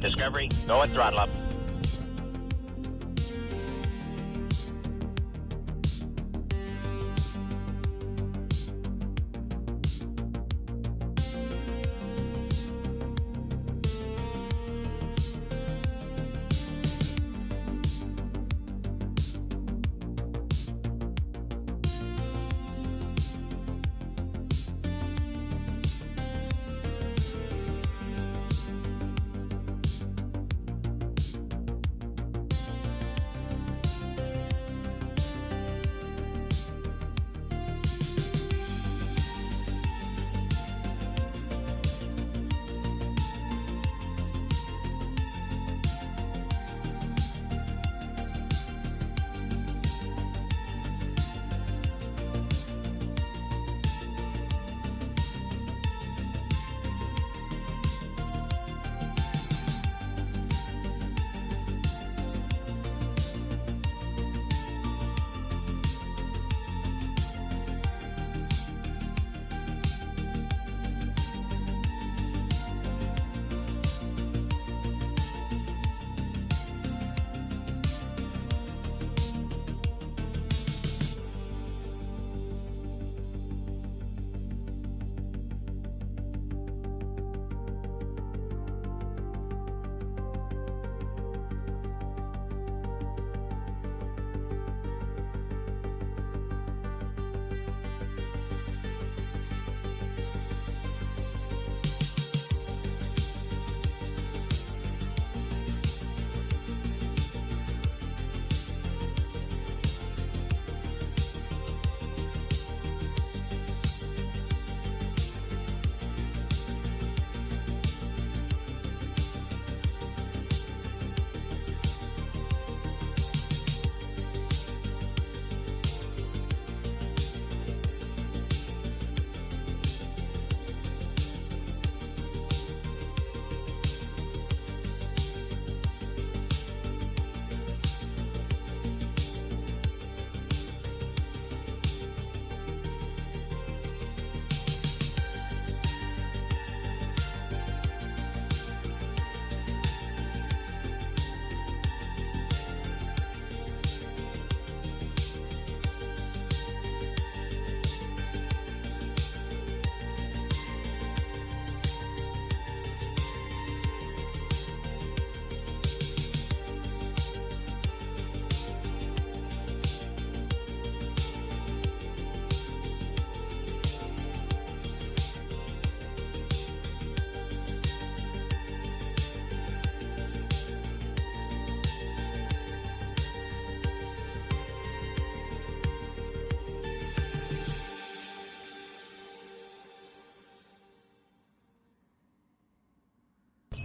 Discovery, go and throttle up.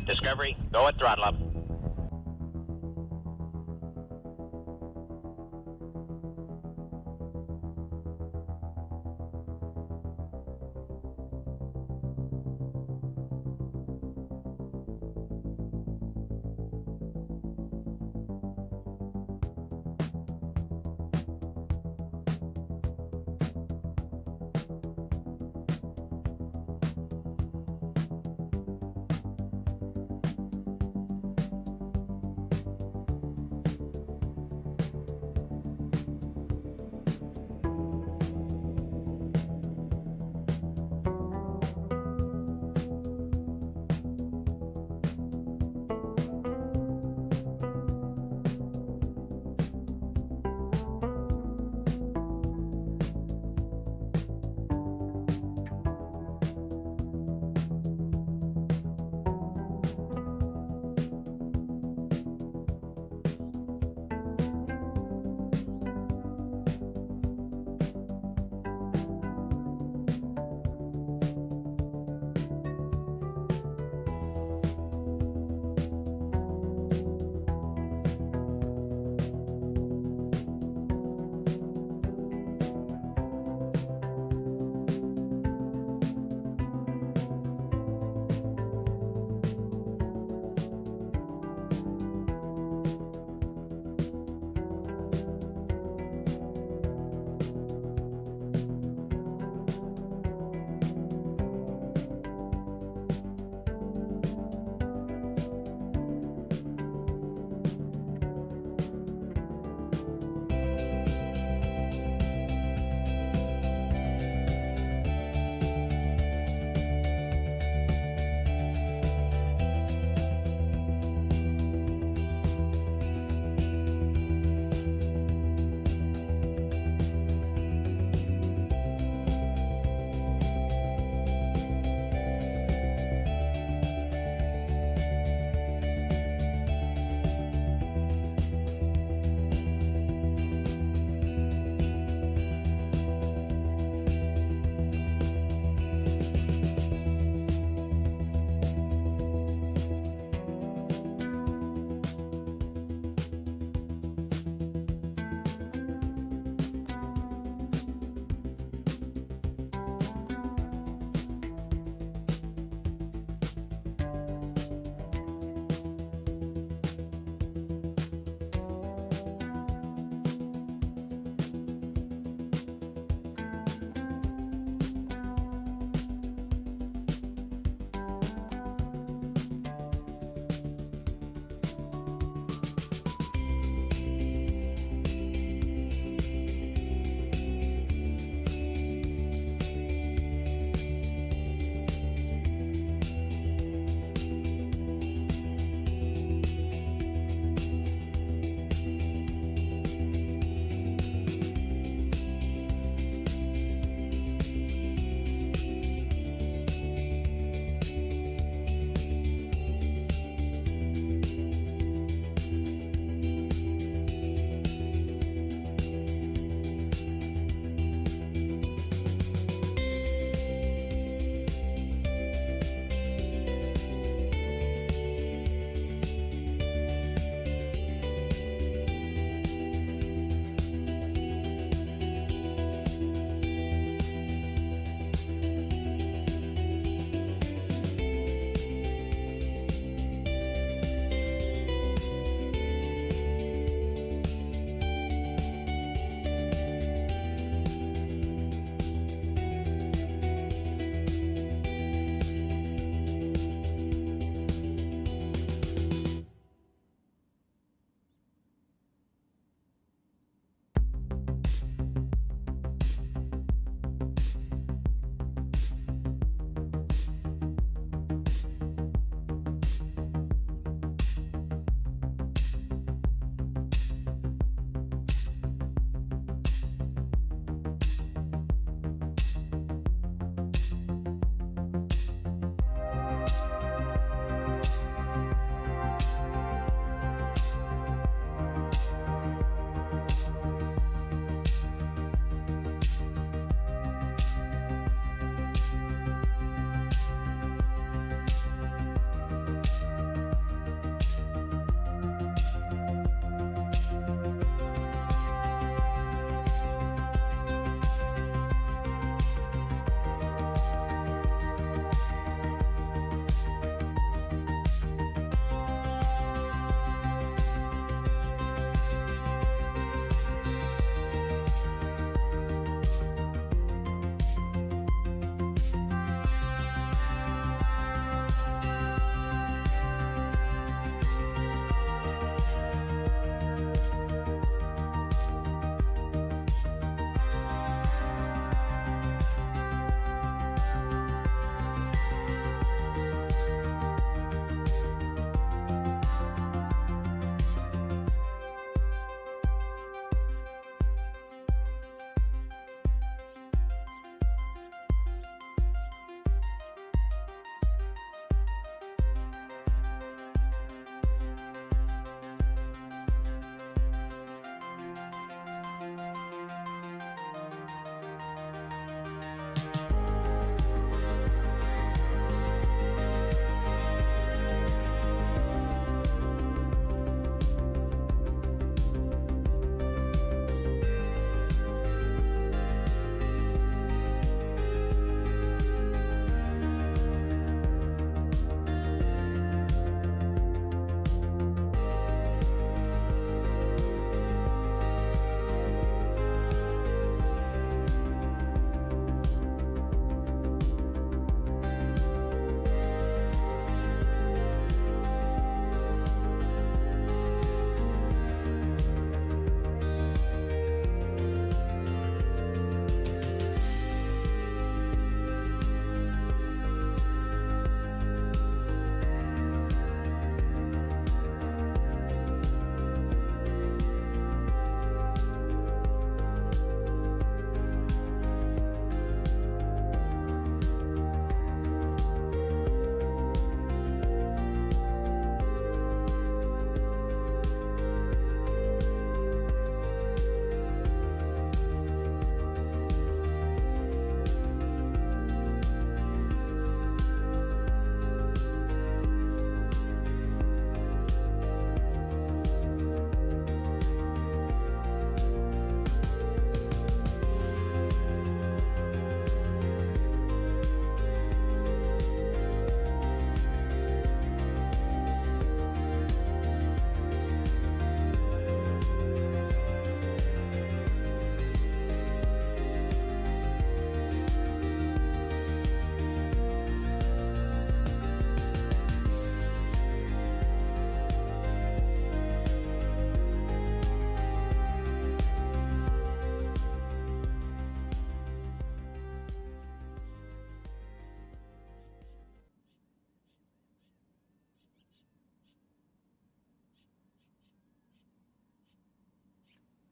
Discovery, go and throttle up.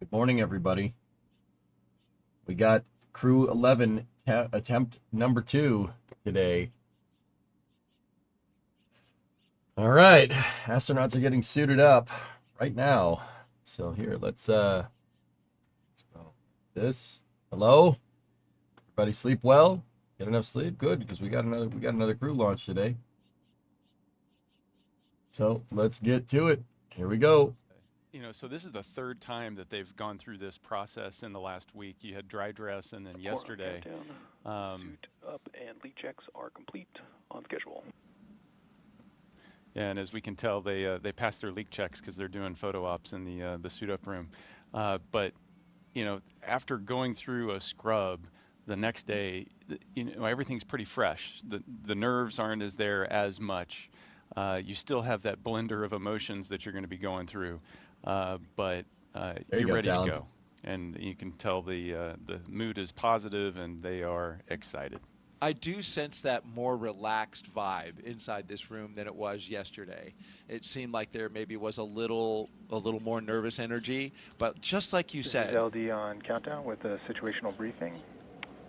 Good morning, everybody. We got Crew 11 attempt number 2 today. All right, astronauts are getting suited up right now. So here, let's go. This. Hello? Everybody sleep well? Get enough sleep? Good, because we got another crew launch today. So let's get to it. Here we go. So this is the third time that they've gone through this process in the last week. You had dry dress, and then yesterday. Suit up and leak checks are complete on schedule. And as we can tell, they passed their leak checks because they're doing photo ops in the suit up room. But after going through a scrub, the next day, everything's pretty fresh. The nerves aren't as much. You still have that blender of emotions that you're going to be going through. But you're ready to go, and you can tell the mood is positive, and they are excited. I do sense that more relaxed vibe inside this room than it was yesterday. It seemed like there maybe was a little more nervous energy, but just like you said. This is LD on countdown with a situational briefing.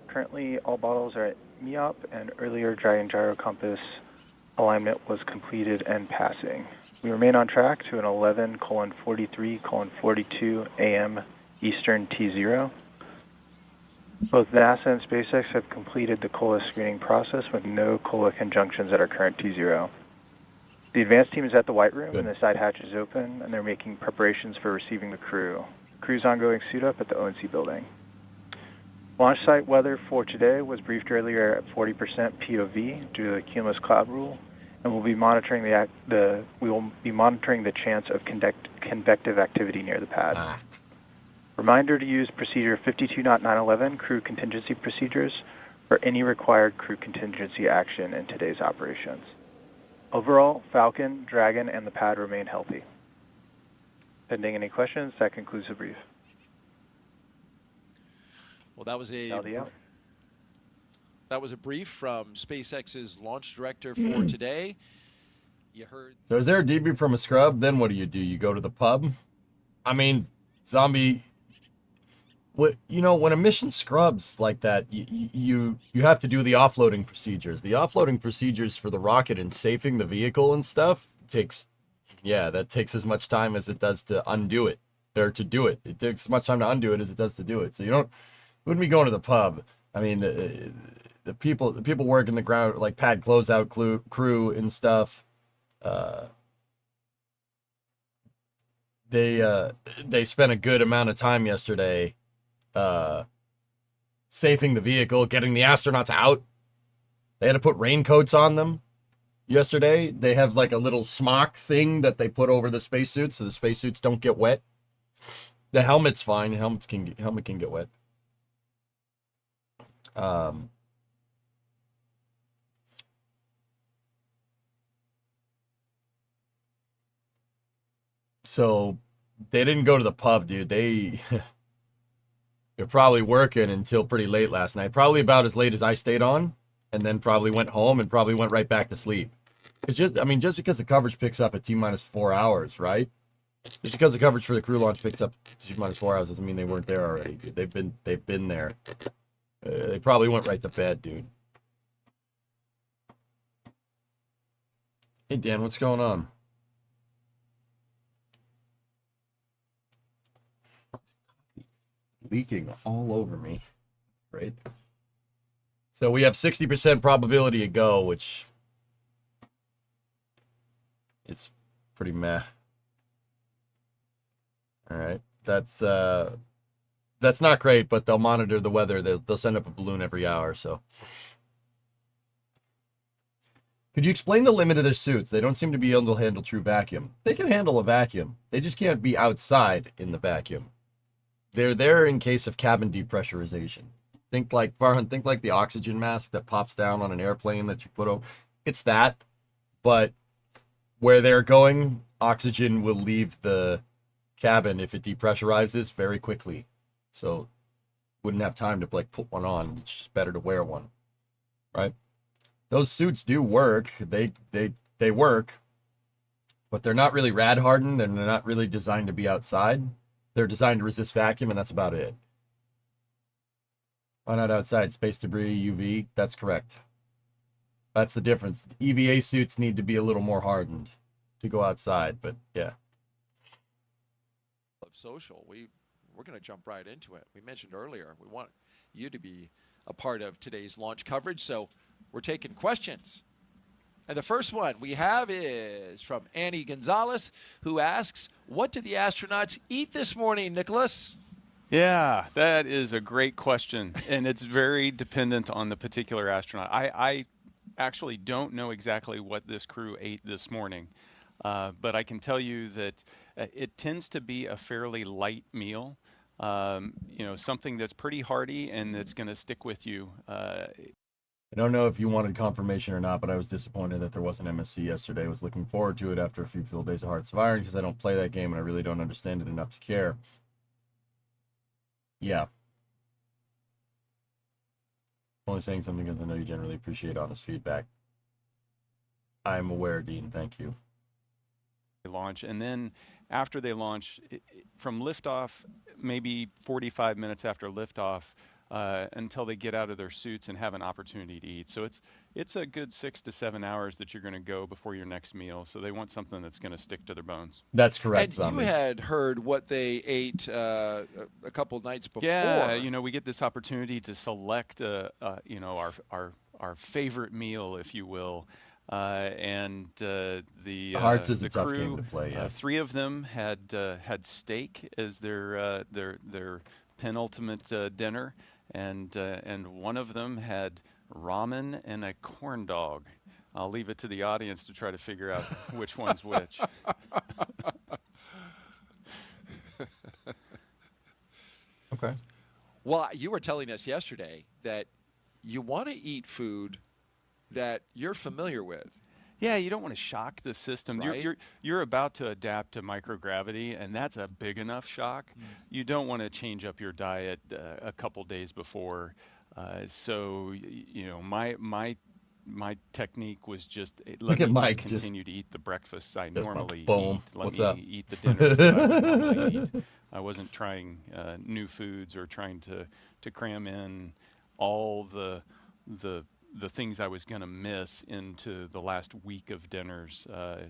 Currently, all bottles are at MEOP, and earlier Dragon Gyro Compass alignment was completed and passing. We remain on track to an 11:43:42 a.m. Eastern T0. Both NASA and SpaceX have completed the COLA screening process with no COLA conjunctions at our current T0. The advanced team is at the White Room, and the side hatch is open, and they're making preparations for receiving the crew. The crew's ongoing suit up at the ONC building. Launch site weather for today was briefed earlier at 40% POV due to the cumulus cloud rule, and we'll be monitoring the chance of convective activity near the pad. Reminder to use procedure 52.911 crew contingency procedures for any required crew contingency action in today's operations. Overall, Falcon, Dragon, and the pad remain healthy. Pending any questions, that concludes the brief. Well, that was a brief from SpaceX's launch director for today. You heard. So is there a debrief from a scrub? Then what do? You go to the pub? I mean, zombie. When a mission scrubs like that, you have to do the offloading procedures. The offloading procedures for the rocket and safing the vehicle and stuff takes as much time as it does to undo it, or to do it. It takes as much time to undo it as it does to do it. So you wouldn't be going to the pub. I mean, the people working the ground, like pad closeout crew and stuff, they spent a good amount of time yesterday safing the vehicle, getting the astronauts out. They had to put raincoats on them yesterday. They have like a little smock thing that they put over the spacesuits so the spacesuits don't get wet. The helmet's fine. Helmet can get wet. So they didn't go to the pub, dude. They're probably working until pretty late last night. Probably about as late as I stayed on, and then probably went home and probably went right back to sleep. It's just because the coverage picks up at T-4 hours, right? Just because the coverage for the crew launch picks up T-4 hours doesn't mean they weren't there already, dude. They've been there. They probably went right to bed, dude. Hey, Dan, what's going on? Leaking all over me. Great. So we have 60% probability to go, which it's pretty meh. All right. That's not great, but they'll monitor the weather. They'll send up a balloon every hour, so. Could you explain the limit of their suits? They don't seem to be able to handle true vacuum. They can handle a vacuum. They just can't be outside in the vacuum. They're there in case of cabin depressurization. Think like the oxygen mask that pops down on an airplane that you put over. It's that, but where they're going, oxygen will leave the cabin if it depressurizes very quickly. So wouldn't have time to put one on. It's just better to wear one, right? Those suits do work. They work, but they're not really rad hardened and they're not really designed to be outside. They're designed to resist vacuum, and that's about it. Why not outside? Space debris, UV. That's correct. That's the difference. EVA suits need to be a little more hardened to go outside, but yeah. Of social, we're going to jump right into it. We mentioned earlier we want you to be a part of today's launch coverage, so we're taking questions. And the first one we have is from Annie Gonzalez, who asks, what did the astronauts eat this morning, Nicholas? Yeah, that is a great question, and it's very dependent on the particular astronaut. I actually don't know exactly what this crew ate this morning, but I can tell you that it tends to be a fairly light meal, something that's pretty hearty and that's going to stick with you. I don't know if you wanted confirmation or not, but I was disappointed that there wasn't MSC yesterday. I was looking forward to it after a few field days of Hearts of Iron because I don't play that game and I really don't understand it enough to care. Yeah. Only saying something because I know you generally appreciate honest feedback. I'm aware, Dean. Thank you. Launch, and then after they launch, from liftoff, maybe 45 minutes after liftoff, until they get out of their suits and have an opportunity to eat. So it's a good 6 to 7 hours that you're going to go before your next meal. So they want something that's going to stick to their bones. That's correct, And Zombie. you had heard what they ate a couple nights before. Yeah, we get this opportunity to select, our favorite meal, if you will. The Hearts is the a tough crew, game to play. Yeah. 3 of them had steak as their penultimate dinner, and one of them had ramen and a corn dog. I'll leave it to the audience to try to figure out which one's which. Okay. Well, you were telling us yesterday that you want to eat food that you're familiar with. Yeah, you don't want to shock the system. Right. You're about to adapt to microgravity, and that's a big enough shock. You don't want to change up your diet a couple days before. My technique was just let me Mike, just continue to eat the breakfasts I just normally boom. eat. Let What's me up? eat the dinners that I would normally eat. I wasn't trying new foods or trying to cram in all the things I was going to miss into the last week of dinners.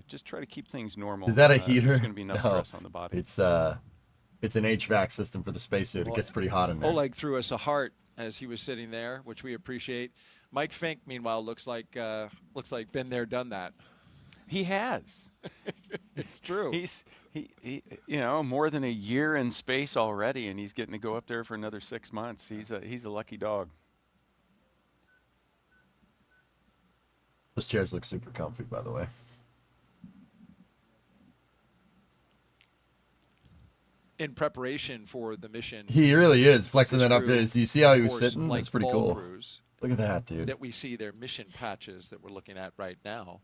Just try to keep things normal. Is that a heater? There's going to be enough No. stress on the body. It's an HVAC system for the spacesuit. It gets pretty hot in there. Oleg threw us a heart as he was sitting there, which we appreciate. Mike Fink, meanwhile, looks like been there, done that. He has. It's true. He more than a year in space already, and he's getting to go up there for another 6 months. He's a lucky dog. Those chairs look super comfy, by the way. In preparation for the mission. He really is flexing This that up. crew, You see how he was of course, sitting? like That's pretty all cool. crews Look at that, dude. that we see their mission patches that we're looking at right now.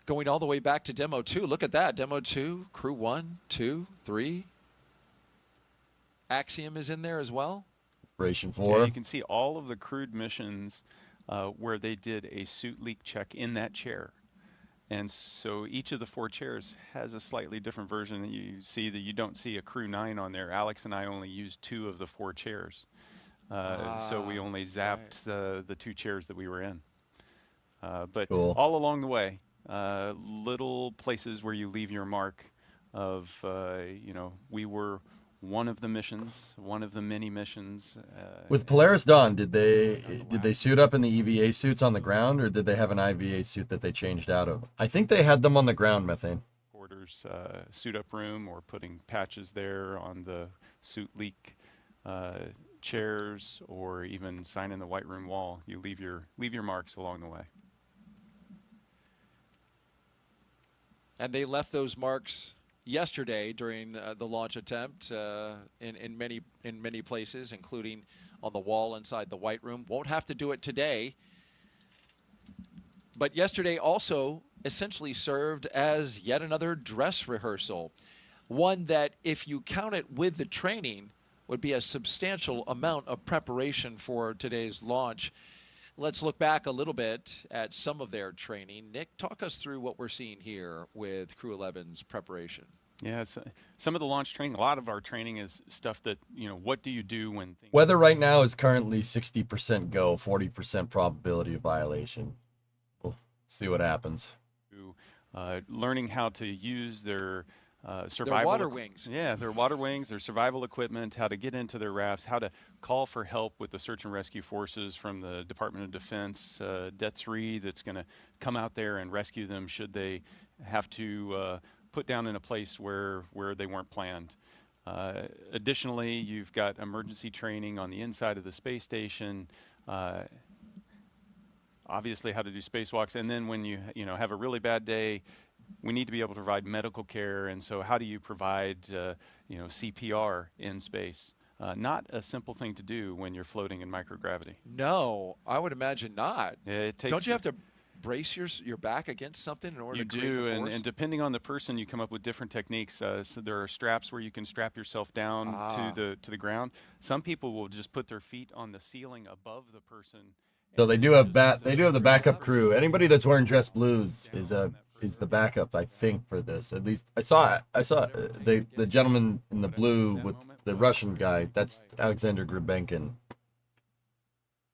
Going all the way back to Demo 2. Look at that. Demo 2, Crew 1, 2, 3. Axiom is in there as well. Inspiration Yeah, 4. you can see all of the crewed missions where they did a suit leak check in that chair. And so each of the 4 chairs has a slightly different version. You see that you don't see a Crew 9 on there. Alex and I only used 2 of the 4 chairs. So we only zapped the 2 chairs that we were in. But Cool. all along the way, little places where you leave your mark of, we were one of the missions, one of the many missions. With Polaris Dawn, did they suit up in the EVA suits on the ground, or did they have an IVA suit that they changed out of? I think they had them on the ground, Methane. Quarters suit up room, or putting patches there on the suit leak chairs, or even signing the white room wall. You leave your marks along the way. And they left those marks yesterday during the launch attempt in many places, including on the wall inside the white room. Won't have to do it today. But yesterday also essentially served as yet another dress rehearsal. One that, if you count it with the training, would be a substantial amount of preparation for today's launch. Let's look back a little bit at some of their training. Nick, talk us through what we're seeing here with Crew 11's preparation. Yeah, some of the launch training, a lot of our training is stuff that, what do you do when things Weather right now is currently 60% go, 40% probability of violation. We'll see what happens. learning how to use their Their survival water wings. Yeah, their water wings, their survival equipment, how to get into their rafts, how to call for help with the search and rescue forces from the Department of Defense, Det 3 that's going to come out there and rescue them should they have to put down in a place where they weren't planned. Additionally, you've got emergency training on the inside of the space station. Obviously, how to do spacewalks, and then when you have a really bad day, we need to be able to provide medical care. And so, how do you provide CPR in space? Not a simple thing to do when you're floating in microgravity. No, I would imagine not. It takes. Don't you have to brace your back against something in order You to create do, the force? and depending on the person, you come up with different techniques. So there are straps where you can strap yourself down to the ground. Some people will just put their feet on the ceiling above the person. So they do have the backup crew. Anybody that's wearing dress blues is the backup, I think, for this. At least I saw the gentleman in the blue with the Russian guy. That's Alexander Grebenkin.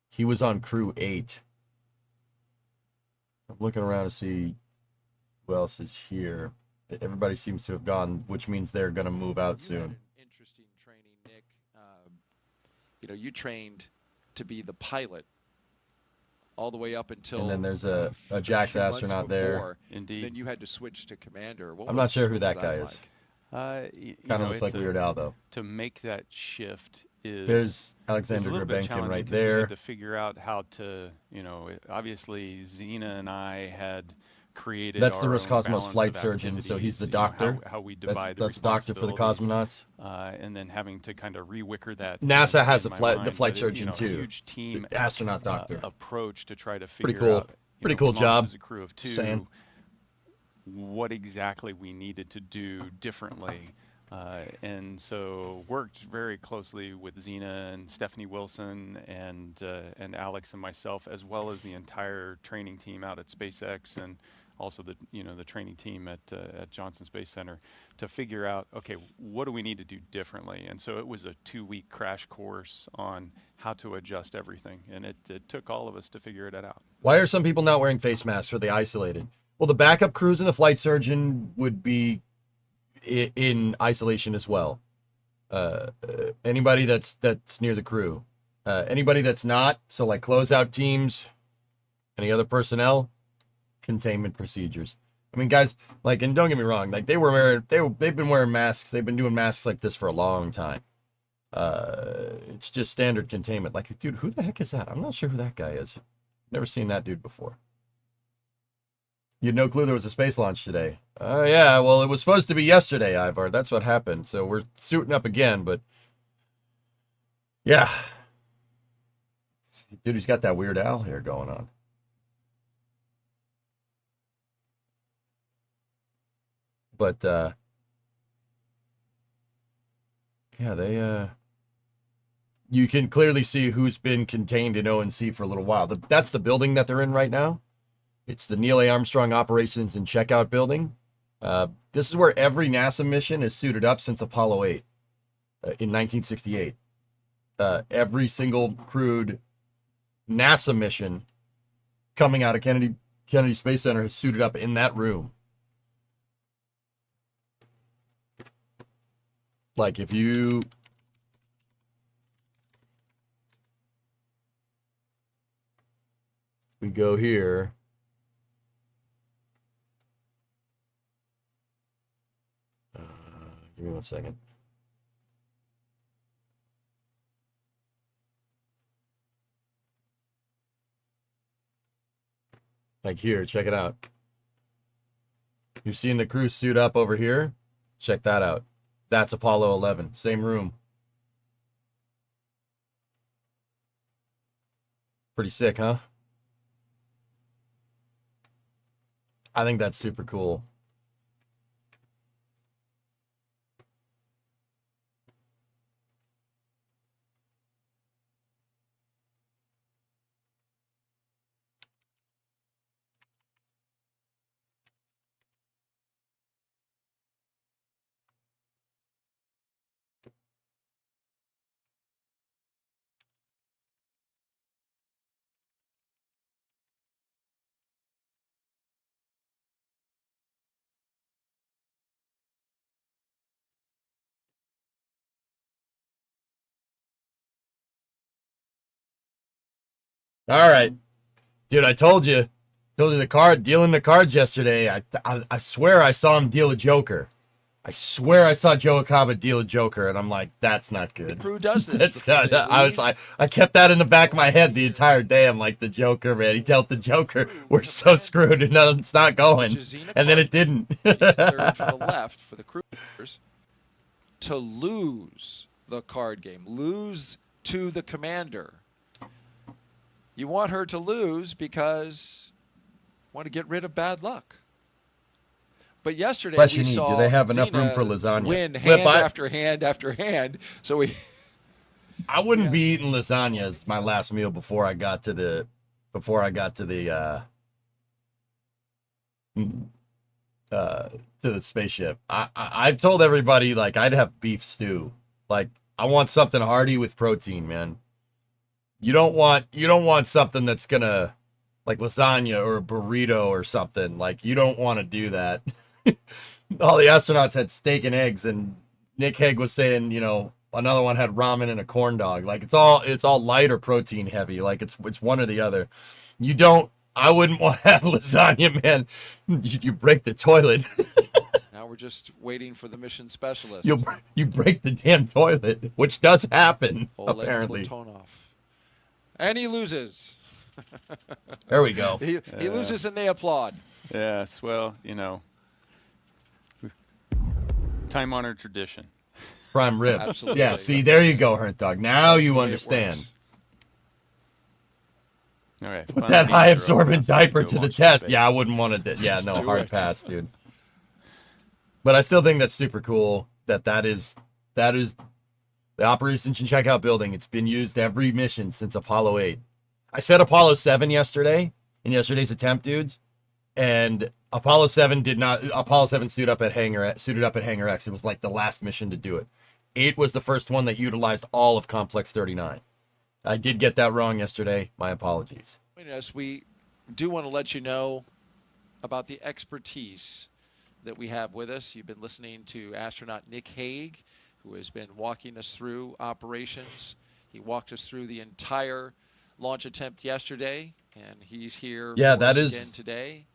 He was on crew 8. I'm looking around to see who else is here. Everybody seems to have gone, which means they're going to move out soon. You had an interesting training, Nick. You trained to be the pilot all the way up until. And then there's a Jax astronaut there. Indeed. Then you had to switch to commander. I'm not sure who that guy is. Kind of looks like Weird Al, though. To make that shift there's Alexander Grebenkin right there. We had to figure out how to, obviously Xena and I had created. That's the our Roscosmos balance flight of surgeon, so he's the activities, doctor. How we divide that's the doctor for the cosmonauts. And then having to kind of rewicker that. NASA has the mind, flight surgeon too. Huge team the astronaut doctor approach to try to figure pretty cool. out. Pretty cool job. As a crew of 2, what exactly we needed to do differently. And so worked very closely with Xena and Stephanie Wilson and Alex and myself, as well as the entire training team out at SpaceX and also the training team at Johnson Space Center to figure out, okay, what do we need to do differently? And so it was a 2-week crash course on how to adjust everything, and it took all of us to figure it out. Why are some people not wearing face masks? Are they isolated? Well, the backup crews and the flight surgeon would be in isolation as well. Anybody that's near the crew, anybody that's not, so like closeout teams, any other personnel, containment procedures. I mean, guys, like, and don't get me wrong, like they've been wearing masks. They've been doing masks like this for a long time. It's just standard containment. Like, dude, who the heck is that? I'm not sure who that guy is. Never seen that dude before. You had no clue there was a space launch today. Oh, yeah, well, it was supposed to be yesterday, Ivar. That's what happened. So we're suiting up again, but yeah. Dude, he's got that Weird Al hair going on. But, yeah, they, you can clearly see who's been contained in ONC for a little while. That's the building that they're in right now. It's the Neil A. Armstrong Operations and Checkout Building. This is where every NASA mission is suited up since Apollo 8 in 1968. Every single crewed NASA mission coming out of Kennedy Space Center has suited up in that room. Like, if you... we go here... give me 1 second. Like here, check it out. You've seen the crew suit up over here? Check that out. That's Apollo 11. Same room. Pretty sick, huh? I think that's super cool. All right, dude. I told you dealing the cards yesterday. I swear I saw him deal a joker. I swear I saw Joe Acaba deal a joker, and I'm like, that's not The good. crew does this. That's before not, they I was leave. like, I kept that in the back of my head the entire day. I'm like, the Joker, man. He dealt the Joker. We're so screwed, and it's not going. Jazina And then Clark it didn't. is third from the left for the Cruisers to lose the card game, lose to the commander. You want her to lose because you want to get rid of bad luck. But yesterday Question we E, saw do they have enough room Xena for lasagna? win Flip, hand after hand after hand. So we I wouldn't be eating lasagna as my last meal before I got to the to the spaceship. I've told everybody like I'd have beef stew. Like I want something hearty with protein, man. You don't want something that's gonna like lasagna or a burrito or something. Like you don't want to do that. All the astronauts had steak and eggs, and Nick Hague was saying, another one had ramen and a corn dog. Like it's all light or protein heavy. Like it's one or the other. I wouldn't want to have lasagna, man. You break the toilet. now we're just waiting for the mission specialist. You break the damn toilet, which does happen Oleg apparently. Platonov. And he loses. There we go. He loses and they applaud. Yes, well, time-honored tradition. Prime rib. Absolutely. Yeah, see, there you go, Hurt Dog. Now That's the you way it understand. works. All right. Put that high absorbent diaper to the test. Space. Yeah, I wouldn't want to. Yeah, Let's no, do hard it. pass, dude. But I still think that's super cool. That is the operations and checkout building. It's been used every mission since Apollo 8. I said Apollo 7 yesterday in yesterday's attempt, dudes, and Apollo 7 suited up at Hangar X. It was like the last mission to do it. 8 was the first one that utilized all of Complex 39. I did get that wrong yesterday. My apologies. Yes, we do want to let you know about the expertise that we have with us. You've been listening to astronaut Nick Hague, who has been walking us through operations. He walked us through the entire launch attempt yesterday, and he's here Yeah, for that us is- again today.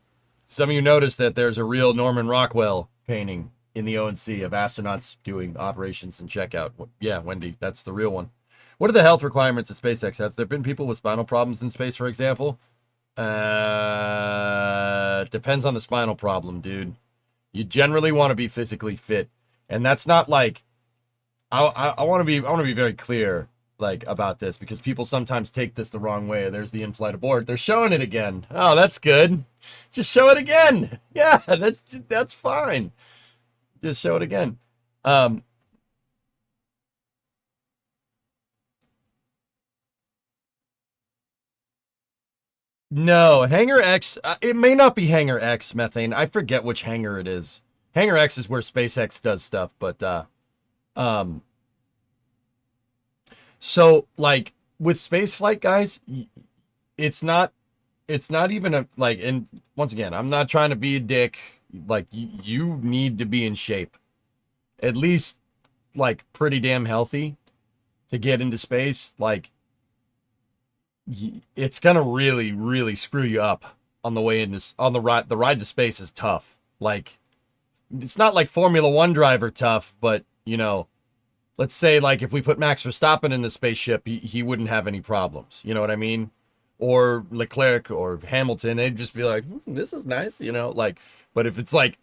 Some of you noticed that there's a real Norman Rockwell painting in the ONC of astronauts doing operations and checkout. Yeah, Wendy, that's the real one. What are the health requirements at SpaceX? Have there been people with spinal problems in space, for example? Depends on the spinal problem, dude. You generally want to be physically fit, and that's not like I want to be very clear like about this because people sometimes take this the wrong way. There's the in-flight abort. They're showing it again. Oh, that's good. Just show it again. Yeah, that's fine. Just show it again. No, Hangar X, it may not be Hangar X, Methane. I forget which hangar it is. Hangar X is where SpaceX does stuff, but, so, like, with spaceflight, guys, it's not even a, like, and once again, I'm not trying to be a dick. Like, you need to be in shape. At least, like, pretty damn healthy to get into space. Like, it's gonna really, really screw you up on the way in this. On the ride to space is tough. Like, it's not like Formula One driver tough, but let's say like if we put Max Verstappen in the spaceship, he wouldn't have any problems. You know what I mean? Or Leclerc or Hamilton, they'd just be like, this is nice, like. But if it's like,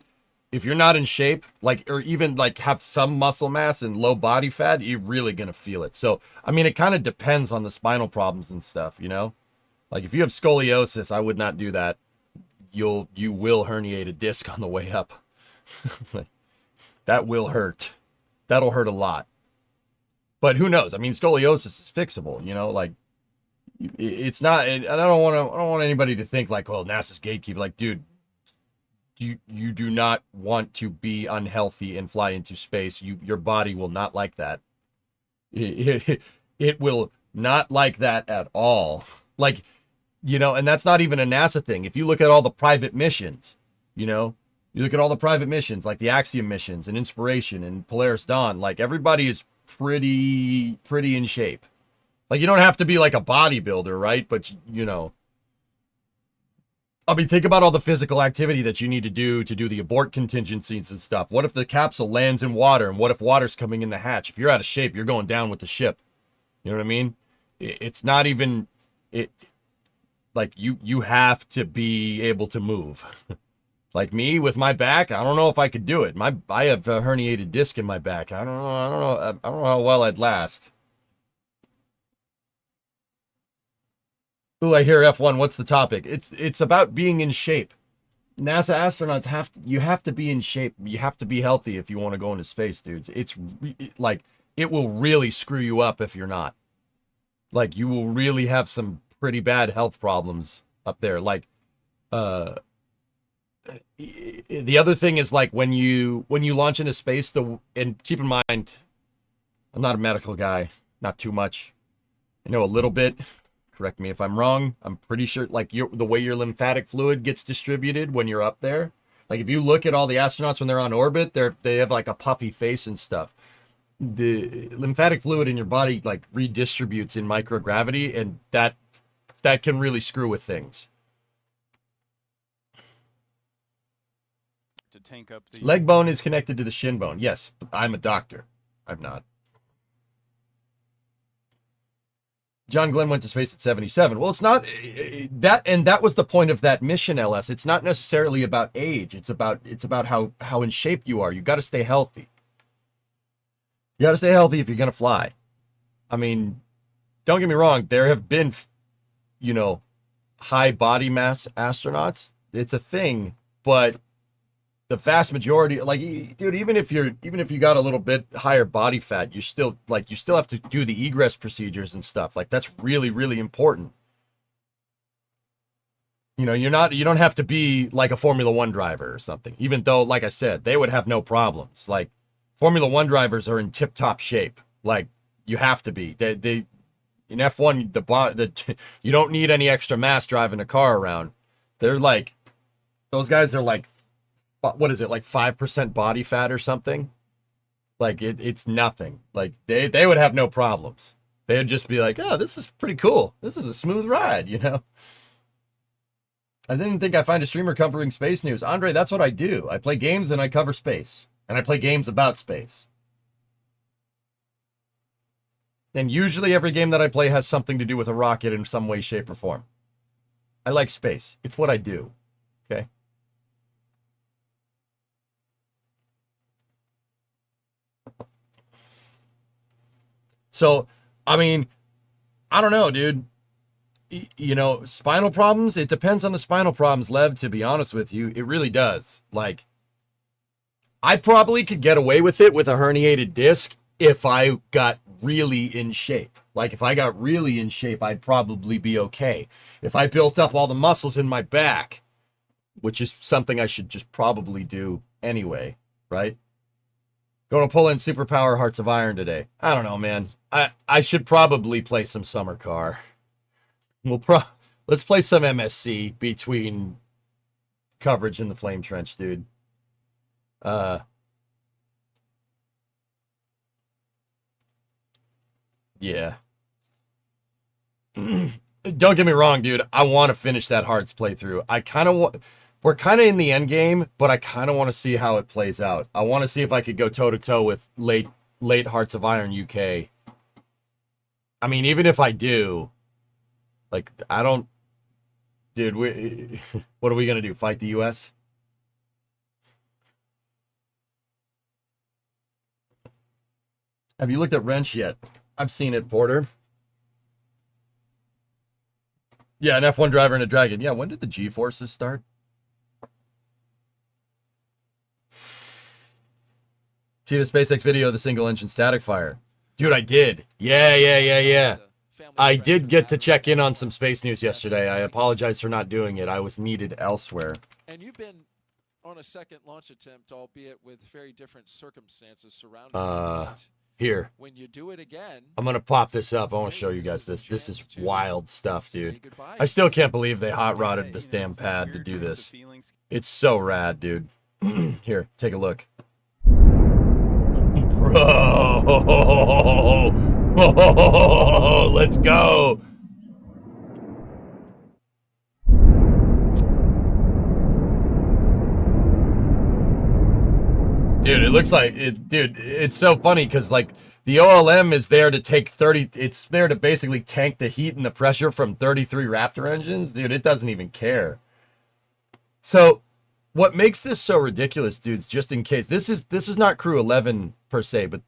if you're not in shape, like, or even like have some muscle mass and low body fat, you're really gonna feel it. So, I mean, it kind of depends on the spinal problems and stuff, Like if you have scoliosis, I would not do that. You will herniate a disc on the way up. That will hurt. That'll hurt a lot. But who knows? I mean, scoliosis is fixable, like it's not, and I don't want anybody to think like, well, NASA's gatekeeper. Like, dude, you do not want to be unhealthy and fly into space. Your body will not like that. It will not like that at all. Like, and that's not even a NASA thing. If you look at all the private missions, you look at all the private missions, like the Axiom missions and Inspiration and Polaris Dawn, like everybody is pretty in shape. Like, you don't have to be like a bodybuilder, right? But, you know, I mean, think about all the physical activity that you need to do the abort contingencies and stuff. What if the capsule lands in water, and what if water's coming in the hatch? If you're out of shape, you're going down with the ship. You know what I mean? It's not even like you have to be able to move. Like me with my back, I don't know if I could do it. I have a herniated disc in my back. I don't know how well I'd last. Ooh, I hear F1. What's the topic? It's about being in shape. NASA astronauts have to be in shape. You have to be healthy if you want to go into space, dudes. It's like it will really screw you up if you're not. Like, you will really have some pretty bad health problems up there. Like, the other thing is, like, when you launch into space, and keep in mind, I'm not a medical guy, not too much. I know a little bit. Correct me if I'm wrong. I'm pretty sure, like, the way your lymphatic fluid gets distributed when you're up there. Like, if you look at all the astronauts when they're on orbit, they have like a puffy face and stuff. The lymphatic fluid in your body like redistributes in microgravity, and that can really screw with things. To tank up the Leg bone is connected to the shin bone. Yes, I'm a doctor. I'm not. John Glenn went to space at 77. Well, it's not that, and that was the point of that mission, LS. It's not necessarily about age. It's about how in shape you are. You got to stay healthy. You got to stay healthy if you're going to fly. I mean, don't get me wrong. There have been, you know, high body mass astronauts. It's a thing, but the vast majority, like, dude, even if you got a little bit higher body fat, you still have to do the egress procedures and stuff. Like, that's really, really important. You know, you don't have to be like a Formula One driver or something, even though, like I said, they would have no problems. Like, Formula One drivers are in tip-top shape. Like, you have to be. They in F1, you don't need any extra mass driving a car around. They're like, those guys are like, what is it, like 5% body fat or something? Like, it's nothing. Like, they would have no problems. They'd just be like, oh, this is pretty cool. This is a smooth ride, you know? I didn't think I'd find a streamer covering space news. Andre, that's what I do. I play games and I cover space. And I play games about space. And usually every game that I play has something to do with a rocket in some way, shape, or form. I like space. It's what I do. Okay? So, I mean, I don't know, dude. You know, spinal problems, it depends on the spinal problems, Lev, to be honest with you. It really does. Like, I probably could get away with it with a herniated disc if I got really in shape. Like, if I got really in shape, I'd probably be okay. If I built up all the muscles in my back, which is something I should just probably do anyway, right? Going to pull in Superpower Hearts of Iron today. I don't know, man. I should probably play some Summer Car. Let's play some MSC between coverage in the Flame Trench, dude. Yeah. Don't get me wrong, dude. I want to finish that Hearts playthrough. I kind of want. We're kind of in the end game, but I kind of want to see how it plays out. I want to see if I could go toe to toe with late Hearts of Iron UK. I mean, even if I do, like, I don't, dude. What are we gonna do? Fight the US? Have you looked at Wrench yet? I've seen it, Porter. Yeah, an F1 driver and a Dragon. Yeah, when did the G-forces start? See the SpaceX video of the single engine static fire? Dude, I did. Yeah. I did get to check in on some space news yesterday. I apologize for not doing it. I was needed elsewhere. And you've been on a second launch attempt, albeit with very different circumstances surrounding it. Here. When you do it again, I'm going to pop this up. I want to show you guys this. This is wild stuff, dude. I still can't believe they hot rodded this damn pad to do this. It's so rad, dude. Here, take a look. Bro. Let's go. Dude, it looks like it, dude, it's so funny because like the OLM is there to take 30, it's there to basically tank the heat and the pressure from 33 Raptor engines. Dude, it doesn't even care. So what makes this so ridiculous, dudes, just in case, this is not Crew 11 per se, but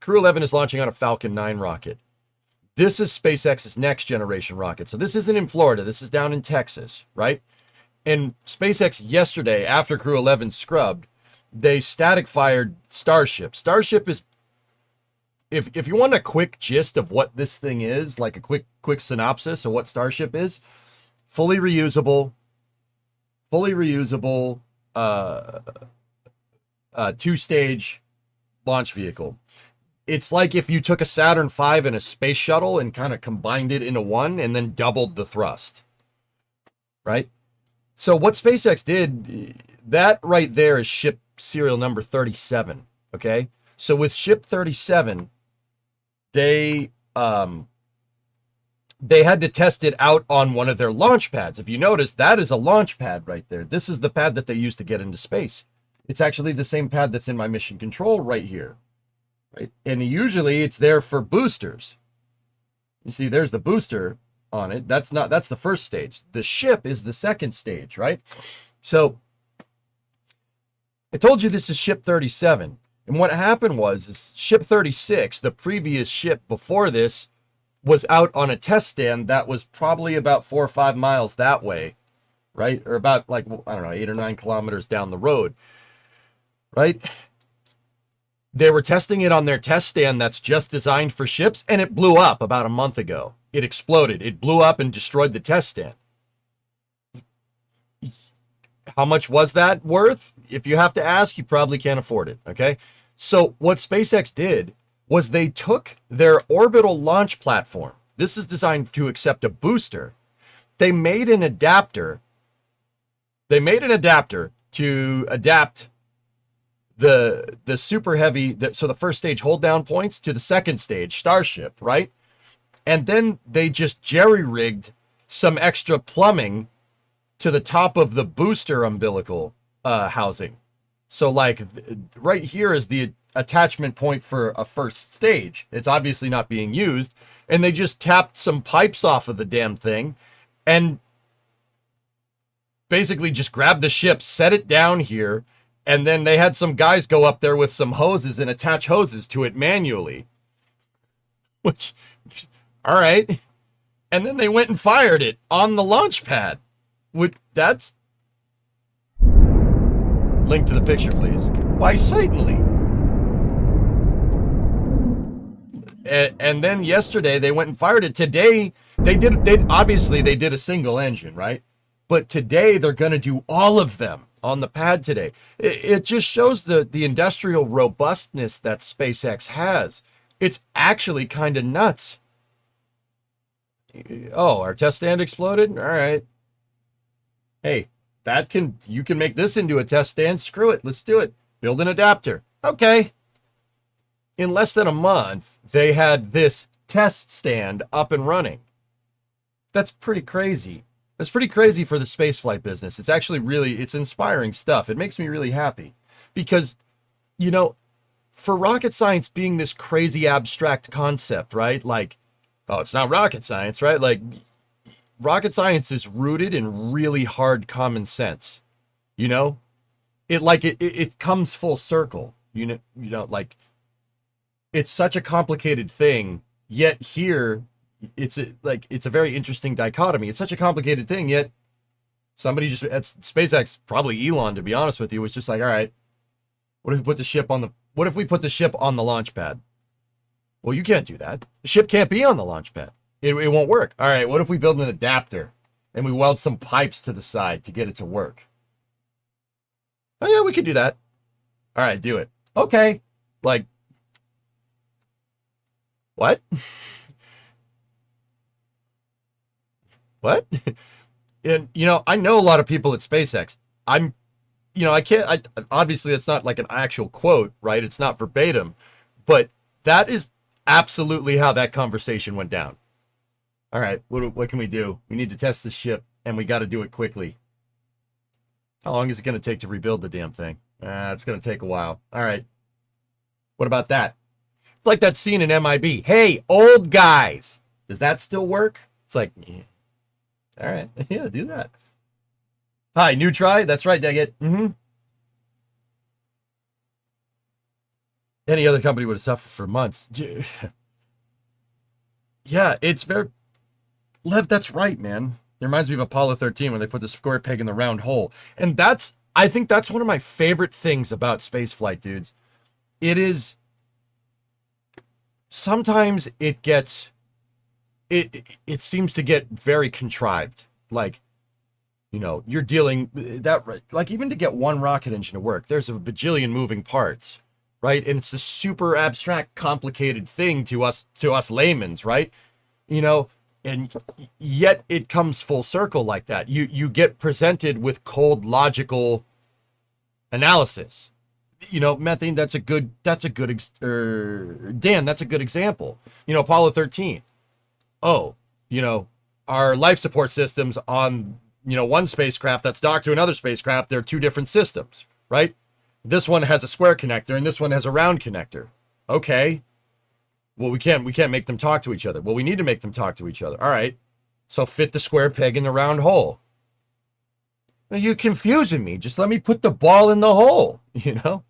Crew 11 is launching on a Falcon 9 rocket. This is SpaceX's next generation rocket. So this isn't in Florida, this is down in Texas, right? And SpaceX yesterday, after Crew 11 scrubbed, they static fired Starship. Starship is, if you want a quick gist of what this thing is, like a quick synopsis of what Starship is, fully reusable, two-stage launch vehicle. It's like if you took a Saturn V and a space shuttle and kind of combined it into one and then doubled the thrust, right? So what SpaceX did, that right there is ship serial number 37, okay? So with ship 37, they had to test it out on one of their launch pads. If you notice, that is a launch pad right there. This is the pad that they use to get into space. It's actually the same pad that's in my mission control right here, right? And usually it's there for boosters. You see, there's the booster on it. That's the first stage. The ship is the second stage, right? So I told you this is ship 37. And what happened was ship 36, the previous ship before this, was out on a test stand that was probably about 4 or 5 miles that way, right? Or about like, I don't know, 8 or 9 kilometers down the road, right? They were testing it on their test stand that's just designed for ships, and it blew up about a month ago. It exploded. It blew up and destroyed the test stand. How much was that worth? If you have to ask, you probably can't afford it, okay? So what SpaceX did was they took their orbital launch platform. This is designed to accept a booster. They made an adapter. They made an adapter to adapt the super heavy, so the first stage hold down points to the second stage, Starship, right? And then they just jerry-rigged some extra plumbing to the top of the booster umbilical housing. So like right here is the attachment point for a first stage. It's obviously not being used. And they just tapped some pipes off of the damn thing and basically just grabbed the ship, set it down here, and then they had some guys go up there with some hoses and attach hoses to it manually. Which, all right. And then they went and fired it on the launch pad. That's... Link to the picture, please. Why, certainly. And then yesterday they went and fired it. Today they obviously did a single engine, right? But today they're going to do all of them on the pad today. It just shows the industrial robustness that SpaceX has. It's actually kind of nuts. Oh, our test stand exploded? All right. Hey, you can make this into a test stand. Screw it. Let's do it. Build an adapter. Okay. In less than a month, they had this test stand up and running. That's pretty crazy. That's pretty crazy for the spaceflight business. It's actually it's inspiring stuff. It makes me really happy because, you know, for rocket science being this crazy abstract concept, right? Like, oh, it's not rocket science, right? Like, rocket science is rooted in really hard common sense. You know, it comes full circle. You know, like, it's such a complicated thing, yet here it's a very interesting dichotomy. It's such a complicated thing, yet somebody just at SpaceX, probably Elon, to be honest with you, was just like, all right, what if we put the ship on the launch pad? Well, you can't do that. The ship can't be on the launch pad. It won't work. All right, what if we build an adapter and we weld some pipes to the side to get it to work? Oh yeah, we could do that. All right, do it. Okay. Like, what? What? And, you know, I know a lot of people at SpaceX. I'm you know, obviously that's not like an actual quote, right? It's not verbatim, but that is absolutely how that conversation went down. All right, what can we do? We need to test this ship, and we got to do it quickly. How long is it going to take to rebuild the damn thing? It's going to take a while. All right. What about that? It's like that scene in MIB. Hey, old guys. Does that still work? It's like, yeah. All right. Yeah, do that. Hi, new try? That's right, Daggett. Mm-hmm. Any other company would have suffered for months. Yeah, it's very... Lev, that's right, man. It reminds me of Apollo 13 when they put the square peg in the round hole. And I think that's one of my favorite things about spaceflight, dudes. It is... Sometimes it gets... It seems to get very contrived. Like, you know, you're dealing... Like, even to get one rocket engine to work, there's a bajillion moving parts, right? And it's a super abstract, complicated thing to us laymen's, right? You know... And yet it comes full circle like that. You get presented with cold, logical analysis. You know, methane, Dan, that's a good example. You know, Apollo 13. Oh, you know, our life support systems on, you know, one spacecraft that's docked to another spacecraft, they're two different systems, right? This one has a square connector and this one has a round connector. Okay. Well, we can't make them talk to each other. Well, we need to make them talk to each other. All right. So fit the square peg in the round hole. Now, you're confusing me. Just let me put the ball in the hole, you know?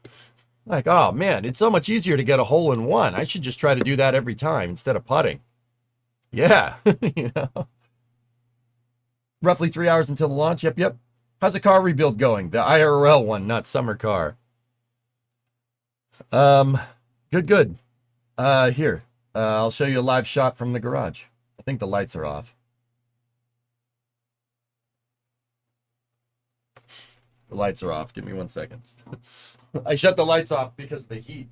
Like, oh, man, it's so much easier to get a hole in one. I should just try to do that every time instead of putting. Yeah, you know? Roughly 3 hours until the launch. Yep. How's the car rebuild going? The IRL one, not summer car. Good. Here, I'll show you a live shot from the garage. I think the lights are off. The lights are off. Give me 1 second. I shut the lights off because of the heat.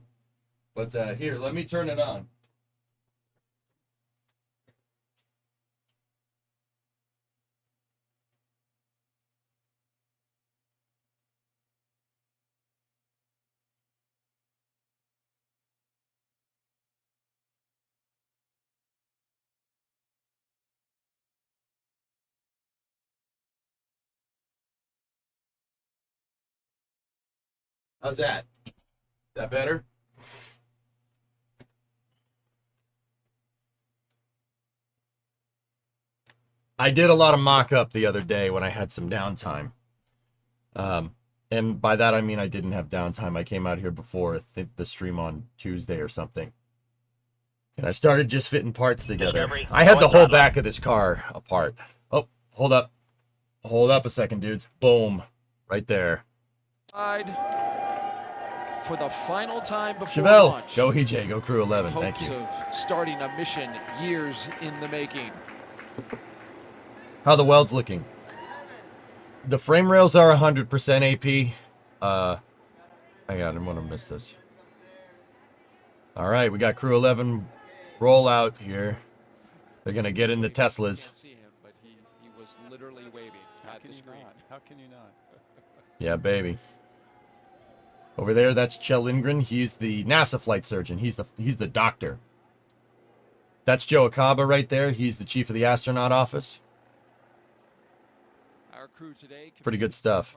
But here, let me turn it on. How's that? Is that better? I did a lot of mock-up the other day when I had some downtime. And by that I mean I didn't have downtime. I came out here before the stream on Tuesday or something. And I started just fitting parts together. I had the whole back of this car apart. Oh, hold up. Hold up a second, dudes. Boom. Right there. For the final time before Chevelle, launch. go EJ, go Crew 11. Thank you. Hopes of starting a mission years in the making. How the weld's looking? The frame rails are 100% AP. Hang on, I didn't want to miss this. All right, we got Crew 11 roll out here. They're gonna get into Teslas. Can't see him, but he was literally waving at the screen. How can you not? Yeah, baby. Over there, that's Kjell Lindgren. He's the NASA flight surgeon. He's the doctor. That's Joe Acaba right there. He's the chief of the astronaut office. Our crew today, Pretty good stuff.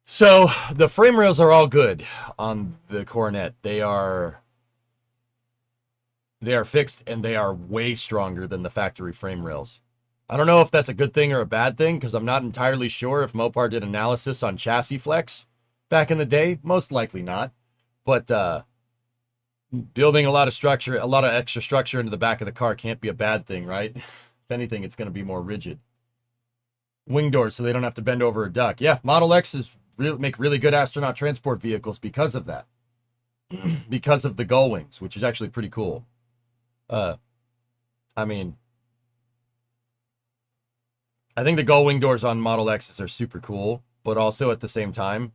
So the frame rails are all good on the Coronet. They are fixed and they are way stronger than the factory frame rails. I don't know if that's a good thing or a bad thing because I'm not entirely sure if Mopar did analysis on chassis flex back in the day. Most likely not. But building a lot of extra structure into the back of the car can't be a bad thing, right? If anything, it's going to be more rigid. Wing doors so they don't have to bend over a duck. Yeah, Model X's make really good astronaut transport vehicles because of that. Because of the gull wings, which is actually pretty cool. I mean, I think the gull wing doors on Model X's are super cool, but also at the same time,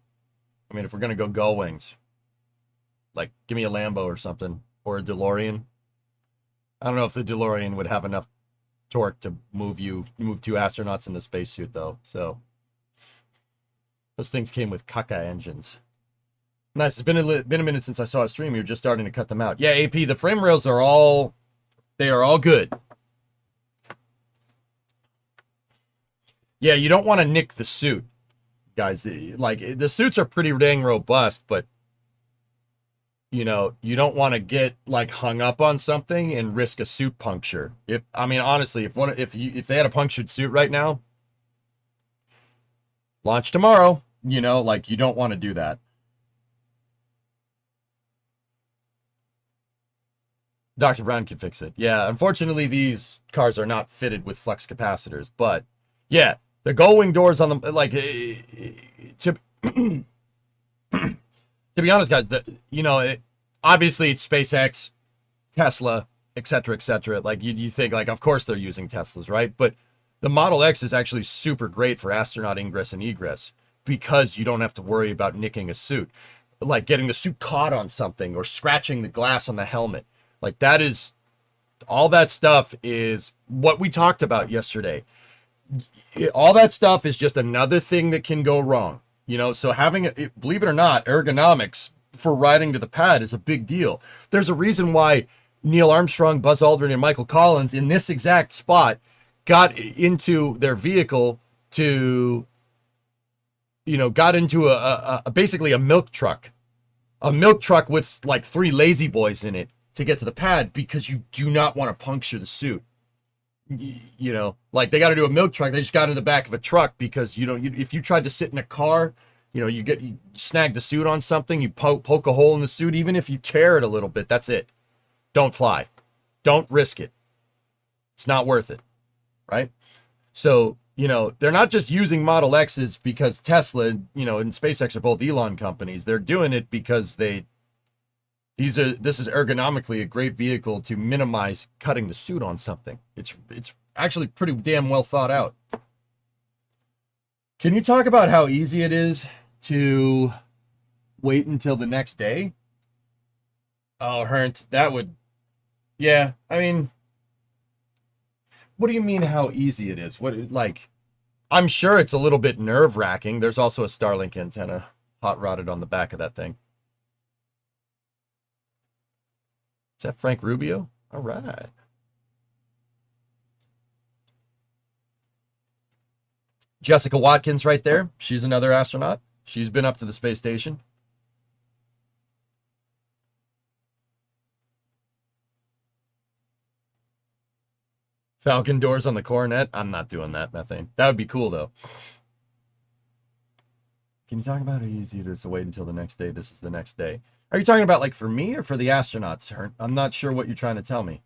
I mean, if we're going to go gull wings, like give me a Lambo or something, or a DeLorean. I don't know if the DeLorean would have enough torque to move two astronauts in the spacesuit, though. So those things came with caca engines. Nice. It's been a minute since I saw a stream. You're just starting to cut them out. Yeah, AP. The frame rails are all good. Yeah, you don't want to nick the suit, guys. Like, the suits are pretty dang robust, but you don't want to get like hung up on something and risk a suit puncture. Honestly, if they had a punctured suit right now, launch tomorrow. Like, you don't want to do that. Dr. Brown can fix it. Yeah, unfortunately, these cars are not fitted with flux capacitors, but yeah, the gull-wing doors on them, like, to be honest, guys, obviously it's SpaceX, Tesla, etc., etc. Like, you think, like, of course they're using Teslas, right? But the Model X is actually super great for astronaut ingress and egress because you don't have to worry about nicking a suit, like getting the suit caught on something or scratching the glass on the helmet. Like, all that stuff is what we talked about yesterday. All that stuff is just another thing that can go wrong. So having, believe it or not, ergonomics for riding to the pad is a big deal. There's a reason why Neil Armstrong, Buzz Aldrin, and Michael Collins in this exact spot got into their vehicle got into basically a milk truck with like 3 lazy boys in it to get to the pad, because you do not want to puncture the suit. Like, they got to do a milk truck. They just got in the back of a truck because if you tried to sit in a car, you snag the suit on something, you poke a hole in the suit, even if you tear it a little bit, that's it. Don't fly. Don't risk it. It's not worth it, right? So, they're not just using Model X's because Tesla, and SpaceX are both Elon companies. They're doing it because this is ergonomically a great vehicle to minimize cutting the suit on something. It's actually pretty damn well thought out. Can you talk about how easy it is to wait until the next day? Oh, Hernt, yeah, what do you mean how easy it is? I'm sure it's a little bit nerve-wracking. There's also a Starlink antenna hot-rodded on the back of that thing. Is that Frank Rubio? All right. Jessica Watkins right there. She's another astronaut. She's been up to the space station. Falcon doors on the Coronet. I'm not doing that, methane. That would be cool, though. Can you talk about how easy it is to wait until the next day? This is the next day. Are you talking about, like, for me or for the astronauts? I'm not sure what you're trying to tell me.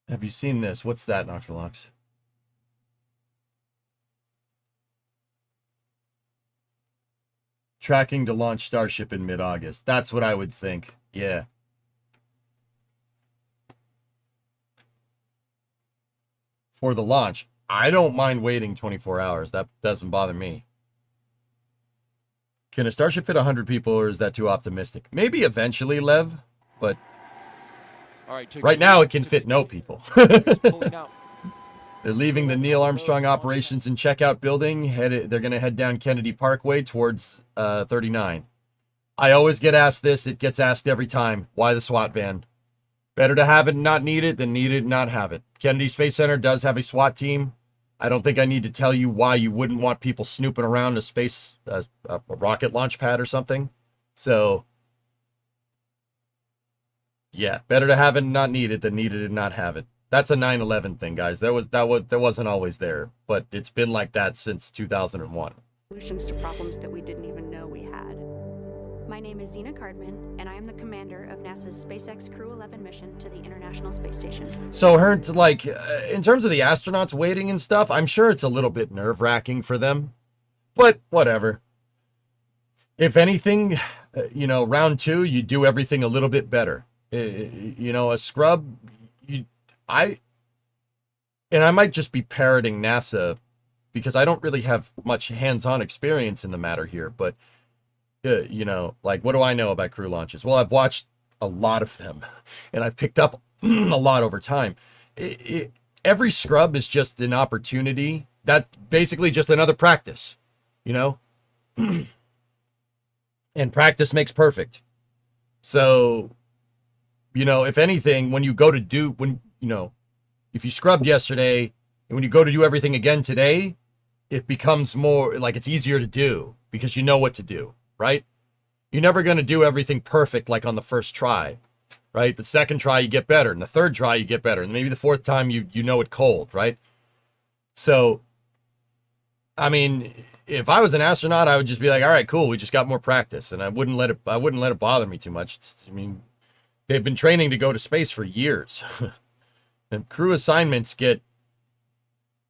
Have you seen this? What's that, Nocturlux? Tracking to launch Starship in mid-August. That's what I would think. Yeah. For the launch, I don't mind waiting 24 hours. That doesn't bother me. Can a Starship fit 100 people, or is that too optimistic? Maybe eventually, Lev, but All right, right now it can fit no people. Pulling out. They're leaving the Neil Armstrong Operations and Checkout building. They're going to head down Kennedy Parkway towards 39. I always get asked this. It gets asked every time. Why the SWAT van? Better to have it and not need it than need it and not have it. Kennedy Space Center does have a SWAT team. I don't think I need to tell you why you wouldn't want people snooping around a rocket launch pad or something. So, yeah, better to have it and not need it than need it and not have it. That's a 9/11 thing, guys. That wasn't always there, but it's been like that since 2001. Solutions to problems that we didn't even know we had. My name is Zena Cardman, and I am the commander of NASA's SpaceX Crew 11 mission to the International Space Station. So, Hernt, like, in terms of the astronauts waiting and stuff, I'm sure it's a little bit nerve-wracking for them, but whatever. If anything, round 2, you do everything a little bit better. A scrub, I might just be parroting NASA because I don't really have much hands-on experience in the matter here, but like, what do I know about crew launches? Well, I've watched a lot of them, and I've picked up a lot over time. every scrub is just an opportunity. That basically just another practice, you know? And practice makes perfect. So, you know, if anything, when you go to do, when, you know, if you scrubbed yesterday and when you go to do everything again today, it becomes more like it's easier to do because you know what to do, right? You're never going to do everything perfect like on the first try, right? The second try, you get better. And the third try, you get better. And maybe the fourth time, you know it cold, right? So, I mean, if I was an astronaut, I would just be like, all right, cool. We just got more practice. And I wouldn't let it bother me too much. I mean, they've been training to go to space for years. And crew assignments get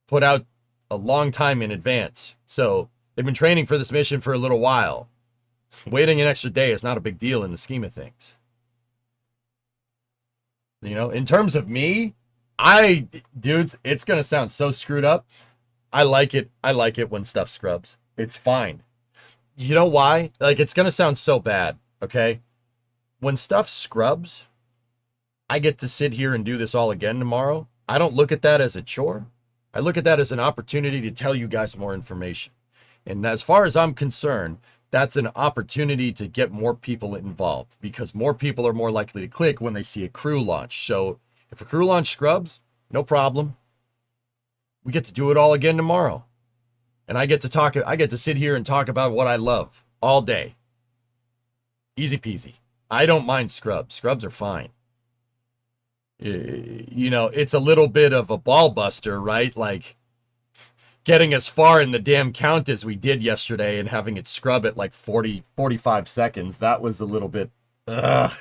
put out a long time in advance. So they've been training for this mission for a little while. Waiting an extra day is not a big deal in the scheme of things. You know, in terms of me, dudes, it's going to sound so screwed up. I like it. I like it when stuff scrubs. It's fine. You know why? Like, it's going to sound so bad, okay? When stuff scrubs, I get to sit here and do this all again tomorrow. I don't look at that as a chore. I look at that as an opportunity to tell you guys more information. And as far as I'm concerned, that's an opportunity to get more people involved because more people are more likely to click when they see a crew launch. So if a crew launch scrubs, no problem. We get to do it all again tomorrow. And I get to sit here and talk about what I love all day. Easy peasy. I don't mind scrubs. Scrubs are fine. You know, it's a little bit of a ball buster, right? Like getting as far in the damn count as we did yesterday and having it scrub at like 45 seconds. That was a little bit, ugh.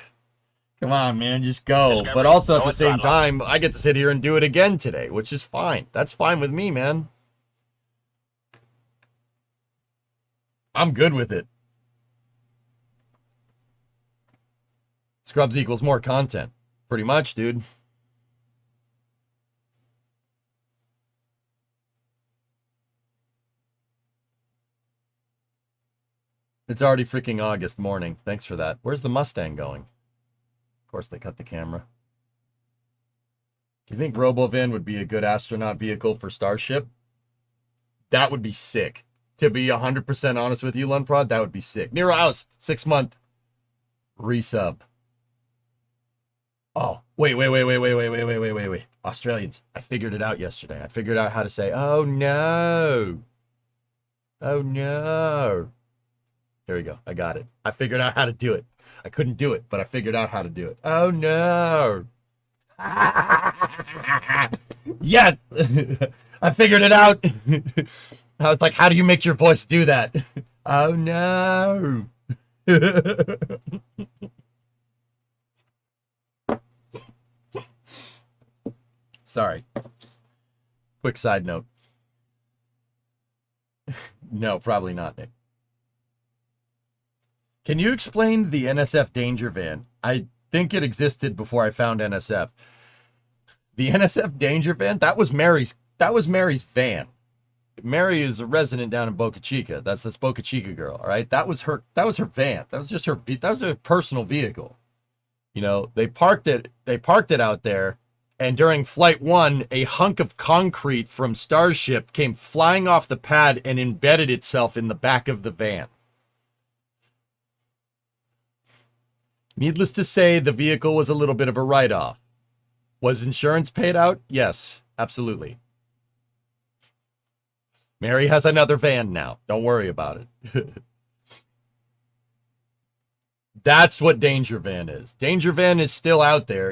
Come on, man, just go. But also at the same time, I get to sit here and do it again today, which is fine. That's fine with me, man. I'm good with it. Scrubs equals more content. Pretty much, dude. It's already freaking August morning. Thanks for that. Where's the Mustang going? Of course, they cut the camera. Do you think RoboVan would be a good astronaut vehicle for Starship? That would be sick. To be 100% honest with you, Lunprod, that would be sick. Nero House, 6-month resub. Oh, wait. Australians, I figured it out yesterday. I figured out how to say, oh no. Oh no. Here we go. I got it. I figured out how to do it. I couldn't do it, but I figured out how to do it. Oh no. Yes. I figured it out. I was like, how do you make your voice do that? Oh no. Sorry. Quick side note. No, probably not, Nick. Can you explain the NSF Danger Van? I think it existed before I found NSF. The NSF Danger Van, that was Mary's van. Mary is a resident down in Boca Chica. That's this Boca Chica girl, all right? That was her van. That was just her personal vehicle. You know, they parked it out there, and during flight 1, a hunk of concrete from Starship came flying off the pad and embedded itself in the back of the van. Needless to say, the vehicle was a little bit of a write-off. Was insurance paid out? Yes, absolutely. Mary has another van now. Don't worry about it. That's what Danger Van is. Danger Van is still out there.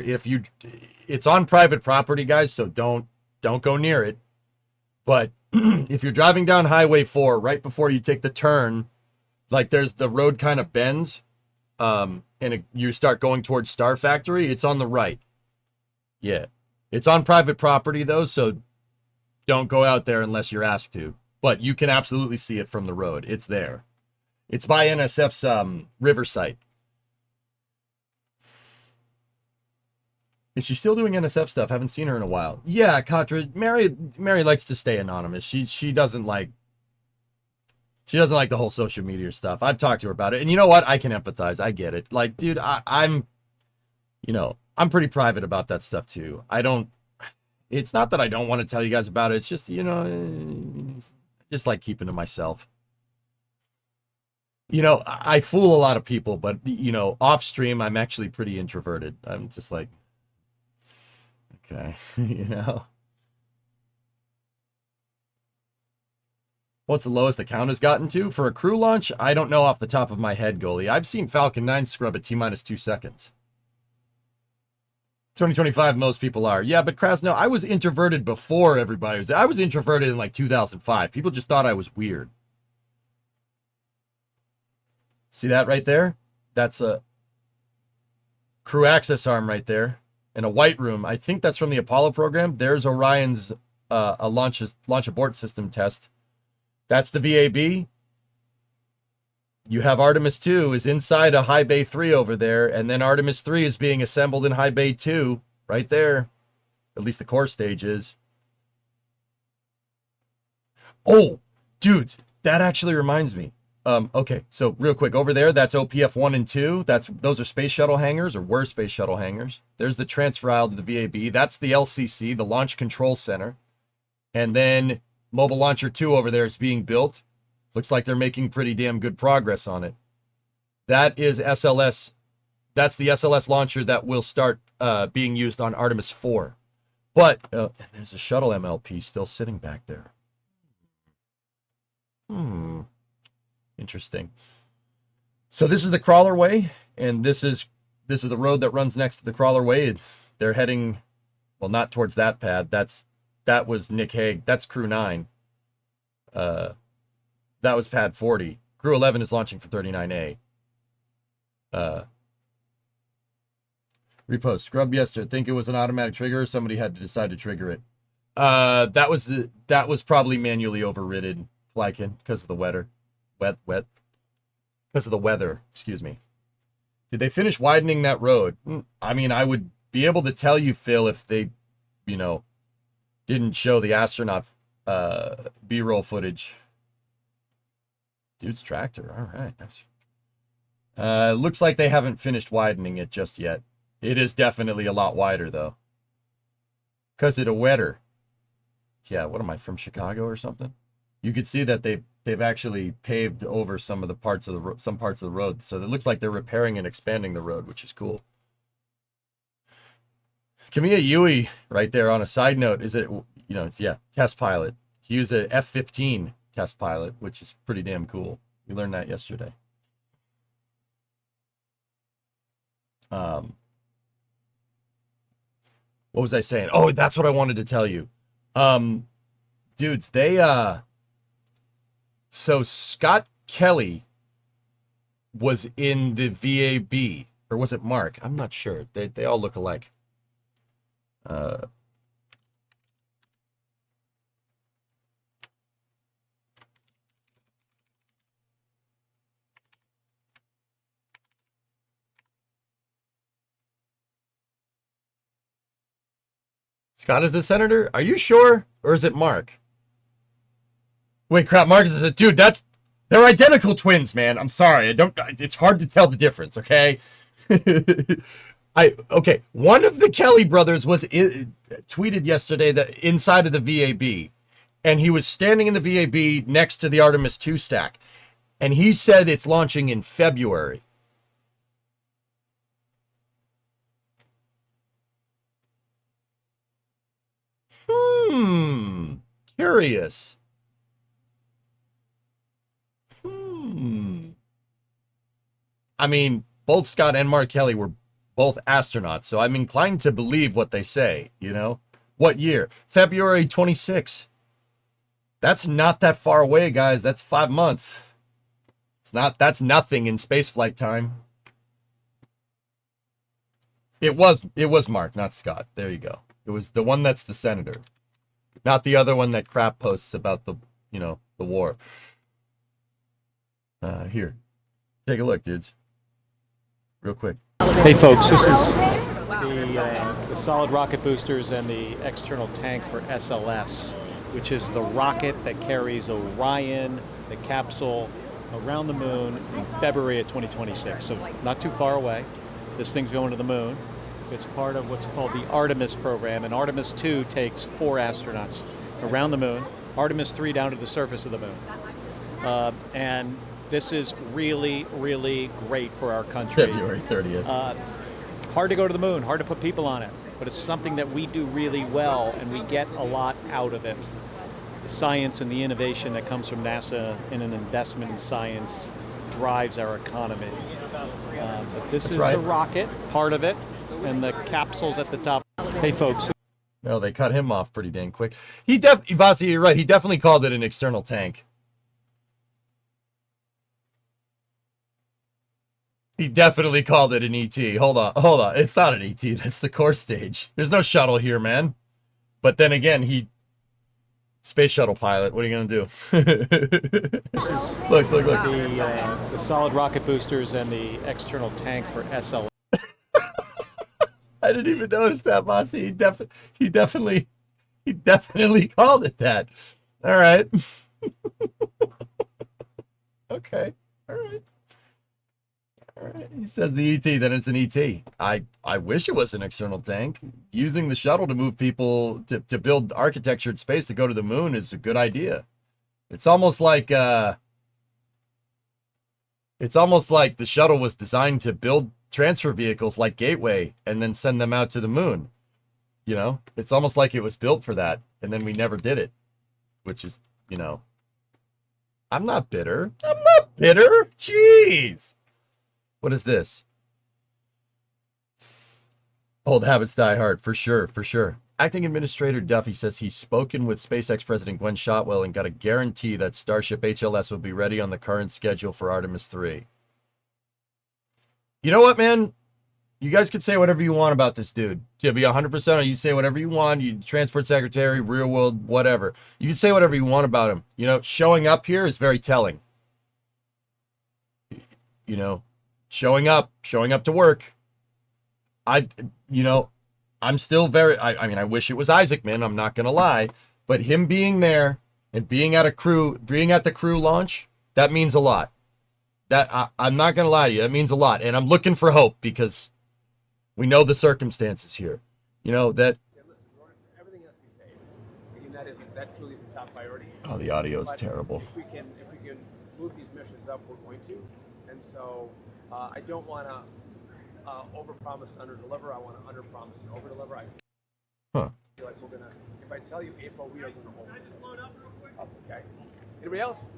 It's on private property, guys, so don't go near it. But if you're driving down Highway 4, right before you take the turn, like there's the road kind of bends, you start going towards Star Factory, it's on the right. Yeah. It's on private property, though, so don't go out there unless you're asked to. But you can absolutely see it from the road. It's there. It's by NSF's river site. Is she still doing NSF stuff? Haven't seen her in a while. Yeah, Katra. Mary likes to stay anonymous. She doesn't like the whole social media stuff. I've talked to her about it. And you know what? I can empathize. I get it. Like, dude, I'm pretty private about that stuff too. It's not that I don't want to tell you guys about it. It's just, you know, just like keeping to myself. You know, I fool a lot of people, but, you know, off stream, I'm actually pretty introverted. I'm just like, okay, you know. What's the lowest the count has gotten to? For a crew launch, I don't know off the top of my head, goalie. I've seen Falcon 9 scrub at T-minus 2 seconds. 2025, most people are. Yeah, but Krasno, I was introverted before everybody was. I was introverted in like 2005. People just thought I was weird. See that right there? That's a crew access arm right there. In a white room. I think that's from the Apollo program. There's Orion's a launch abort system test. That's the VAB. You have Artemis 2 is inside a High Bay 3 over there, and then Artemis 3 is being assembled in High Bay 2 right there. At least the core stage is. Oh, dudes, that actually reminds me. Okay, so real quick, over there, that's OPF 1 and 2. Those are space shuttle hangars, or were space shuttle hangars. There's the transfer aisle to the VAB. That's the LCC, the Launch Control Center. And then Mobile Launcher 2 over there is being built. Looks like they're making pretty damn good progress on it. That is SLS. That's the SLS launcher that will start being used on Artemis 4. But and there's a shuttle MLP still sitting back there. Interesting. So this is the crawler way, and this is the road that runs next to the crawler way. They're heading, well, not towards that pad. That was Nick Hague. That's Crew 9. That was pad 40. Crew 11 is launching for 39A. Repost. Scrub yesterday. Think it was an automatic trigger, or somebody had to decide to trigger it. That was probably manually overridden, Flykin, because of the weather. Because of the weather, excuse me. Did they finish widening that road? I mean, I would be able to tell you, Phil, if they, you know, didn't show the astronaut B-roll footage. Dude's tractor. All right. Nice. Looks like they haven't finished widening it just yet. It is definitely a lot wider, though. Because it's a wetter. Yeah, what am I, from Chicago or something? You could see that they've actually paved over some of the parts of some parts of the road. So it looks like they're repairing and expanding the road, which is cool. Kamiya Yui right there on a side note. Is it, you know, it's, yeah, test pilot. He was a F-15 test pilot, which is pretty damn cool. We learned that yesterday. What was I saying? Oh, that's what I wanted to tell you. Dudes, so Scott Kelly was in the VAB, or was it Mark? I'm not sure. They all look alike. Scott is the senator? Are you sure? Or is it Mark? Wait, crap, Mark is a dude, they're identical twins, man. I'm sorry. It's hard to tell the difference, okay? Okay, one of the Kelly brothers was tweeted yesterday that inside of the VAB, and he was standing in the VAB next to the Artemis 2 stack, and he said it's launching in February. Curious. I mean, both Scott and Mark Kelly were both astronauts, so I'm inclined to believe what they say, you know? What year? February 26. That's not that far away, guys. That's 5 months. That's nothing in spaceflight time. It was Mark, not Scott. There you go. It was the one that's the senator. Not the other one that crap posts about the, you know, the war. Here. Take a look, dudes. Real quick. Hey folks, this is the solid rocket boosters and the external tank for SLS, which is the rocket that carries Orion, the capsule, around the moon in February of 2026. So not too far away. This thing's going to the moon. It's part of what's called the Artemis program, and Artemis 2 takes 4 astronauts around the moon, Artemis 3 down to the surface of the moon. And this is really, really great for our country. February 30th. Hard to go to the moon, hard to put people on it, but it's something that we do really well, and we get a lot out of it. The science and the innovation that comes from NASA and an investment in science drives our economy. But this is the rocket, part of it, and the capsule's at the top. Hey, folks. No, they cut him off pretty dang quick. Vasi, you're right. He definitely called it an external tank. He definitely called it an ET. Hold on. It's not an ET. That's the core stage. There's no shuttle here, man. But then again, space shuttle pilot. What are you gonna do? Look. The solid rocket boosters and the external tank for SLS. I didn't even notice that, Vasi. He definitely called it that. All right. Okay. All right. He says the ET, then it's an ET. I wish it was an external tank. Using the shuttle to move people to build architecture in space to go to the moon is a good idea. It's almost like the shuttle was designed to build transfer vehicles like Gateway and then send them out to the moon. You know, it's almost like it was built for that, and then we never did it, which is, you know, I'm not bitter. Jeez. What is this? Old habits die hard, for sure. Acting Administrator Duffy says he's spoken with SpaceX President Gwen Shotwell and got a guarantee that Starship HLS will be ready on the current schedule for Artemis 3. You know what, man? You guys could say whatever you want about this dude. To be 100%, or you say whatever you want. You transport secretary, real world, whatever. You can say whatever you want about him. You know, showing up here is very telling. You know, showing up to work. I'm still very, I mean, I wish it was Isaacman, I'm not going to lie, but him being there and being at the crew launch, that means a lot. I'm not going to lie to you, that means a lot. And I'm looking for hope because we know the circumstances here. You know, that. Listen, everything has to be safe. I mean, that truly is the top priority. Oh, the audio is terrible. If we can move these missions up, we're going to. And so I don't want to overpromise and underdeliver. I want to underpromise and overdeliver. I feel like we're gonna. If I tell you April, we are gonna hold it. That's okay. Anybody else?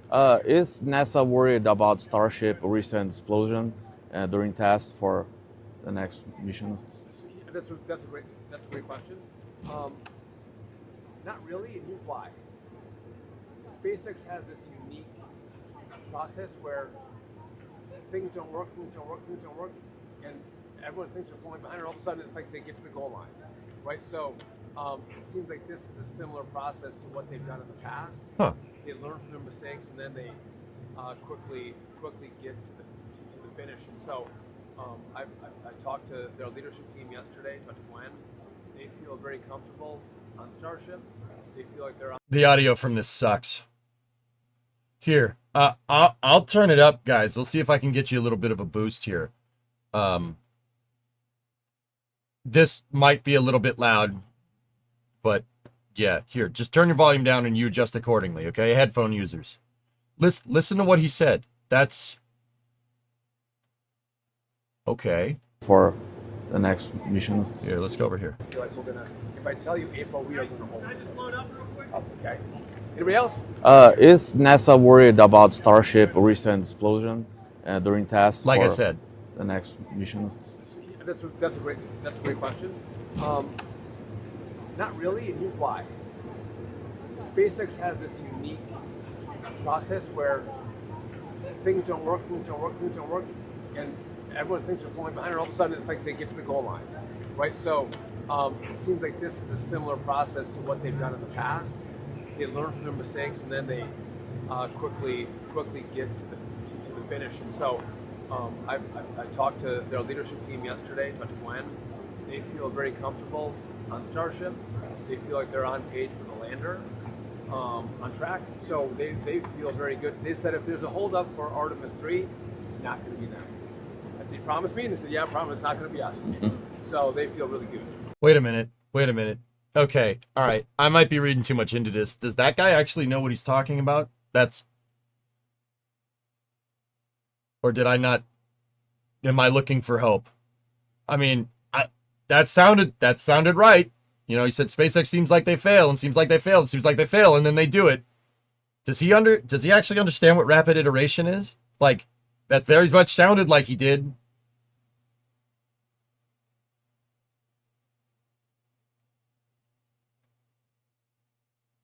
Is NASA worried about Starship recent explosion during tests for the next missions? That's a great question. Not really, and here's why. SpaceX has this unique process where things don't work, and everyone thinks they're falling behind, and all of a sudden it's like they get to the goal line, right? So it seems like this is a similar process to what they've done in the past. They learn from their mistakes, and then they quickly get to the finish. And so I talked to their leadership team yesterday, talked to Gwen. They feel very comfortable on Starship. They feel like they're on. The audio from this sucks. Here, I'll turn it up, guys. We'll see if I can get you a little bit of a boost here. This might be a little bit loud, but yeah, here, just turn your volume down and you adjust accordingly, okay? Headphone users. Listen to what he said. That's okay. For the next missions. Here, let's go over here. I feel like we're gonna. If I tell you April, we are gonna hold it. That's okay. Anybody else? Is NASA worried about Starship recent explosion during tests? Like I said, the next missions. That's a great question. Not really, and here's why. SpaceX has this unique process where things don't work, and everyone thinks they're falling behind, and all of a sudden it's like they get to the goal line, right? So it seems like this is a similar process to what they've done in the past. They learn from their mistakes, and then they quickly get to the finish. And so I talked to their leadership team yesterday, talked to Gwen. They feel very comfortable on Starship. They feel like they're on page for the lander, on track. So they feel very good. They said if there's a holdup for Artemis 3, it's not going to be them. I said, you promise me? And they said, yeah, I promise it's not going to be us. So they feel really good. Wait a minute. Wait a minute. Okay. All right. I might be reading too much into this. Does that guy actually know what he's talking about? Or did I not? Am I looking for hope? I mean, that sounded right. You know, he said SpaceX seems like they fail and seems like they fail and seems like they fail and then they do it. Does he actually understand what rapid iteration is? Like, that very much sounded like he did.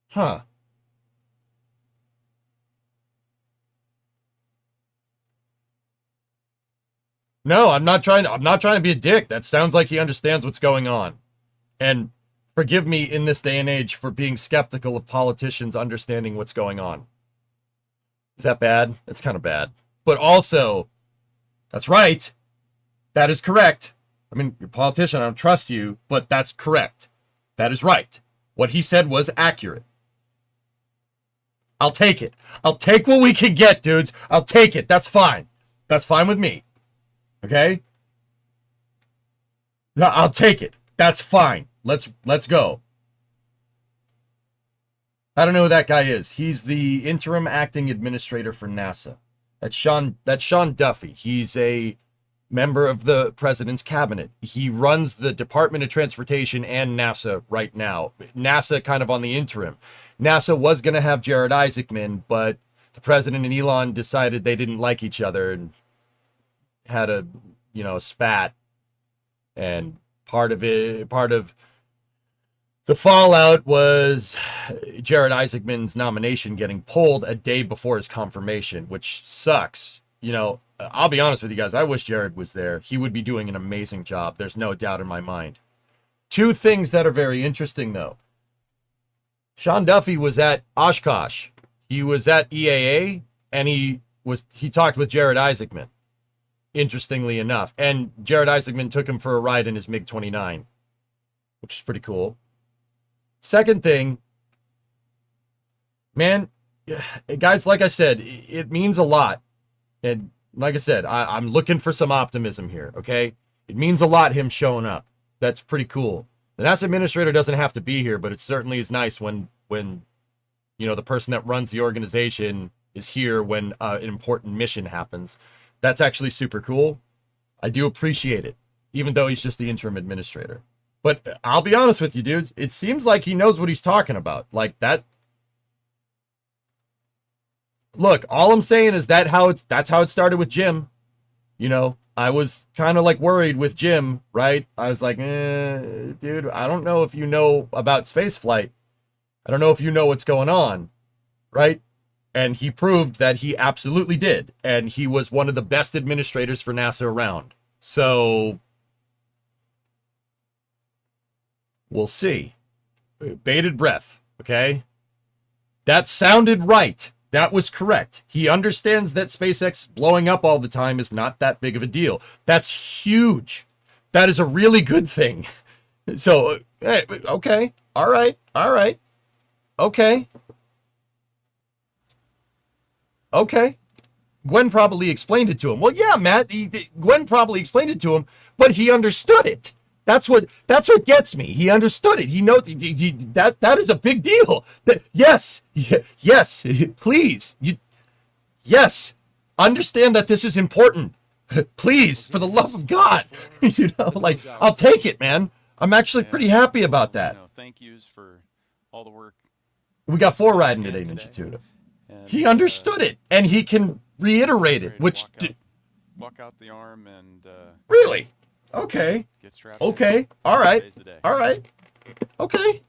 Huh. No, I'm not trying to be a dick. That sounds like he understands what's going on. And forgive me in this day and age for being skeptical of politicians understanding what's going on. Is that bad? It's kind of bad. But also, that's right. That is correct. I mean, you're a politician, I don't trust you, but that's correct. That is right. What he said was accurate. I'll take it. I'll take what we can get, dudes. I'll take it. That's fine. That's fine with me. Okay? I'll take it. That's fine. Let's go. I don't know who that guy is. He's the interim acting administrator for NASA. That's Sean Duffy. He's a member of the president's cabinet. He runs the Department of Transportation and NASA right now. NASA kind of on the interim. NASA was going to have Jared Isaacman, but the president and Elon decided they didn't like each other and had a spat. And part of the fallout was Jared Isaacman's nomination getting pulled a day before his confirmation, which sucks. I'll be honest with you guys. I wish Jared was there. He would be doing an amazing job. There's no doubt in my mind. Two things that are very interesting, though. Sean Duffy was at Oshkosh. He was at EAA, and he talked with Jared Isaacman, interestingly enough. And Jared Isaacman took him for a ride in his MiG-29, which is pretty cool. Second thing, man, guys, like I said, it means a lot. And like I said, I'm looking for some optimism here, okay? It means a lot him showing up. That's pretty cool. The NASA administrator doesn't have to be here, but it certainly is nice when the person that runs the organization is here when an important mission happens. That's actually super cool. I do appreciate it, even though he's just the interim administrator. But I'll be honest with you, dudes. It seems like he knows what he's talking about. Like that. Look, all I'm saying is that's how it started with Jim. I was kind of like worried with Jim, right? I was like, dude, I don't know if you know about space flight. I don't know if you know what's going on, right? And he proved that he absolutely did. And he was one of the best administrators for NASA around. So we'll see. Bated breath, okay? That sounded right. That was correct. He understands that SpaceX blowing up all the time is not that big of a deal. That's huge. That is a really good thing. So, okay. All right. Okay. Gwen probably explained it to him. Well, yeah, Matt, Gwen probably explained it to him, but he understood it. That's what gets me. He understood it. He knows that is a big deal. Yes, please. Yes, understand that this is important. Please, for the love of God. I'll take it, man. I'm actually pretty happy about that. Thank yous for all the work. We got 4 riding today, Ninja Tuda. He understood it, and he can reiterate it, which... Walk out the arm and... Really? Okay. Okay. All right. Okay.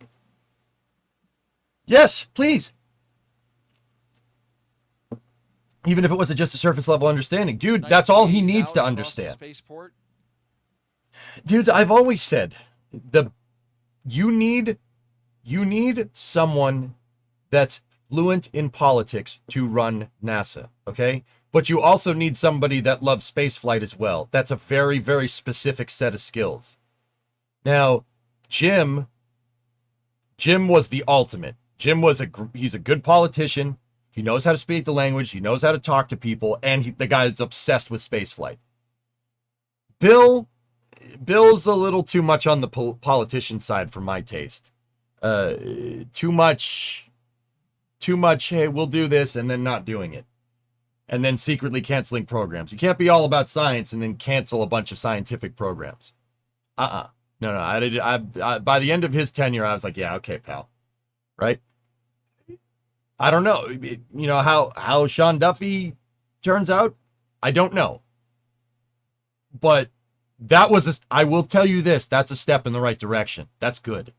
Yes, please. Even if it was just a surface level understanding. Dude, that's all he needs to understand. Dudes, I've always said you need someone that's fluent in politics to run NASA, okay? But you also need somebody that loves spaceflight as well. That's a very, very specific set of skills. Now, Jim was the ultimate. He's a good politician. He knows how to speak the language. He knows how to talk to people. And the guy that's obsessed with spaceflight. Bill, Bill's a little too much on the politician side for my taste. Too much, hey, we'll do this, and then not doing it. And then secretly canceling programs. You can't be all about science and then cancel a bunch of scientific programs. No. I by the end of his tenure, I was like, yeah, okay, pal. Right? I don't know. You know, how Sean Duffy turns out? I don't know. But that was, I will tell you this, that's a step in the right direction. That's good.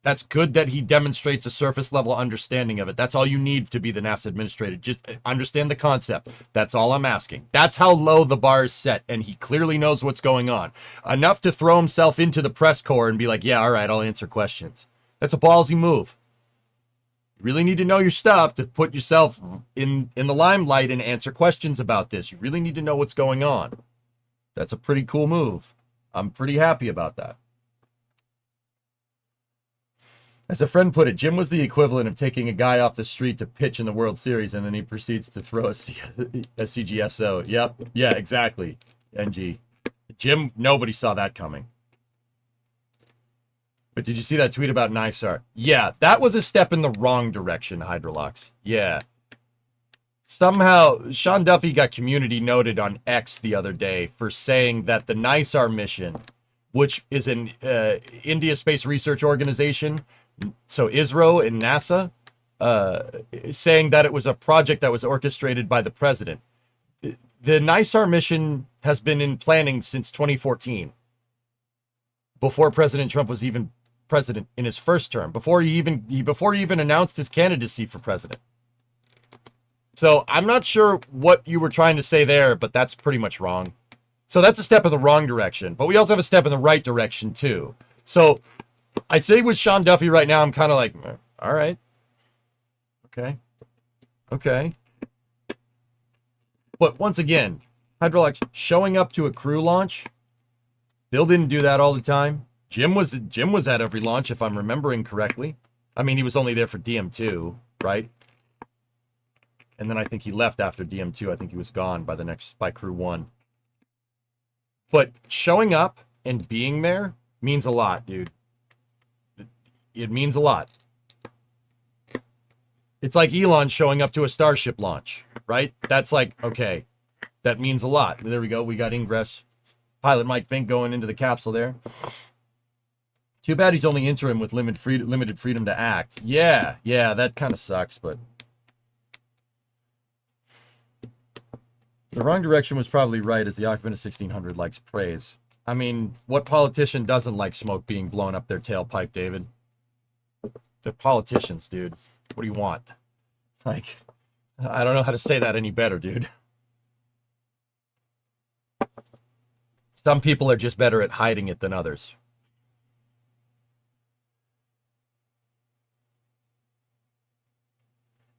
That's good that he demonstrates a surface level understanding of it. That's all you need to be the NASA administrator. Just understand the concept. That's all I'm asking. That's how low the bar is set, and he clearly knows what's going on. Enough to throw himself into the press corps and be like, yeah, all right, I'll answer questions. That's a ballsy move. You really need to know your stuff to put yourself in the limelight and answer questions about this. You really need to know what's going on. That's a pretty cool move. I'm pretty happy about that. As a friend put it, Jim was the equivalent of taking a guy off the street to pitch in the World Series, and then he proceeds to throw a CGSO. Yep. Yeah, exactly. NG. Jim, nobody saw that coming. But did you see that tweet about NISAR? Yeah, that was a step in the wrong direction, Hydrolox. Yeah. Somehow, Sean Duffy got community noted on X the other day for saying that the NISAR mission, which is an India Space Research Organization, so ISRO and NASA, saying that it was a project that was orchestrated by the president. The NISAR mission has been in planning since 2014, before President Trump was even president in his first term, before he even announced his candidacy for president. So I'm not sure what you were trying to say there, but that's pretty much wrong. So that's a step in the wrong direction, but we also have a step in the right direction too. So I'd say with Sean Duffy right now, I'm kind of like, all right. Okay. But once again, Hydrolox showing up to a crew launch. Bill didn't do that all the time. Jim was at every launch, if I'm remembering correctly. I mean, he was only there for DM2, right? And then I think he left after DM2. I think he was gone by crew 1. But showing up and being there means a lot, dude. It means a lot. It's like Elon showing up to a Starship launch, right? That's like, okay, that means a lot. There we go. We got ingress. Pilot Mike Fink going into the capsule there. Too bad he's only interim with limited freedom to act. Yeah, that kind of sucks, but the wrong direction was probably right, as the occupant of 1600 likes praise. I mean, what politician doesn't like smoke being blown up their tailpipe, David? They're politicians, dude. What do you want? Like, I don't know how to say that any better, dude. Some people are just better at hiding it than others.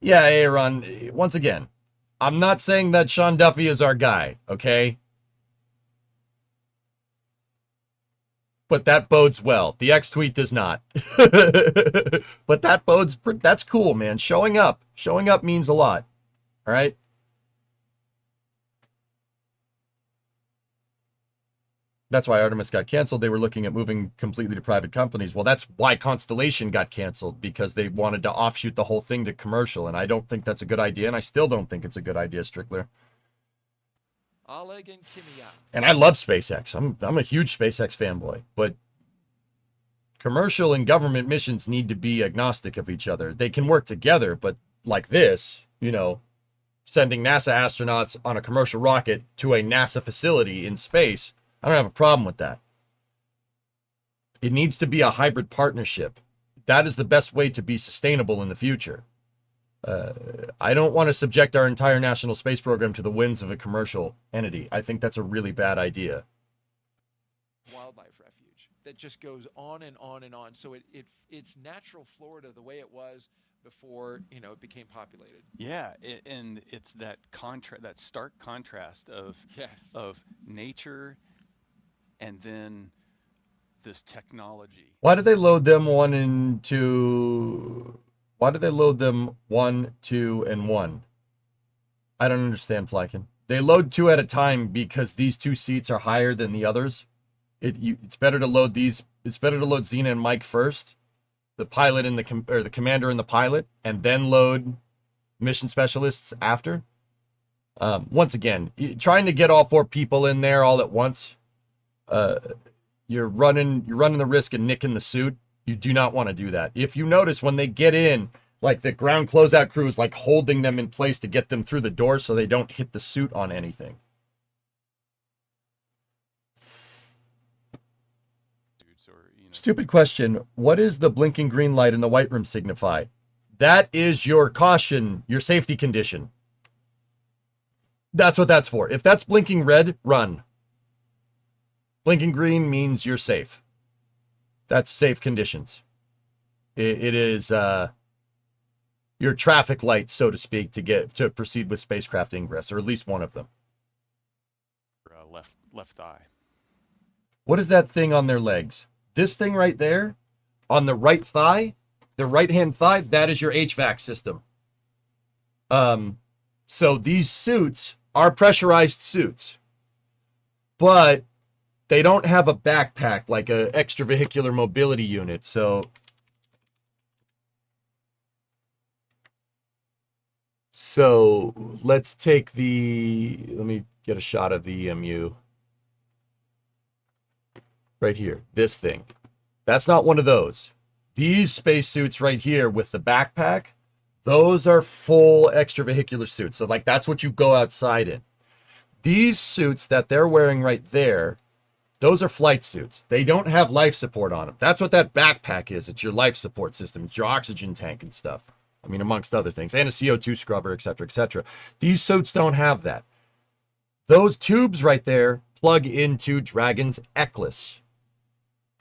Yeah, Aaron, once again, I'm not saying that Sean Duffy is our guy, okay? But that bodes well. The X tweet does not. But that's cool, man. Showing up means a lot. All right? That's why Artemis got canceled. They were looking at moving completely to private companies. Well, that's why Constellation got canceled, because they wanted to offshoot the whole thing to commercial, and I don't think that's a good idea, and I still don't think it's a good idea, Strickler. Oleg and Kimia. And I love SpaceX. I'm a huge SpaceX fanboy, but commercial and government missions need to be agnostic of each other. They can work together, but like this, you know, sending NASA astronauts on a commercial rocket to a NASA facility in space, I don't have a problem with that. It needs to be a hybrid partnership. That is the best way to be sustainable in the future. I don't want to subject our entire national space program to the whims of a commercial entity. I think that's a really bad idea. Wildlife refuge that just goes on and on and on. So it's natural Florida the way it was before, you know, it became populated. Yeah, and it's that that stark contrast of nature and then this technology. Why did they load them 1 and 2? Why did they load them 1, 2, and 1? I don't understand, Flykin. They load 2 at a time because these 2 seats are higher than the others. It's better to load these. It's better to load Xena and Mike first, the pilot and the commander and the pilot, and then load mission specialists after. Once again, trying to get all 4 people in there all at once, you're running the risk of nicking the suit. You do not want to do that. If you notice when they get in, like the ground closeout crew is like holding them in place to get them through the door so they don't hit the suit on anything. Stupid question. What is the blinking green light in the white room signify? That is your caution, your safety condition. That's what that's for. If that's blinking red, run. Blinking green means you're safe. That's safe conditions. It is your traffic light, so to speak, to proceed with spacecraft ingress, or at least one of them. Left thigh. What is that thing on their legs? This thing right there, on the right thigh, the right-hand thigh, that is your HVAC system. So these suits are pressurized suits, but they don't have a backpack like an extravehicular mobility unit. So let's take let me get a shot of the EMU. Right here, this thing. That's not one of those. These spacesuits right here with the backpack, those are full extravehicular suits. So like that's what you go outside in. These suits that they're wearing right there, those are flight suits. They don't have life support on them. That's what that backpack is. It's your life support system. It's your oxygen tank and stuff. I mean, amongst other things. And a CO2 scrubber, etc., etc. These suits don't have that. Those tubes right there plug into Dragon's ECLS.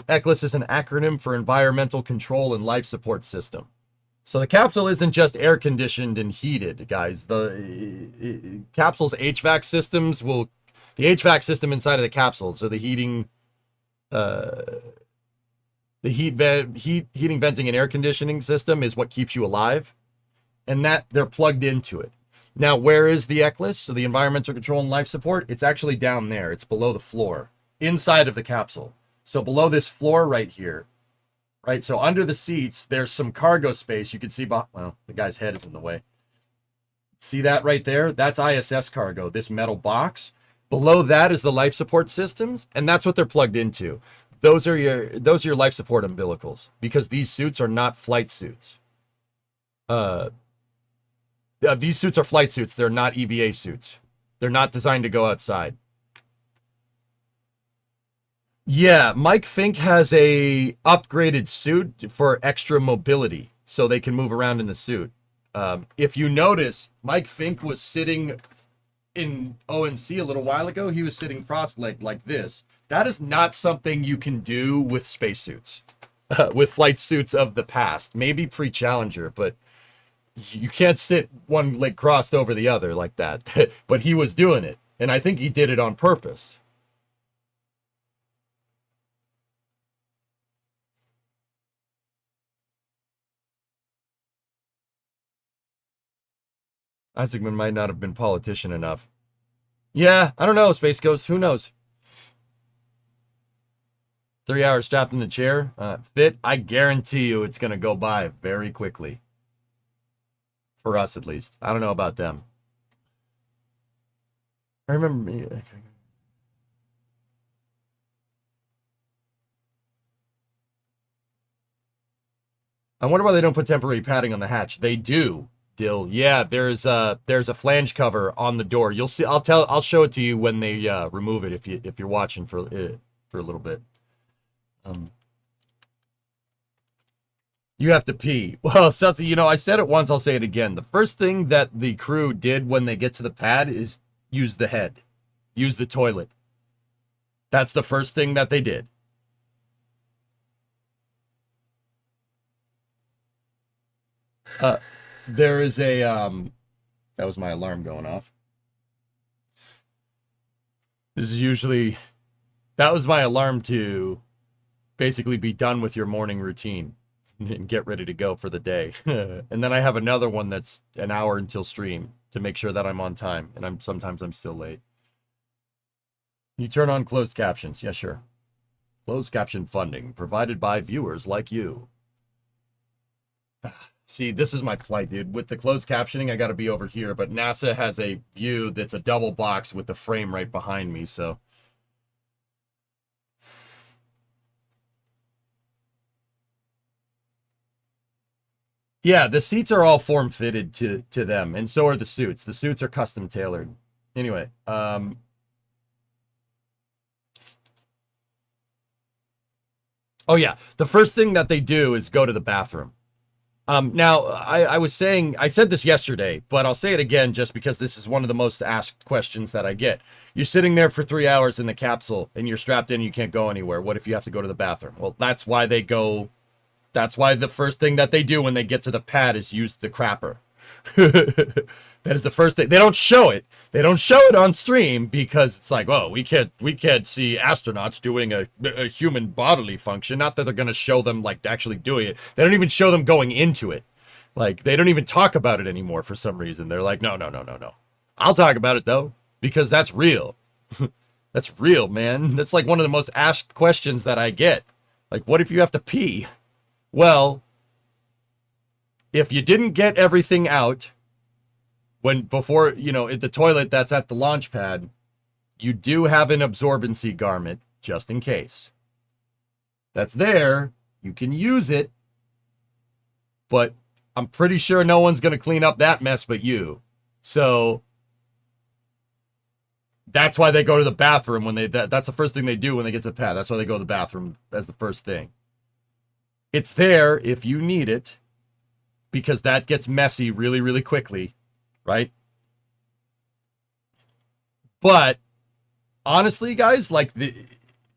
ECLS is an acronym for Environmental Control and Life Support System. So the capsule isn't just air conditioned and heated, guys. The capsule's HVAC systems the HVAC system inside of the capsule, so the heating, heating, venting, and air conditioning system is what keeps you alive, and that they're plugged into it. Now, where is the ECLS? So the Environmental Control and Life Support, it's actually down there. It's below the floor, inside of the capsule. So below this floor right here, right? So under the seats, there's some cargo space. You can see, well, the guy's head is in the way. See that right there? That's ISS cargo, this metal box. Below that is the life support systems, and that's what they're plugged into. Those are your life support umbilicals, because these suits are not flight suits. These suits are flight suits. They're not EVA suits. They're not designed to go outside. Yeah, Mike Fink has a upgraded suit for extra mobility, so they can move around in the suit. If you notice, Mike Fink was sitting in ONC a little while ago. He was sitting cross-legged like this. That is not something you can do with spacesuits, with flight suits of the past. Maybe pre-Challenger, but you can't sit one leg crossed over the other like that. But he was doing it, and I think he did it on purpose. Isaacman might not have been politician enough. Yeah, I don't know, Space Ghost. Who knows? 3 hours strapped in the chair. Fit, I guarantee you it's going to go by very quickly. For us, at least. I don't know about them. I remember me. I wonder why they don't put temporary padding on the hatch. They do. Dill. Yeah, there's a flange cover on the door. You'll see. I'll show it to you when they remove it if you're watching for a little bit. You have to pee. Well, Sussy, you know, I said it once, I'll say it again. The first thing that the crew did when they get to the pad is use the head. Use the toilet. That's the first thing that they did. There is a, that was my alarm going off. This is usually, that was my alarm to basically be done with your morning routine and get ready to go for the day. And then I have another one that's an hour until stream to make sure that I'm on time. And sometimes I'm still late. You turn on closed captions. Yeah, sure. Closed caption funding provided by viewers like you. See, this is my plight, dude. With the closed captioning, I got to be over here, but NASA has a view that's a double box with the frame right behind me, so. Yeah, the seats are all form-fitted to them, and so are the suits. The suits are custom tailored. Anyway, oh yeah, the first thing that they do is go to the bathroom. Now, I was saying, I said this yesterday, but I'll say it again just because this is one of the most asked questions that I get. You're sitting there for 3 hours in the capsule, and you're strapped in and you can't go anywhere. What if you have to go to the bathroom? Well, that's why they go... That's why the first thing that they do when they get to the pad is use the crapper. That is the first thing. They don't show it. They don't show it on stream because it's like, oh, we can't see astronauts doing a human bodily function. Not that they're going to show them like actually doing it. They don't even show them going into it. Like, they don't even talk about it anymore for some reason. They're like, no. I'll talk about it though, because that's real. That's real, man. That's like one of the most asked questions that I get. Like, what if you have to pee? Well, if you didn't get everything out before, at the toilet that's at the launch pad, you do have an absorbency garment just in case. That's there. You can use it, but I'm pretty sure no one's going to clean up that mess but you. So that's why they go to the bathroom when that's the first thing they do when they get to the pad. That's why they go to the bathroom as the first thing. It's there if you need it, because that gets messy really, really quickly, right? But honestly, guys,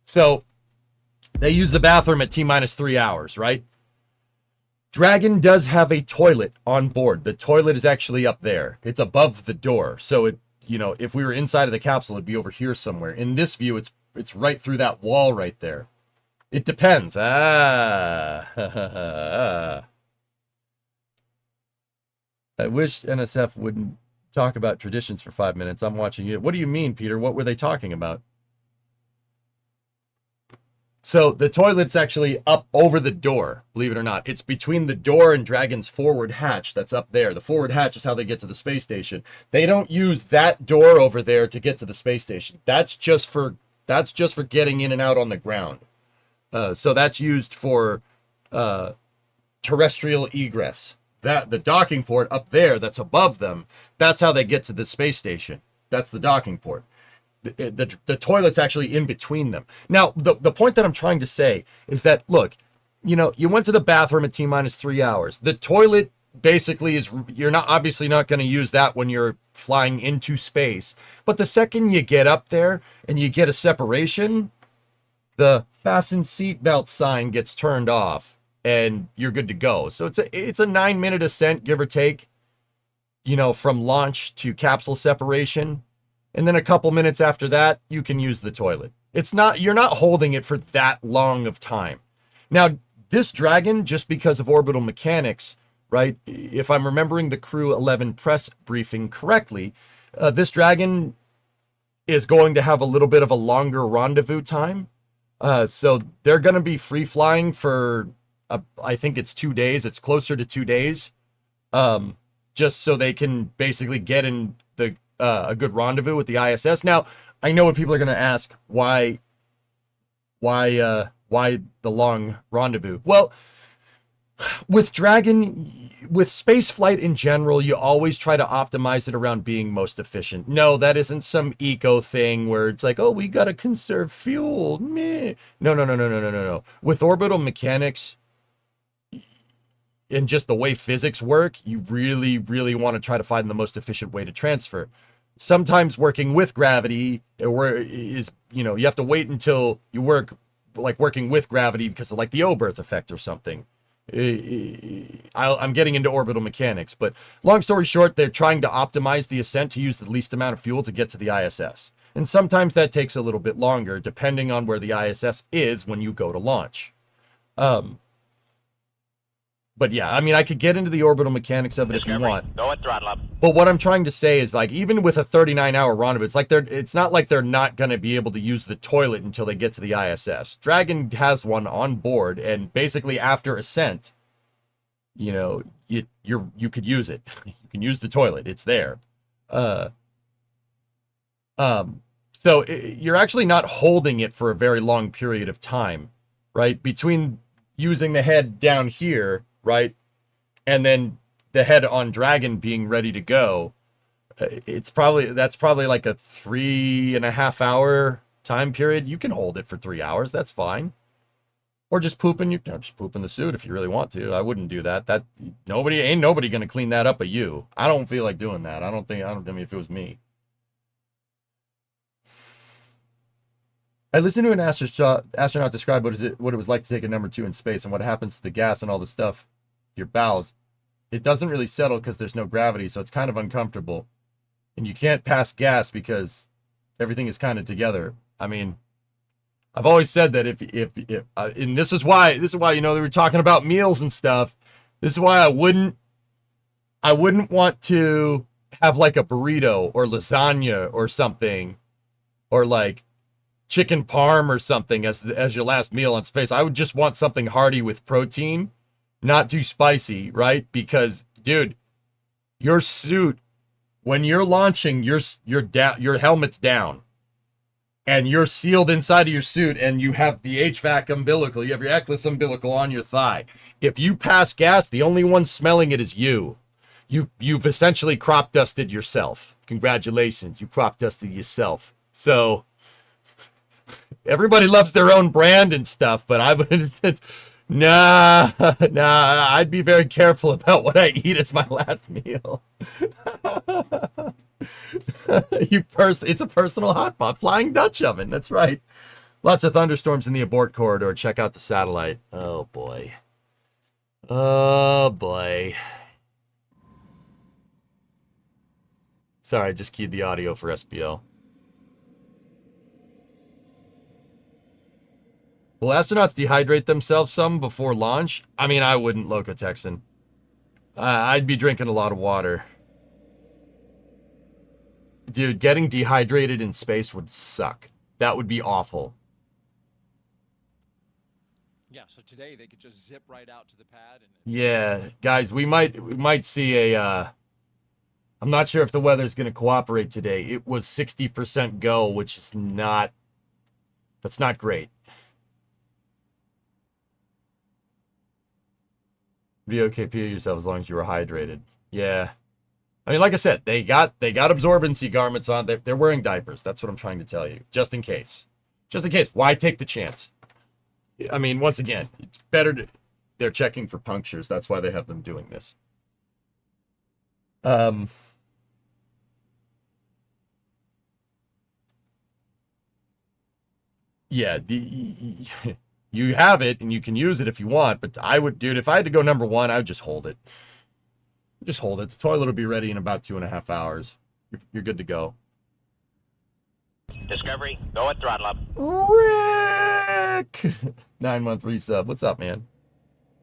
so they use the bathroom at T-minus 3 hours, right? Dragon does have a toilet on board. The toilet is actually up there. It's above the door. So if we were inside of the capsule, it'd be over here somewhere. In this view, it's right through that wall right there. It depends. I wish NSF wouldn't talk about traditions for 5 minutes. I'm watching it. What do you mean, Peter? What were they talking about? So the toilet's actually up over the door, believe it or not. It's between the door and Dragon's forward hatch that's up there. The forward hatch is how they get to the space station. They don't use that door over there to get to the space station. That's just for getting in and out on the ground. So that's used for terrestrial egress. The docking port up there that's above them, that's how they get to the space station. That's the docking port. The toilet's actually in between them. Now, the point that I'm trying to say is that, look, you went to the bathroom at T-minus 3 hours. The toilet basically you're obviously not going to use that when you're flying into space. But the second you get up there and you get a separation, the fasten seatbelt sign gets turned off and you're good to go. So it's a 9-minute ascent, give or take, from launch to capsule separation. And then a couple minutes after that, you can use the toilet. You're not holding it for that long of time. Now, this Dragon, just because of orbital mechanics, right? If I'm remembering the Crew 11 press briefing correctly, this Dragon is going to have a little bit of a longer rendezvous time. So they're going to be free flying for, I think it's 2 days. It's closer to 2 days. Just so they can basically get in a good rendezvous with the ISS. Now, I know what people are going to ask. Why the long rendezvous? Well, with Dragon, with space flight in general, you always try to optimize it around being most efficient. No, that isn't some eco thing where it's like, oh, we got to conserve fuel. Meh. No. With orbital mechanics and just the way physics work, you really, really want to try to find the most efficient way to transfer. Sometimes working with gravity you have to wait until you work like working with gravity because of like the O-berth effect or something. I'm getting into orbital mechanics, but long story short, they're trying to optimize the ascent to use the least amount of fuel to get to the ISS. And sometimes that takes a little bit longer, depending on where the ISS is when you go to launch. But yeah, I mean, I could get into the orbital mechanics of it if you Discovery, want. go at throttle up. But what I'm trying to say is, like, even with a 39-hour rendezvous, it's not like they're not going to be able to use the toilet until they get to the ISS. Dragon has one on board, and basically after ascent, you know, you could use it. You can use the toilet. It's there. So you're actually not holding it for a very long period of time, right? Between using the head down here, right, and then the head on Dragon being ready to go, that's probably like a 3.5 hour time period. You can hold it for 3 hours. That's fine. Or just poop in the suit if you really want to. I wouldn't do that. Ain't nobody gonna clean that up but you. I don't feel like doing that. I mean, if it was me. I listened to an astronaut describe what it was like to take a number 2 in space and what happens to the gas and all the stuff, your bowels. It doesn't really settle because there's no gravity, so it's kind of uncomfortable. And you can't pass gas because everything is kind of together. I mean, I've always said that and this is why, you know, they were talking about meals and stuff. This is why I wouldn't want to have like a burrito or lasagna or something, or like chicken parm or something as your last meal on space. I would just want something hearty with protein, not too spicy, right? Because, dude, your suit, when you're launching, your helmet's down, and you're sealed inside of your suit, and you have the HVAC umbilical, you have your Eclipse umbilical on your thigh. If you pass gas, the only one smelling it is you. You've essentially crop dusted yourself. Congratulations, you crop dusted yourself. So everybody loves their own brand and stuff, but I would nah, I'd be very careful about what I eat as my last meal. It's a personal hot pot, flying Dutch oven. That's right. Lots of thunderstorms in the abort corridor. Check out the satellite. Oh boy. Oh boy. Sorry, I just keyed the audio for SBL. Will astronauts dehydrate themselves some before launch? I mean, I wouldn't, Loco Texan. I'd be drinking a lot of water. Dude, getting dehydrated in space would suck. That would be awful. Yeah, so today they could just zip right out to the pad. Yeah, guys, we might see a... I'm not sure if the weather's going to cooperate today. It was 60% go, which is not... That's not great. VOKP yourself as long as you were hydrated. Yeah. I mean, like I said, they got absorbency garments on. They're wearing diapers. That's what I'm trying to tell you. Just in case. Just in case. Why take the chance? I mean, once again, it's better to... They're checking for punctures. That's why they have them doing this. Yeah, you have it, and you can use it if you want, but I would, dude, if I had to go number 1, I would just hold it. Just hold it. The toilet will be ready in about 2.5 hours. You're good to go. Discovery, go at throttle up. Rick! 9-month resub. What's up, man?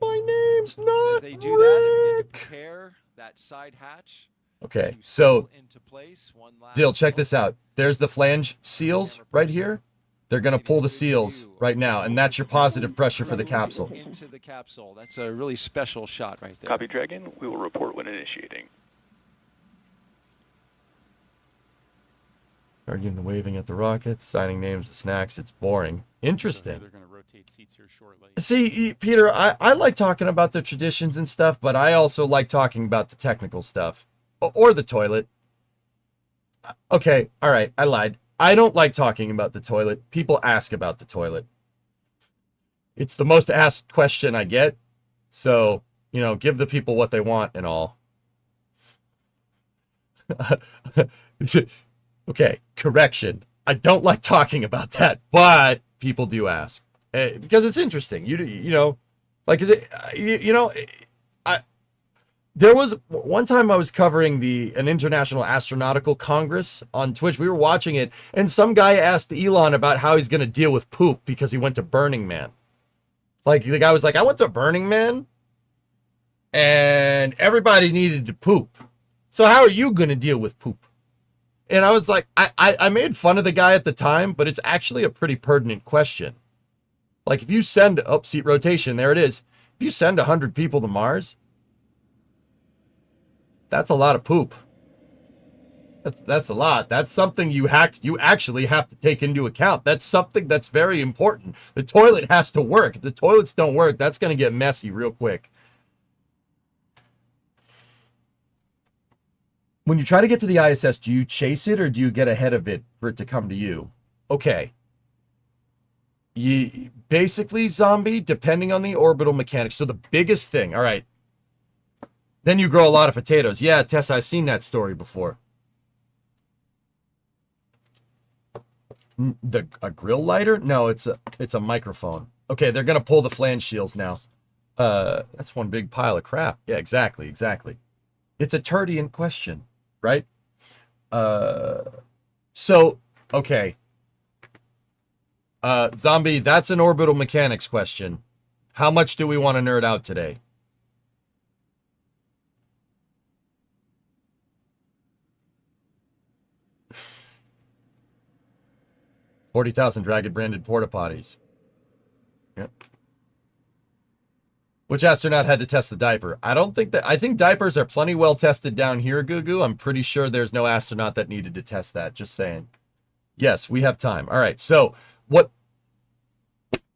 My name's not As they do that, they begin to prepare that side hatch. Okay, so, Into place. One last Dill, check this out. There's the flange seals right here. They're going to pull the seals right now, and that's your positive pressure for the capsule. Into the capsule. That's a really special shot right there. Copy, Dragon. We will report when initiating. Guardian the waving at the rocket, signing names to snacks. It's boring. Interesting. They're going to rotate seats here shortly. See, Peter, I like talking about the traditions and stuff, but I also like talking about the technical stuff. Or the toilet. Okay, all right, I lied. I don't like talking about the toilet. People ask about the toilet. It's the most asked question I get. So, you know, give the people what they want and all. Okay, correction. I don't like talking about that, but people do ask. Because it's interesting. You know, like, is it, there was one time I was covering an International Astronautical Congress on Twitch. We were watching it, and some guy asked Elon about how he's going to deal with poop because he went to Burning Man. Like, the guy was like, I went to Burning Man? and everybody needed to poop. So how are you going to deal with poop? And I was like, I made fun of the guy at the time, but it's actually a pretty pertinent question. Like if you send, seat rotation, there it is. If you send 100 people to Mars, that's a lot of poop. That's a lot. That's something you actually have to take into account. That's something that's very important. The toilet has to work. If the toilets don't work, that's going to get messy real quick. When you try to get to the ISS, do you chase it or do you get ahead of it for it to come to you? Okay. Basically, zombie, depending on the orbital mechanics. So the biggest thing, all right. Then you grow a lot of potatoes. Yeah, Tess, I've seen that story before. A grill lighter? No, it's a microphone. Okay, they're gonna pull the flange shields now. That's one big pile of crap. Yeah, exactly. It's a Turdian question, right? So okay. Zombie, that's an orbital mechanics question. How much do we want to nerd out today? $40,000 Dragon branded porta potties. Yep. Which astronaut had to test the diaper? I think diapers are plenty well tested down here, Gugu. I'm pretty sure there's no astronaut that needed to test that. Just saying. Yes, we have time. All right. So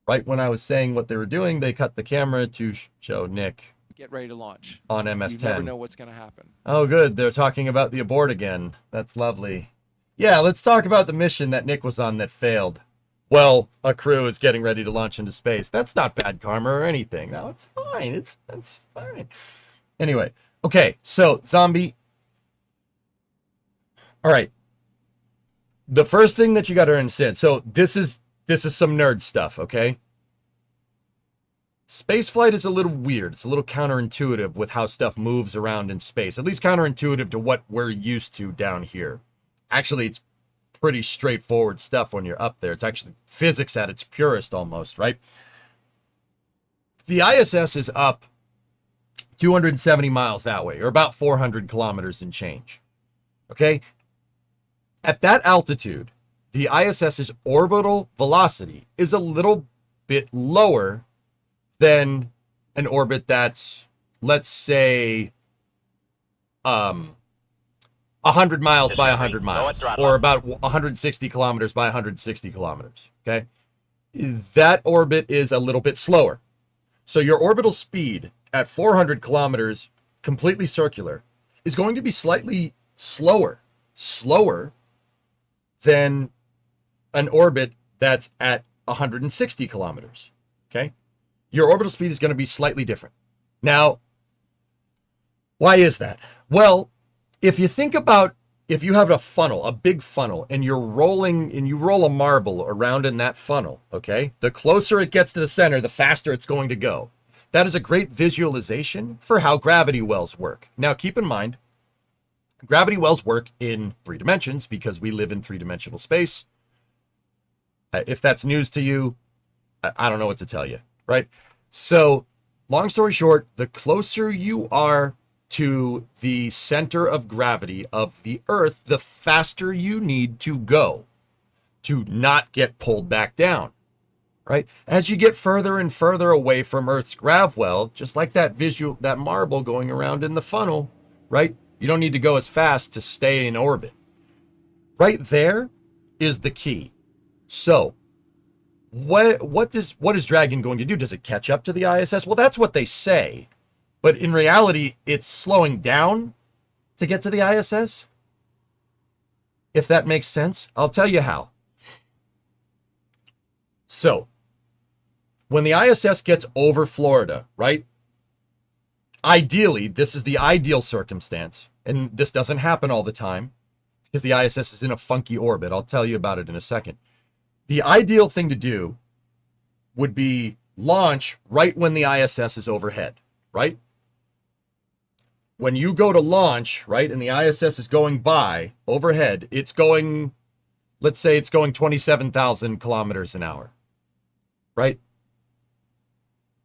right when I was saying what they were doing, they cut the camera to show Nick. Get ready to launch. On MS-10. You never know what's going to happen. Oh, good. They're talking about the abort again. That's lovely. Yeah, let's talk about the mission that Nick was on that failed. Well, a crew is getting ready to launch into space. That's not bad karma or anything. No, it's fine. It's fine. Anyway, okay, so zombie. All right. The first thing that you got to understand. So this is some nerd stuff, okay? Spaceflight is a little weird. It's a little counterintuitive with how stuff moves around in space. At least counterintuitive to what we're used to down here. Actually, it's pretty straightforward stuff when you're up there. It's actually physics at its purest almost, right? The ISS is up 270 miles that way, or about 400 kilometers and change. Okay? At that altitude, the ISS's orbital velocity is a little bit lower than an orbit that's, let's say, 100 miles by 100 miles, or about 160 kilometers by 160 kilometers, okay? That orbit is a little bit slower. So your orbital speed at 400 kilometers, completely circular, is going to be slightly slower than an orbit that's at 160 kilometers, okay? Your orbital speed is going to be slightly different. Now, why is that? Well, if you think about, if you have a funnel, a big funnel, and you roll a marble around in that funnel, okay? The closer it gets to the center, the faster it's going to go. That is a great visualization for how gravity wells work. Now, keep in mind, gravity wells work in 3 dimensions because we live in 3-dimensional space. If that's news to you, I don't know what to tell you, right? So, long story short, the closer you are to the center of gravity of the Earth, the faster you need to go to not get pulled back down, right? As you get further and further away from Earth's grav well, just like that marble going around in the funnel, right? You don't need to go as fast to stay in orbit. Right there is the key. So, what is Dragon going to do? Does it catch up to the ISS? Well, that's what they say. But in reality, it's slowing down to get to the ISS. If that makes sense, I'll tell you how. So, when the ISS gets over Florida, right? Ideally, this is the ideal circumstance. And this doesn't happen all the time because the ISS is in a funky orbit. I'll tell you about it in a second. The ideal thing to do would be launch right when the ISS is overhead, right? When you go to launch, right, and the ISS is going by overhead, it's going, let's say it's going 27,000 kilometers an hour, right?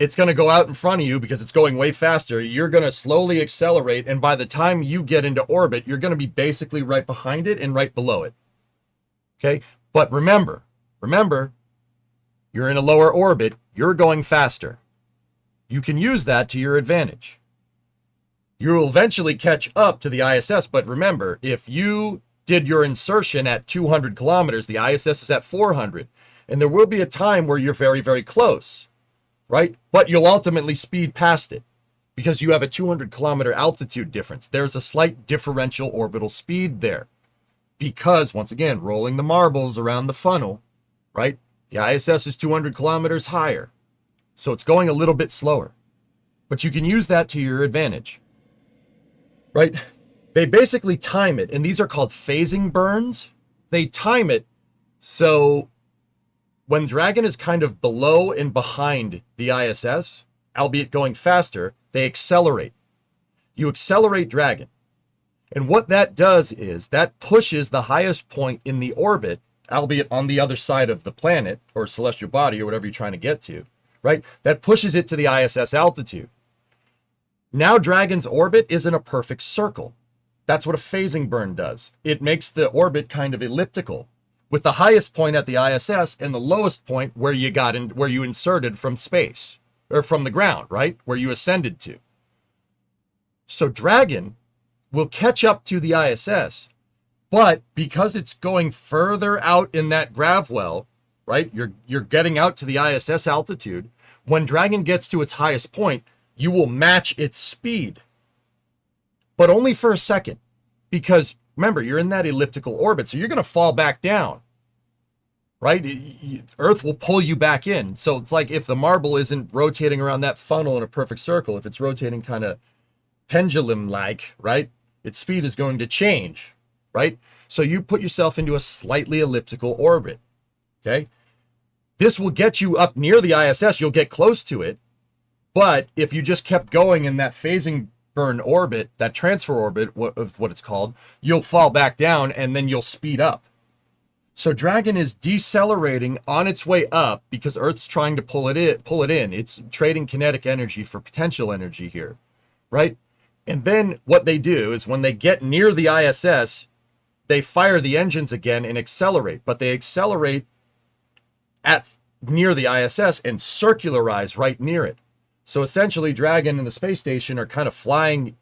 it's going to go out in front of you because it's going way faster. You're going to slowly accelerate, and by the time you get into orbit, you're going to be basically right behind it and right below it. Okay? But remember, you're in a lower orbit, you're going faster. You can use that to your advantage. You will eventually catch up to the ISS, but remember, if you did your insertion at 200 kilometers, the ISS is at 400, and there will be a time where you're very, very close, right? But you'll ultimately speed past it because you have a 200 kilometer altitude difference. There's a slight differential orbital speed there because, once again, rolling the marbles around the funnel, right? The ISS is 200 kilometers higher, so it's going a little bit slower. But you can use that to your advantage, right? They basically time it, and these are called phasing burns. They time it so when Dragon is kind of below and behind the ISS, albeit going faster, they accelerate. You accelerate Dragon. And what that does is that pushes the highest point in the orbit, albeit on the other side of the planet or celestial body or whatever you're trying to get to, right? That pushes it to the ISS altitude. Now Dragon's orbit isn't a perfect circle. That's what a phasing burn does. It makes the orbit kind of elliptical, with the highest point at the ISS and the lowest point where you inserted from space or from the ground, right? Where you ascended to. So Dragon will catch up to the ISS, but because it's going further out in that grav well, right? You're getting out to the ISS altitude. When Dragon gets to its highest point, you will match its speed, but only for a second, because remember, you're in that elliptical orbit, so you're going to fall back down, right? Earth will pull you back in. So it's like if the marble isn't rotating around that funnel in a perfect circle, if it's rotating kind of pendulum-like, right? Its speed is going to change, right? So you put yourself into a slightly elliptical orbit, okay? This will get you up near the ISS. You'll get close to it. But if you just kept going in that phasing burn orbit, that transfer orbit of what it's called, you'll fall back down and then you'll speed up. So Dragon is decelerating on its way up because Earth's trying to pull it in. It's trading kinetic energy for potential energy here, right? And then what they do is when they get near the ISS, they fire the engines again and accelerate, but they accelerate at near the ISS and circularize right near it. So essentially, Dragon and the space station are kind of flying.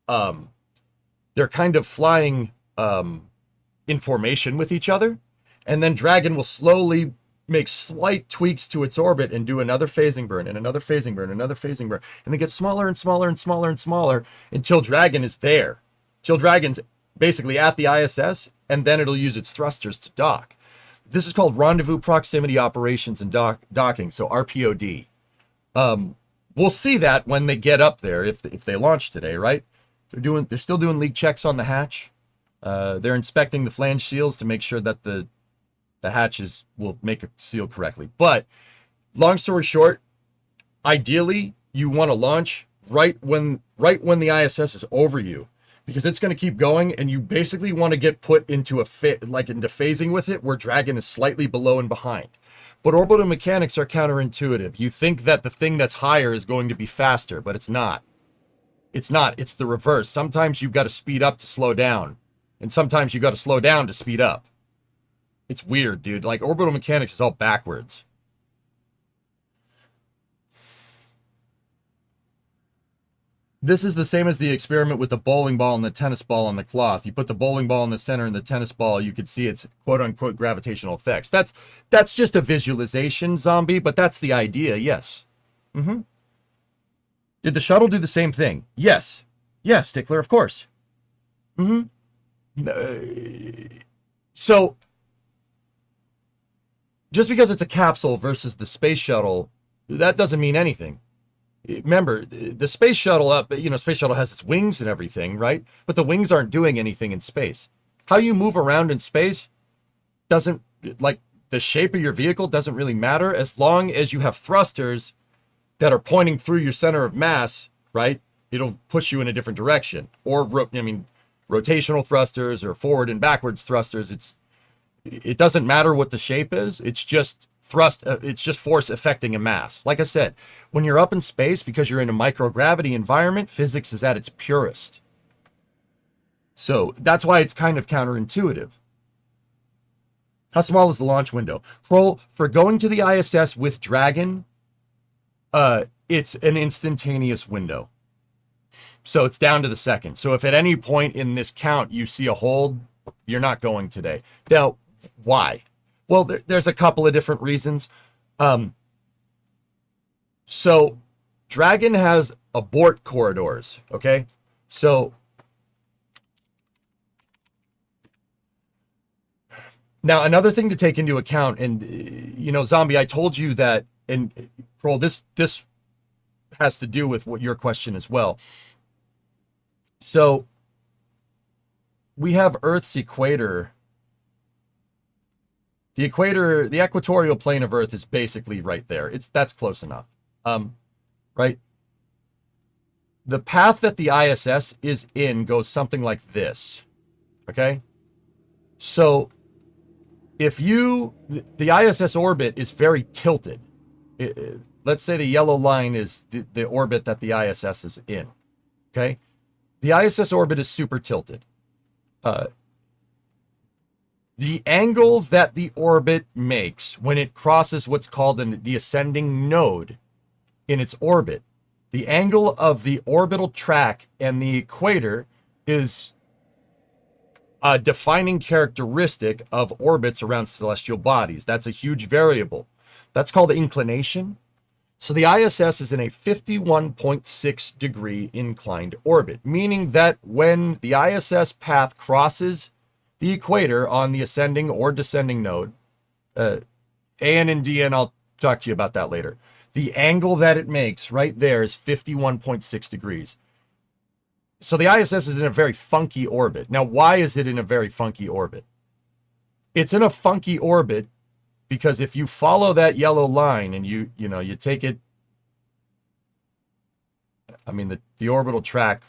They're kind of flying in formation with each other, and then Dragon will slowly make slight tweaks to its orbit and do another phasing burn and another phasing burn, another phasing burn, and they get smaller and smaller and smaller and smaller until Dragon is there. Till Dragon's basically at the ISS, and then it'll use its thrusters to dock. This is called rendezvous proximity operations and docking, so RPOD. We'll see that when they get up there, if they launch today, right? They're still doing leak checks on the hatch. They're inspecting the flange seals to make sure that the hatches will make a seal correctly. But long story short, ideally you want to launch right when the ISS is over you, because it's going to keep going, and you basically want to get put into into phasing with it, where Dragon is slightly below and behind. But orbital mechanics are counterintuitive. You think that the thing that's higher is going to be faster, but it's not. It's not. It's the reverse. Sometimes you've got to speed up to slow down, and sometimes you got to slow down to speed up. It's weird, dude. Like, orbital mechanics is all backwards. This is the same as the experiment with the bowling ball and the tennis ball on the cloth. You put the bowling ball in the center and the tennis ball, you could see its quote-unquote gravitational effects. That's just a visualization, Zombie, but that's the idea, yes. Mm-hmm. Did the shuttle do the same thing? Yes. Yes, Stickler, of course. Mm-hmm. So, just because it's a capsule versus the space shuttle, that doesn't mean anything. Remember, the space shuttle space shuttle has its wings and everything, right? But the wings aren't doing anything in space. How you move around in space doesn't, like, the shape of your vehicle doesn't really matter as long as you have thrusters that are pointing through your center of mass, right? It'll push you in a different direction. Or, rotational thrusters or forward and backwards thrusters. It doesn't matter what the shape is. It's just thrust. It's just force affecting a mass. Like I said, when you're up in space, because you're in a microgravity environment, physics is at its purest. So that's why it's kind of counterintuitive. How small is the launch window? Kroll, for going to the ISS with Dragon, it's an instantaneous window. So it's down to the second. So if at any point in this count you see a hold, you're not going today. Now, why? Well, there's a couple of different reasons. So Dragon has abort corridors, okay? So now another thing to take into account, and you know, Zombie, I told you that, and Kroll, this has to do with what your question as well. So we have Earth's equator. The equator, the equatorial plane of Earth is basically right there. That's close enough. Right? The path that the ISS is in goes something like this. Okay? So if the ISS orbit is very tilted. Let's say the yellow line is the orbit that the ISS is in. Okay? The ISS orbit is super tilted. The angle that the orbit makes when it crosses what's called the ascending node in its orbit, the angle of the orbital track and the equator is a defining characteristic of orbits around celestial bodies. That's a huge variable. That's called inclination. So the ISS is in a 51.6 degree inclined orbit, meaning that when the ISS path crosses the equator on the ascending or descending node, AN and DN, I'll talk to you about that later. The angle that it makes right there is 51.6 degrees. So the ISS is in a very funky orbit. Now, why is it in a very funky orbit? It's in a funky orbit because if you follow that yellow line and you take it, I mean, the orbital track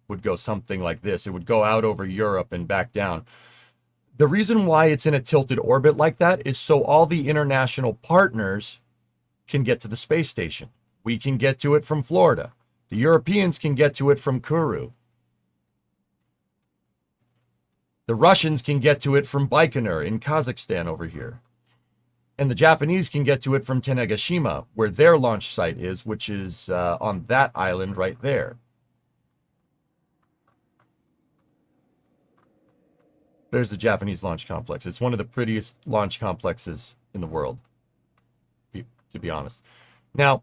would go something like this. It would go out over Europe and back down. The reason why it's in a tilted orbit like that is so all the international partners can get to the space station. We can get to it from Florida. The Europeans can get to it from Kourou. The Russians can get to it from Baikonur in Kazakhstan over here. And the Japanese can get to it from Tanegashima, where their launch site is, which is on that island right there. There's the Japanese launch complex. It's one of the prettiest launch complexes in the world, to be honest. Now,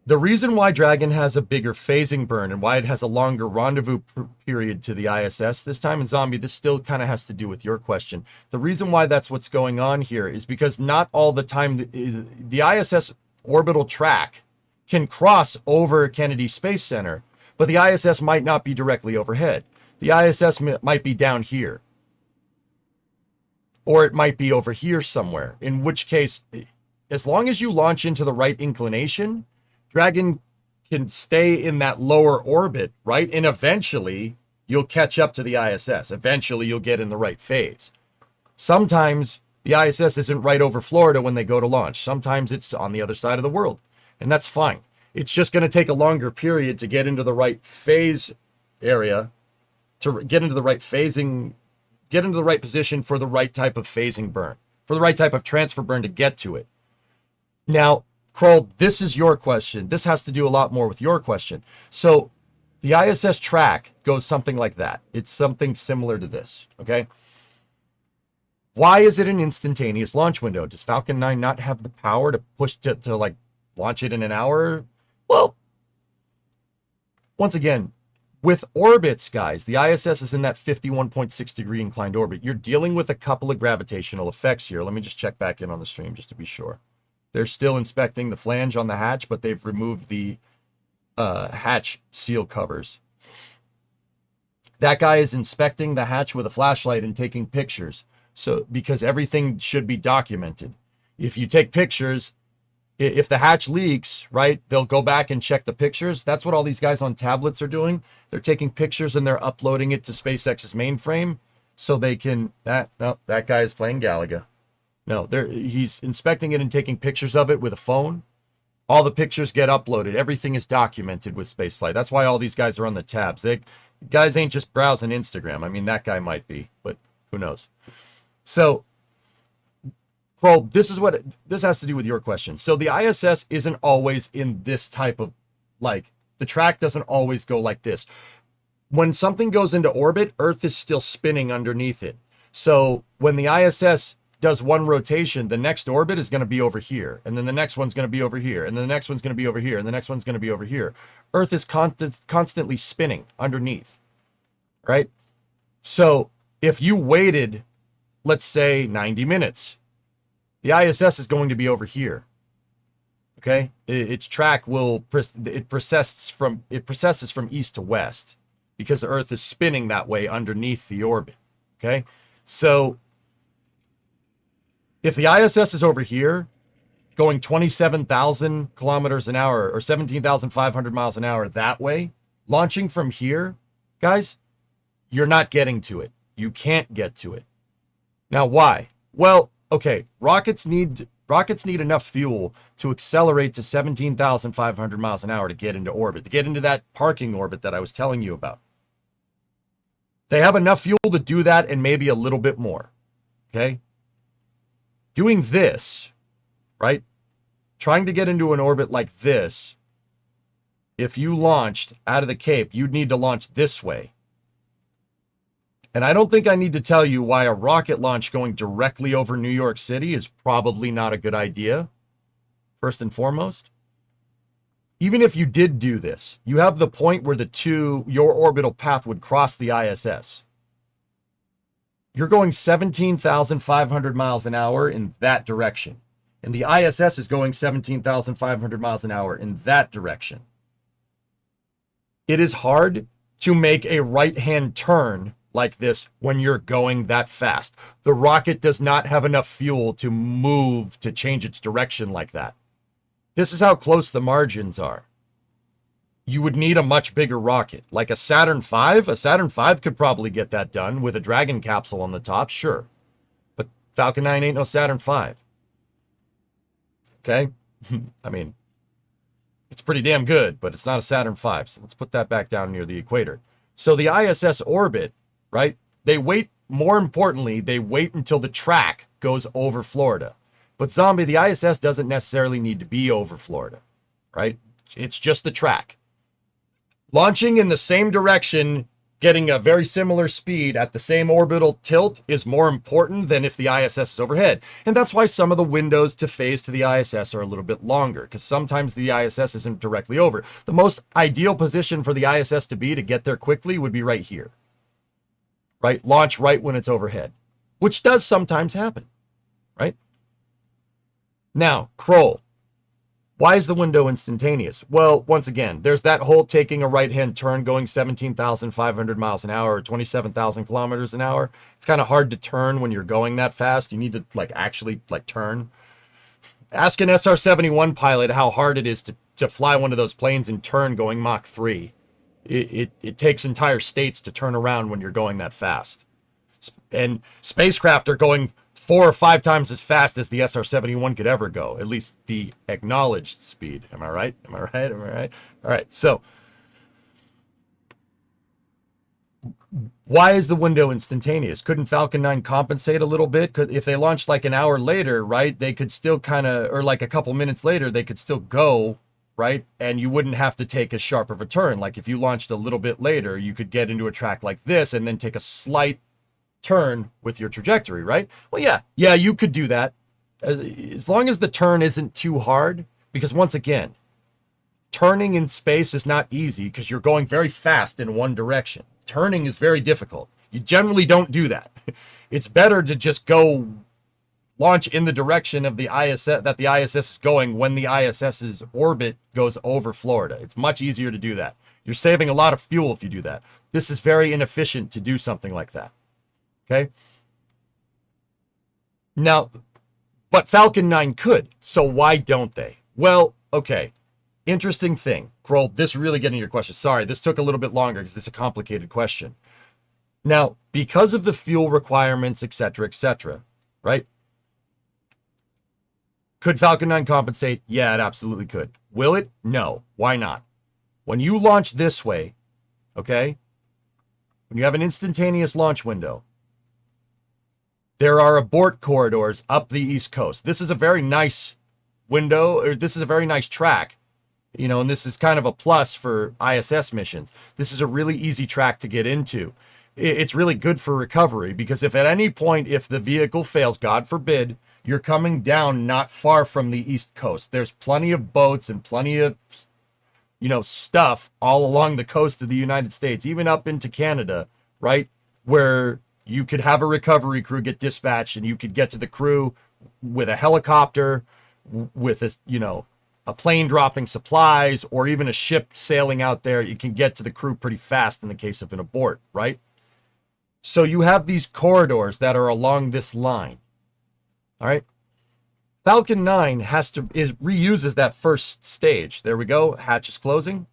the reason why Dragon has a bigger phasing burn and why it has a longer rendezvous period to the ISS this time, and Zombie, this still kind of has to do with your question. The reason why that's what's going on here is because not all the time the ISS orbital track can cross over Kennedy Space Center, but the ISS might not be directly overhead. The ISS might be down here. Or it might be over here somewhere, in which case, as long as you launch into the right inclination, Dragon can stay in that lower orbit, right? And eventually, you'll catch up to the ISS. Eventually, you'll get in the right phase. Sometimes, the ISS isn't right over Florida when they go to launch. Sometimes it's on the other side of the world. And that's fine. It's just going to take a longer period to get into the right phase area, to get into the right phasing, get into the right position for the right type of phasing burn, for the right type of transfer burn to get to it. Now, Kroll, this is your question. This has to do a lot more with your question. So the ISS track goes something like that. It's something similar to this, okay? Why is it an instantaneous launch window? Does Falcon 9 not have the power to push to like launch it in an hour? Well, once again, with orbits, guys, the ISS is in that 51.6 degree inclined orbit. You're dealing with a couple of gravitational effects here. Let me just check back in on the stream just to be sure. They're still inspecting the flange on the hatch, but they've removed the hatch seal covers. That guy is inspecting the hatch with a flashlight and taking pictures. So, because everything should be documented. If you take pictures, if the hatch leaks, right, they'll go back and check the pictures. That's what all these guys on tablets are doing. They're taking pictures and they're uploading it to SpaceX's mainframe so they can, that guy is playing Galaga. No, he's inspecting it and taking pictures of it with a phone. All the pictures get uploaded. Everything is documented with spaceflight. That's why all these guys are on the tabs. Guys ain't just browsing Instagram. I mean, that guy might be, but who knows? So, Kroll, this has to do with your question. So the ISS isn't always in this type of, like, the track doesn't always go like this. When something goes into orbit, Earth is still spinning underneath it. So when the ISS does one rotation, the next orbit is going to be over here. And then the next one's going to be over here. And then the next one's going to be over here. And the next one's going to be over here. Earth is constantly spinning underneath, right? So if you waited, let's say 90 minutes, the ISS is going to be over here. Okay? Its track it processes from east to west because the Earth is spinning that way underneath the orbit. Okay? So if the ISS is over here, going 27,000 kilometers an hour or 17,500 miles an hour that way, launching from here, guys, you're not getting to it. You can't get to it. Now, why? Well, okay, rockets need enough fuel to accelerate to 17,500 miles an hour to get into orbit, to get into that parking orbit that I was telling you about. They have enough fuel to do that and maybe a little bit more. Okay? Doing this, right? Trying to get into an orbit like this, if you launched out of the Cape, you'd need to launch this way. And I don't think I need to tell you why a rocket launch going directly over New York City is probably not a good idea, first and foremost. Even if you did do this, you have the point where your orbital path would cross the ISS. You're going 17,500 miles an hour in that direction. And the ISS is going 17,500 miles an hour in that direction. It is hard to make a right-hand turn like this when you're going that fast. The rocket does not have enough fuel to move to change its direction like that. This is how close the margins are. You would need a much bigger rocket, like a Saturn V. A Saturn V could probably get that done with a Dragon capsule on the top, sure. But Falcon 9 ain't no Saturn V. Okay? I mean, it's pretty damn good, but it's not a Saturn V. So let's put that back down near the equator. So the ISS orbit, right? More importantly, they wait until the track goes over Florida. But Zombie, the ISS doesn't necessarily need to be over Florida, right? It's just the track. Launching in the same direction, getting a very similar speed at the same orbital tilt is more important than if the ISS is overhead. And that's why some of the windows to phase to the ISS are a little bit longer, because sometimes the ISS isn't directly over. The most ideal position for the ISS to be to get there quickly would be right here. Right? Launch right when it's overhead, which does sometimes happen, right? Now, Kroll. Why is the window instantaneous? Well, once again, there's that whole taking a right-hand turn going 17,500 miles an hour or 27,000 kilometers an hour. It's kind of hard to turn when you're going that fast. You need to actually turn. Ask an SR-71 pilot how hard it is to fly one of those planes and turn going Mach 3. It takes entire states to turn around when you're going that fast. And spacecraft are going 4 or 5 times as fast as the SR-71 could ever go, at least the acknowledged speed. Am I right? Am I right? Am I right? All right, so why is the window instantaneous? Couldn't Falcon 9 compensate a little bit? If they launched an hour later, right, they could still or a couple minutes later, they could still go, right? And you wouldn't have to take as sharp of a turn. Like if you launched a little bit later, you could get into a track like this and then take a slight turn with your trajectory, right? Well, yeah, you could do that as long as the turn isn't too hard, because once again, turning in space is not easy because you're going very fast in one direction. Turning is very difficult. You generally don't do that. It's better to just go launch in the direction of the ISS that the ISS is going when the ISS's orbit goes over Florida. It's much easier to do that. You're saving a lot of fuel if you do that. This is very inefficient to do something like that. Okay. Now, but Falcon 9 could. So why don't they? Well, okay. Interesting thing. Kroll, this really getting your question. Sorry, this took a little bit longer because this is a complicated question. Now, because of the fuel requirements, etc., right? Could Falcon 9 compensate? Yeah, it absolutely could. Will it? No. Why not? When you launch this way, okay, when you have an instantaneous launch window, there are abort corridors up the East Coast. This is a very nice window, or this is a very nice track, you know, and this is kind of a plus for ISS missions. This is a really easy track to get into. It's really good for recovery because if at any point, if the vehicle fails, God forbid, you're coming down not far from the East Coast. There's plenty of boats and plenty of, you know, stuff all along the coast of the United States, even up into Canada, right? Where you could have a recovery crew get dispatched and you could get to the crew with a helicopter, with a, you know, a plane dropping supplies, or even a ship sailing out there. You can get to the crew pretty fast in the case of an abort, right? So you have these corridors that are along this line. All right. Falcon 9 reuses that first stage. There we go. Hatch is closing.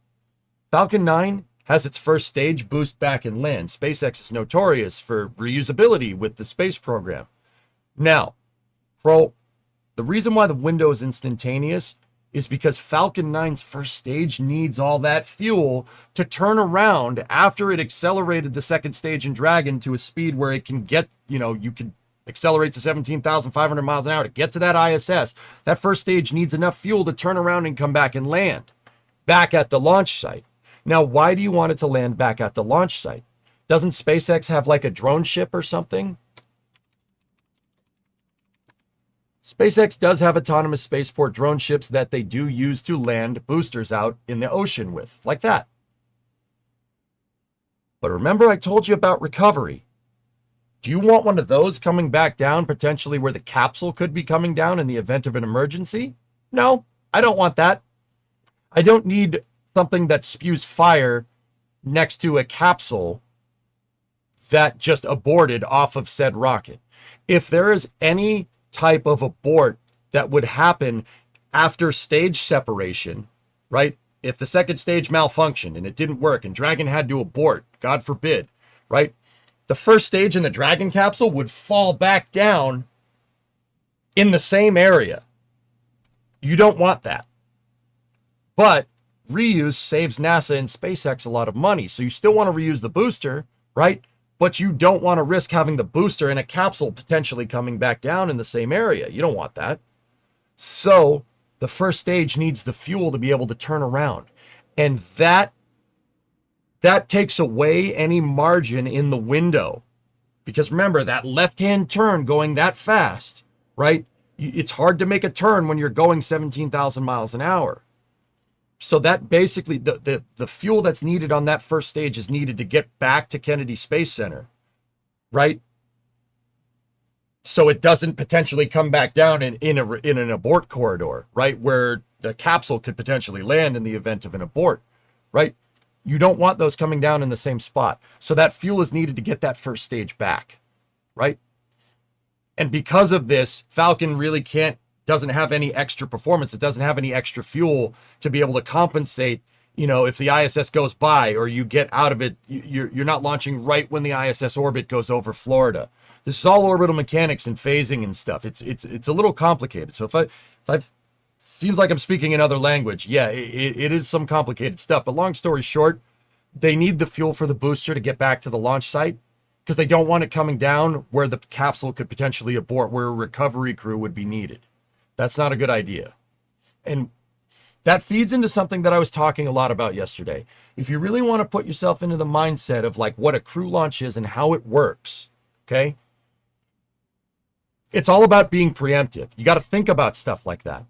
Falcon 9 has its first stage boost back and land. SpaceX is notorious for reusability with the space program. Now, the reason why the window is instantaneous is because Falcon 9's first stage needs all that fuel to turn around after it accelerated the second stage in Dragon to a speed where it can get, you know, you can accelerate to 17,500 miles an hour to get to that ISS. That first stage needs enough fuel to turn around and come back and land back at the launch site. Now, why do you want it to land back at the launch site? Doesn't SpaceX have like a drone ship or something? SpaceX does have autonomous spaceport drone ships that they do use to land boosters out in the ocean with, like that. But remember I told you about recovery. Do you want one of those coming back down, potentially where the capsule could be coming down in the event of an emergency? No, I don't want that. I don't need something that spews fire next to a capsule that just aborted off of said rocket. If there is any type of abort that would happen after stage separation, right? If the second stage malfunctioned and it didn't work and Dragon had to abort, God forbid, right? The first stage in the Dragon capsule would fall back down in the same area. You don't want that. But reuse saves NASA and SpaceX a lot of money. So you still want to reuse the booster, right? But you don't want to risk having the booster in a capsule potentially coming back down in the same area. You don't want that. So the first stage needs the fuel to be able to turn around. And that takes away any margin in the window. Because remember, that left-hand turn going that fast, right? It's hard to make a turn when you're going 17,000 miles an hour. So that basically, the fuel that's needed on that first stage is needed to get back to Kennedy Space Center, right? So it doesn't potentially come back down in an abort corridor, right? Where the capsule could potentially land in the event of an abort, right? You don't want those coming down in the same spot. So that fuel is needed to get that first stage back, right? And because of this, Falcon really doesn't have any extra performance. It doesn't have any extra fuel to be able to compensate, you know, if the ISS goes by or you get out of it, you're not launching right when the ISS orbit goes over Florida. This is all orbital mechanics and phasing and stuff. It's a little complicated. So if I seems like I'm speaking another language, yeah, it is some complicated stuff. But long story short, they need the fuel for the booster to get back to the launch site because they don't want it coming down where the capsule could potentially abort, where a recovery crew would be needed. That's not a good idea. And that feeds into something that I was talking a lot about yesterday. If you really want to put yourself into the mindset of like what a crew launch is and how it works, okay? It's all about being preemptive. You got to think about stuff like that,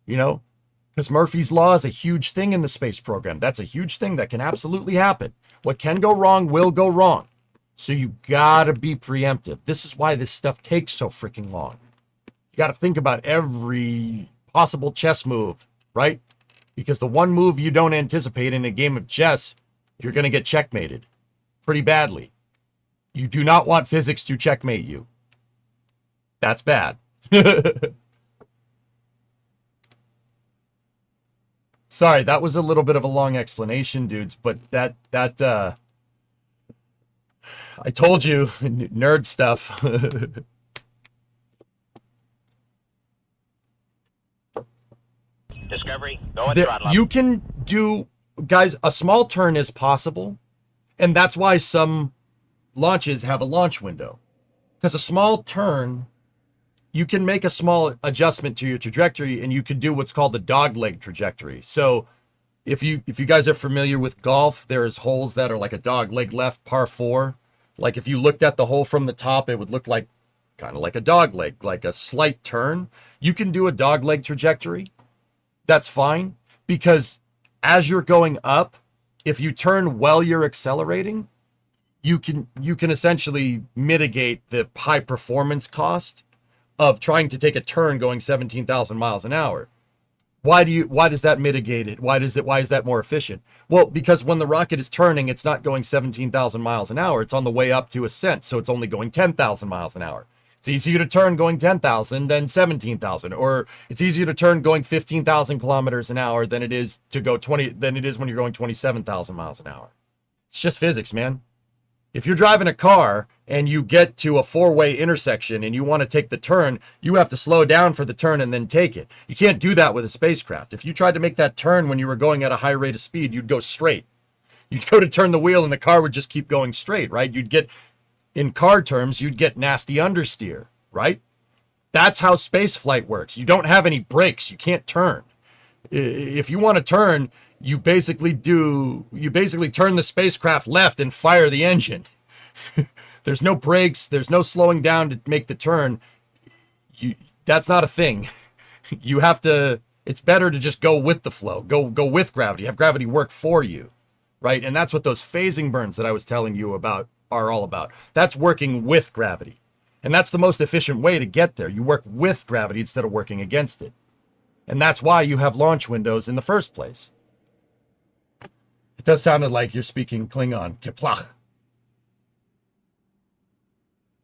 you know? Because Murphy's Law is a huge thing in the space program. That's a huge thing that can absolutely happen. What can go wrong will go wrong. So you got to be preemptive. This is why this stuff takes so freaking long. You got to think about every possible chess move, right? Because the one move you don't anticipate in a game of chess, you're going to get checkmated pretty badly. You do not want physics to checkmate you. That's bad. Sorry, that was a little bit of a long explanation, dudes, but that I told you, nerd stuff. Discovery, go at throttle up. You can do, guys, a small turn is possible, and that's why some launches have a launch window. Because a small turn, you can make a small adjustment to your trajectory, and you can do what's called the dogleg trajectory. So if you guys are familiar with golf, there's holes that are like a dogleg left par 4. Like if you looked at the hole from the top, it would look like kind of like a dogleg, like a slight turn. You can do a dogleg trajectory. That's fine, because as you're going up, if you turn while you're accelerating, you can essentially mitigate the high performance cost of trying to take a turn going 17,000 miles an hour. Why does that mitigate it? Why is that more efficient? Well, because when the rocket is turning, it's not going 17,000 miles an hour. It's on the way up to ascent, so it's only going 10,000 miles an hour. It's easier to turn going 10,000 than 17,000, or it's easier to turn going 15,000 kilometers an hour than it is when you're going 27,000 miles an hour. It's just physics, man. If you're driving a car and you get to a 4-way intersection and you want to take the turn, you have to slow down for the turn and then take it. You can't do that with a spacecraft. If you tried to make that turn when you were going at a high rate of speed, you'd go straight. You'd go to turn the wheel and the car would just keep going straight, right? In car terms, you'd get nasty understeer, right? That's how space flight works. You don't have any brakes. You can't turn. If you want to turn, you basically turn the spacecraft left and fire the engine. There's no brakes. There's no slowing down to make the turn. That's not a thing. It's better to just go with the flow. Go with gravity. Have gravity work for you, right? And that's what those phasing burns that I was telling you about are all about. That's working with gravity. And that's the most efficient way to get there. You work with gravity instead of working against it. And that's why you have launch windows in the first place. It does sound like you're speaking Klingon. Keplach.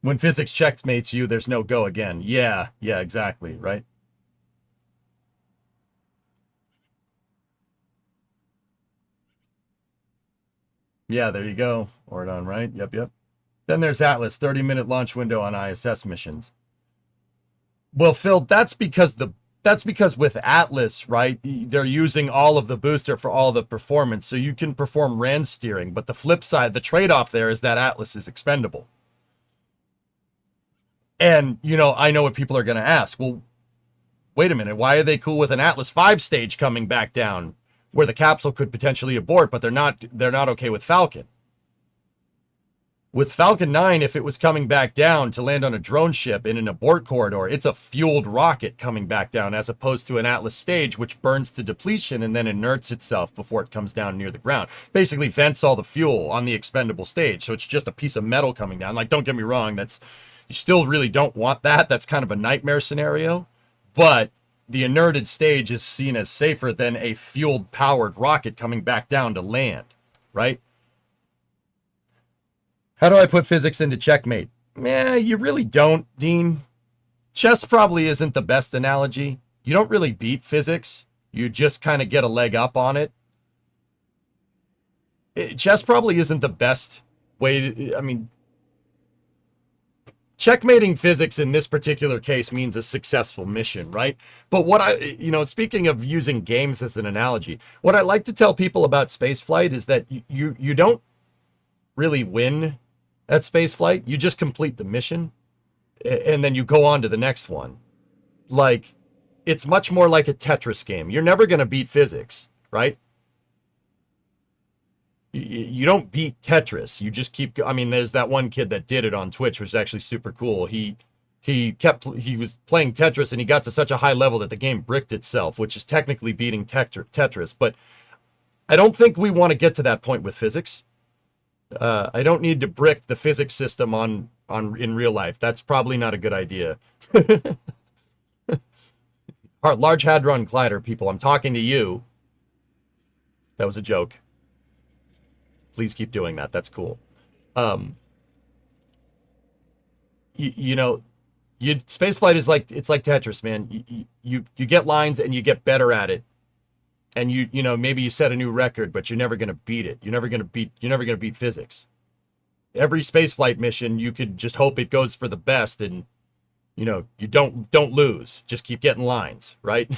When physics checkmates you, there's no go again. Yeah, exactly, right? Yeah, there you go. Ordon, right? Yep. Then there's Atlas, 30-minute launch window on ISS missions. Well, Phil, that's because with Atlas, right, they're using all of the booster for all the performance, so you can perform RAN steering. But the flip side, the trade-off there is that Atlas is expendable. And, I know what people are going to ask. Well, wait a minute. Why are they cool with an Atlas 5 stage coming back down where the capsule could potentially abort, but they're not okay with Falcon? With Falcon 9, if it was coming back down to land on a drone ship in an abort corridor, it's a fueled rocket coming back down, as opposed to an Atlas stage, which burns to depletion and then inerts itself before it comes down near the ground. Basically vents all the fuel on the expendable stage, so it's just a piece of metal coming down. Like, don't get me wrong, you still really don't want that. That's kind of a nightmare scenario. But the inerted stage is seen as safer than a fueled powered rocket coming back down to land, right? How do I put physics into checkmate? You really don't, Dean. Chess probably isn't the best analogy. You don't really beat physics. You just kind of get a leg up on it. Chess probably isn't the best way to, checkmating physics in this particular case means a successful mission, right? But speaking of using games as an analogy, what I like to tell people about spaceflight is that you don't really win at spaceflight. You just complete the mission and then you go on to the next one. Like, it's much more like a Tetris game. You're never going to beat physics, right? You don't beat Tetris. You just keep. There's that one kid that did it on Twitch, which is actually super cool. He was playing Tetris and he got to such a high level that the game bricked itself, which is technically beating Tetris. But I don't think we want to get to that point with physics. I don't need to brick the physics system in real life. That's probably not a good idea. Large Hadron Collider people, I'm talking to you. That was a joke. Please keep doing that. That's cool. Spaceflight is it's like Tetris, man. You get lines and you get better at it. And maybe you set a new record, but you're never going to beat it. You're never going to beat physics. every spaceflight mission, you could just hope it goes for the best, and you don't lose. Just keep getting lines, right?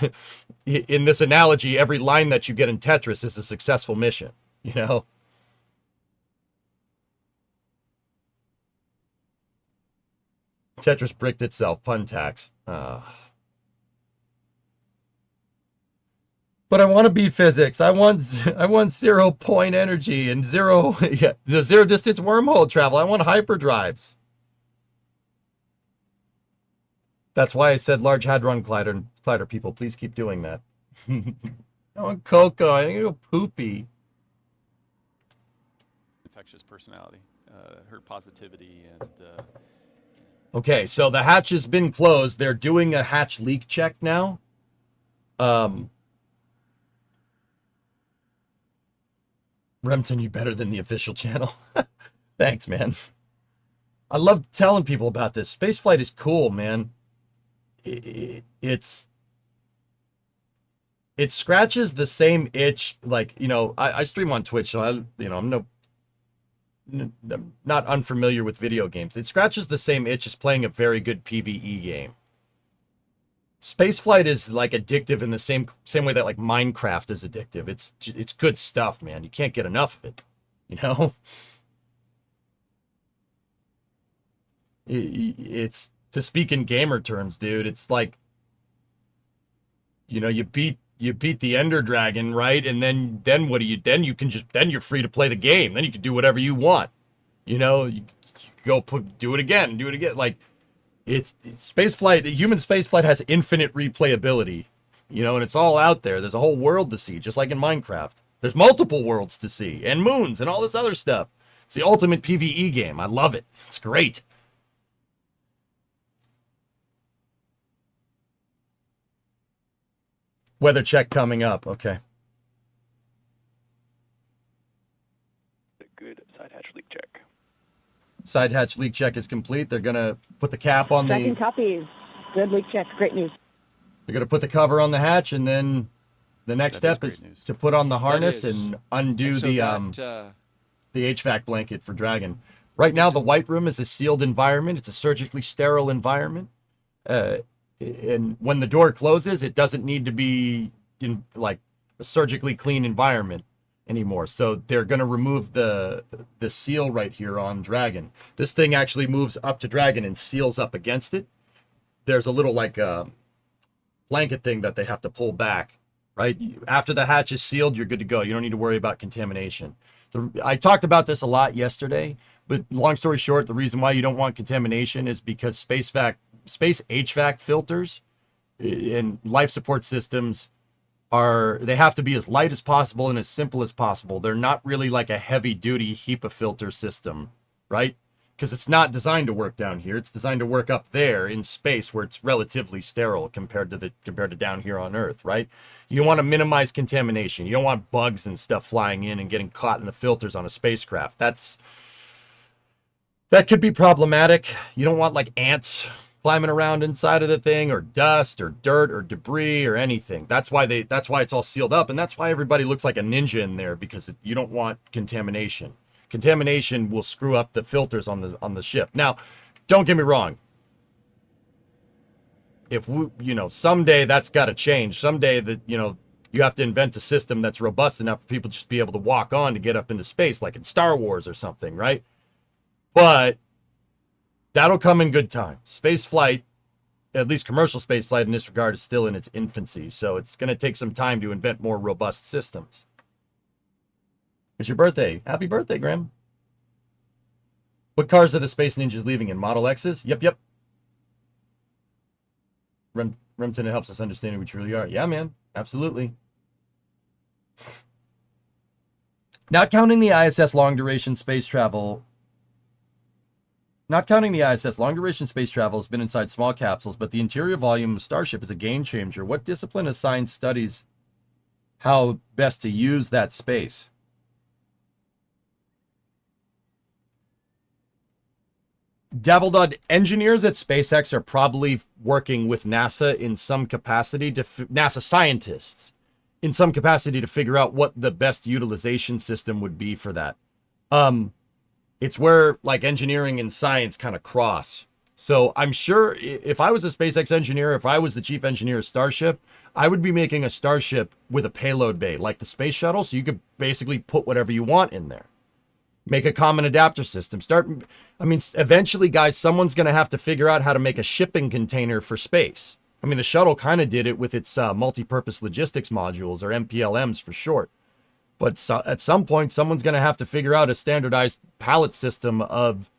In this analogy, every line that you get in Tetris is a successful mission, Tetris bricked itself, pun tax. But I want to beat physics. I want 0 point energy and the zero distance wormhole travel. I want hyperdrives. That's why I said Large Hadron Collider people, please keep doing that. I want Coco. I need to go poopy. Infectious personality, her positivity, and okay, so the hatch has been closed. They're doing a hatch leak check now. Remton, you better than the official channel. Thanks, man. I love telling people about this. Spaceflight is cool, man. It scratches the same itch, like, I stream on Twitch, so I'm not unfamiliar with video games. It scratches the same itch as playing a very good PvE game. Spaceflight is like addictive in the same way that like Minecraft is addictive. It's good stuff, man. You can't get enough of it. It's, to speak in gamer terms, dude, it's like, you beat the Ender Dragon, right? And then what do you, then you're free to play the game. Then you can do whatever you want. You go do it again. Like, it's spaceflight. Human spaceflight has infinite replayability, and it's all out there. There's a whole world to see, just like in Minecraft. There's multiple worlds to see, and moons, and all this other stuff. It's the ultimate PvE game. I love it. It's great. Weather check coming up. Okay. A good side hatch leak check. Side hatch leak check is complete. They're going to put the cap on Second copies. Good leak check. Great news. They're going to put the cover on the hatch, and then the next step is to put on the harness and undo the HVAC blanket for Dragon. Right now, the White Room is a sealed environment. It's a surgically sterile environment. And when the door closes, it doesn't need to be in like a surgically clean environment anymore. So they're going to remove the seal right here on Dragon. This thing actually moves up to Dragon and seals up against it. There's a little like blanket thing that they have to pull back, right? After the hatch is sealed, you're good to go. You don't need to worry about contamination. I talked about this a lot yesterday, but long story short, the reason why you don't want contamination is because space HVAC filters and life support systems they have to be as light as possible and as simple as possible. They're not really like a heavy duty HEPA filter system, right? Because it's not designed to work down here. It's designed to work up there in space where it's relatively sterile compared to down here on Earth, right? You want to minimize contamination. You don't want bugs and stuff flying in and getting caught in the filters on a spacecraft. That could be problematic. You don't want like ants climbing around inside of the thing, or dust or dirt or debris or anything. That's why it's all sealed up, and that's why everybody looks like a ninja in there, because you don't want contamination. Contamination will screw up the filters on the ship. Now, don't get me wrong. If someday that's got to change. Someday that you have to invent a system that's robust enough for people to just be able to walk on to get up into space, like in Star Wars or something, right? But that'll come in good time. Space flight, at least commercial space flight in this regard, is still in its infancy. So it's going to take some time to invent more robust systems. It's your birthday. Happy birthday, Graham. What cars are the Space Ninjas leaving in? Model X's? Yep. Remton, it helps us understand who we truly are. Yeah, man. Absolutely. Not counting the ISS long-duration space travel... long-duration space travel has been inside small capsules, but the interior volume of Starship is a game changer. What discipline of science studies how best to use that space? Daveldud, engineers at SpaceX are probably working with NASA in some capacity, NASA scientists in some capacity, to figure out what the best utilization system would be for that. It's where like engineering and science kind of cross. So I'm sure if I was a SpaceX engineer, if I was the chief engineer of Starship, I would be making a Starship with a payload bay like the space shuttle, so you could basically put whatever you want in there. Make a common adapter system. Eventually, guys, someone's going to have to figure out how to make a shipping container for space. I mean, the shuttle kind of did it with its multi-purpose logistics modules, or MPLMs for short. But at some point, someone's going to have to figure out a standardized pallet system of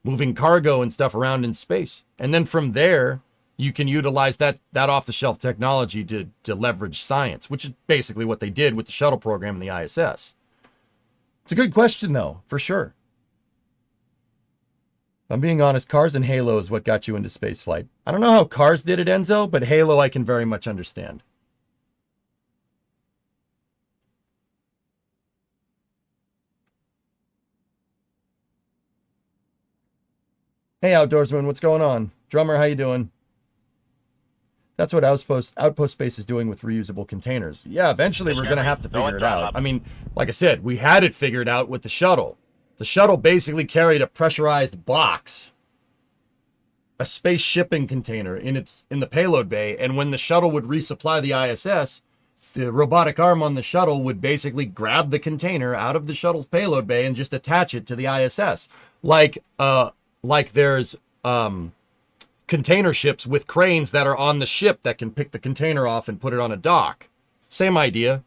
moving cargo and stuff around in space. And then from there, you can utilize that off-the-shelf technology to leverage science, which is basically what they did with the shuttle program and the ISS. It's a good question, though, for sure. If I'm being honest, Cars and Halo is what got you into spaceflight. I don't know how Cars did it, Enzo, but Halo I can very much understand. Hey, Outdoorsman, what's going on? Drummer, how you doing? That's what Outpost Space is doing with reusable containers. Yeah, eventually we're going to have to figure it out. I mean, like I said, we had it figured out with the shuttle. The shuttle basically carried a pressurized box, a space shipping container in the payload bay, and when the shuttle would resupply the ISS, the robotic arm on the shuttle would basically grab the container out of the shuttle's payload bay and just attach it to the ISS. Like there's container ships with cranes that are on the ship that can pick the container off and put it on a dock. Same idea.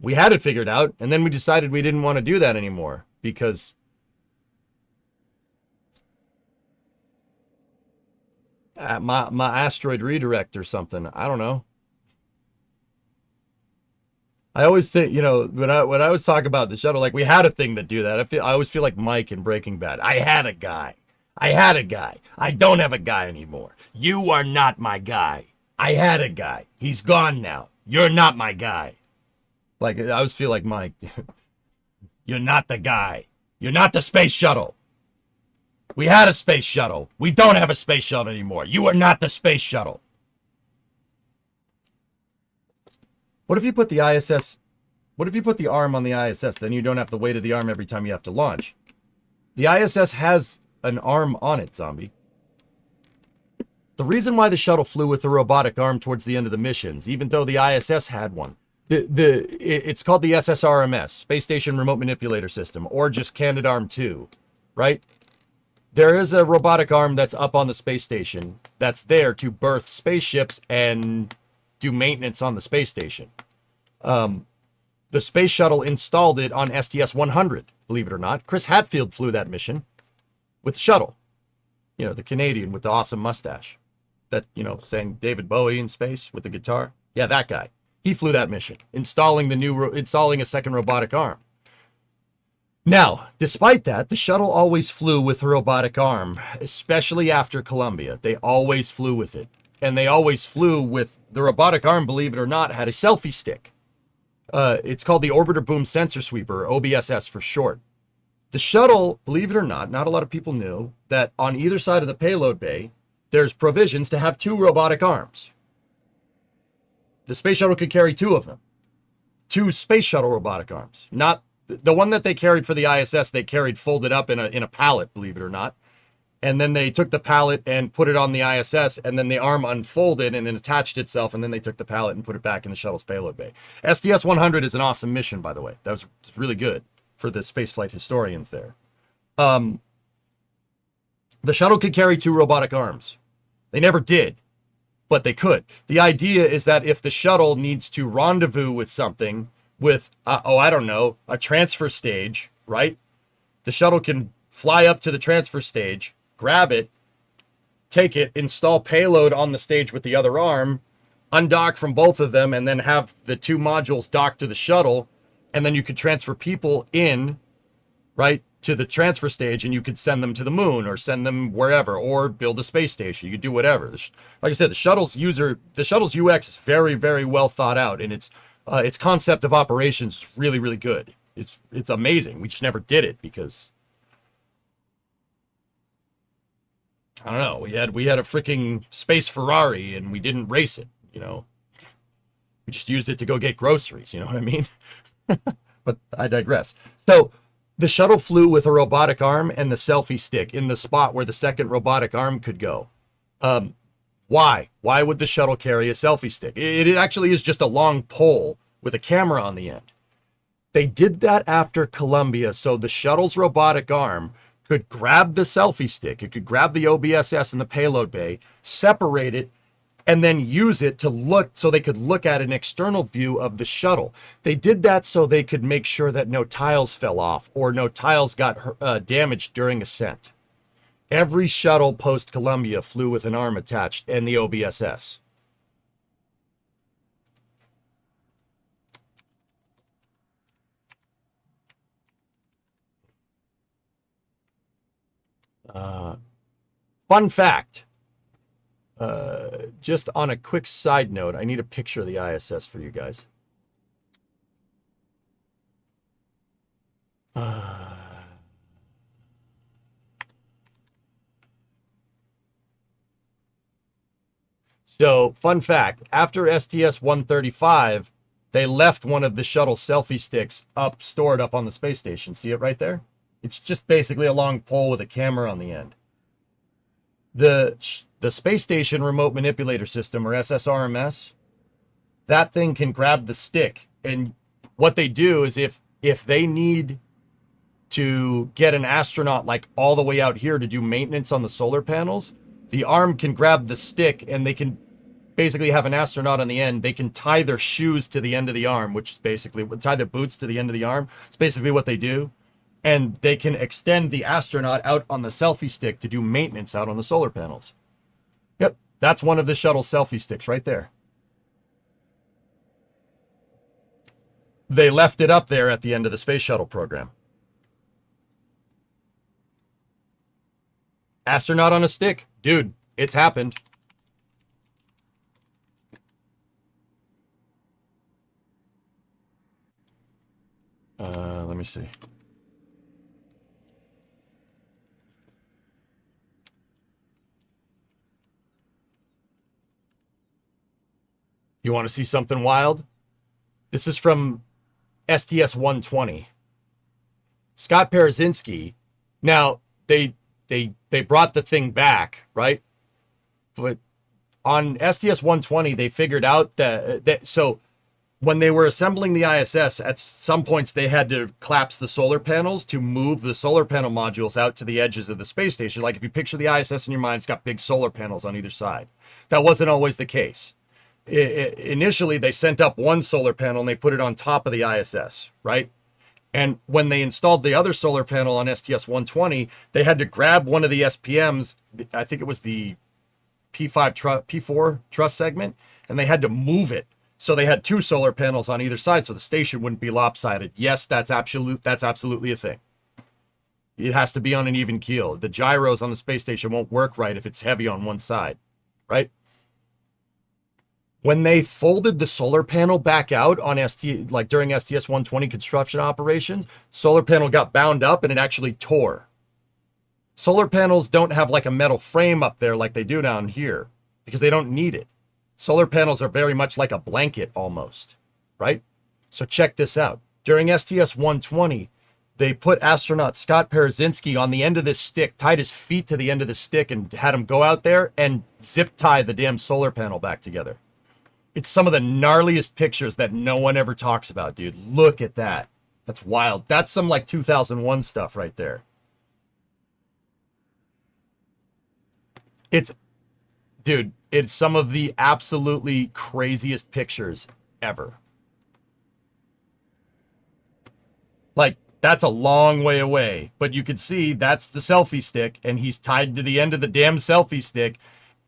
We had it figured out, and then we decided we didn't want to do that anymore because my asteroid redirect or something. I don't know. I always think, when I was talking about the shuttle, like we had a thing that do that. I always feel like Mike in Breaking Bad. I had a guy. I don't have a guy anymore. You are not my guy. I had a guy. He's gone now. You're not my guy. Like, I always feel like Mike. You're not the guy. You're not the space shuttle. We had a space shuttle. We don't have a space shuttle anymore. You are not the space shuttle. What if you put the ISS, what if you put the arm on the ISS? Then you don't have the weight of the arm every time you have to launch. The ISS has an arm on it, zombie. The reason why the shuttle flew with the robotic arm towards the end of the missions, even though the ISS had one, it's called the SSRMS, Space Station Remote Manipulator System, or just Canadarm2, right? There is a robotic arm that's up on the space station that's there to berth spaceships and do maintenance on the space station. The space shuttle installed it on STS-100, believe it or not. Chris Hadfield flew that mission with the shuttle. The Canadian with the awesome mustache that, sang David Bowie in space with the guitar. Yeah, that guy. He flew that mission, installing a second robotic arm. Now, despite that, the shuttle always flew with a robotic arm, especially after Columbia. They always flew with it. And they always flew with the robotic arm, believe it or not, had a selfie stick. It's called the Orbiter Boom Sensor Sweeper, or OBSS for short. The shuttle, believe it or not a lot of people knew that on either side of the payload bay, there's provisions to have 2 robotic arms. The space shuttle could carry 2 of them. 2 space shuttle robotic arms. Not the one that they carried for the ISS, they carried folded up in a pallet, believe it or not. And then they took the pallet and put it on the ISS, and then the arm unfolded and it attached itself, and then they took the pallet and put it back in the shuttle's payload bay. STS-100 is an awesome mission, by the way. That was really good for the spaceflight historians there. The shuttle could carry 2 robotic arms. They never did, but they could. The idea is that if the shuttle needs to rendezvous with something, with, a transfer stage, right? The shuttle can fly up to the transfer stage, grab it, take it, install payload on the stage with the other arm, undock from both of them, and then have the 2 modules docked to the shuttle, and then you could transfer people in, right, to the transfer stage, and you could send them to the moon, or send them wherever, or build a space station. You could do whatever. Like I said, the shuttle's UX is very, very well thought out, and its concept of operations is really, really good. It's amazing. We just never did it because I don't know. We had a freaking space Ferrari and we didn't race it, We just used it to go get groceries, you know what I mean? But I digress. So The shuttle flew with a robotic arm and the selfie stick in the spot where the second robotic arm could go. Why? Why would the shuttle carry a selfie stick? It actually is just a long pole with a camera on the end. They did that after Columbia so the shuttle's robotic arm could grab the selfie stick. It could grab the OBSS in the payload bay, separate it, and then use it to look so they could look at an external view of the shuttle. They did that so they could make sure that no tiles fell off or no tiles got damaged during ascent. Every shuttle post-Columbia flew with an arm attached and the OBSS. Fun fact. Just on a quick side note, I need a picture of the ISS for you guys. So, fun fact, after STS-135, they left one of the shuttle selfie sticks stored up on the space station. See it right there? It's just basically a long pole with a camera on the end. The space station remote manipulator system, or SSRMS, that thing can grab the stick. And what they do is if they need to get an astronaut like all the way out here to do maintenance on the solar panels, the arm can grab the stick and they can basically have an astronaut on the end. They can tie their shoes to the end of the arm, which is basically tie their boots to the end of the arm. It's basically what they do. And they can extend the astronaut out on the selfie stick to do maintenance out on the solar panels. Yep, that's one of the shuttle selfie sticks right there. They left it up there at the end of the space shuttle program. Astronaut on a stick. Dude, it's happened. Let me see. You want to see something wild? This is from STS-120. Scott Parazynski. Now, they brought the thing back, right? But on STS-120, they figured out that so when they were assembling the ISS, at some points they had to collapse the solar panels to move the solar panel modules out to the edges of the space station. Like if you picture the ISS in your mind, it's got big solar panels on either side. That wasn't always the case. Initially, they sent up one solar panel and they put it on top of the ISS, right? And when they installed the other solar panel on STS-120, they had to grab one of the SPMs, I think it was the P4 truss segment, and they had to move it. So they had two solar panels on either side so the station wouldn't be lopsided. Yes, that's absolutely a thing. It has to be on an even keel. The gyros on the space station won't work right if it's heavy on one side, right? When they folded the solar panel back out on during STS-120 construction operations, solar panel got bound up and it actually tore. Solar panels don't have like a metal frame up there like they do down here because they don't need it. Solar panels are very much like a blanket almost, right? So check this out. During STS-120, they put astronaut Scott Parazynski on the end of this stick, tied his feet to the end of the stick and had him go out there and zip tie the damn solar panel back together. It's some of the gnarliest pictures that no one ever talks about, dude. Look at that. That's wild. That's some like 2001 stuff right there. Dude, it's some of the absolutely craziest pictures ever. Like, that's a long way away, but you can see that's the selfie stick, and he's tied to the end of the damn selfie stick,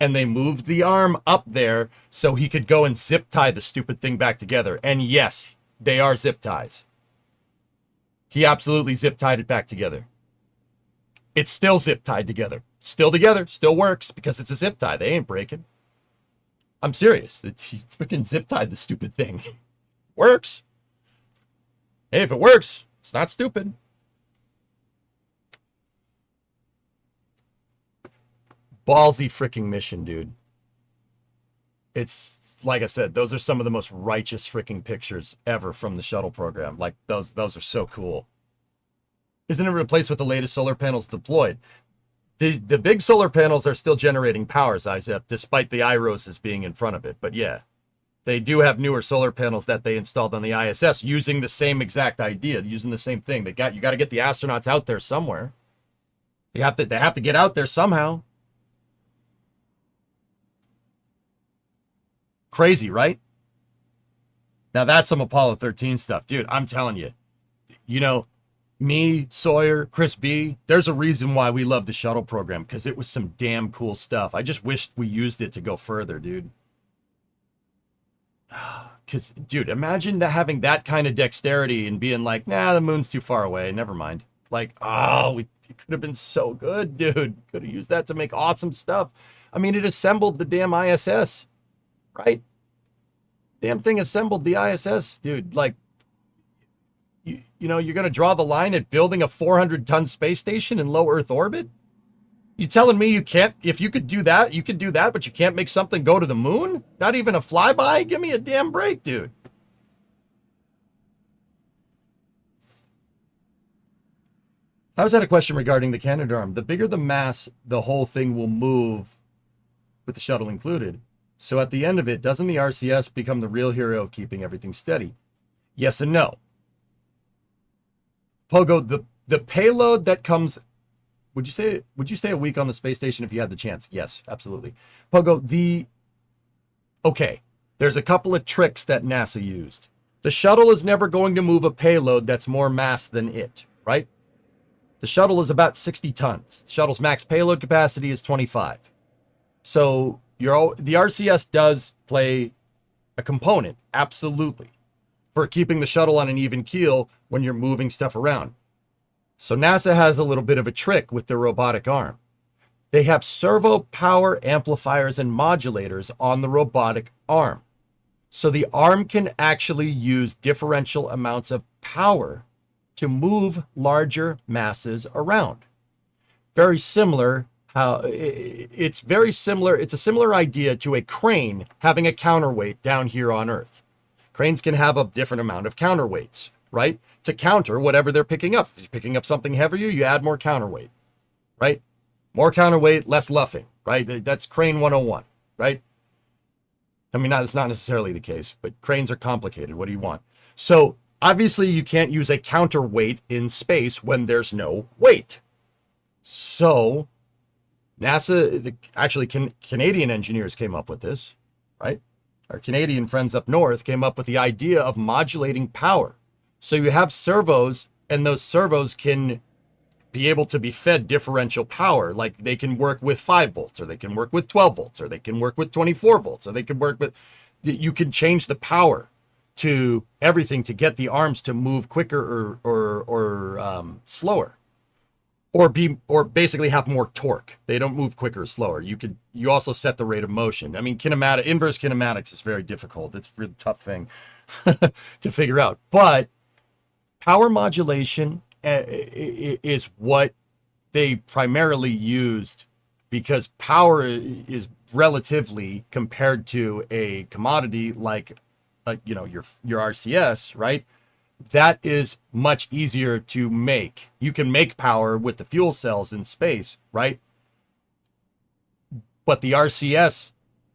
and they moved the arm up there so he could go and zip tie the stupid thing back together. And yes, they are zip ties. He absolutely zip tied it back together. It's still zip tied together. Still together, still works because it's a zip tie. They ain't breaking. I'm serious. He freaking zip tied the stupid thing. Works. Hey, if it works, it's not stupid. Ballsy freaking mission, dude. It's like I said, those are some of the most righteous freaking pictures ever from the shuttle program. Like those are so cool. Isn't it replaced with the latest solar panels deployed? The big solar panels are still generating power, Zizep, despite the IROSs being in front of it. But yeah, they do have newer solar panels that they installed on the ISS using the same exact idea, using the same thing. You got to get the astronauts out there somewhere. They have to get out there somehow. Crazy, right? Now that's some Apollo 13 stuff. Dude, I'm telling you. You know, me, Sawyer, Chris B, there's a reason why we love the shuttle program, because it was some damn cool stuff. I just wished we used it to go further, dude. Because, dude, imagine having that kind of dexterity and being like, nah, the moon's too far away. Never mind. Like, oh, it could have been so good, dude. Could have used that to make awesome stuff. I mean, it assembled the damn ISS, right? Damn thing assembled the ISS, dude. Like, you know, you're going to draw the line at building a 400-ton space station in low Earth orbit? You telling me you can't, if you could do that, you could do that, but you can't make something go to the moon? Not even a flyby? Give me a damn break, dude. I was had a question regarding the Canadarm. The bigger the mass, the whole thing will move with the shuttle included. So at the end of it, doesn't the RCS become the real hero of keeping everything steady? Yes and no. Pogo, the payload that comes, would you stay a week on the space station if you had the chance? Yes, absolutely. Pogo, okay, there's a couple of tricks that NASA used. The shuttle is never going to move a payload that's more mass than it, right? The shuttle is about 60 tons. The shuttle's max payload capacity is 25. So the RCS does play a component, absolutely, for keeping the shuttle on an even keel when you're moving stuff around. So NASA has a little bit of a trick with their robotic arm. They have servo power amplifiers and modulators on the robotic arm. So the arm can actually use differential amounts of power to move larger masses around. Very similar it's a similar idea to a crane having a counterweight down here on Earth. Cranes can have a different amount of counterweights, right? To counter whatever they're picking up. If you're picking up something heavier, you add more counterweight, right? More counterweight, less luffing, right? That's crane 101, right? I mean, that's not necessarily the case, but cranes are complicated. What do you want? So obviously you can't use a counterweight in space when there's no weight. So NASA, Canadian engineers came up with this, right? Our Canadian friends up north came up with the idea of modulating power. So you have servos, and those servos can be able to be fed differential power. Like they can work with 5 volts, or they can work with 12 volts, or they can work with 24 volts, or they can work with, you can change the power to everything to get the arms to move quicker or slower. Or basically have more torque. They don't move quicker or slower. You also set the rate of motion. I mean, inverse kinematics is very difficult. It's a really tough thing to figure out. But power modulation is what they primarily used, because power is relatively, compared to a commodity like your RCS, right? That is much easier to make. You can make power with the fuel cells in space, right? But the RCS,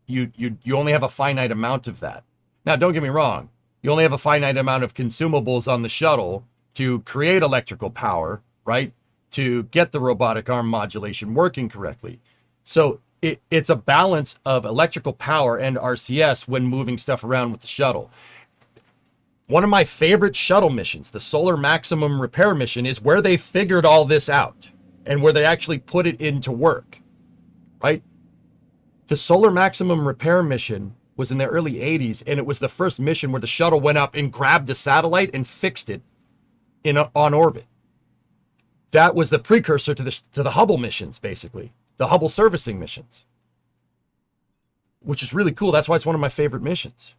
you only have a finite amount of that. Now, don't get me wrong. You only have a finite amount of consumables on the shuttle to create electrical power, right? To get the robotic arm modulation working correctly. So it's a balance of electrical power and RCS when moving stuff around with the shuttle. One of my favorite shuttle missions, the Solar Maximum Repair mission, is where they figured all this out and where they actually put it into work, right? The Solar Maximum Repair mission was in the early 80s, and it was the first mission where the shuttle went up and grabbed the satellite and fixed it on orbit. That was the precursor to the Hubble missions, basically, the Hubble servicing missions, which is really cool. That's why it's one of my favorite missions.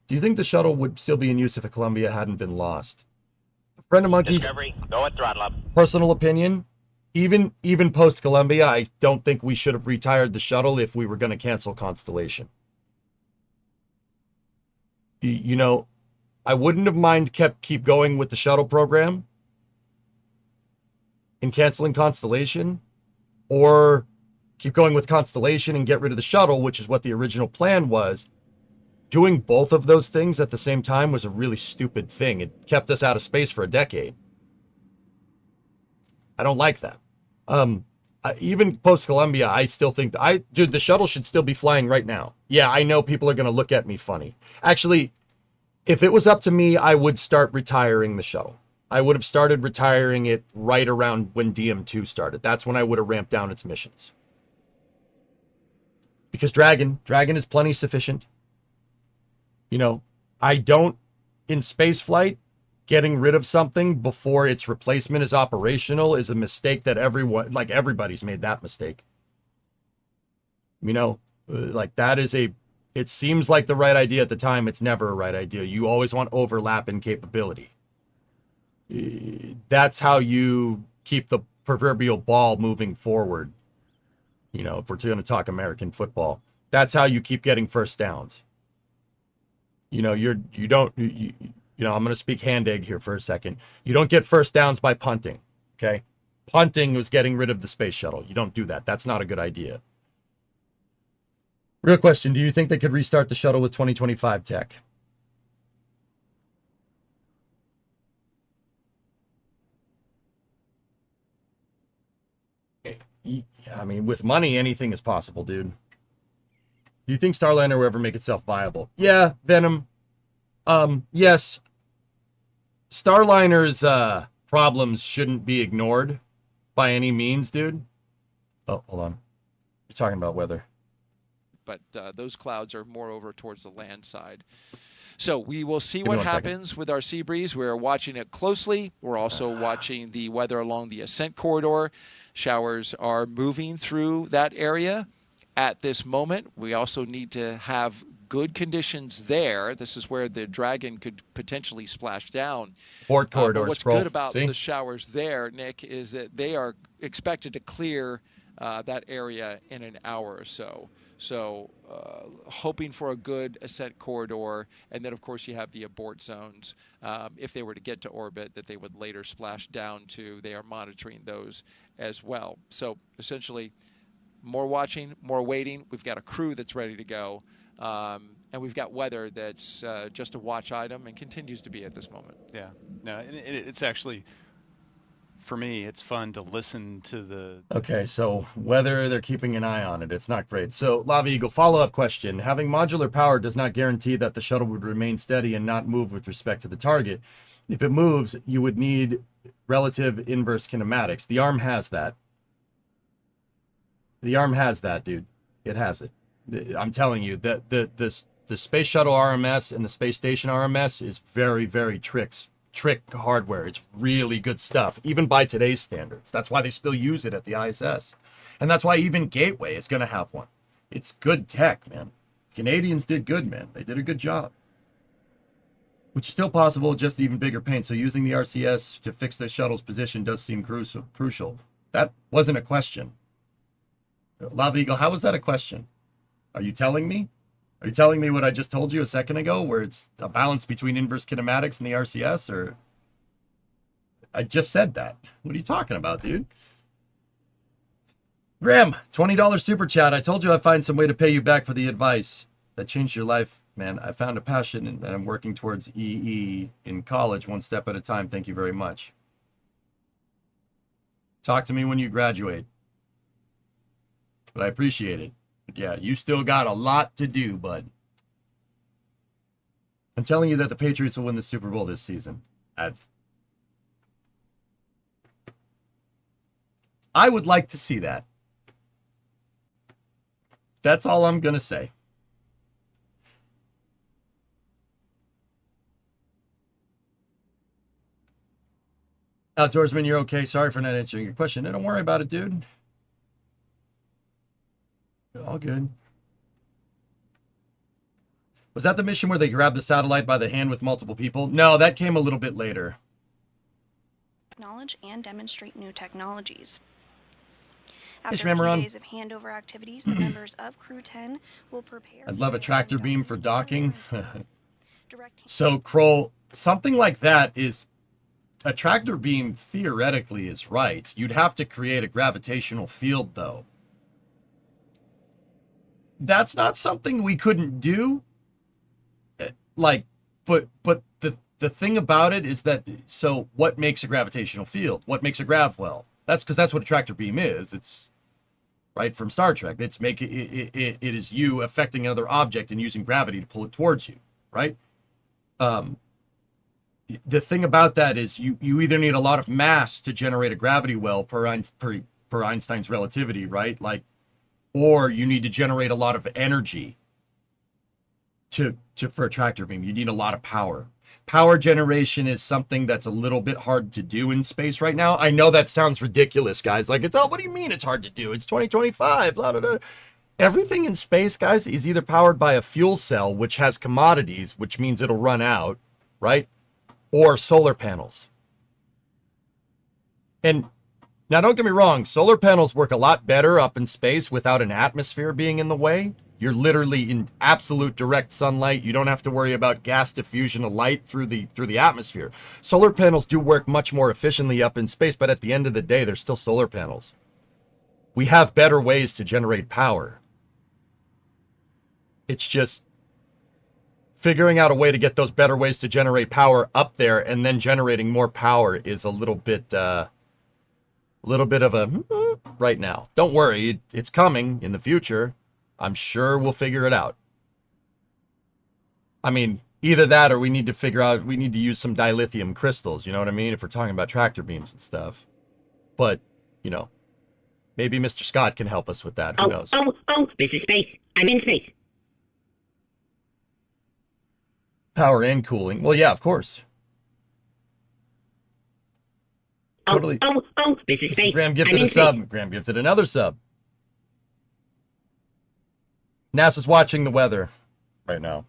Do you think the shuttle would still be in use if a Columbia hadn't been lost? Friend of Monkeys, Discovery, go at throttle up. Personal opinion, even post Columbia, I don't think we should have retired the shuttle if we were going to cancel Constellation. You know, I wouldn't have mind keep going with the shuttle program, in canceling Constellation, or keep going with Constellation and get rid of the shuttle, which is what the original plan was. Doing both of those things at the same time was a really stupid thing. It kept us out of space for a decade. I don't like that. Even post-Columbia, I still think, dude, the shuttle should still be flying right now. Yeah, I know people are going to look at me funny. Actually, if it was up to me, I would start retiring the shuttle. I would have started retiring it right around when DM2 started. That's when I would have ramped down its missions. Because Dragon is plenty sufficient. You know, I don't, in space flight, getting rid of something before its replacement is operational is a mistake that everybody's made that mistake. You know, like that is it seems like the right idea at the time. It's never a right idea. You always want overlap in capability. That's how you keep the proverbial ball moving forward. You know, if we're going to talk American football, that's how you keep getting first downs. You know, you know, I'm going to speak hand egg here for a second. You don't get first downs by punting, okay? Punting was getting rid of the space shuttle. You don't do that. That's not a good idea. Real question, do you think they could restart the shuttle with 2025 tech? I mean, with money, anything is possible, dude. Do you think Starliner will ever make itself viable? Yeah, Venom. Yes. Starliner's problems shouldn't be ignored by any means, dude. Oh, hold on. You're talking about weather. But those clouds are more over towards the land side. So we will see what happens with our sea breeze. We're watching it closely. We're also watching the weather along the ascent corridor. Showers are moving through that area at this moment. We also need to have good conditions there. This is where the Dragon could potentially splash down. Port corridor what's scroll. Good about See? the showers there, Nick, is that they are expected to clear that area in an hour or so. So hoping for a good ascent corridor. And then, of course, you have the abort zones. If they were to get to orbit, that they would later splash down to. They are monitoring those as well. So essentially, more watching, more waiting. We've got a crew that's ready to go. And we've got weather that's just a watch item and continues to be at this moment. Yeah. No, it's actually, for me, it's fun to listen to the... Okay, so whether they're keeping an eye on it, it's not great. So, Lava Eagle, follow-up question. Having modular power does not guarantee that the shuttle would remain steady and not move with respect to the target. If it moves, you would need relative inverse kinematics. The ARM has that. The ARM has that, dude. It has it. I'm telling you, that the Space Shuttle RMS and the Space Station RMS is very, very trick hardware. It's really good stuff, even by today's standards. That's why they still use it at the ISS. And that's why even Gateway is going to have one. It's good tech, man. Canadians did good, man. They did a good job. Which is still possible, just even bigger pain. So using the RCS to fix the shuttle's position does seem crucial. That wasn't a question. Lava Eagle, how was that a question? Are you telling me? Are you telling me what I just told you a second ago, where it's a balance between inverse kinematics and the RCS, or... I just said that. What are you talking about, dude? Graham, $20 super chat. I told you I'd find some way to pay you back for the advice that changed your life, man. I found a passion and I'm working towards EE in college, one step at a time. Thank you very much. Talk to me when you graduate. But I appreciate it. But yeah, you still got a lot to do, bud. I'm telling you that the Patriots will win the Super Bowl this season. I would like to see that. That's all I'm going to say. Outdoorsman, you're okay. Sorry for not answering your question. Don't worry about it, dude. All good. Was that the mission where they grabbed the satellite by the hand with multiple people? No, that came a little bit later. Acknowledge and demonstrate new technologies. Hey, After a few Shmamaron. days of handover activities, the members of Crew 10 will prepare. I'd love a tractor beam for docking. So, Kroll, something like that is... a tractor beam theoretically is right. You'd have to create a gravitational field, though. That's not something we couldn't do. Like, but the thing about it is that, so what makes a gravitational field? What makes a grav well? That's because that's what a tractor beam is. It's right from Star Trek. It is you affecting another object and using gravity to pull it towards you, right? The thing about that is you either need a lot of mass to generate a gravity well per Einstein's relativity, right? Like, or you need to generate a lot of energy for a tractor beam. You need a lot of power. Power generation is something that's a little bit hard to do in space right now. I know that sounds ridiculous, guys. Like, what do you mean it's hard to do? It's 2025. Blah, blah, blah. Everything in space, guys, is either powered by a fuel cell, which has commodities, which means it'll run out, right? Or solar panels. And now, don't get me wrong, solar panels work a lot better up in space without an atmosphere being in the way. You're literally in absolute direct sunlight. You don't have to worry about gas diffusion of light through the atmosphere. Solar panels do work much more efficiently up in space, but at the end of the day, they're still solar panels. We have better ways to generate power. It's just figuring out a way to get those better ways to generate power up there, and then generating more power is a little bit of a right now. Don't worry, it's coming in the future. I'm sure we'll figure it out. I mean, either that or we need to use some dilithium crystals, you know what I mean? If we're talking about tractor beams and stuff. But, maybe Mr. Scott can help us with that. Who knows? This is space. I'm in space. Power and cooling. Well, yeah, of course. Totally. This is space. Graham gifted a sub. Graham gifted another sub. NASA's watching the weather right now.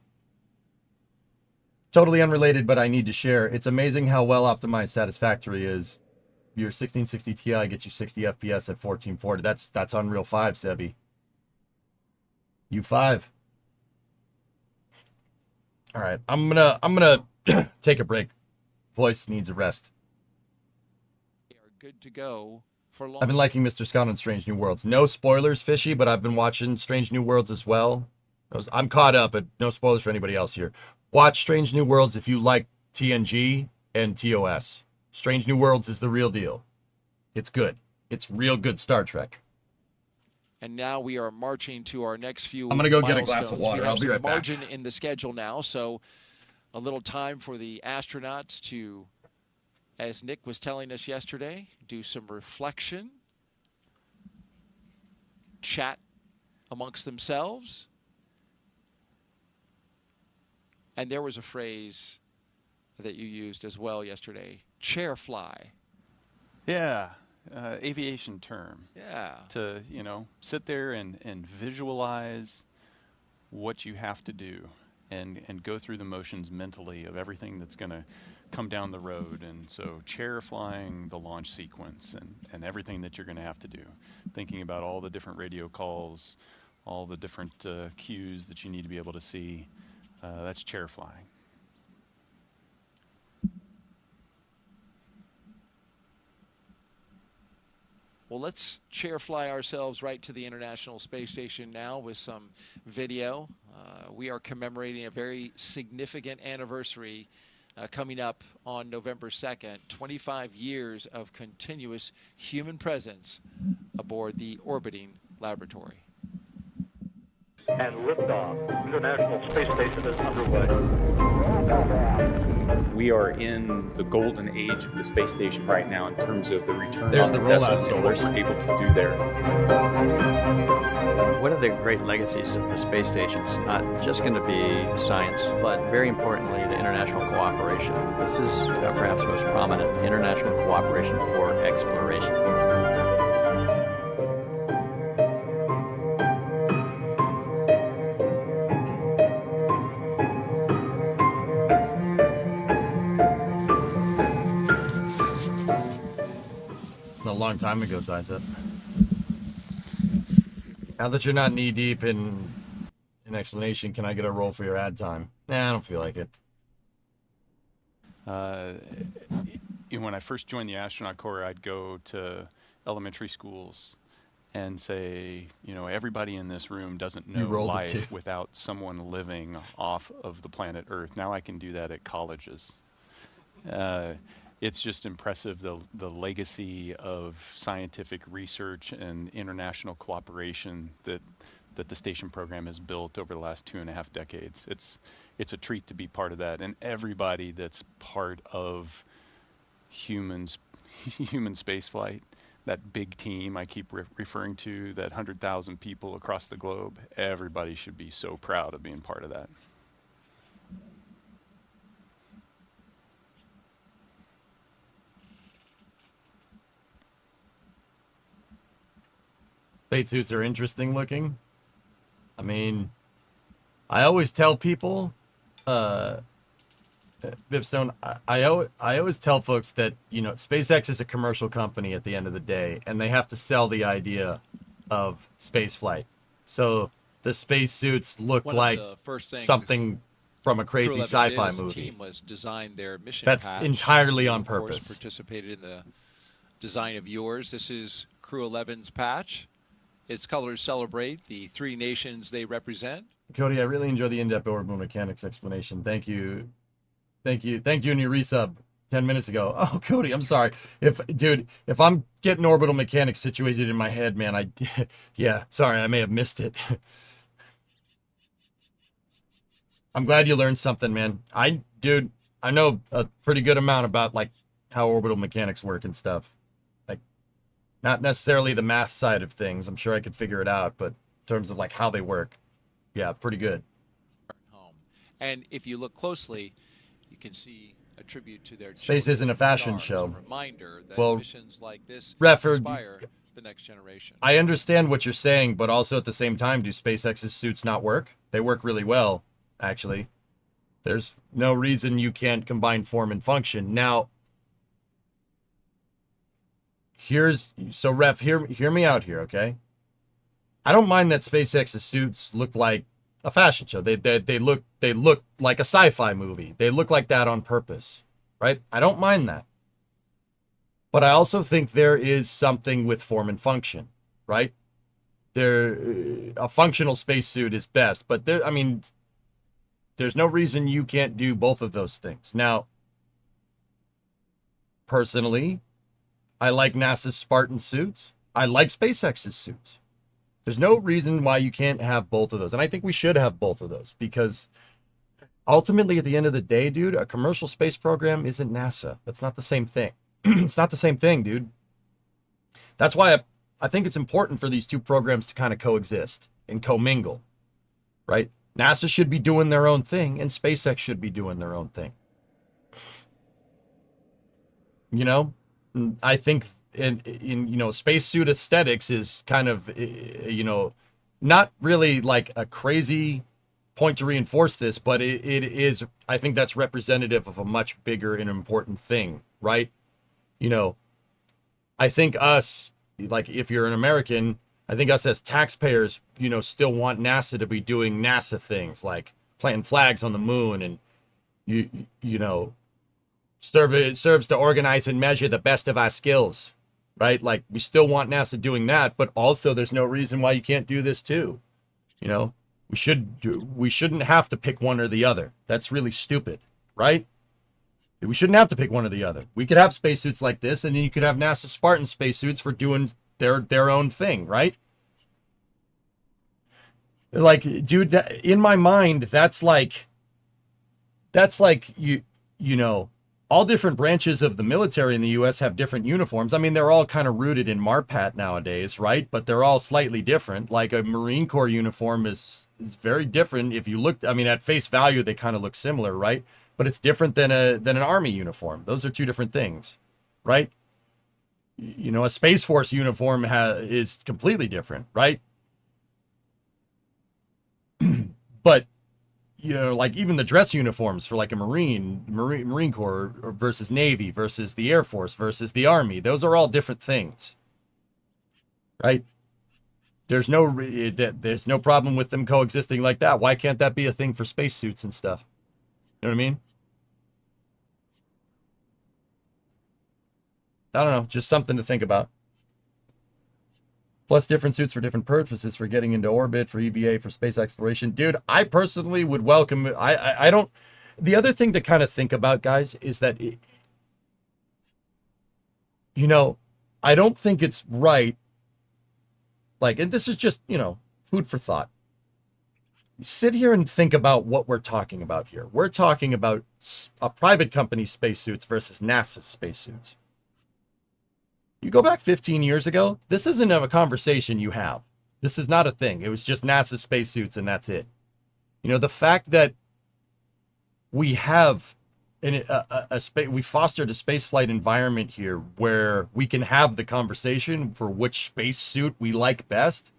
Totally unrelated, but I need to share. It's amazing how well optimized Satisfactory is. Your 1660 Ti gets you 60 FPS at 1440. That's Unreal 5, Sebi. U5. All right, I'm gonna take a break. Voice needs a rest. We are good to go for long. I've been liking Mr. Scott on Strange New Worlds. No spoilers, Fishy, but I've been watching Strange New Worlds as well. I'm caught up, but no spoilers for anybody else here. Watch Strange New Worlds if you like TNG and TOS. Strange New Worlds is the real deal. It's good. It's real good Star Trek. And now we are marching to our next few I'm going to go get a glass of water. We have I'll be right back. margin in the schedule now, so a little time for the astronauts to, as Nick was telling us yesterday, do some reflection, chat amongst themselves. And there was a phrase that you used as well yesterday, chair fly. Yeah. Aviation term. Yeah. To, sit there and visualize what you have to do and go through the motions mentally of everything that's going to come down the road. And so chair flying the launch sequence and everything that you're going to have to do. Thinking about all the different radio calls, all the different cues that you need to be able to see. That's chair flying. Well, let's chair fly ourselves right to the International Space Station now with some video. We are commemorating a very significant anniversary coming up on November 2nd, 25 years of continuous human presence aboard the orbiting laboratory. And liftoff. International Space Station is underway. We are in the golden age of the space station right now in terms of the return There's on the rollout investment and what solars. we're able to do there. One of the great legacies of the space station is not just going to be science, but very importantly, the international cooperation. This is perhaps most prominent, international cooperation for exploration. A long time ago, Zyza. Now that you're not knee deep in explanation, can I get a roll for your ad time? Nah, I don't feel like it. when I first joined the astronaut corps, I'd go to elementary schools and say, everybody in this room doesn't know life without someone living off of the planet Earth. Now I can do that at colleges. It's just impressive, the legacy of scientific research and international cooperation that the station program has built over the last 2.5 decades. It's a treat to be part of that, and everybody that's part of human spaceflight, that big team I keep referring to, that 100,000 people across the globe, everybody should be so proud of being part of that. Spacesuits are interesting looking. I mean, I always tell people, Vipstone, I always tell folks that, SpaceX is a commercial company at the end of the day, and they have to sell the idea of space flight. So the spacesuits look like something from a crazy sci-fi movie. Team was designed their mission That's patch. entirely You, on of course, purpose. Participated in the design of yours. This is Crew 11's patch. Its colors celebrate the 3 nations they represent. Cody, I really enjoy the in-depth orbital mechanics explanation. Thank you. And you resub 10 minutes ago. Oh, Cody, I'm sorry. If I'm getting orbital mechanics situated in my head, man, yeah, sorry, I may have missed it. I'm glad you learned something, man. I know a pretty good amount about, like, how orbital mechanics work and stuff. Like, not necessarily the math side of things. I'm sure I could figure it out, but in terms of, like, how they work, yeah, pretty good. Home. And if you look closely, you can see a tribute to their Space isn't a fashion show. A reminder that well, missions like this Redford, inspire the next generation. I understand what you're saying, but also at the same time, do SpaceX's suits not work? They work really well, actually. There's no reason you can't combine form and function. Now, Ref, hear me out here, okay? I don't mind that SpaceX's suits look like a fashion show. They look like a sci-fi movie. They look like that on purpose, right? I don't mind that. But I also think there is something with form and function, right? A functional spacesuit is best, but there's no reason you can't do both of those things. Now, personally, I like NASA's Spartan suits. I like SpaceX's suits. There's no reason why you can't have both of those. And I think we should have both of those because ultimately, at the end of the day, dude, a commercial space program isn't NASA. That's not the same thing. It's not the same thing, dude. That's why I think it's important for these two programs to kind of coexist and commingle, right? NASA should be doing their own thing and SpaceX should be doing their own thing. I think in spacesuit aesthetics is kind of, not really like a crazy point to reinforce this, but it is, I think that's representative of a much bigger and important thing, right? I think us, like if you're an American, I think us as taxpayers, still want NASA to be doing NASA things like planting flags on the moon and, it serves to organize and measure the best of our skills, right? Like we still want NASA doing that, but also there's no reason why you can't do this too. We shouldn't have to pick one or the other. That's really stupid, right? We shouldn't have to pick one or the other. We could have spacesuits like this, and then you could have NASA Spartan spacesuits for doing their own thing, right? Like, dude, in my mind, that's like all different branches of the military in the U.S. have different uniforms. I mean, they're all kind of rooted in MARPAT nowadays, right? But they're all slightly different. Like a Marine Corps uniform is very different. If you look, at face value, they kind of look similar, right? But it's different than an Army uniform. Those are two different things, right? A Space Force uniform is completely different, right? But like even the dress uniforms for like a Marine Corps versus Navy versus the Air Force versus the Army, those are all different things, right? There's no problem with them coexisting like that. Why can't that be a thing for spacesuits and stuff? You know what I mean? I don't know, just something to think about. Plus different suits for different purposes, for getting into orbit, for EVA, for space exploration. Dude, I personally would welcome it. I don't. The other thing to kind of think about, guys, is that, you know, I don't think it's right. Like, and this is just, you know, food for thought. Sit here and think about what we're talking about here. We're talking about a private company's spacesuits versus NASA's spacesuits. You go back 15 years ago, this isn't a conversation you have. This is not a thing. It was just NASA spacesuits and that's it. You know, the fact that we have we fostered a spaceflight environment here where we can have the conversation for which spacesuit we like best.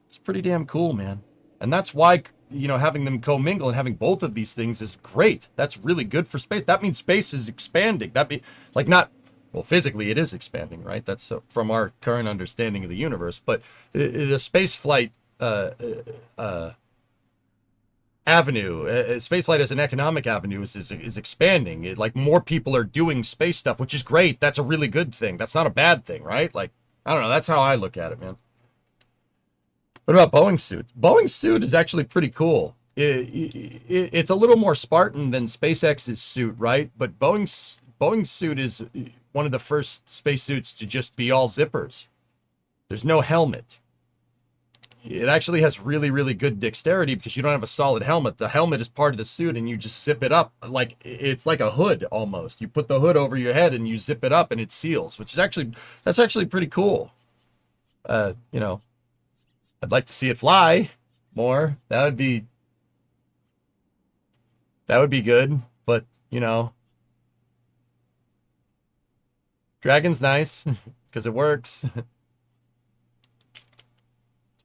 It's pretty damn cool, man. And that's why, you know, having them commingle and having both of these things is great. That's really good for space. That means space is expanding. That be like not, well, physically it is expanding, right? That's from our current understanding of the universe. But the space flight avenue, spaceflight as an economic avenue is expanding. Like more people are doing space stuff, which is great. That's a really good thing. That's not a bad thing, right? Like, I don't know. That's how I look at it, man. What about Boeing's suit? Boeing's suit is actually pretty cool. It's a little more Spartan than SpaceX's suit, right? But Boeing's suit is one of the first spacesuits to just be all zippers. There's no helmet. It actually has really, really good dexterity because you don't have a solid helmet. The helmet is part of the suit and you just zip it up. Like, it's like a hood almost. You put the hood over your head and you zip it up and it seals, which is that's actually pretty cool. You know, I'd like to see it fly more. That would be good, but you know, Dragon's nice because it works.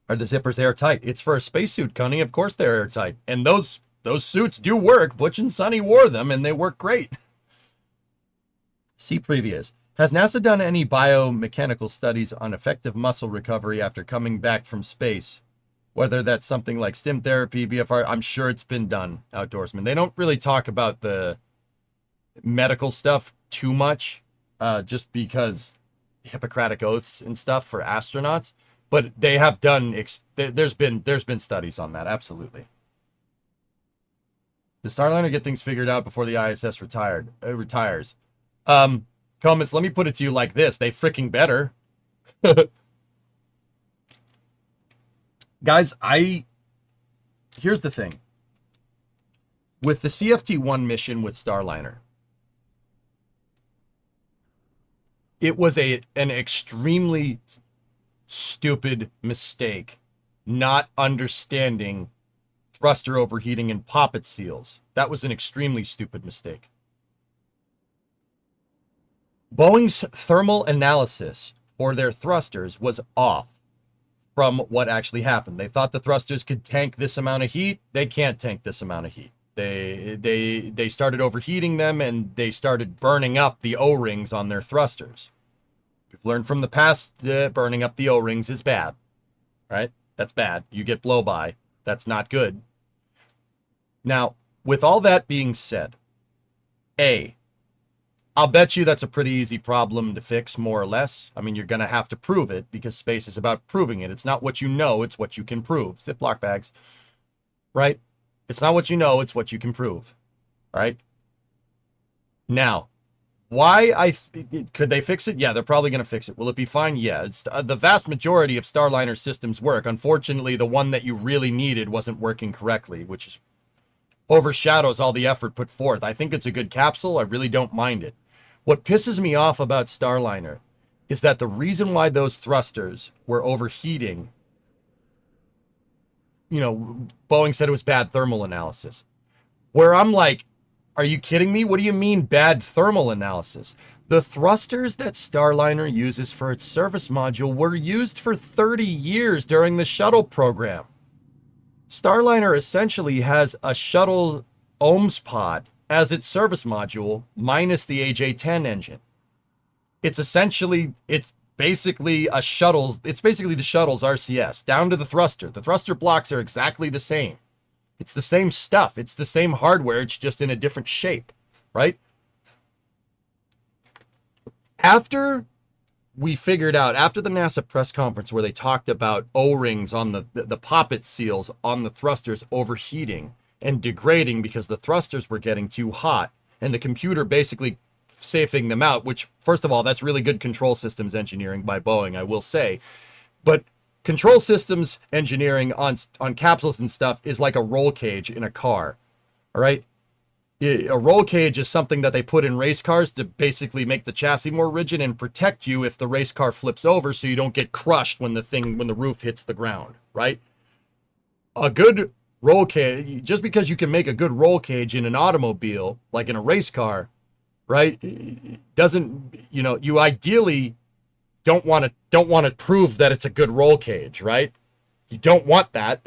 Are the zippers airtight? It's for a spacesuit, Connie. Of course they're airtight. And those suits do work. Butch and Sonny wore them and they work great. See previous. Has NASA done any biomechanical studies on effective muscle recovery after coming back from space? Whether that's something like stim therapy, BFR, I'm sure it's been done, Outdoorsman. They don't really talk about the medical stuff too much, just because Hippocratic oaths and stuff for astronauts. But they have done, there's been studies on that, absolutely. Does Starliner get things figured out before the ISS retires? Comments, let me put it to you like this. They freaking better. Guys, here's the thing. With the CFT-1 mission with Starliner, it was an extremely stupid mistake not understanding thruster overheating and poppet seals. That was an extremely stupid mistake. Boeing's thermal analysis for their thrusters was off from what actually happened. They thought the thrusters could tank this amount of heat. They can't tank this amount of heat. They started overheating them and they started burning up the O-rings on their thrusters. We've learned from the past that burning up the O-rings is bad, right? That's bad. You get blow-by. That's not good. Now, with all that being said, I'll bet you that's a pretty easy problem to fix, more or less. I mean, you're going to have to prove it because space is about proving it. It's not what you know, it's what you can prove. Ziploc bags, right? It's not what you know, it's what you can prove, right? Now, could they fix it? Yeah, they're probably going to fix it. Will it be fine? Yeah, it's the vast majority of Starliner systems work. Unfortunately, the one that you really needed wasn't working correctly, which overshadows all the effort put forth. I think it's a good capsule. I really don't mind it. What pisses me off about Starliner is that the reason why those thrusters were overheating, you know, Boeing said it was bad thermal analysis. Where I'm like, are you kidding me? What do you mean bad thermal analysis? The thrusters that Starliner uses for its service module were used for 30 years during the shuttle program. Starliner essentially has a shuttle OMS pod as its service module minus the AJ-10 engine. It's basically the shuttle's RCS down to the thruster. The thruster blocks are exactly the same. It's the same stuff. It's the same hardware. It's just in a different shape, right? After we figured out, after the NASA press conference where they talked about O-rings on the poppet seals on the thrusters overheating and degrading because the thrusters were getting too hot, and the computer basically safing them out, which, first of all, that's really good control systems engineering by Boeing, I will say. But control systems engineering on capsules and stuff is like a roll cage in a car, all right? A roll cage is something that they put in race cars to basically make the chassis more rigid and protect you if the race car flips over so you don't get crushed when the roof hits the ground, right? A good roll cage, just because you can make a good roll cage in an automobile, like in a race car, right, doesn't, you ideally don't want to prove that it's a good roll cage, right? You don't want that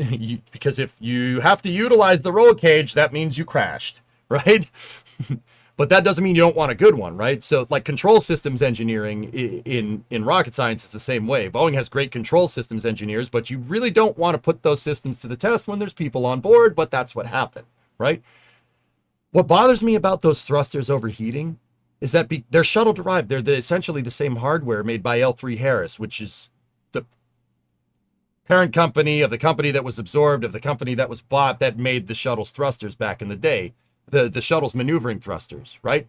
because if you have to utilize the roll cage, that means you crashed, right? But that doesn't mean you don't want a good one, right? So like control systems engineering in rocket science is the same way. Boeing has great control systems engineers, but you really don't want to put those systems to the test when there's people on board, but that's what happened, right? What bothers me about those thrusters overheating is that they're shuttle derived. They're essentially the same hardware made by L3 Harris, which is the parent company of the company that was absorbed, of the company that was bought, that made the shuttle's thrusters back in the day. The shuttle's maneuvering thrusters, right?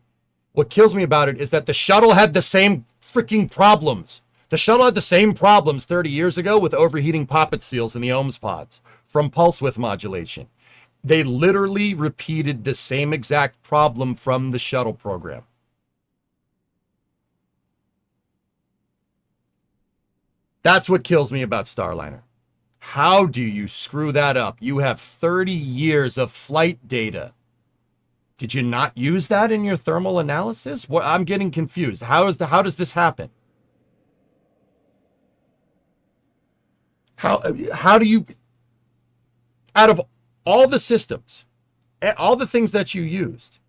What kills me about it is that the shuttle had the same freaking problems. The shuttle had the same problems 30 years ago with overheating poppet seals in the ohms pods from pulse width modulation. They literally repeated the same exact problem from the shuttle program. That's what kills me about Starliner. How do you screw that up? You have 30 years of flight data. Did you not use that in your thermal analysis? What, I'm getting confused. How does this happen? How do you, out of all the systems, all the things that you used,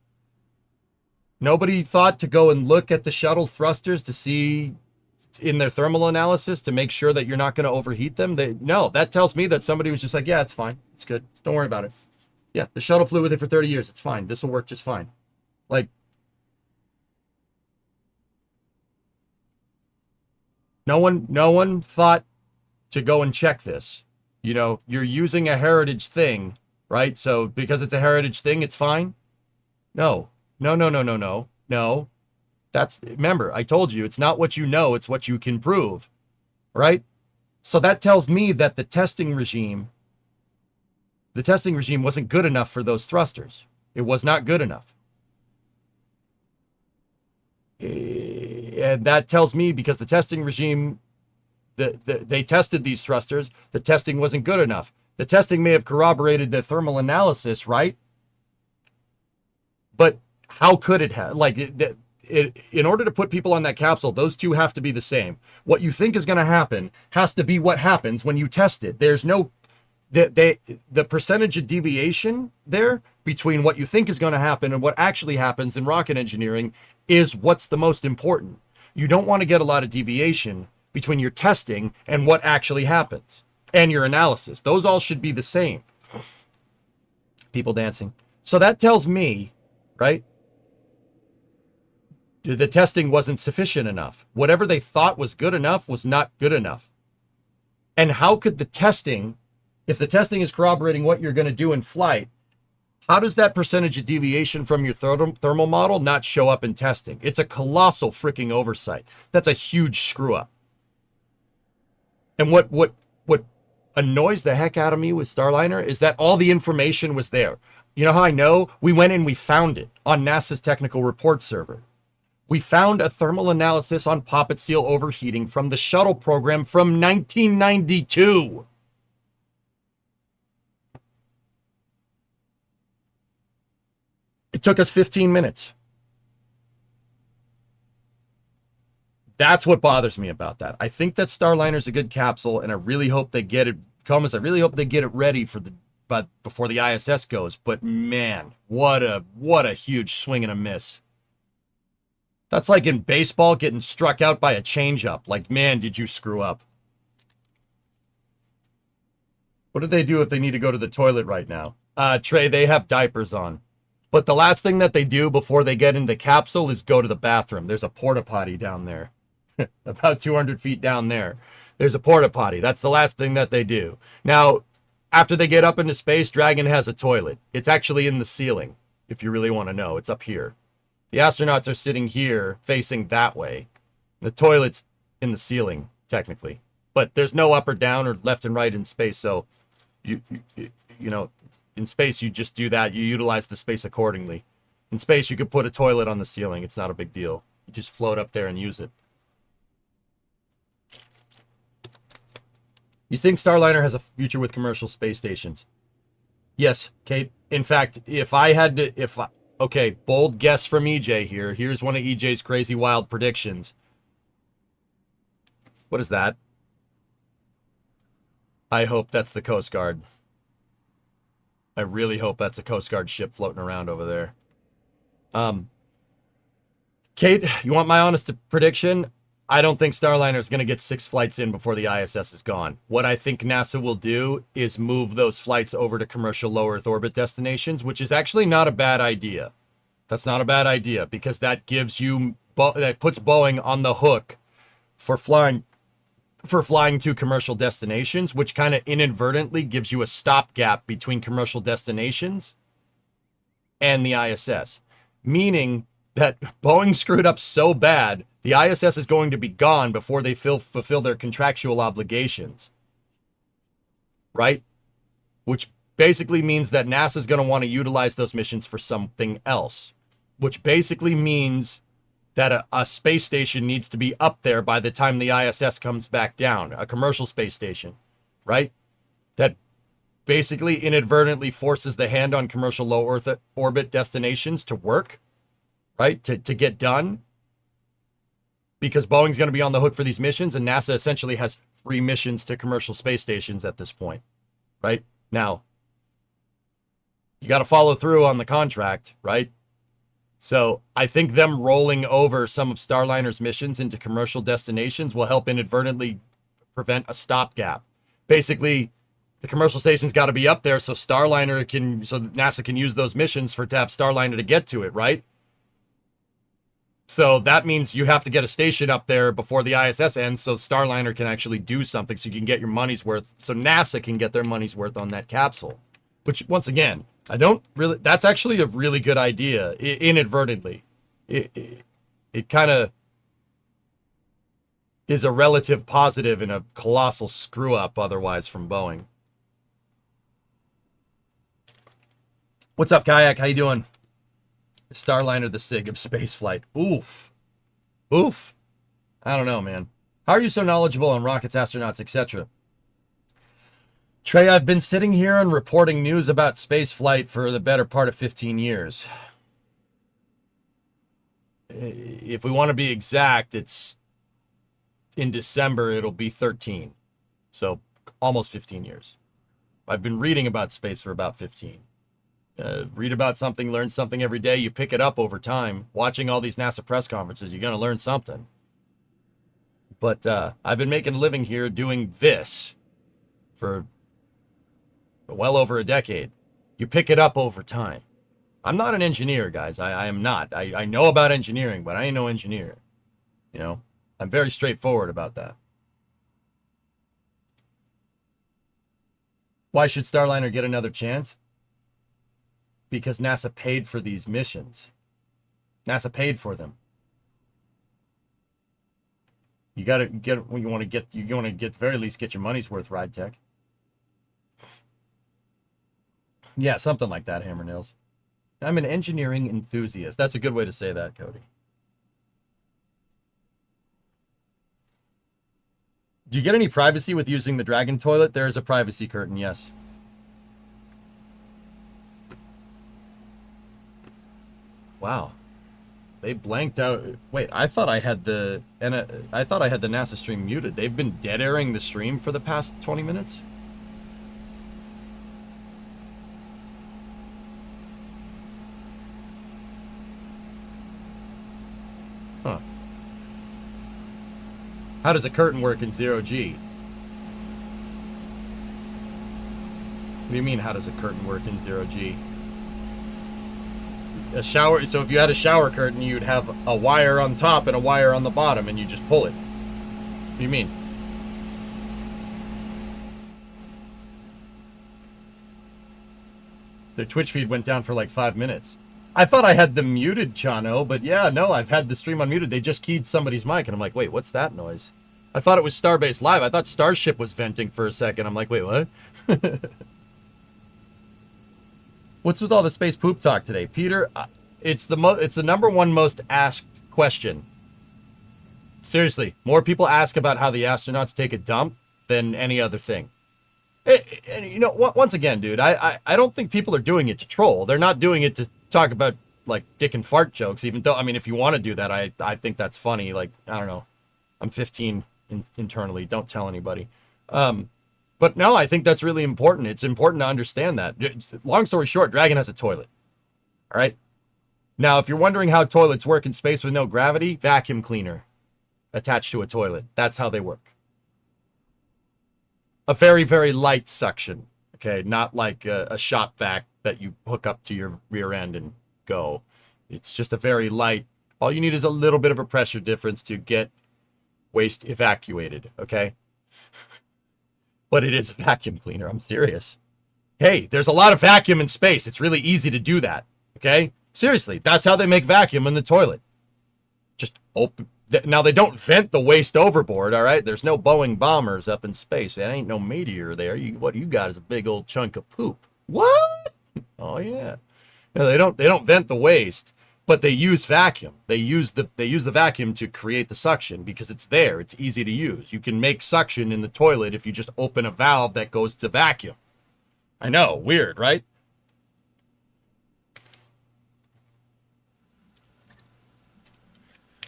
nobody thought to go and look at the shuttle's thrusters to see in their thermal analysis to make sure that you're not going to overheat them? No, that tells me that somebody was just like, yeah, it's fine. It's good. Don't worry about it. Yeah, the shuttle flew with it for 30 years. It's fine. This will work just fine. Like, no one thought to go and check this. You're using a heritage thing, right? So because it's a heritage thing, it's fine? No. Remember, I told you, it's not what you know, it's what you can prove, right? So that tells me that the testing regime wasn't good enough for those thrusters. It was not good enough. And that tells me because the testing regime, they tested these thrusters, the testing wasn't good enough. The testing may have corroborated the thermal analysis, right? But how could it have? In order to put people on that capsule, those two have to be the same. What you think is going to happen has to be what happens when you test it. There's no... The percentage of deviation there between what you think is going to happen and what actually happens in rocket engineering is what's the most important. You don't want to get a lot of deviation between your testing and what actually happens and your analysis. Those all should be the same. People dancing. So that tells me, right, the testing wasn't sufficient enough. Whatever they thought was good enough was not good enough. And how could the testing... If the testing is corroborating what you're going to do in flight, how does that percentage of deviation from your thermal model not show up in testing? It's a colossal freaking oversight. That's a huge screw up. And what annoys the heck out of me with Starliner is that all the information was there. You know how I know? We went and we found it on NASA's technical report server. We found a thermal analysis on poppet seal overheating from the shuttle program from 1992. It took us 15 minutes. That's what bothers me about that. I think that Starliner's a good capsule, and I really hope they get it. Comas, I really hope they get it ready before the ISS goes. But man, what a huge swing and a miss. That's like in baseball getting struck out by a changeup. Like, man, did you screw up? What do they do if they need to go to the toilet right now? Trey, they have diapers on. But the last thing that they do before they get into the capsule is go to the bathroom. There's a porta potty down there, about 200 feet down there. There's a porta potty. That's the last thing that they do. Now, after they get up into space, Dragon has a toilet. It's actually in the ceiling, if you really want to know. It's up here. The astronauts are sitting here facing that way. The toilet's in the ceiling, technically. But there's no up or down or left and right in space, so you know, in space you just do that. You utilize the space accordingly. In space you could put a toilet on the ceiling. It's not a big deal. You just float up there and use it. You think Starliner has a future with commercial space stations? Yes, Kate. In fact, if I had to, okay, bold guess from EJ here. Here's one of EJ's crazy wild predictions. What is that? I hope that's the Coast Guard. I really hope that's a Coast Guard ship floating around over there. Kate, you want my honest prediction? I don't think Starliner is going to get 6 flights in before the ISS is gone. What I think NASA will do is move those flights over to commercial low Earth orbit destinations, which is actually not a bad idea. That's not a bad idea because that gives you, that puts Boeing on the hook for flying to commercial destinations, which kind of inadvertently gives you a stopgap between commercial destinations and the ISS. Meaning that Boeing screwed up so bad, the ISS is going to be gone before they fulfill their contractual obligations. Right? Which basically means that NASA is going to want to utilize those missions for something else. Which basically means that a space station needs to be up there by the time the ISS comes back down. A commercial space station. Right? That basically inadvertently forces the hand on commercial low Earth orbit destinations to work. Right? To get done. Because Boeing's going to be on the hook for these missions, and NASA essentially has 3 missions to commercial space stations at this point. Right? Now, you got to follow through on the contract, right? So I think them rolling over some of Starliner's missions into commercial destinations will help inadvertently prevent a stopgap. Basically, the commercial station's got to be up there so NASA can use those missions to have Starliner to get to it, right? So that means you have to get a station up there before the ISS ends so Starliner can actually do something so you can get your money's worth, so NASA can get their money's worth on that capsule. Which, once again, that's actually a really good idea, inadvertently. It kind of is a relative positive in a colossal screw-up otherwise from Boeing. What's up, Kayak? How you doing? Starliner, the SIG of spaceflight. Oof. Oof. I don't know, man. How are you so knowledgeable on rockets, astronauts, etc.? Trey, I've been sitting here and reporting news about spaceflight for the better part of 15 years. If we want to be exact, it's in December, it'll be 13. So almost 15 years. I've been reading about space for about 15. Read about something, learn something every day. You pick it up over time. Watching all these NASA press conferences, you're going to learn something. But I've been making a living here doing this for well over a decade. You pick it up over time. I'm not an engineer, guys. I am not. I know about engineering, but I ain't no engineer. You know, I'm very straightforward about that. Why should Starliner get another chance? Because NASA paid for these missions. NASA paid for them. You got to get when you want to get. You want to get very least get your money's worth, Ride Tech. Yeah, something like that, Hammer Nails. I'm an engineering enthusiast. That's a good way to say that, Cody. Do you get any privacy with using the Dragon toilet? There is a privacy curtain, yes. Wow. They blanked out. Wait, I thought I had the NASA stream muted. They've been dead airing the stream for the past 20 minutes. Huh. How does a curtain work in 0G? What do you mean, how does a curtain work in 0G? a shower. So if you had a shower curtain, you'd have a wire on top and a wire on the bottom, and you just pull it. What do you mean? Their Twitch feed went down for like 5 minutes. I thought I had them muted, Chano, but yeah, no, I've had the stream unmuted. They just keyed somebody's mic, and I'm like, wait, what's that noise? I thought it was Starbase Live. I thought Starship was venting for a second. I'm like, wait, what? What's with all the space poop talk today, Peter? It's the number one most asked question. Seriously, more people ask about how the astronauts take a dump than any other thing. And you know, once again, dude, I don't think people are doing it to troll. They're not doing it to talk about like dick and fart jokes. Even though, I mean, if you want to do that, I think that's funny. Like, I don't know, I'm 15 internally. Don't tell anybody. But no, I think that's really important. It's important to understand that. Long story short, Dragon has a toilet. All right. Now, if you're wondering how toilets work in space with no gravity, vacuum cleaner attached to a toilet. That's how they work. A very, very light suction. Okay, not like a shop vac that you hook up to your rear end and go. It's just a very light. All you need is a little bit of a pressure difference to get waste evacuated. Okay. But it is a vacuum cleaner. I'm serious. Hey, there's a lot of vacuum in space. It's really easy to do that. Okay? Seriously, that's how they make vacuum in the toilet. Just open. Now, they don't vent the waste overboard, all right? There's no Boeing bombers up in space. There ain't no meteor there. What you got is a big old chunk of poop. What? Oh, yeah. No, they don't vent the waste, but they use vacuum. They use the vacuum to create the suction because it's there. It's easy to use. You can make suction in the toilet if you just open a valve that goes to vacuum. I know, weird, right?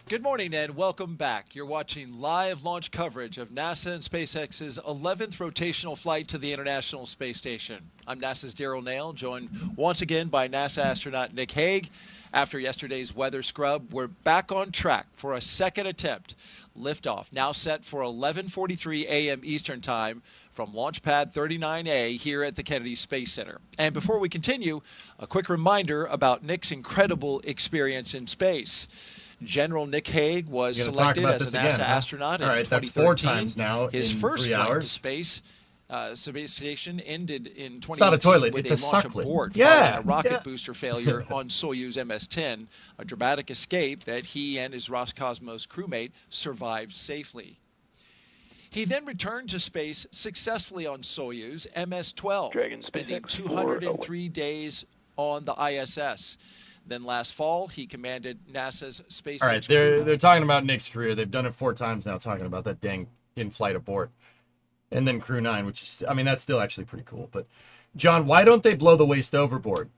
Good morning and welcome back. You're watching live launch coverage of NASA and SpaceX's 11th rotational flight to the International Space Station. I'm NASA's Daryl Nail, joined once again by NASA astronaut Nick Hague. After yesterday's weather scrub, we're back on track for a second attempt. Liftoff now set for 11:43 a.m. Eastern Time from Launch Pad 39A here at the Kennedy Space Center. And before we continue, a quick reminder about Nick's incredible experience in space. General Nick Hague was selected as a NASA astronaut in 2013. That's 4 times now. His in first 3 flight hours. to space station ended in 2018 It's not a toilet, with it's a launch sucklet. abort Yeah, following a rocket booster failure on Soyuz MS-10, a dramatic escape that he and his Roscosmos crewmate survived safely. He then returned to space successfully on Soyuz MS-12, spending 203 days on the ISS. Then last fall, he commanded NASA's SpaceX. All right, they're talking about Nick's career. They've done it 4 times now, talking about that dang in-flight abort. And then Crew 9, which is, I mean, that's still actually pretty cool. But, John, why don't they blow the waste overboard?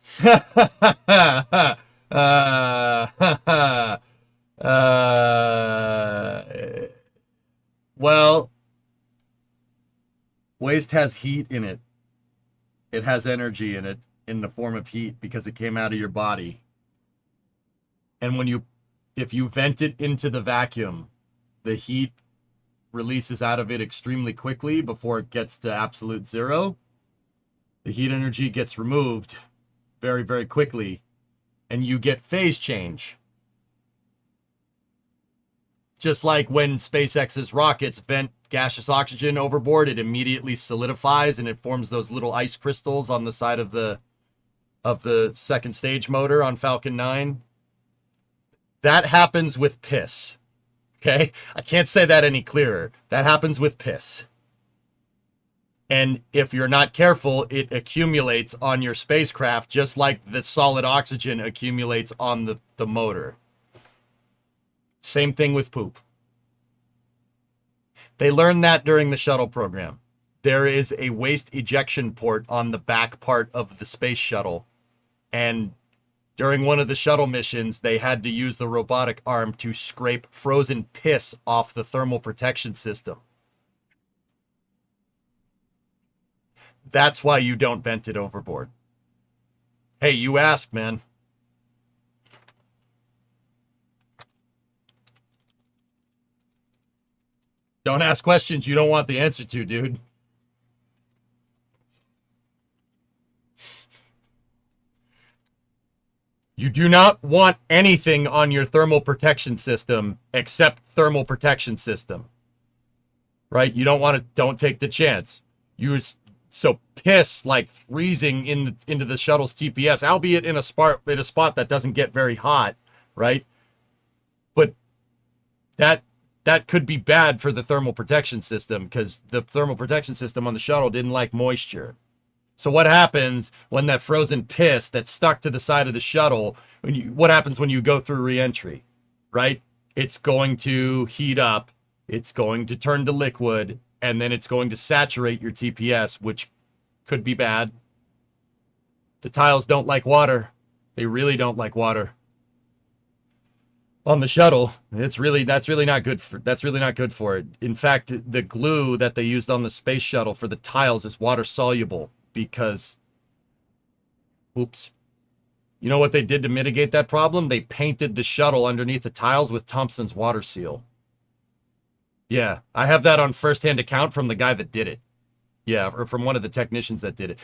Well, waste has heat in it. It has energy in it in the form of heat because it came out of your body. And if you vent it into the vacuum, the heat releases out of it extremely quickly before it gets to absolute zero. The heat energy gets removed very, very quickly, and you get phase change. Just like when SpaceX's rockets vent gaseous oxygen overboard, it immediately solidifies and it forms those little ice crystals on the side of the second stage motor on Falcon 9. That happens with piss. Okay? I can't say that any clearer. That happens with piss. And if you're not careful, it accumulates on your spacecraft just like the solid oxygen accumulates on the motor. Same thing with poop. They learned that during the shuttle program. There is a waste ejection port on the back part of the space shuttle. And during one of the shuttle missions, they had to use the robotic arm to scrape frozen piss off the thermal protection system. That's why you don't vent it overboard. Hey, you asked, man. Don't ask questions you don't want the answer to, dude. You do not want anything on your thermal protection system except thermal protection system. Right? You don't want to, don't take the chance. So piss like freezing into the shuttle's TPS, albeit in a spot that doesn't get very hot, right? But that could be bad for the thermal protection system because the thermal protection system on the shuttle didn't like moisture. So what happens when that frozen piss that's stuck to the side of the shuttle, what happens when you go through reentry, right? It's going to heat up, it's going to turn to liquid, and then it's going to saturate your TPS, which could be bad. The tiles don't like water. They really don't like water. On the shuttle, that's really not good for it. In fact, the glue that they used on the space shuttle for the tiles is water soluble because, oops. You know what they did to mitigate that problem? They painted the shuttle underneath the tiles with Thompson's water seal. Yeah, I have that on first-hand account from the guy that did it. Yeah, or from one of the technicians that did it.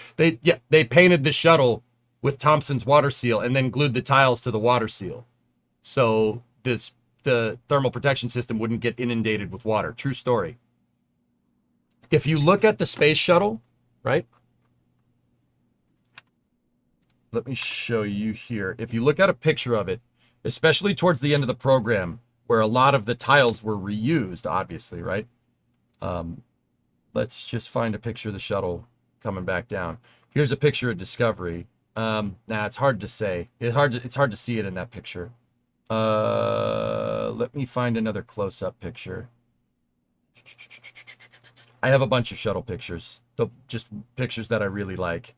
They painted the shuttle with Thompson's water seal and then glued the tiles to the water seal. So the thermal protection system wouldn't get inundated with water. True story. If you look at the space shuttle, right? Let me show you here. If you look at a picture of it, especially towards the end of the program, where a lot of the tiles were reused, obviously, right? Let's just find a picture of the shuttle coming back down. Here's a picture of Discovery. It's hard to say. It's hard to see it in that picture. Let me find another close-up picture. I have a bunch of shuttle pictures. Just pictures that I really like.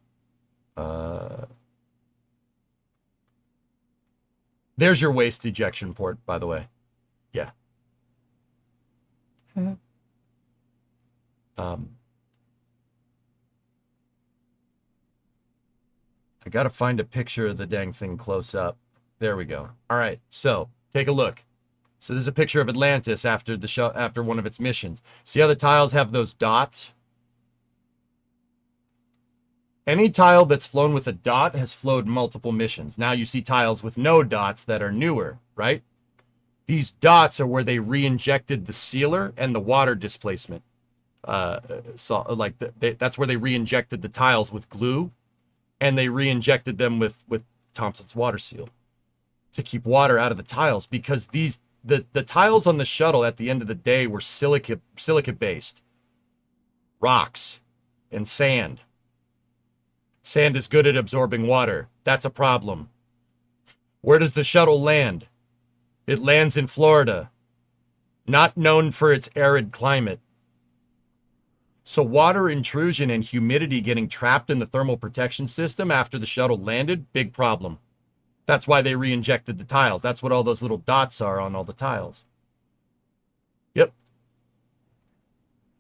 There's your waste ejection port, by the way. Yeah. I gotta find a picture of the dang thing close up. There we go. All right, so take a look. So there's a picture of Atlantis after one of its missions. See how the tiles have those dots? Any tile that's flown with a dot has flowed multiple missions. Now you see tiles with no dots that are newer, right? These dots are where they re-injected the sealer and the water displacement. That's where they re-injected the tiles with glue, and they re-injected them with Thompson's water seal to keep water out of the tiles, because the tiles on the shuttle at the end of the day were silica based, rocks and sand. Sand is good at absorbing water. That's a problem. Where does the shuttle land? It lands in Florida, not known for its arid climate. So water intrusion and humidity getting trapped in the thermal protection system after the shuttle landed, big problem. That's why they re-injected the tiles. That's what all those little dots are on all the tiles. Yep.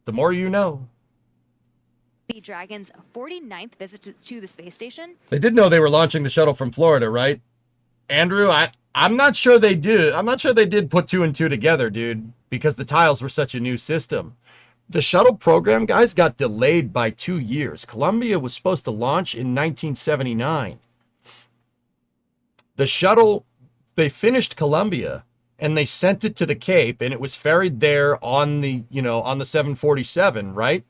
The more you know. Dragon's 49th visit to the space station. They did know they were launching the shuttle from Florida, right? Andrew, I'm not sure they did. I'm not sure they did put two and two together, dude, because the tiles were such a new system. The shuttle program, guys, got delayed by 2 years. Columbia was supposed to launch in 1979. The shuttle, they finished Columbia and they sent it to the Cape, and it was ferried there on the 747, right?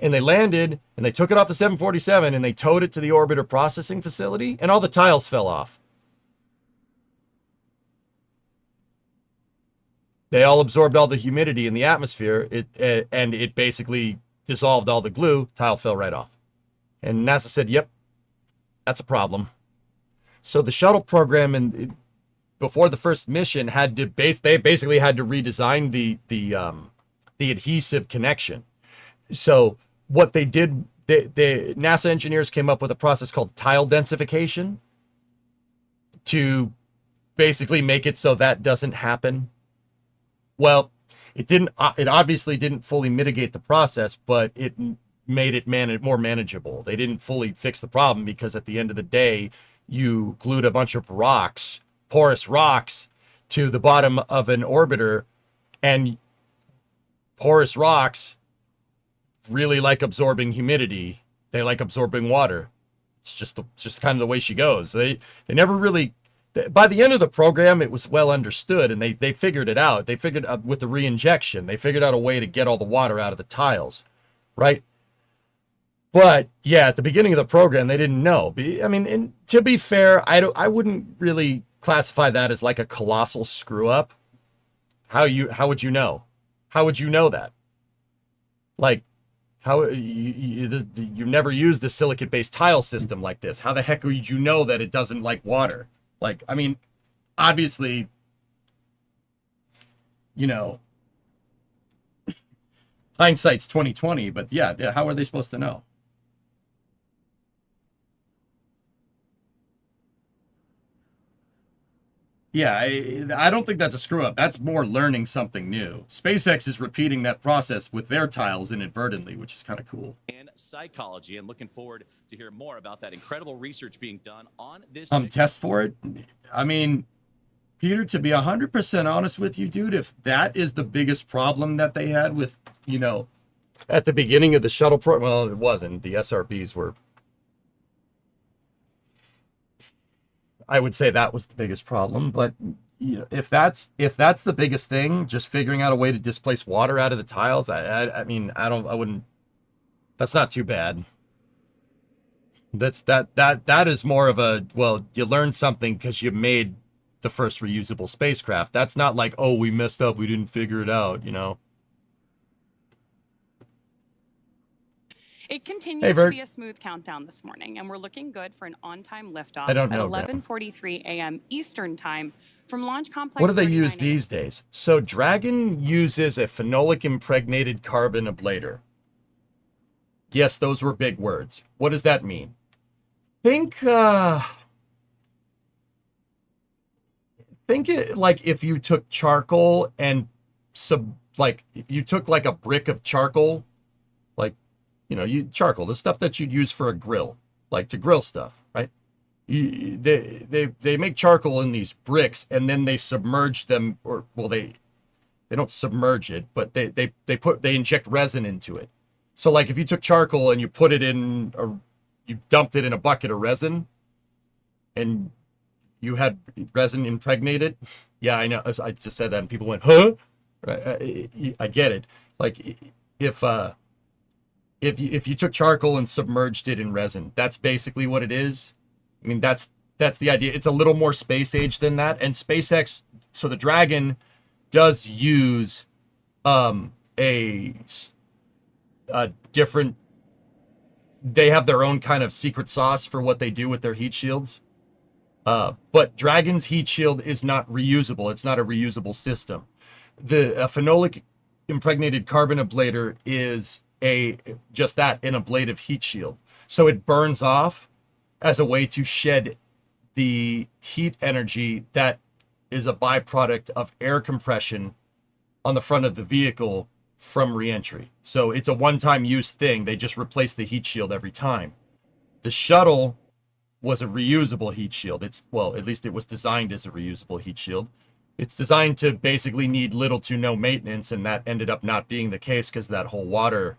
And they landed, and they took it off the 747, and they towed it to the orbiter processing facility, and all the tiles fell off. They all absorbed all the humidity in the atmosphere, and it basically dissolved all the glue. Tile fell right off. And NASA said, yep, that's a problem. So the shuttle program, before the first mission, they basically had to redesign the adhesive connection. So what they did, the NASA engineers came up with a process called tile densification to basically make it so that doesn't happen. Well, it obviously didn't fully mitigate the process, but it made it more manageable. They didn't fully fix the problem because at the end of the day, you glued a bunch of rocks, porous rocks, to the bottom of an orbiter, and porous rocks really like absorbing humidity. They like absorbing water. It's just kind of the way she goes. They never really By the end of the program, it was well understood, and they figured it out. They figured out with the re-injection, they figured out a way to get all the water out of the tiles, right? But yeah, at the beginning of the program, they didn't know. I mean, and to be fair, I wouldn't really classify that as like a colossal screw up. How would you know? How would you know that? Like, how you've never used a silicate-based tile system like this. How the heck would you know that it doesn't like water? Like, I mean, obviously, you know, hindsight's 2020, but yeah, how are they supposed to know? Yeah, I don't think that's a screw up. That's more learning something new. SpaceX is repeating that process with their tiles inadvertently, which is kind of cool. And psychology, and looking forward to hear more about that incredible research being done on this. Test for it. I mean, Peter, to be 100% honest with you, dude, if that is the biggest problem that they had with, you know, at the beginning of the shuttle program, well, it wasn't. The SRBs were. I would say that was the biggest problem, but you know, if that's the biggest thing, just figuring out a way to displace water out of the tiles, I mean, I wouldn't. That's not too bad. That is more of a, well, you learned something because you made the first reusable spacecraft. That's not like, oh, we messed up, we didn't figure it out, you know. It continues to be a smooth countdown this morning, and we're looking good for an on-time liftoff at 11:43 a.m. Eastern Time from Launch Complex. What do they use these days? So Dragon uses a phenolic impregnated carbon ablator. Yes, those were big words. What does that mean? Think it like if you took charcoal and if you took like a brick of charcoal, like, you know, charcoal, the stuff that you'd use for a grill, like to grill stuff, right? They make charcoal in these bricks, and then they submerge them, or well, they don't submerge it, but they inject resin into it. So like if you took charcoal and you put it in you dumped it in a bucket of resin, and you had resin impregnated. Yeah, I know. I just said that, and people went, "Huh?" I get it. Like if you took charcoal and submerged it in resin, that's basically what it is. I mean, that's the idea. It's a little more space age than that. And SpaceX, so the Dragon does use a different. They have their own kind of secret sauce for what they do with their heat shields. But Dragon's heat shield is not reusable. It's not a reusable system. The phenolic impregnated carbon ablator is just an ablative heat shield. So it burns off as a way to shed the heat energy that is a byproduct of air compression on the front of the vehicle from reentry. So it's a one-time use thing. They just replace the heat shield every time. The shuttle was a reusable heat shield. At least it was designed as a reusable heat shield. It's designed to basically need little to no maintenance, and that ended up not being the case because of that whole water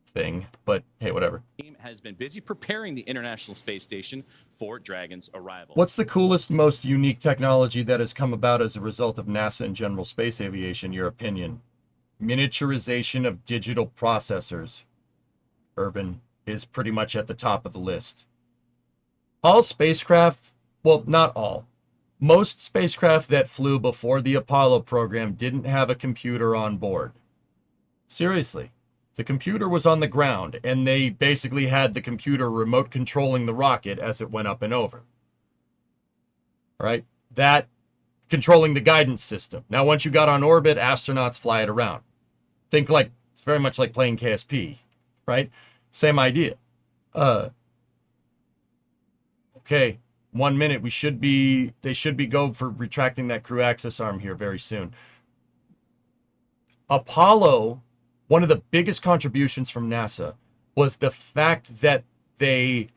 thing. But hey, whatever. Team has been busy preparing the International Space Station for Dragon's arrival. What's the coolest, most unique technology that has come about as a result of NASA and general space aviation, your opinion? Miniaturization of digital processors. Urban is pretty much at the top of the list. All spacecraft, well, not all. Most spacecraft that flew before the Apollo program didn't have a computer on board. Seriously. The computer was on the ground, and they basically had the computer remote controlling the rocket as it went up and over. Right? That controlling the guidance system. Now, once you got on orbit, astronauts fly it around. Think like, it's very much like playing KSP, right? Same idea. Okay, 1 minute. They should be go for retracting that crew access arm here very soon. Apollo, one of the biggest contributions from NASA was the fact that they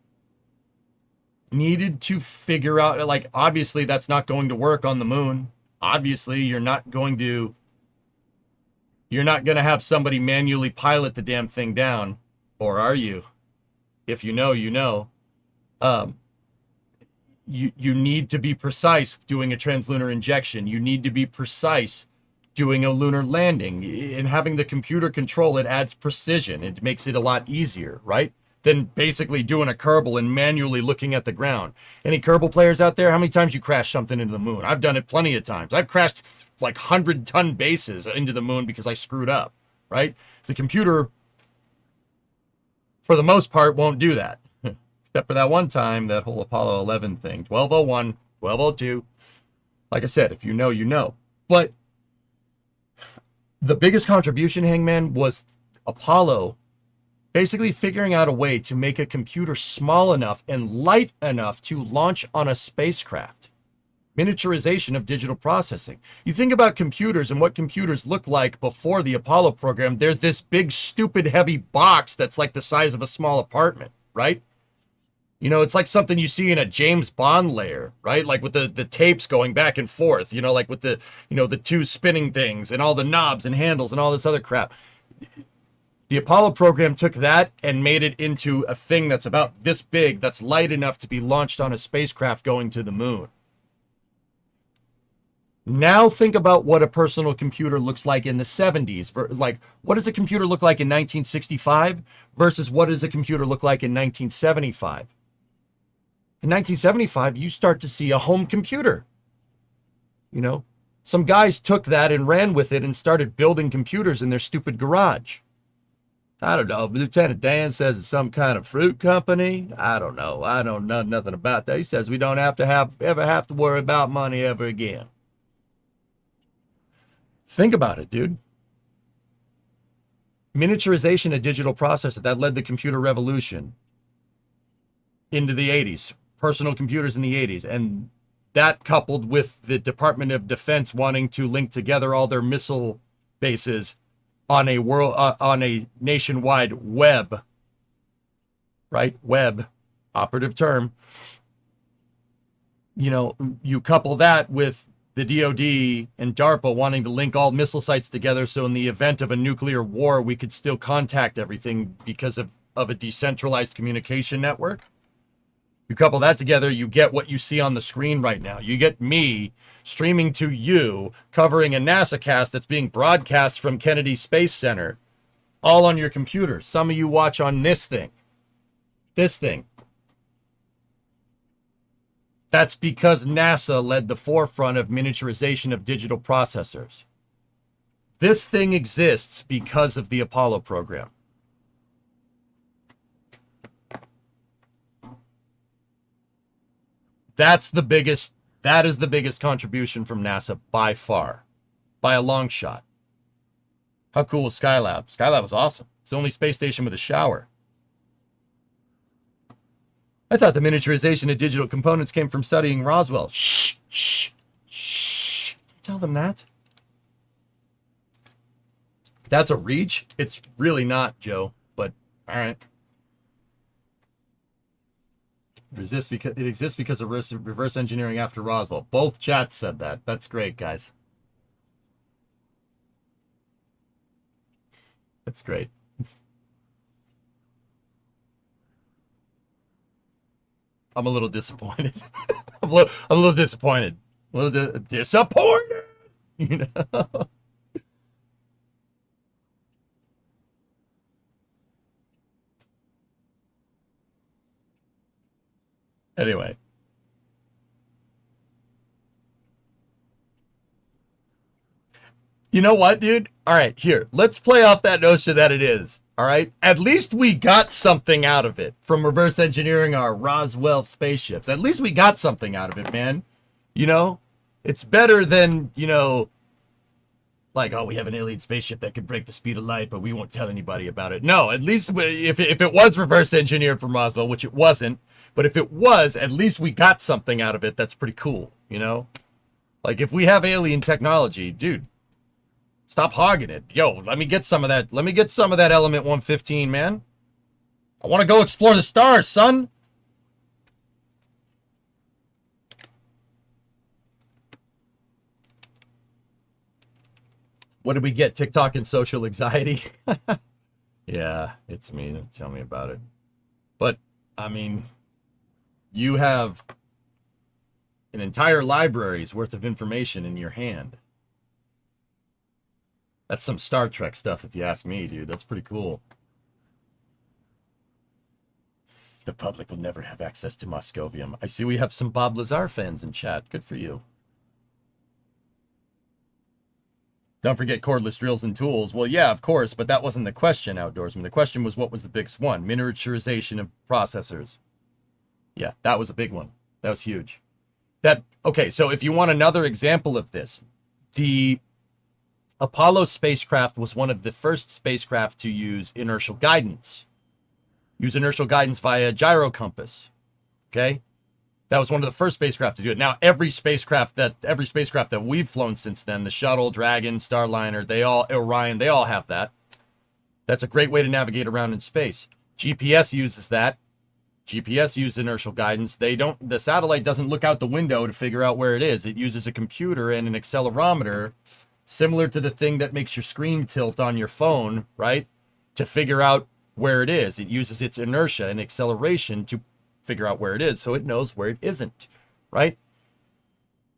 needed to figure out, like, obviously that's not going to work on the moon. Obviously, you're not going to have somebody manually pilot the damn thing down, or are you? If you know, you know. you need to be precise doing a translunar injection. You need to be precise doing a lunar landing. And having the computer control it adds precision. It makes it a lot easier, right? Than basically doing a Kerbal and manually looking at the ground. Any Kerbal players out there? How many times you crash something into the moon? I've done it plenty of times. I've crashed like 100-ton bases into the moon because I screwed up, right? The computer, for the most part, won't do that. Except for that one time, that whole Apollo 11 thing. 1201, 1202. Like I said, if you know, you know. But the biggest contribution, Hangman, was Apollo basically figuring out a way to make a computer small enough and light enough to launch on a spacecraft. Miniaturization of digital processing. You think about computers and what computers look like before the Apollo program. They're this big, stupid, heavy box that's like the size of a small apartment, right? You know, it's like something you see in a James Bond layer, right? Like with the tapes going back and forth, you know, like with the, you know, the two spinning things and all the knobs and handles and all this other crap. The Apollo program took that and made it into a thing that's about this big, that's light enough to be launched on a spacecraft going to the moon. Now think about what a personal computer looks like in the 70s. Like, what does a computer look like in 1965 versus what does a computer look like in 1975? In 1975, you start to see a home computer. You know, some guys took that and ran with it and started building computers in their stupid garage. I don't know. Lieutenant Dan says it's some kind of fruit company. I don't know. I don't know nothing about that. He says we don't ever have to worry about money ever again. Think about it, dude. Miniaturization of digital processor, that led the computer revolution into the 80s. Personal computers in the 80s. And that coupled with the Department of Defense wanting to link together all their missile bases on a nationwide web, right? Web, operative term. You know, you couple that with the DoD and DARPA wanting to link all missile sites together so in the event of a nuclear war, we could still contact everything because of a decentralized communication network. You couple that together, you get what you see on the screen right now. You get me streaming to you, covering a NASA cast that's being broadcast from Kennedy Space Center, all on your computer. Some of you watch on this thing. This thing. That's because NASA led the forefront of miniaturization of digital processors. This thing exists because of the Apollo program. That is the biggest contribution from NASA by far, by a long shot. How cool was Skylab? Skylab was awesome. It's the only space station with a shower. I thought the miniaturization of digital components came from studying Roswell. Shh, shh, shh. Tell them that. That's a reach. It's really not, Joe, but all right. It exists because of reverse engineering after Roswell. Both chats said that. That's great, guys. That's great. I'm a little disappointed. I'm a little disappointed. A little disappointed. You know. Anyway. You know what, dude? All right, here. Let's play off that notion that it is. All right? At least we got something out of it from reverse engineering our Roswell spaceships. At least we got something out of it, man. You know? It's better than, you know, like, oh, we have an alien spaceship that can break the speed of light, but we won't tell anybody about it. No, at least if it was reverse engineered from Roswell, which it wasn't, but if it was, at least we got something out of it that's pretty cool, you know? Like, if we have alien technology, dude, stop hogging it. Yo, let me get some of that. Let me get some of that Element 115, man. I want to go explore the stars, son. What did we get? TikTok and social anxiety? Yeah, it's me. Tell me about it. But, I mean, you have An entire library's worth of information in your hand. That's some Star Trek stuff, if you ask me, dude. That's pretty cool. The public will never have access to Moscovium. I see we have some Bob Lazar fans in chat. Good for you. Don't forget cordless drills and tools. Well, yeah, of course, but that wasn't the question, Outdoorsman. The question was, what was the biggest one? Miniaturization of processors. Yeah, that was a big one. That was huge. Okay, so if you want another example of this, the Apollo spacecraft was one of the first spacecraft to use inertial guidance. Use inertial guidance via gyro compass. Okay? That was one of the first spacecraft to do it. Now, every spacecraft that we've flown since then, the Shuttle, Dragon, Starliner, Orion, they all have that. That's a great way to navigate around in space. GPS uses that. GPS uses inertial guidance. The satellite doesn't look out the window to figure out where it is. It uses a computer and an accelerometer, similar to the thing that makes your screen tilt on your phone, right? To figure out where it is. It uses its inertia and acceleration to figure out where it is, so it knows where it isn't, right?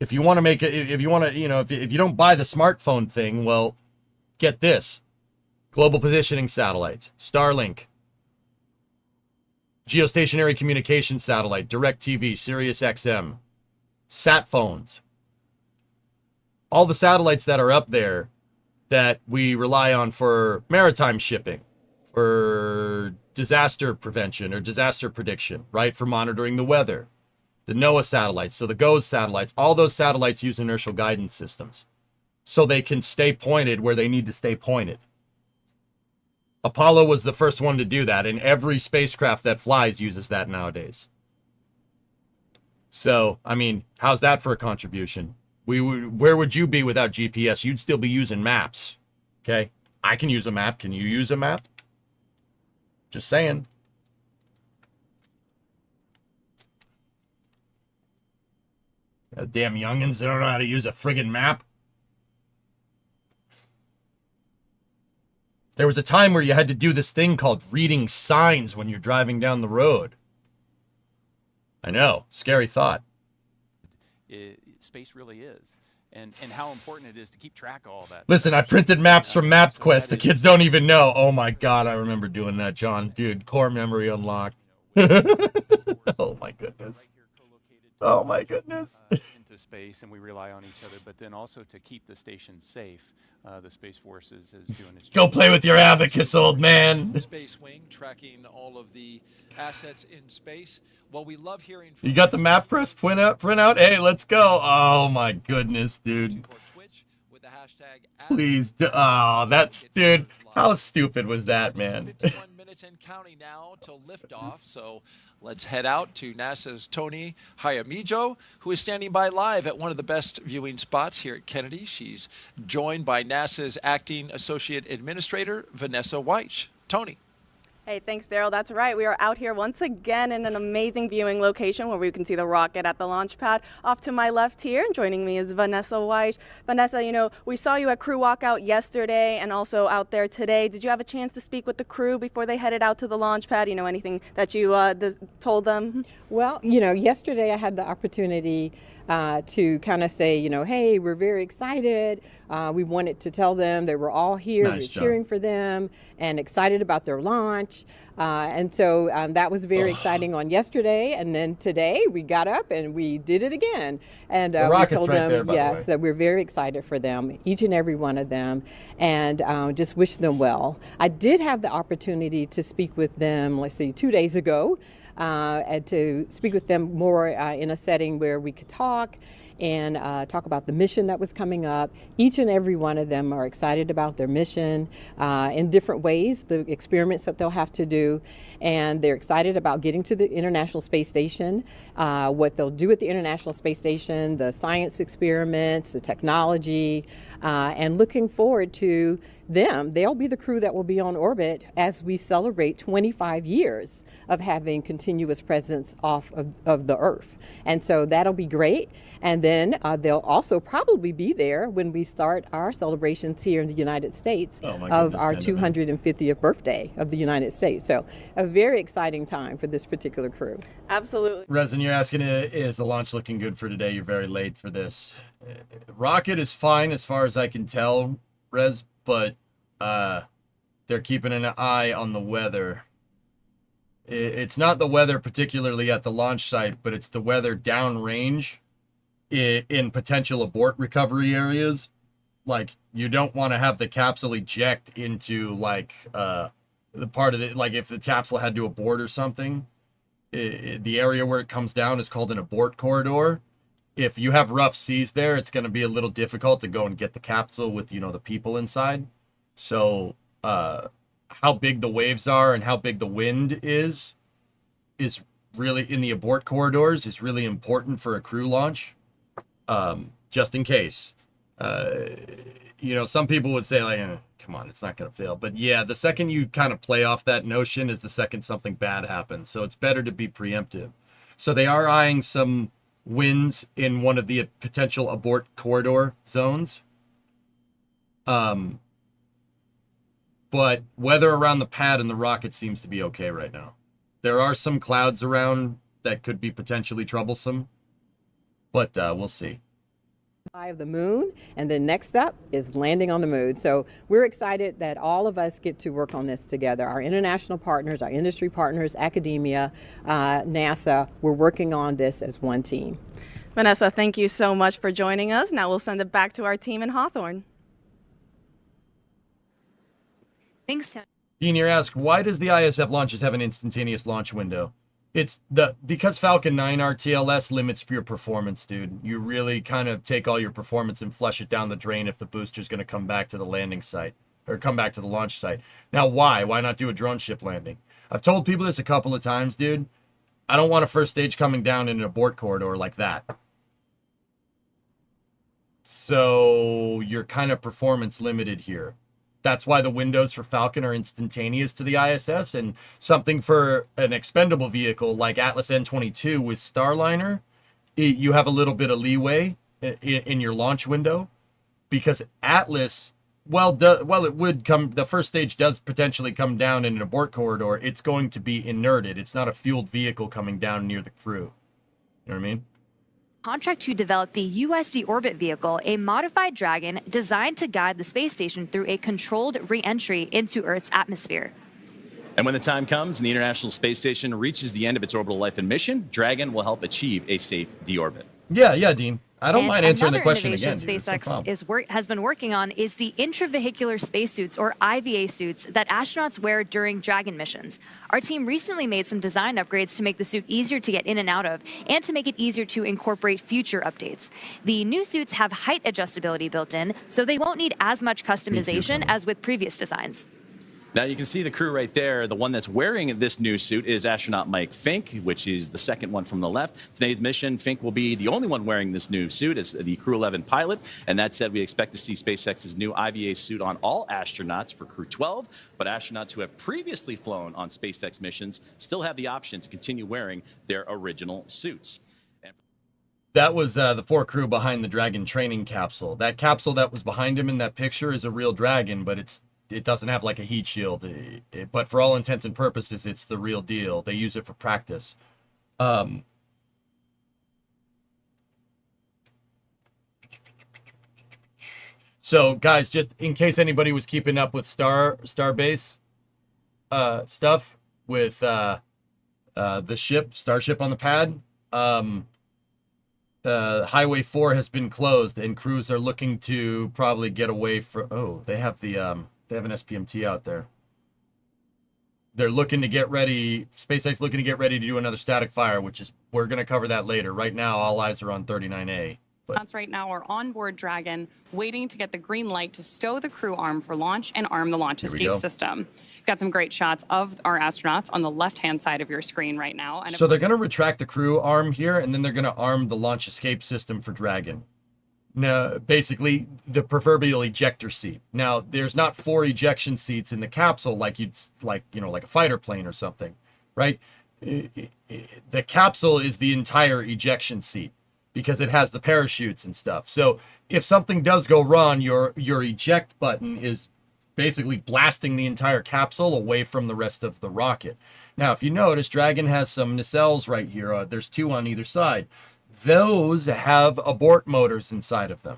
If you want to make it, if you don't buy the smartphone thing, well, get this. Global positioning satellites, Starlink, geostationary communication satellite, DirecTV, Sirius XM, sat phones. All the satellites that are up there that we rely on for maritime shipping, for disaster prevention or disaster prediction, right? For monitoring the weather. The NOAA satellites, so the GOES satellites, all those satellites use inertial guidance systems. So they can stay pointed where they need to stay pointed. Apollo was the first one to do that, and every spacecraft that flies uses that nowadays. So, I mean, how's that for a contribution? Where would you be without GPS? You'd still be using maps. Okay? I can use a map. Can you use a map? Just saying. Damn youngins, they don't know how to use a friggin' map. There was a time where you had to do this thing called reading signs when you're driving down the road. I know. Scary thought. Space really is. And how important it is to keep track of all that. Listen, I printed maps from MapQuest. The kids don't even know. Oh my God, I remember doing that, John. Dude, core memory unlocked. Oh my goodness. Oh my goodness. Into space, and we rely on each other, but then also to keep the station safe. The Space Force is doing its job. Go play with your abacus, old man. Space Wing tracking all of the assets in space. Well, we love hearing from you got the MapQuest printout? Hey, let's go. Oh my goodness, dude. Please. Oh, that's, dude. How stupid was that, man? 51 minutes and counting now till liftoff. So let's head out to NASA's Tony Jaramillo, who is standing by live at one of the best viewing spots here at Kennedy. She's joined by NASA's acting associate administrator, Vanessa Weich. Tony. Hey, thanks, Daryl. That's right. We are out here once again in an amazing viewing location where we can see the rocket at the launch pad. Off to my left here, joining me is Vanessa Weich. Vanessa, we saw you at crew walkout yesterday and also out there today. Did you have a chance to speak with the crew before they headed out to the launch pad? Anything that you told them? Well, yesterday I had the opportunity to kind of say, hey, we're very excited. We wanted to tell them they were all here. Nice we're cheering for them and excited about their launch. And so that was very exciting on yesterday. And then today we got up and we did it again. And we told them, yes, that we're very excited for them, each and every one of them, and just wish them well. I did have the opportunity to speak with them, 2 days ago. And to speak with them more in a setting where we could talk and talk about the mission that was coming up. Each and every one of them are excited about their mission in different ways, the experiments that they'll have to do, and they're excited about getting to the International Space Station, what they'll do at the International Space Station, the science experiments, the technology, and looking forward to they'll be the crew that will be on orbit as we celebrate 25 years of having continuous presence off of the Earth. And so that'll be great. And then they'll also probably be there when we start our celebrations here in the United States of our 250th birthday of the United States. So a very exciting time for this particular crew. Absolutely. Resin, you're asking, is the launch looking good for today? You're very late for this. Rocket is fine as far as I can tell, Rez, but they're keeping an eye on the weather. It's not the weather particularly at the launch site, but it's the weather downrange in potential abort recovery areas. Like, you don't want to have the capsule eject into like the part of it, like if the capsule had to abort or something, the area where it comes down is called an abort corridor. If you have rough seas there, it's going to be a little difficult to go and get the capsule with, the people inside. So how big the waves are and how big the wind is really, in the abort corridors, is really important for a crew launch. Just in case. Some people would say, like, come on, it's not going to fail. But yeah, the second you kind of play off that notion is the second something bad happens. So it's better to be preemptive. So they are eyeing some winds in one of the potential abort corridor zones. But weather around the pad and the rocket seems to be okay right now. There are some clouds around that could be potentially troublesome, but we'll see. Eye of the moon, and then next up is landing on the moon. So we're excited that all of us get to work on this together. Our international partners, our industry partners, academia, NASA, we're working on this as one team. Vanessa, thank you so much for joining us. Now we'll send it back to our team in Hawthorne. Thanks, Tony. Junior asks, why does the ISF launches have an instantaneous launch window? It's because Falcon 9 RTLS limits your performance, dude. You really kind of take all your performance and flush it down the drain if the booster's going to come back to the landing site or come back to the launch site. Now, why? Why not do a drone ship landing? I've told people this a couple of times, dude. I don't want a first stage coming down in an abort corridor like that. So you're kind of performance limited here. That's why the windows for Falcon are instantaneous to the ISS, and something for an expendable vehicle like Atlas N22 with Starliner, you have a little bit of leeway in your launch window, because Atlas, it would come, the first stage does potentially come down in an abort corridor. It's going to be inerted. It's not a fueled vehicle coming down near the crew. You know what I mean? Contract to develop the USD Orbit vehicle, a modified Dragon designed to guide the space station through a controlled re-entry into Earth's atmosphere. And when the time comes and the International Space Station reaches the end of its orbital life and mission, Dragon will help achieve a safe deorbit. Yeah, Dean. I don't mind answering the question again. SpaceX has been working on is the intravehicular spacesuits, or IVA suits, that astronauts wear during Dragon missions. Our team recently made some design upgrades to make the suit easier to get in and out of, and to make it easier to incorporate future updates. The new suits have height adjustability built in, so they won't need as much customization as with previous designs. Now you can see the crew right there. The one that's wearing this new suit is astronaut Mike Fink, which is the second one from the left. Today's mission, Fink will be the only one wearing this new suit as the Crew 11 pilot. And that said, we expect to see SpaceX's new IVA suit on all astronauts for Crew 12. But astronauts who have previously flown on SpaceX missions still have the option to continue wearing their original suits. That was the 4 crew behind the Dragon training capsule. That capsule that was behind him in that picture is a real Dragon, but it doesn't have like a heat shield, but for all intents and purposes, it's the real deal. They use it for practice. So, guys, just in case anybody was keeping up with Starbase stuff with the Starship on the pad, Highway 4 has been closed, and crews are looking to probably get away from. Oh, they have an SPMT out there. They're looking to get ready. SpaceX looking to get ready to do another static fire, which is, we're going to cover that later. Right now, all eyes are on 39A. That's right now our onboard Dragon, waiting to get the green light to stow the crew arm for launch and arm the launch escape system. We've got some great shots of our astronauts on the left-hand side of your screen right now. And so they're going to retract the crew arm here, and then they're going to arm the launch escape system for Dragon. Now, basically the proverbial ejector seat. Now, there's not 4 ejection seats in the capsule like like a fighter plane or something, right? The capsule is the entire ejection seat because it has the parachutes and stuff. So if something does go wrong, your eject button is basically blasting the entire capsule away from the rest of the rocket. Now, if you notice, Dragon has some nacelles right here. There's 2 on either side. Those have abort motors inside of them.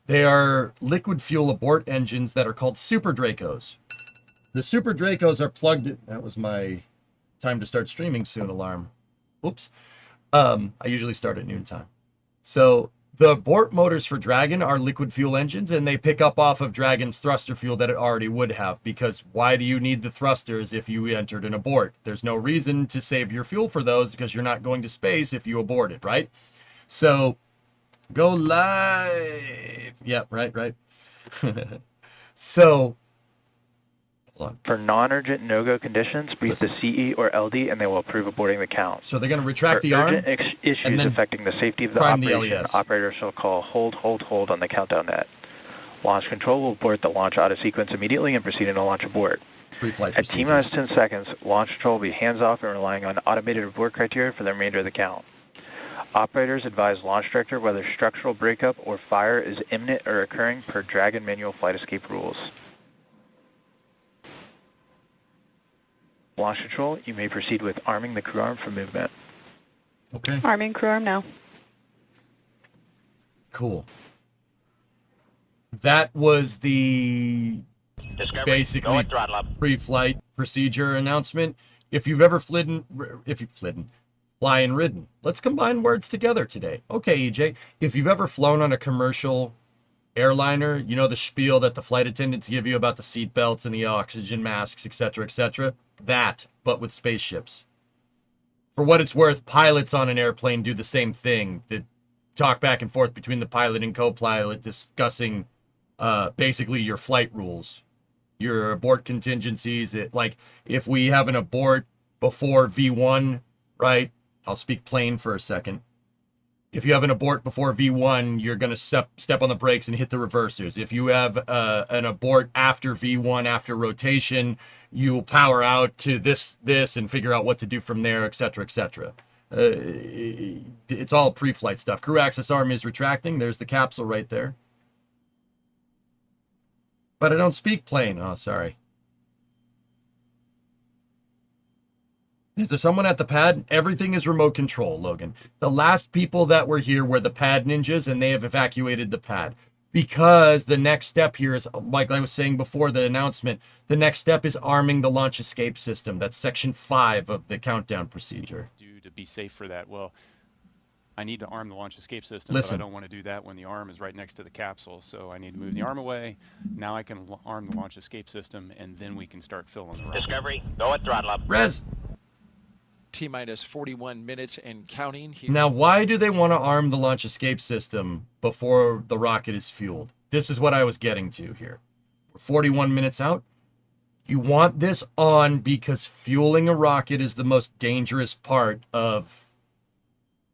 They are liquid fuel abort engines that are called Super Dracos. The Super Dracos are plugged in. That was my time to start streaming soon alarm. Oops. I usually start at noontime. So the abort motors for Dragon are liquid fuel engines, and they pick up off of Dragon's thruster fuel that it already would have, because why do you need the thrusters if you entered an abort? There's no reason to save your fuel for those because you're not going to space if you aborted, right? So go live. Yep, right. So for non-urgent no-go conditions, brief the CE or LD and they will approve aborting the count. So they're going to retract the arm. For urgent issues affecting the safety of the operation, operators shall call hold on the countdown net. Launch control will abort the launch auto sequence immediately and proceed in a launch abort. Pre-flight At T-minus 10 seconds, launch control will be hands-off and relying on automated abort criteria for the remainder of the count. Operators advise launch director whether structural breakup or fire is imminent or occurring per Dragon manual flight escape rules. Launch control, you may proceed with arming the crew arm for movement. Okay. Arming crew arm now. Cool. That was the basically pre-flight procedure announcement. If you've ever fly and ridden. Let's combine words together today. Okay, EJ, if you've ever flown on a commercial airliner, you know the spiel that the flight attendants give you about the seat belts and the oxygen masks, etc., etc. That, but with spaceships. For what it's worth, pilots on an airplane do the same thing. They talk back and forth between the pilot and co-pilot, discussing basically your flight rules, your abort contingencies. Like if we have an abort before V1, right? I'll speak plain for a second. If you have an abort before V1, you're going to step on the brakes and hit the reversers. If you have an abort after V1, after rotation, you will power out to this, and figure out what to do from there, etc., etc. It's all pre-flight stuff. Crew access arm is retracting. There's the capsule right there. But I don't speak plain. Oh, sorry. Is there someone at the pad? Everything is remote control, Logan. The last people that were here were the pad ninjas, and they have evacuated the pad. Because the next step here is, like I was saying before the announcement, the next step is arming the launch escape system. That's section 5 of the countdown procedure. To be safe for that, well, I need to arm the launch escape system, Listen. but I don't want to do that when the arm is right next to the capsule. So I need to move the arm away. Now I can arm the launch escape system, and then we can start filling the rocket. Discovery, go at throttle up. Rez. T-minus 41 minutes and counting here. Now, why do they want to arm the launch escape system before the rocket is fueled? This is what I was getting to here. We're 41 minutes out. You want this on because fueling a rocket is the most dangerous part of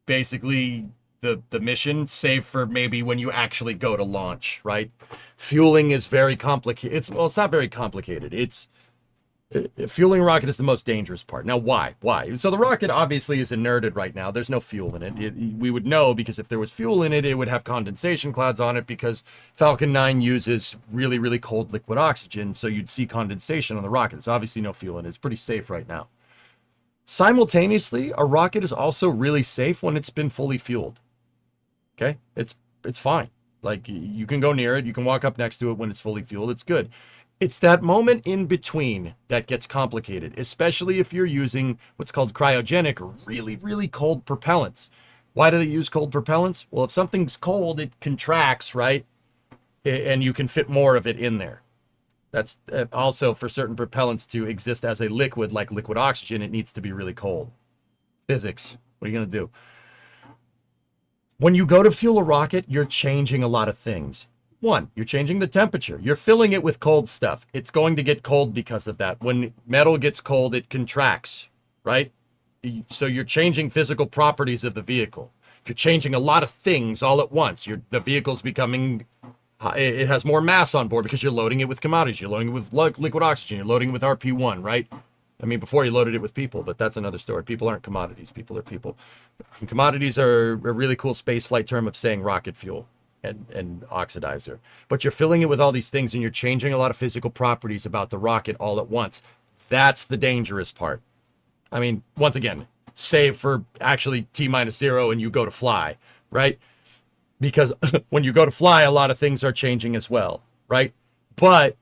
basically the mission, save for maybe when you actually go to launch, right? Fueling is very complicated. It's not very complicated. Fueling a rocket is the most dangerous part. Now, why? So the rocket obviously is inerted right now. There's no fuel in it. We would know because if there was fuel in it, it would have condensation clouds on it because Falcon 9 uses really, really cold liquid oxygen. So you'd see condensation on the rocket. There's obviously no fuel in it. It's pretty safe right now. Simultaneously, a rocket is also really safe when it's been fully fueled. Okay? It's fine. Like, you can go near it. You can walk up next to it when it's fully fueled. It's good. It's that moment in between that gets complicated, especially if you're using what's called cryogenic or really, really cold propellants. Why do they use cold propellants? Well, if something's cold, it contracts, right? And you can fit more of it in there. That's also for certain propellants to exist as a liquid, like liquid oxygen, it needs to be really cold. Physics. What are you going to do? When you go to fuel a rocket, you're changing a lot of things. One, you're changing the temperature. You're filling it with cold stuff. It's going to get cold because of that. When metal gets cold, it contracts, right? So you're changing physical properties of the vehicle. You're changing a lot of things all at once. The vehicle's becoming, it has more mass on board because you're loading it with commodities. You're loading it with liquid oxygen. You're loading it with RP1, right? I mean, before you loaded it with people, but that's another story. People aren't commodities. People are people. And commodities are a really cool spaceflight term of saying rocket fuel and oxidizer. But you're filling it with all these things and you're changing a lot of physical properties about the rocket all at once. That's the dangerous part. I mean, once again, save for actually T-0 and you go to fly, right? Because when you go to fly, a lot of things are changing as well, right? But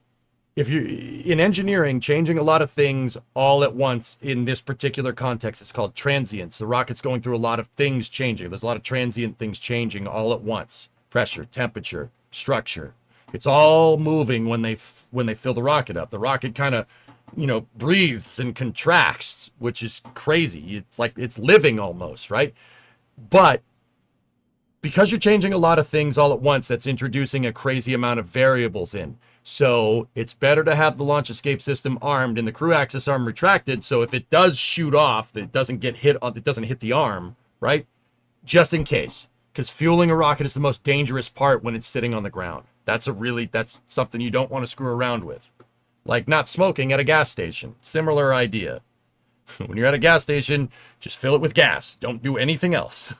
if you in engineering, changing a lot of things all at once in this particular context, it's called transients. The rocket's going through a lot of things changing. There's a lot of transient things changing all at once. Pressure, temperature, structure. It's all moving when they fill the rocket up. The rocket kind of, breathes and contracts, which is crazy. It's like it's living almost, right? But because you're changing a lot of things all at once, that's introducing a crazy amount of variables in. So it's better to have the launch escape system armed and the crew access arm retracted. So if it does shoot off, it doesn't get hit. It doesn't hit the arm, right? Just in case, because fueling a rocket is the most dangerous part when it's sitting on the ground. That's something you don't want to screw around with. Like not smoking at a gas station. Similar idea. When you're at a gas station, just fill it with gas. Don't do anything else.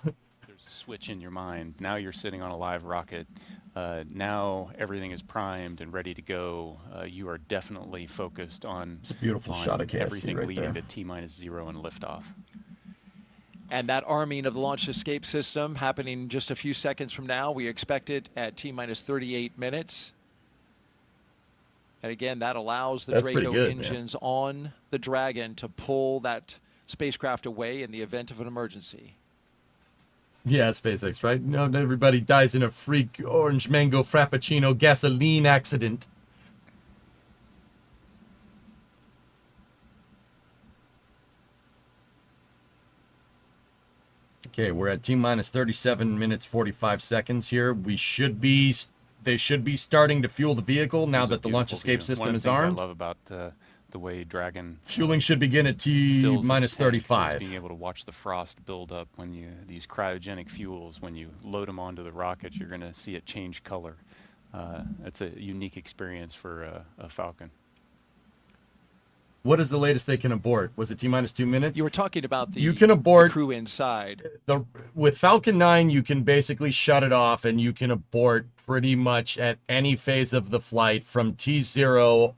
There's a switch in your mind. Now you're sitting on a live rocket. Now everything is primed and ready to go. You are definitely focused on, it's a beautiful shot of KSC everything right leading there. to T-0 and liftoff. And that arming of the launch escape system happening just a few seconds from now. We expect it at T-minus 38 minutes. And again, that allows the Draco engines on the Dragon to pull that spacecraft away in the event of an emergency. Yeah, SpaceX, right? No, not everybody dies in a freak orange mango frappuccino gasoline accident. Okay, we're at T-minus 37 minutes 45 seconds here. They should be starting to fuel the vehicle now that the launch escape system is armed. One of the things I love about the way Dragon fueling should begin at T-minus 35. Being able to watch the frost build up when these cryogenic fuels, when you load them onto the rocket, you're going to see it change color. It's a unique experience for a Falcon. What is the latest they can abort? Was it T-minus 2 minutes? You were talking about you can abort the crew inside. With Falcon 9, you can basically shut it off and you can abort pretty much at any phase of the flight from T0,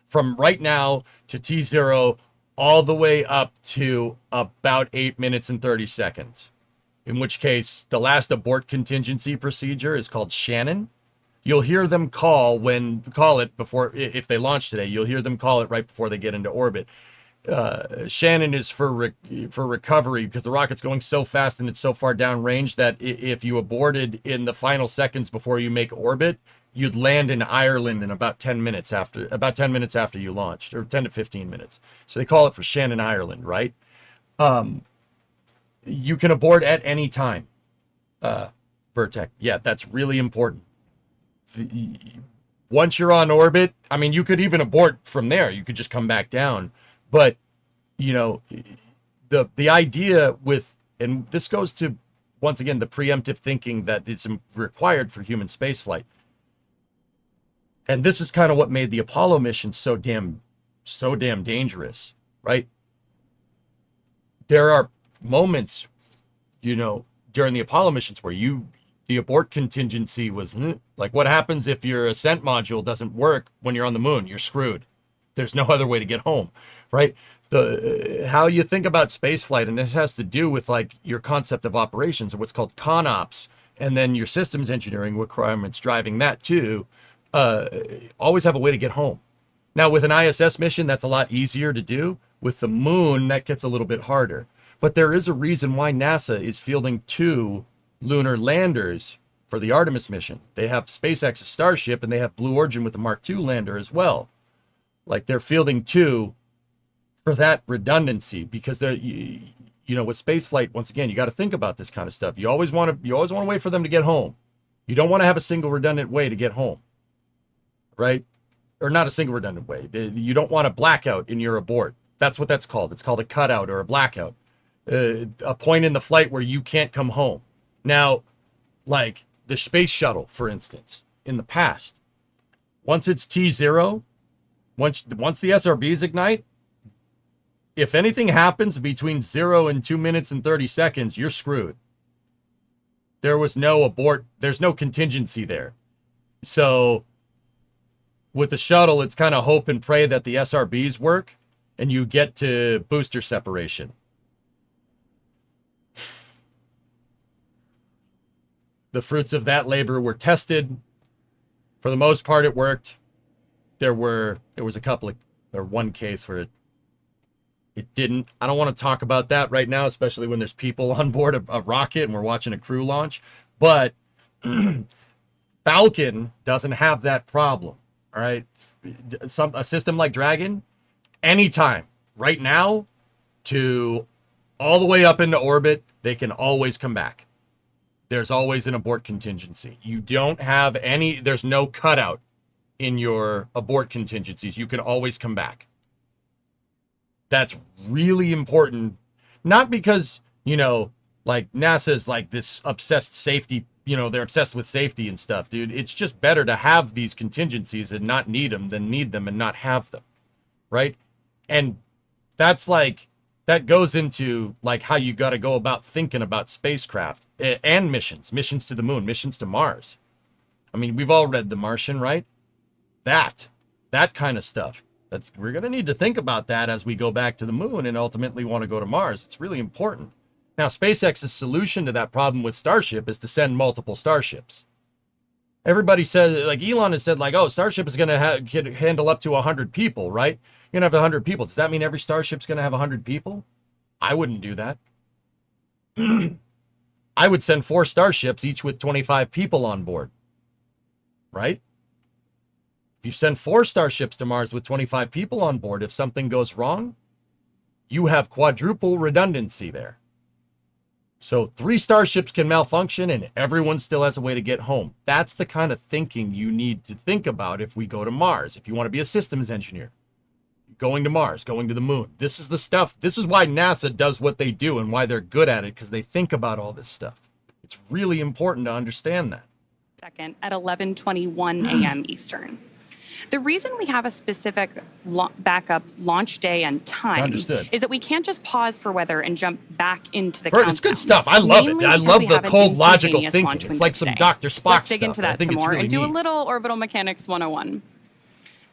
from right now to T0, all the way up to about 8 minutes and 30 seconds. In which case, the last abort contingency procedure is called Shannon. You'll hear them call it before, if they launch today, you'll hear them call it right before they get into orbit. Shannon is for recovery because the rocket's going so fast and it's so far downrange that if you aborted in the final seconds before you make orbit, you'd land in Ireland in about 10 minutes after you launched, or 10 to 15 minutes. So they call it for Shannon, Ireland, right? You can abort at any time. Vertec, yeah, that's really important. Once you're on orbit, I mean, you could even abort from there. You could just come back down. But, the idea with, and this goes to, once again, the preemptive thinking that is required for human spaceflight. And this is kind of what made the Apollo mission so damn dangerous, right? There are moments, during the Apollo missions where the abort contingency was like, what happens if your ascent module doesn't work when you're on the moon? You're screwed. There's no other way to get home, right? How you think about spaceflight, and this has to do with like your concept of operations, or what's called ConOps, and then your systems engineering requirements driving that too. Always have a way to get home. Now with an ISS mission, that's a lot easier to do. With the moon, that gets a little bit harder. But there is a reason why NASA is fielding 2 lunar landers for the Artemis mission. They have SpaceX's Starship and they have Blue Origin with the Mark II lander as well. Like they're fielding 2 for that redundancy because they're, with spaceflight, once again, you got to think about this kind of stuff. You always want to wait for them to get home. You don't want to have a single redundant way to get home, right? Or not a single redundant way. You don't want a blackout in your abort. That's what that's called. It's called a cutout or a blackout. A point in the flight where you can't come home. Now, like the space shuttle, for instance, in the past, once it's T0, once the SRBs ignite, if anything happens between 0 and 2 minutes and 30 seconds, you're screwed. There was no abort. There's no contingency there. So with the shuttle, it's kind of hope and pray that the SRBs work and you get to booster separation. The fruits of that labor were tested. For the most part, it worked. There was one case where it didn't. I don't want to talk about that right now, especially when there's people on board a rocket and we're watching a crew launch. But Falcon doesn't have that problem. All right. A system like Dragon, anytime, right now, to all the way up into orbit, they can always come back. There's always an abort contingency. You don't have any, there's no cutout in your abort contingencies. You can always come back. That's really important. Not because, like NASA's like this obsessed safety, they're obsessed with safety and stuff, dude. It's just better to have these contingencies and not need them than need them and not have them. Right? And that's like, that goes into like how you got to go about thinking about spacecraft and missions to the moon, missions to Mars. I mean, we've all read The Martian, right? That kind of stuff. We're going to need to think about that as we go back to the moon and ultimately want to go to Mars. It's really important. Now, SpaceX's solution to that problem with Starship is to send multiple Starships. Everybody says, like Elon has said, like, oh, Starship is going to handle up to 100 people, right? You're going to have 100 people. Does that mean every Starship's going to have 100 people? I wouldn't do that. I would send 4 Starships, each with 25 people on board. Right? If you send 4 Starships to Mars with 25 people on board, if something goes wrong, you have quadruple redundancy there. So 3 Starships can malfunction and everyone still has a way to get home. That's the kind of thinking you need to think about if we go to Mars. If you want to be a systems engineer, going to Mars, going to the moon. This is the stuff. This is why NASA does what they do and why they're good at it, because they think about all this stuff. It's really important to understand that. Second at 11:21 a.m. Eastern. The reason we have a specific backup launch day and time is that we can't just pause for weather and jump back into the countdown. It's good stuff. I love it. I love the cold, logical thinking. It's like some Dr. Spock stuff. Let's dig into that some more and do a little orbital mechanics 101.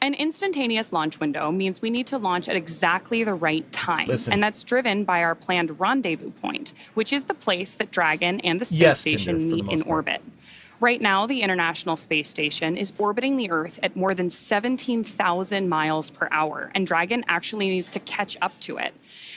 An instantaneous launch window means we need to launch at exactly the right time. And that's driven by our planned rendezvous point, which is the place that Dragon and the space station meet in orbit. Right now, the International Space Station is orbiting the Earth at more than 17,000 miles per hour, and Dragon actually needs to catch up to it.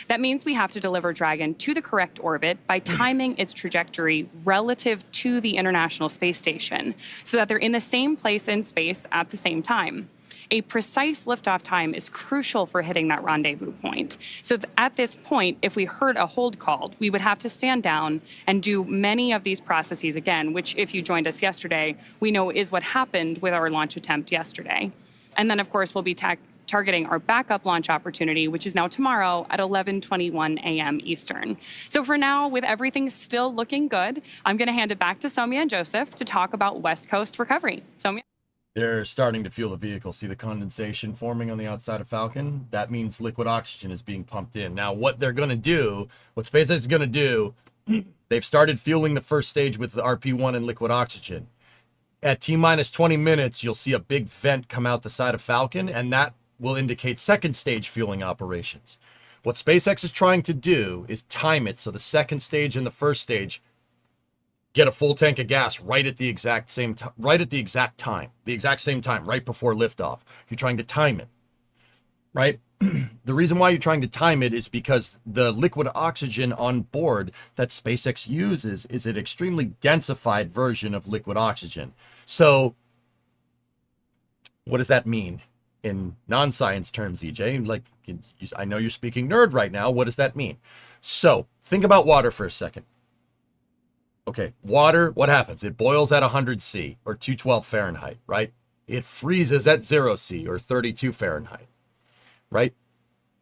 That means we have to deliver Dragon to the correct orbit by timing its trajectory relative to the International Space Station so that they're in the same place in space at the same time. A precise liftoff time is crucial for hitting that rendezvous point. So at this point, if we heard a hold call, we would have to stand down and do many of these processes again, which if you joined us yesterday, we know is what happened with our launch attempt yesterday. And then, of course, we'll be targeting our backup launch opportunity, which is now tomorrow at 11:21 a.m. Eastern. So for now, with everything still looking good, I'm going to hand it back to Somya and Joseph to talk about West Coast recovery. Somya? They're starting to fuel the vehicle. See the condensation forming on the outside of Falcon? That means liquid oxygen is being pumped in. Now, what they're going to do, what SpaceX is going to do, they've started fueling the first stage with the RP-1 and liquid oxygen. At T-minus 20 minutes, you'll see a big vent come out the side of Falcon, and that will indicate second stage fueling operations. What SpaceX is trying to do is time it so the second stage and the first stage get a full tank of gas right at the exact same time, right before liftoff. You're trying to time it, right? The reason why you're trying to time it is because the liquid oxygen on board that SpaceX uses is an extremely densified version of liquid oxygen. So what does that mean in non-science terms, EJ? Like, I know you're speaking nerd right now. What does that mean? So think about water for a second. Okay, water, what happens? It boils at 100 C or 212 Fahrenheit, right? It freezes at 0 C or 32 Fahrenheit, right?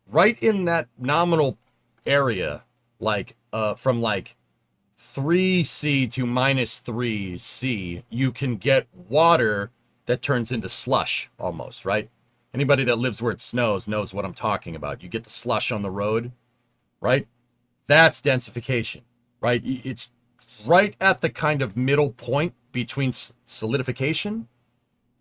Right in that nominal area, like from like 3C to minus 3C, you can get water that turns into slush almost, right? Anybody that lives where it snows knows what I'm talking about. You get the slush on the road, right? That's densification, right? It's right at the kind of middle point between solidification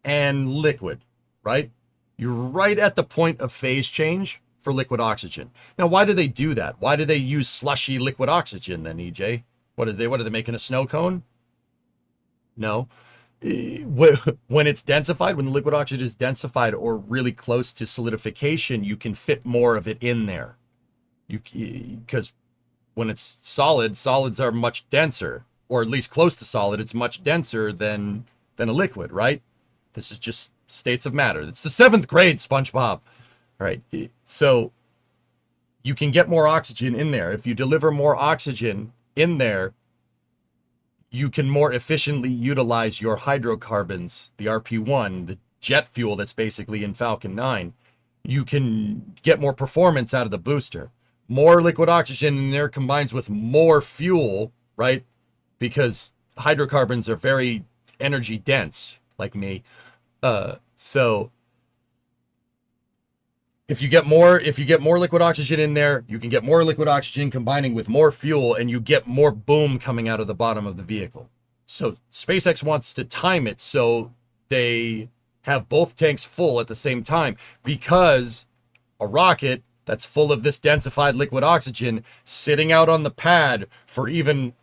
and liquid, right? You're right at the point of phase change for liquid oxygen. Now, why do they do that? Why do they use slushy liquid oxygen then, EJ? What are they making a snow cone? No. When it's densified, when the liquid oxygen is densified or really close to solidification, you can fit more of it in there. Because when it's solid, solids are much denser, or at least close to solid. It's much denser than a liquid, right? This is just states of matter. It's the 7th grade, SpongeBob. All right. So you can get more oxygen in there. If you deliver more oxygen in there, you can more efficiently utilize your hydrocarbons, the RP1, the jet fuel that's basically in Falcon 9. You can get more performance out of the booster. More liquid oxygen in there combines with more fuel, right? Because hydrocarbons are very energy dense, like me. So if you get more liquid oxygen in there, you can get more liquid oxygen combining with more fuel, and you get more boom coming out of the bottom of the vehicle. So SpaceX wants to time it so they have both tanks full at the same time, because a rocket that's full of this densified liquid oxygen sitting out on the pad for even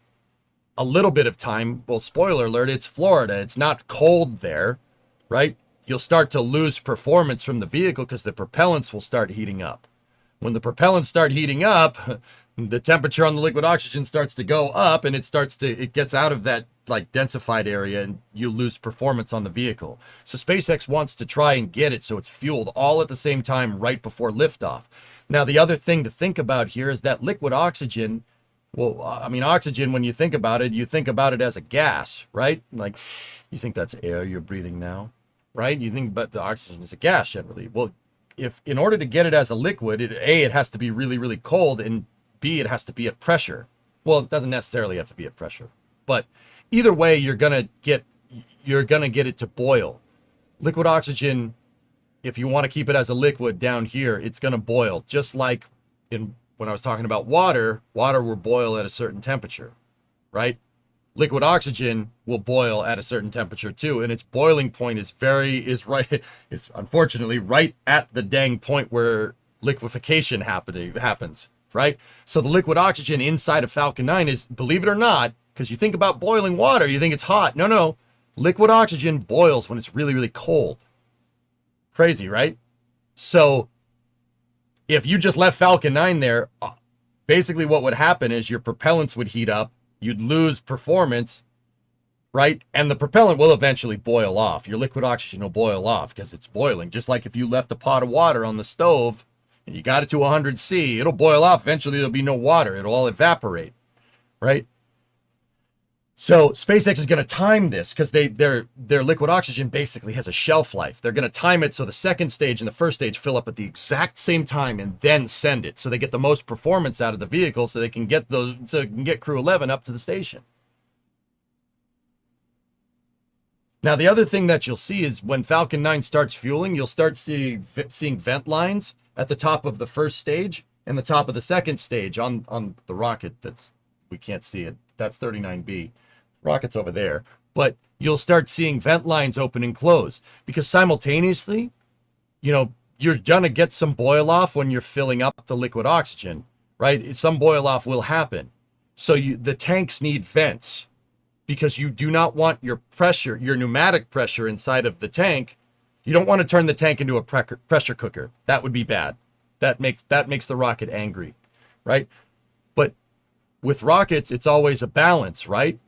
a little bit of time, well, spoiler alert, it's Florida. It's not cold there, right? You'll start to lose performance from the vehicle because the propellants will start heating up. When the propellants start heating up, the temperature on the liquid oxygen starts to go up, and it gets out of that like densified area, and you lose performance on the vehicle. So SpaceX wants to try and get it so it's fueled all at the same time right before liftoff. Now, the other thing to think about here is that liquid oxygen, well, I mean, oxygen, when you think about it as a gas, right? Like, you think that's air you're breathing now, right? You think about the oxygen as a gas generally. Well, if in order to get it as a liquid, it has to be really, really cold, and B, it has to be at pressure. Well, it doesn't necessarily have to be at pressure, but either way, you're gonna get it to boil. Liquid oxygen, if you want to keep it as a liquid down here, it's gonna boil. Just like when I was talking about water will boil at a certain temperature, right? Liquid oxygen will boil at a certain temperature too, and its boiling point is unfortunately right at the dang point where liquefaction happens, right? So the liquid oxygen inside of Falcon 9 is, believe it or not, because you think about boiling water, you think it's hot. No. Liquid oxygen boils when it's really, really cold. Crazy, right? So if you just left Falcon 9 there, basically what would happen is your propellants would heat up, you'd lose performance, right? And the propellant will eventually boil off. Your liquid oxygen will boil off because it's boiling. Just like if you left a pot of water on the stove and you got it to 100°C, it'll boil off. Eventually there'll be no water. It'll all evaporate, right? So SpaceX is going to time this because their liquid oxygen basically has a shelf life. They're going to time it so the second stage and the first stage fill up at the exact same time and then send it, so they get the most performance out of the vehicle, so they can get Crew 11 up to the station. Now, the other thing that you'll see is when Falcon 9 starts fueling, you'll start seeing vent lines at the top of the first stage and the top of the second stage on the rocket. We can't see it. That's 39B. Rocket's over there. But you'll start seeing vent lines open and close because simultaneously, you're going to get some boil off when you're filling up the liquid oxygen, right? Some boil off will happen. So the tanks need vents because you do not want your pressure, your pneumatic pressure inside of the tank. You don't want to turn the tank into a pressure cooker. That would be bad. That makes the rocket angry, right? But with rockets, it's always a balance, right?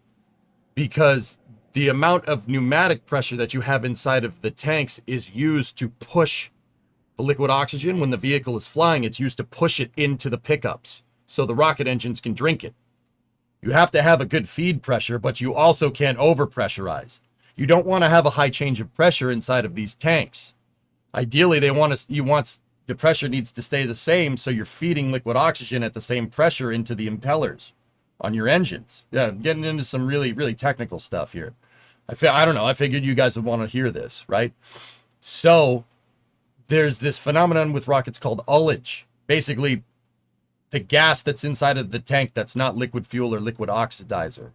Because the amount of pneumatic pressure that you have inside of the tanks is used to push the liquid oxygen. When the vehicle is flying, it's used to push it into the pickups so the rocket engines can drink it. You have to have a good feed pressure, but you also can't overpressurize. You don't want to have a high change of pressure inside of these tanks. Ideally, the pressure needs to stay the same, so you're feeding liquid oxygen at the same pressure into the impellers on your engines. Yeah, I'm getting into some really, really technical stuff here. I don't know. I figured you guys would want to hear this, right? So there's this phenomenon with rockets called ullage. Basically, the gas that's inside of the tank that's not liquid fuel or liquid oxidizer.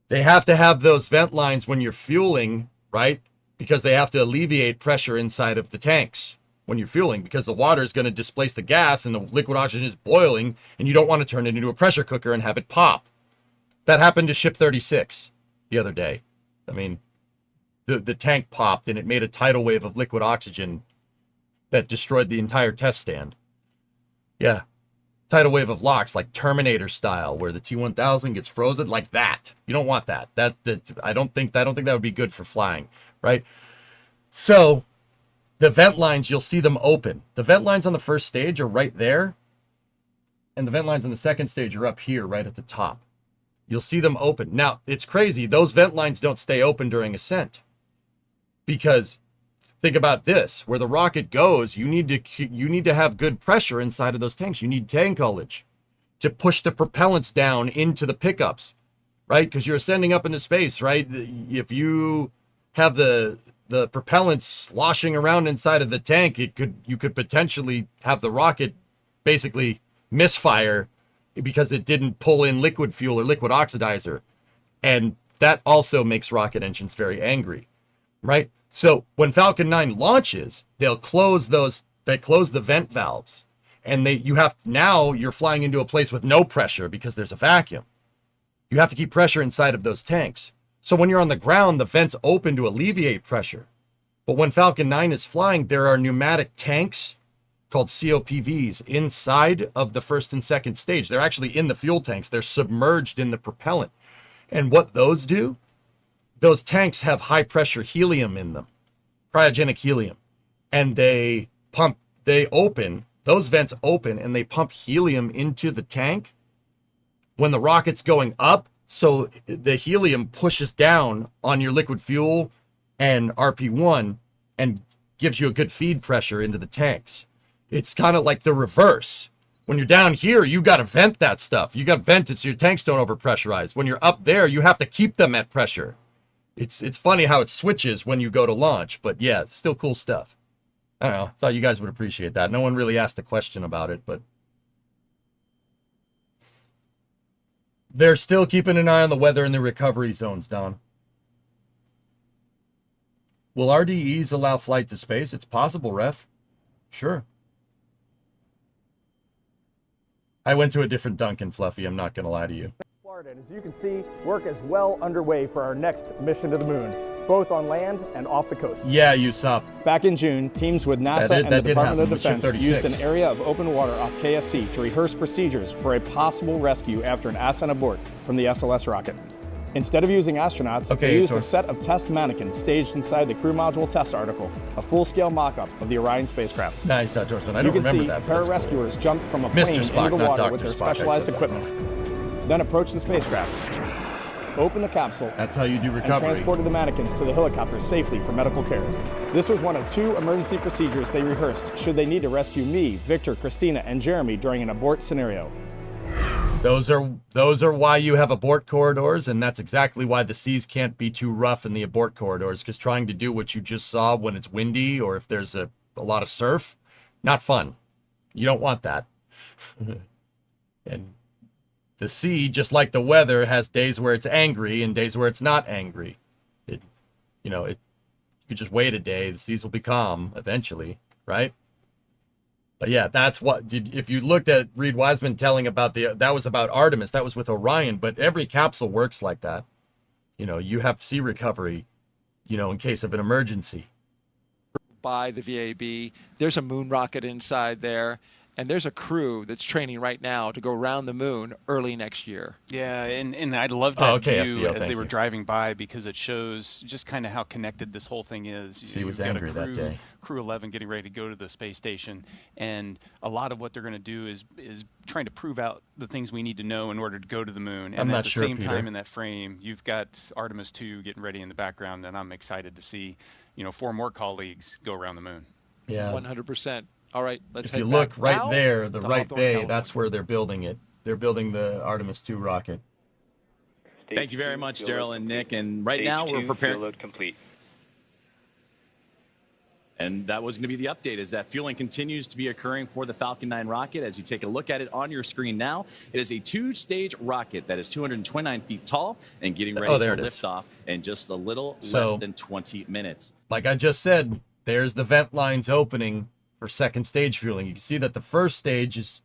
They have to have those vent lines when you're fueling, right? Because they have to alleviate pressure inside of the tanks when you're fueling, because the water is going to displace the gas and the liquid oxygen is boiling, and you don't want to turn it into a pressure cooker and have it pop. That happened to Ship 36 the other day. I mean, the tank popped and it made a tidal wave of liquid oxygen that destroyed the entire test stand. Yeah. Tidal wave of LOX, like Terminator style, where the T-1000 gets frozen like that. You don't want that. I don't think that would be good for flying, right? So the vent lines, you'll see them open. The vent lines on the first stage are right there, and the vent lines on the second stage are up here, right at the top. You'll see them open. Now, it's crazy. Those vent lines don't stay open during ascent, because think about this: where the rocket goes, you need to have good pressure inside of those tanks. You need tank ullage to push the propellants down into the pickups, right? Because you're ascending up into space, right? If you have the propellants sloshing around inside of the tank, you could potentially have the rocket basically misfire because it didn't pull in liquid fuel or liquid oxidizer, and that also makes rocket engines very angry, right? So when Falcon 9 launches, they'll close the vent valves, and you're flying into a place with no pressure because there's a vacuum. You have to keep pressure inside of those tanks. So when you're on the ground, the vents open to alleviate pressure. But when Falcon 9 is flying, there are pneumatic tanks called COPVs inside of the first and second stage. They're actually in the fuel tanks. They're submerged in the propellant. And what those do, those tanks have high pressure helium in them, cryogenic helium. And those vents open and they pump helium into the tank when the rocket's going up. So the helium pushes down on your liquid fuel and RP1 and gives you a good feed pressure into the tanks. It's kind of like the reverse. When you're down here, you got to vent that stuff. You got to vent it so your tanks don't overpressurize. When you're up there, you have to keep them at pressure. It's funny how it switches when you go to launch, but yeah, it's still cool stuff. I don't know. Thought you guys would appreciate that. No one really asked a question about it, but they're still keeping an eye on the weather in the recovery zones, Don. Will RDEs allow flight to space? It's possible, Ref. Sure. I went to a different Duncan, Fluffy. I'm not going to lie to you. Florida, and as you can see, work is well underway for our next mission to the moon, both on land and off the coast. Yeah, USOP. Back in June, teams with NASA and the Department of Defense used an area of open water off KSC to rehearse procedures for a possible rescue after an ascent abort from the SLS rocket. Instead of using astronauts, they used a set of test mannequins staged inside the crew module test article, a full-scale mock-up of the Orion spacecraft. Nice, Dorsman. I don't remember that. Pararescuers jumped from a plane into the water with their specialized equipment, then approached the spacecraft, opened the capsule, that's how you do recovery, and transported the mannequins to the helicopter safely for medical care. This was one of 2 emergency procedures they rehearsed should they need to rescue me, Victor, Christina, and Jeremy during an abort scenario. Those are why you have abort corridors, and that's exactly why the seas can't be too rough in the abort corridors, because trying to do what you just saw when it's windy or if there's a lot of surf, not fun. You don't want that. And the sea, just like the weather, has days where it's angry and days where it's not angry. You could just wait a day, the seas will be calm eventually, right? But yeah, that's what, if you looked at Reed Wiseman telling about that was about Artemis, that was with Orion, but every capsule works like that. You have sea recovery, in case of an emergency. By the VAB, there's a moon rocket inside there, and there's a crew that's training right now to go around the moon early next year. Yeah, and I loved that view as they were driving by, because it shows just kind of how connected this whole thing is. He was angry that day. Crew 11 getting ready to go to the space station, and a lot of what they're going to do is trying to prove out the things we need to know in order to go to the moon. And at the same time in that frame, you've got Artemis 2 getting ready in the background, and I'm excited to see 4 more colleagues go around the moon. Yeah, 100%. All right, let's head back. If you look right there, the right bay, that's where they're building it. They're building the Artemis 2 rocket. Thank you very much, Daryl and Nick. And right now we're preparing. Fuel load complete. And that was going to be the update, is that fueling continues to be occurring for the Falcon 9 rocket. As you take a look at it on your screen now, it is a 2-stage rocket that is 229 feet tall and getting ready for liftoff in just a little less than 20 minutes. Like I just said, there's the vent lines opening for second stage fueling. You can see that the first stage is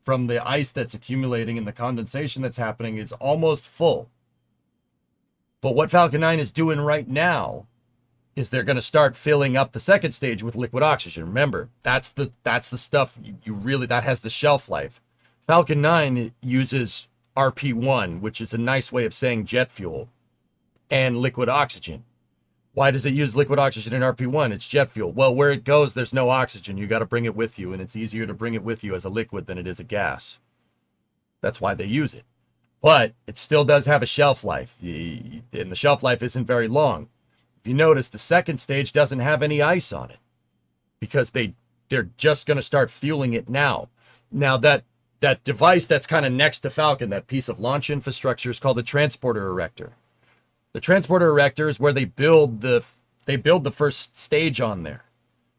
from the ice that's accumulating and the condensation that's happening is almost full. But what Falcon 9 is doing right now is they're going to start filling up the second stage with liquid oxygen. Remember, that's the stuff you really, that has the shelf life. Falcon 9 uses RP1, which is a nice way of saying jet fuel, and liquid oxygen. Why does it use liquid oxygen in RP1? It's jet fuel. Well, where it goes, there's no oxygen. You got to bring it with you, and it's easier to bring it with you as a liquid than it is a gas. That's why they use it. But it still does have a shelf life, and the shelf life isn't very long. If you notice, the second stage doesn't have any ice on it because they're just going to start fueling it now. Now, that device that's kind of next to Falcon, that piece of launch infrastructure, is called the transporter erector. The transporter erector is where they build the first stage on there,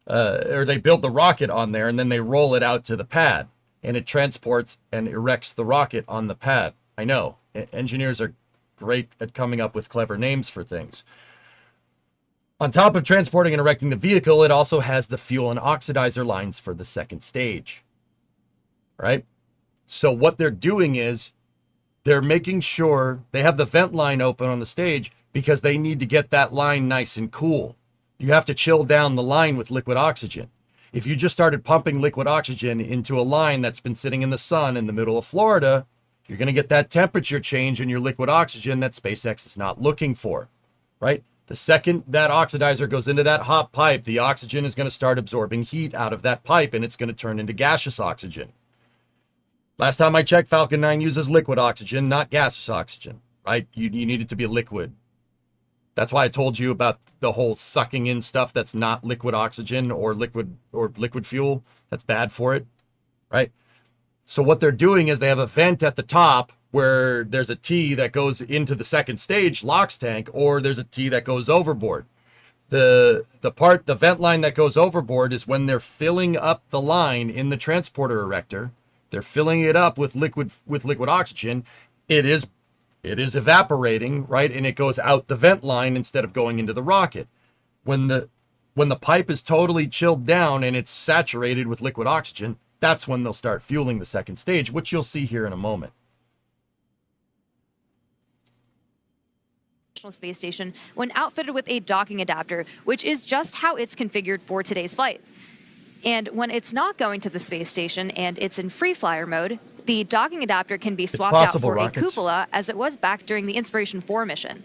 or they build the rocket on there, and then they roll it out to the pad, and it transports and erects the rocket on the pad. I know, engineers are great at coming up with clever names for things. On top of transporting and erecting the vehicle, it also has the fuel and oxidizer lines for the second stage, right? So what they're doing is they're making sure they have the vent line open on the stage because they need to get that line nice and cool. You have to chill down the line with liquid oxygen. If you just started pumping liquid oxygen into a line that's been sitting in the sun in the middle of Florida, you're going to get that temperature change in your liquid oxygen that SpaceX is not looking for, right? The second that oxidizer goes into that hot pipe, the oxygen is going to start absorbing heat out of that pipe, and it's going to turn into gaseous oxygen. Last time I checked, Falcon 9 uses liquid oxygen, not gaseous oxygen, right? You need it to be liquid. That's why I told you about the whole sucking in stuff that's not liquid oxygen or liquid fuel. That's bad for it, right? So what they're doing is they have a vent at the top where there's a T that goes into the second stage LOX tank, or there's a T that goes overboard. The vent line that goes overboard is when they're filling up the line in the transporter erector. They're filling it up with liquid oxygen. It is evaporating, right? And it goes out the vent line instead of going into the rocket. When the pipe is totally chilled down and it's saturated with liquid oxygen, that's when they'll start fueling the second stage, which you'll see here in a moment. Space Station when outfitted with a docking adapter, which is just how it's configured for today's flight. And when it's not going to the space station and it's in free flyer mode, the docking adapter can be swapped out for a cupola, as it was back during the Inspiration 4 mission.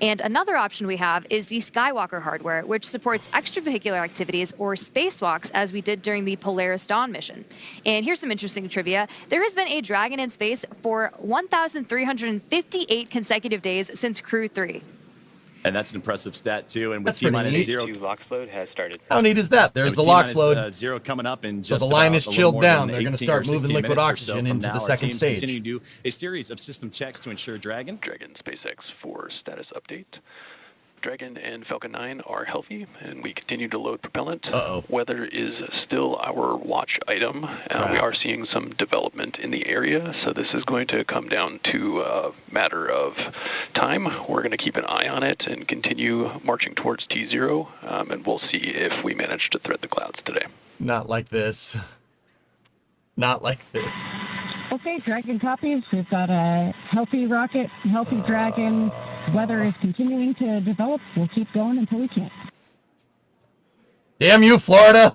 And another option we have is the Skywalker hardware, which supports extravehicular activities or spacewalks, as we did during the Polaris Dawn mission. And here's some interesting trivia. There has been a Dragon in space for 1,358 consecutive days since Crew 3. And that's an impressive stat, too. And with T-minus 0... LOX load has started. How neat is that? There's the LOX load. 0 coming up in so just the line is chilled down. They're going to start moving liquid oxygen into the second stage. Continue to do a series of system checks to ensure Dragon SpaceX 4 status update. Dragon and Falcon 9 are healthy, and we continue to load propellant. Weather is still our watch item. We are seeing some development in the area, so this is going to come down to a matter of time. We're going to keep an eye on it and continue marching towards T0, and we'll see if we manage to thread the clouds today. Not like this. Not like this. Okay, Dragon copies. We've got a healthy rocket, healthy Dragon. Weather is continuing to develop. We'll keep going until we can't. Damn you, Florida!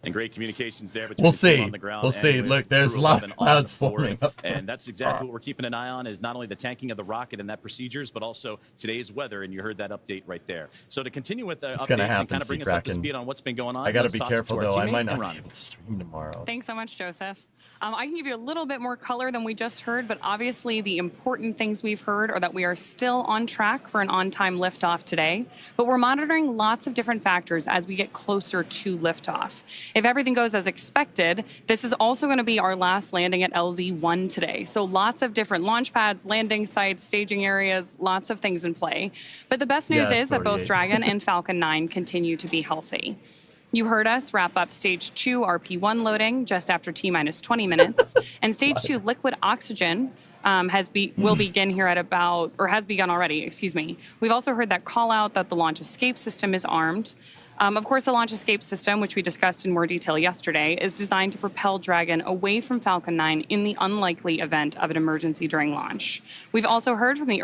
And great communications there between we'll the see. team on the ground. We'll see. Look, there's a lot of clouds forming up. And that's exactly what we're keeping an eye on, is not only the tanking of the rocket and that procedures, but also today's weather. And you heard that update right there. So to continue with the updates and kind of bring us up to speed on what's been going on. I got to be careful, though. I might not be able to stream tomorrow. Thanks so much, Joseph. I can give you a little bit more color than we just heard, but obviously the important things we've heard are that we are still on track for an on-time liftoff today, but we're monitoring lots of different factors as we get closer to liftoff. If everything goes as expected, this is also going to be our last landing at LZ-1 today. So lots of different launch pads, landing sites, staging areas, lots of things in play. But the best news is that both Dragon and Falcon 9 continue to be healthy. You heard us wrap up Stage 2 RP1 loading just after T-minus 20 minutes, and Stage 2 liquid oxygen will begin here at about, or has begun already, excuse me. We've also heard that call out that the launch escape system is armed. Of course, the launch escape system, which we discussed in more detail yesterday, is designed to propel Dragon away from Falcon 9 in the unlikely event of an emergency during launch. We've also heard from the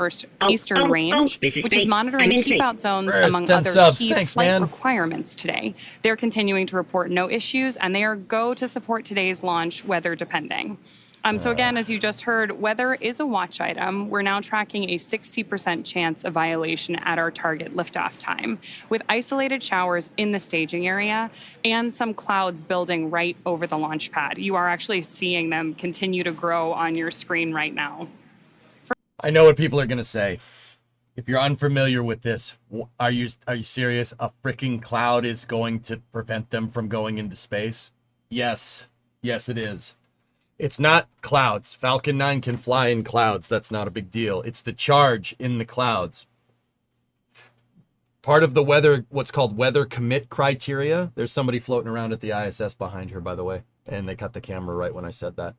Eastern Range, which is monitoring keep-out zones, among other key flight requirements today. They're continuing to report no issues, and they are go to support today's launch, weather depending. So again, as you just heard, weather is a watch item. We're now tracking a 60% chance of violation at our target liftoff time, with isolated showers in the staging area and some clouds building right over the launch pad. You are actually seeing them continue to grow on your screen right now. I know what people are going to say. If you're unfamiliar with this, are you serious? A freaking cloud is going to prevent them from going into space? Yes. Yes, it is. It's not clouds. Falcon 9 can fly in clouds. That's not a big deal. It's the charge in the clouds. Part of the weather, what's called weather commit criteria. There's somebody floating around at the ISS behind her, by the way. And they cut the camera right when I said that.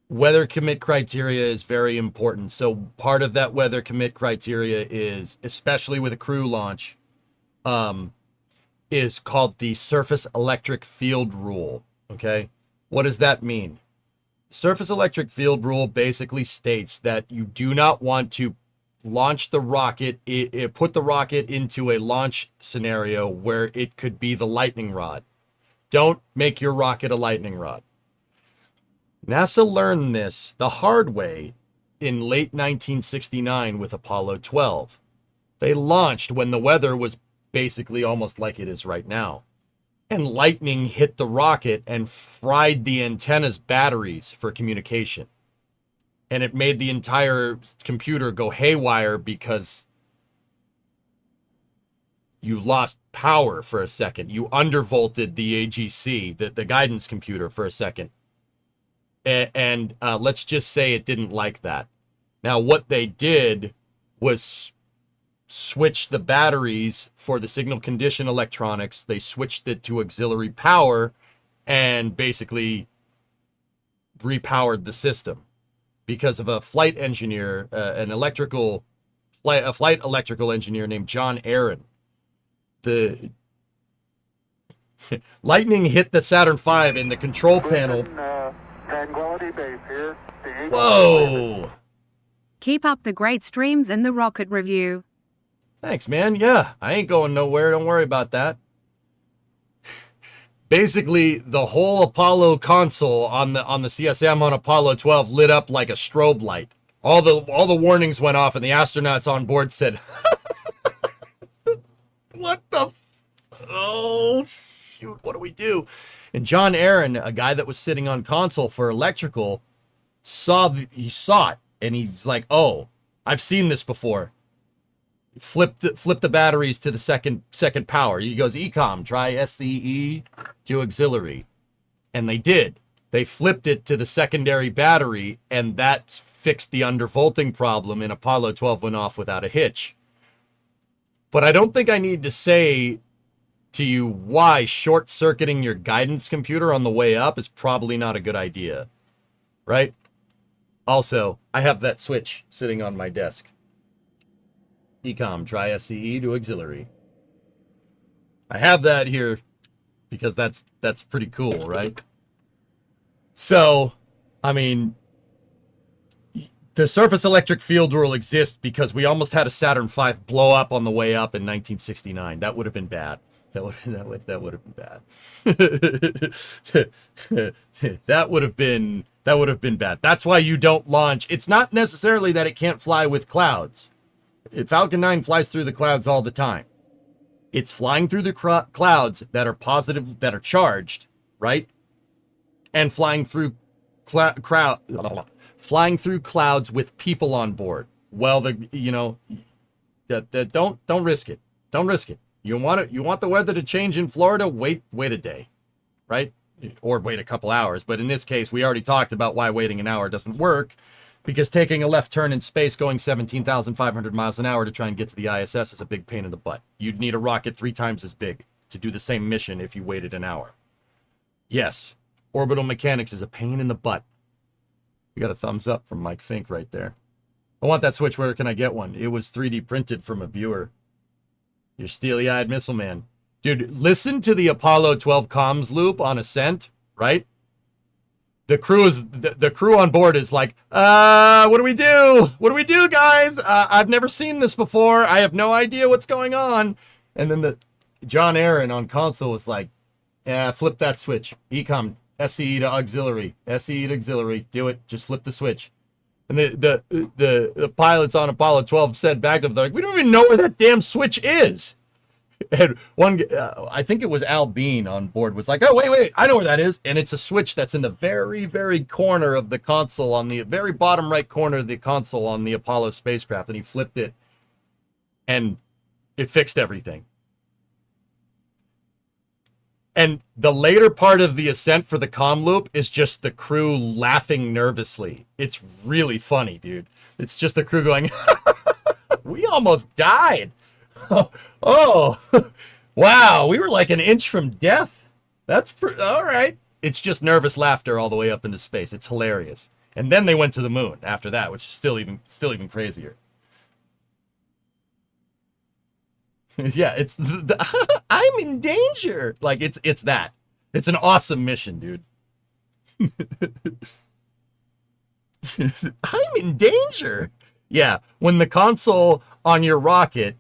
Weather commit criteria is very important. So part of that weather commit criteria is, especially with a crew launch, is called the surface electric field rule. Okay, what does that mean? Surface electric field rule basically states that you do not want to launch the rocket, put the rocket into a launch scenario where it could be the lightning rod. Don't make your rocket a lightning rod. NASA learned this the hard way in late 1969 with Apollo 12. They launched when the weather was basically almost like it is right now. And lightning hit the rocket and fried the antenna's batteries for communication. And it made the entire computer go haywire because you lost power for a second. You undervolted the AGC, the guidance computer, for a second. And let's just say it didn't like that. Now, what they did was switch the batteries for the signal condition electronics. They switched it to auxiliary power and basically repowered the system because of a flight engineer, a flight electrical engineer named John Aaron. The lightning hit the Saturn V in the control panel. Tranquility Base here. Whoa! Keep up the great streams and the rocket review. Thanks, man. Yeah, I ain't going nowhere. Don't worry about that. Basically, the whole Apollo console on the CSM on Apollo 12 lit up like a strobe light. All the warnings went off, and the astronauts on board said, "What the? Oh shoot! What do we do?" And John Aaron, a guy that was sitting on console for electrical, saw it, and he's like, "Oh, I've seen this before. Flip the batteries to the second power." He goes, "Ecom, try SCE to auxiliary." And they did. They flipped it to the secondary battery, and that fixed the undervolting problem, and Apollo 12 went off without a hitch. But I don't think I need to say to you why short-circuiting your guidance computer on the way up is probably not a good idea, right? Also, I have that switch sitting on my desk. Ecom, try SCE to auxiliary. I have that here because that's pretty cool, right? So, I mean, the surface electric field rule exists because we almost had a Saturn V blow up on the way up in 1969. That would have been bad. That would have been bad. That would have been bad. That's why you don't launch. It's not necessarily that it can't fly with clouds. Falcon 9 flies through the clouds all the time. It's flying through the clouds that are positive, that are charged, right? And flying through flying through clouds with people on board. Well, don't risk it. Don't risk it. You want the weather to change in Florida? Wait a day, right? Or wait a couple hours. But in this case, we already talked about why waiting an hour doesn't work, because taking a left turn in space going 17,500 miles an hour to try and get to the ISS is a big pain in the butt. You'd need a rocket 3 times as big to do the same mission if you waited an hour. Yes, orbital mechanics is a pain in the butt. We got a thumbs up from Mike Fink right there. I want that switch. Where can I get one? It was 3D printed from a viewer. You're steely-eyed missile man. Dude, listen to the Apollo 12 comms loop on ascent, right? The crew on board is like, what do we do? What do we do, guys? I've never seen this before. I have no idea what's going on. And then John Aaron on console was like, yeah, flip that switch. Ecom, SCE to auxiliary. SCE to auxiliary. Do it. Just flip the switch. And the pilots on Apollo 12 said back to them, they're like, we don't even know where that damn switch is. And one, I think it was Al Bean on board, was like, oh, wait, I know where that is. And it's a switch that's in the very, very corner of the console, on the very bottom right corner of the console on the Apollo spacecraft. And he flipped it, and it fixed everything. And the later part of the ascent for the comm loop is just the crew laughing nervously. It's really funny, dude. It's just the crew going, we almost died. Oh, wow. We were like an inch from death. That's all right. It's just nervous laughter all the way up into space. It's hilarious. And then they went to the moon after that, which is still even crazier. Yeah, it's I'm in danger. Like it's that. It's an awesome mission, dude. I'm in danger. Yeah, when the console on your rocket,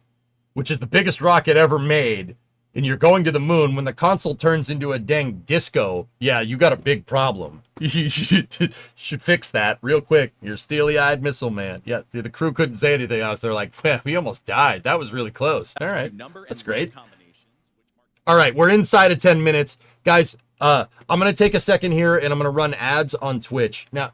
which is the biggest rocket ever made, and you're going to the moon, when the console turns into a dang disco, yeah, you got a big problem. You should fix that real quick. You're steely-eyed missile man. Yeah, the crew couldn't say anything else. They're like, man, we almost died. That was really close. All right, that's great. All right, we're inside of 10 minutes. Guys, I'm going to take a second here, and I'm going to run ads on Twitch. Now,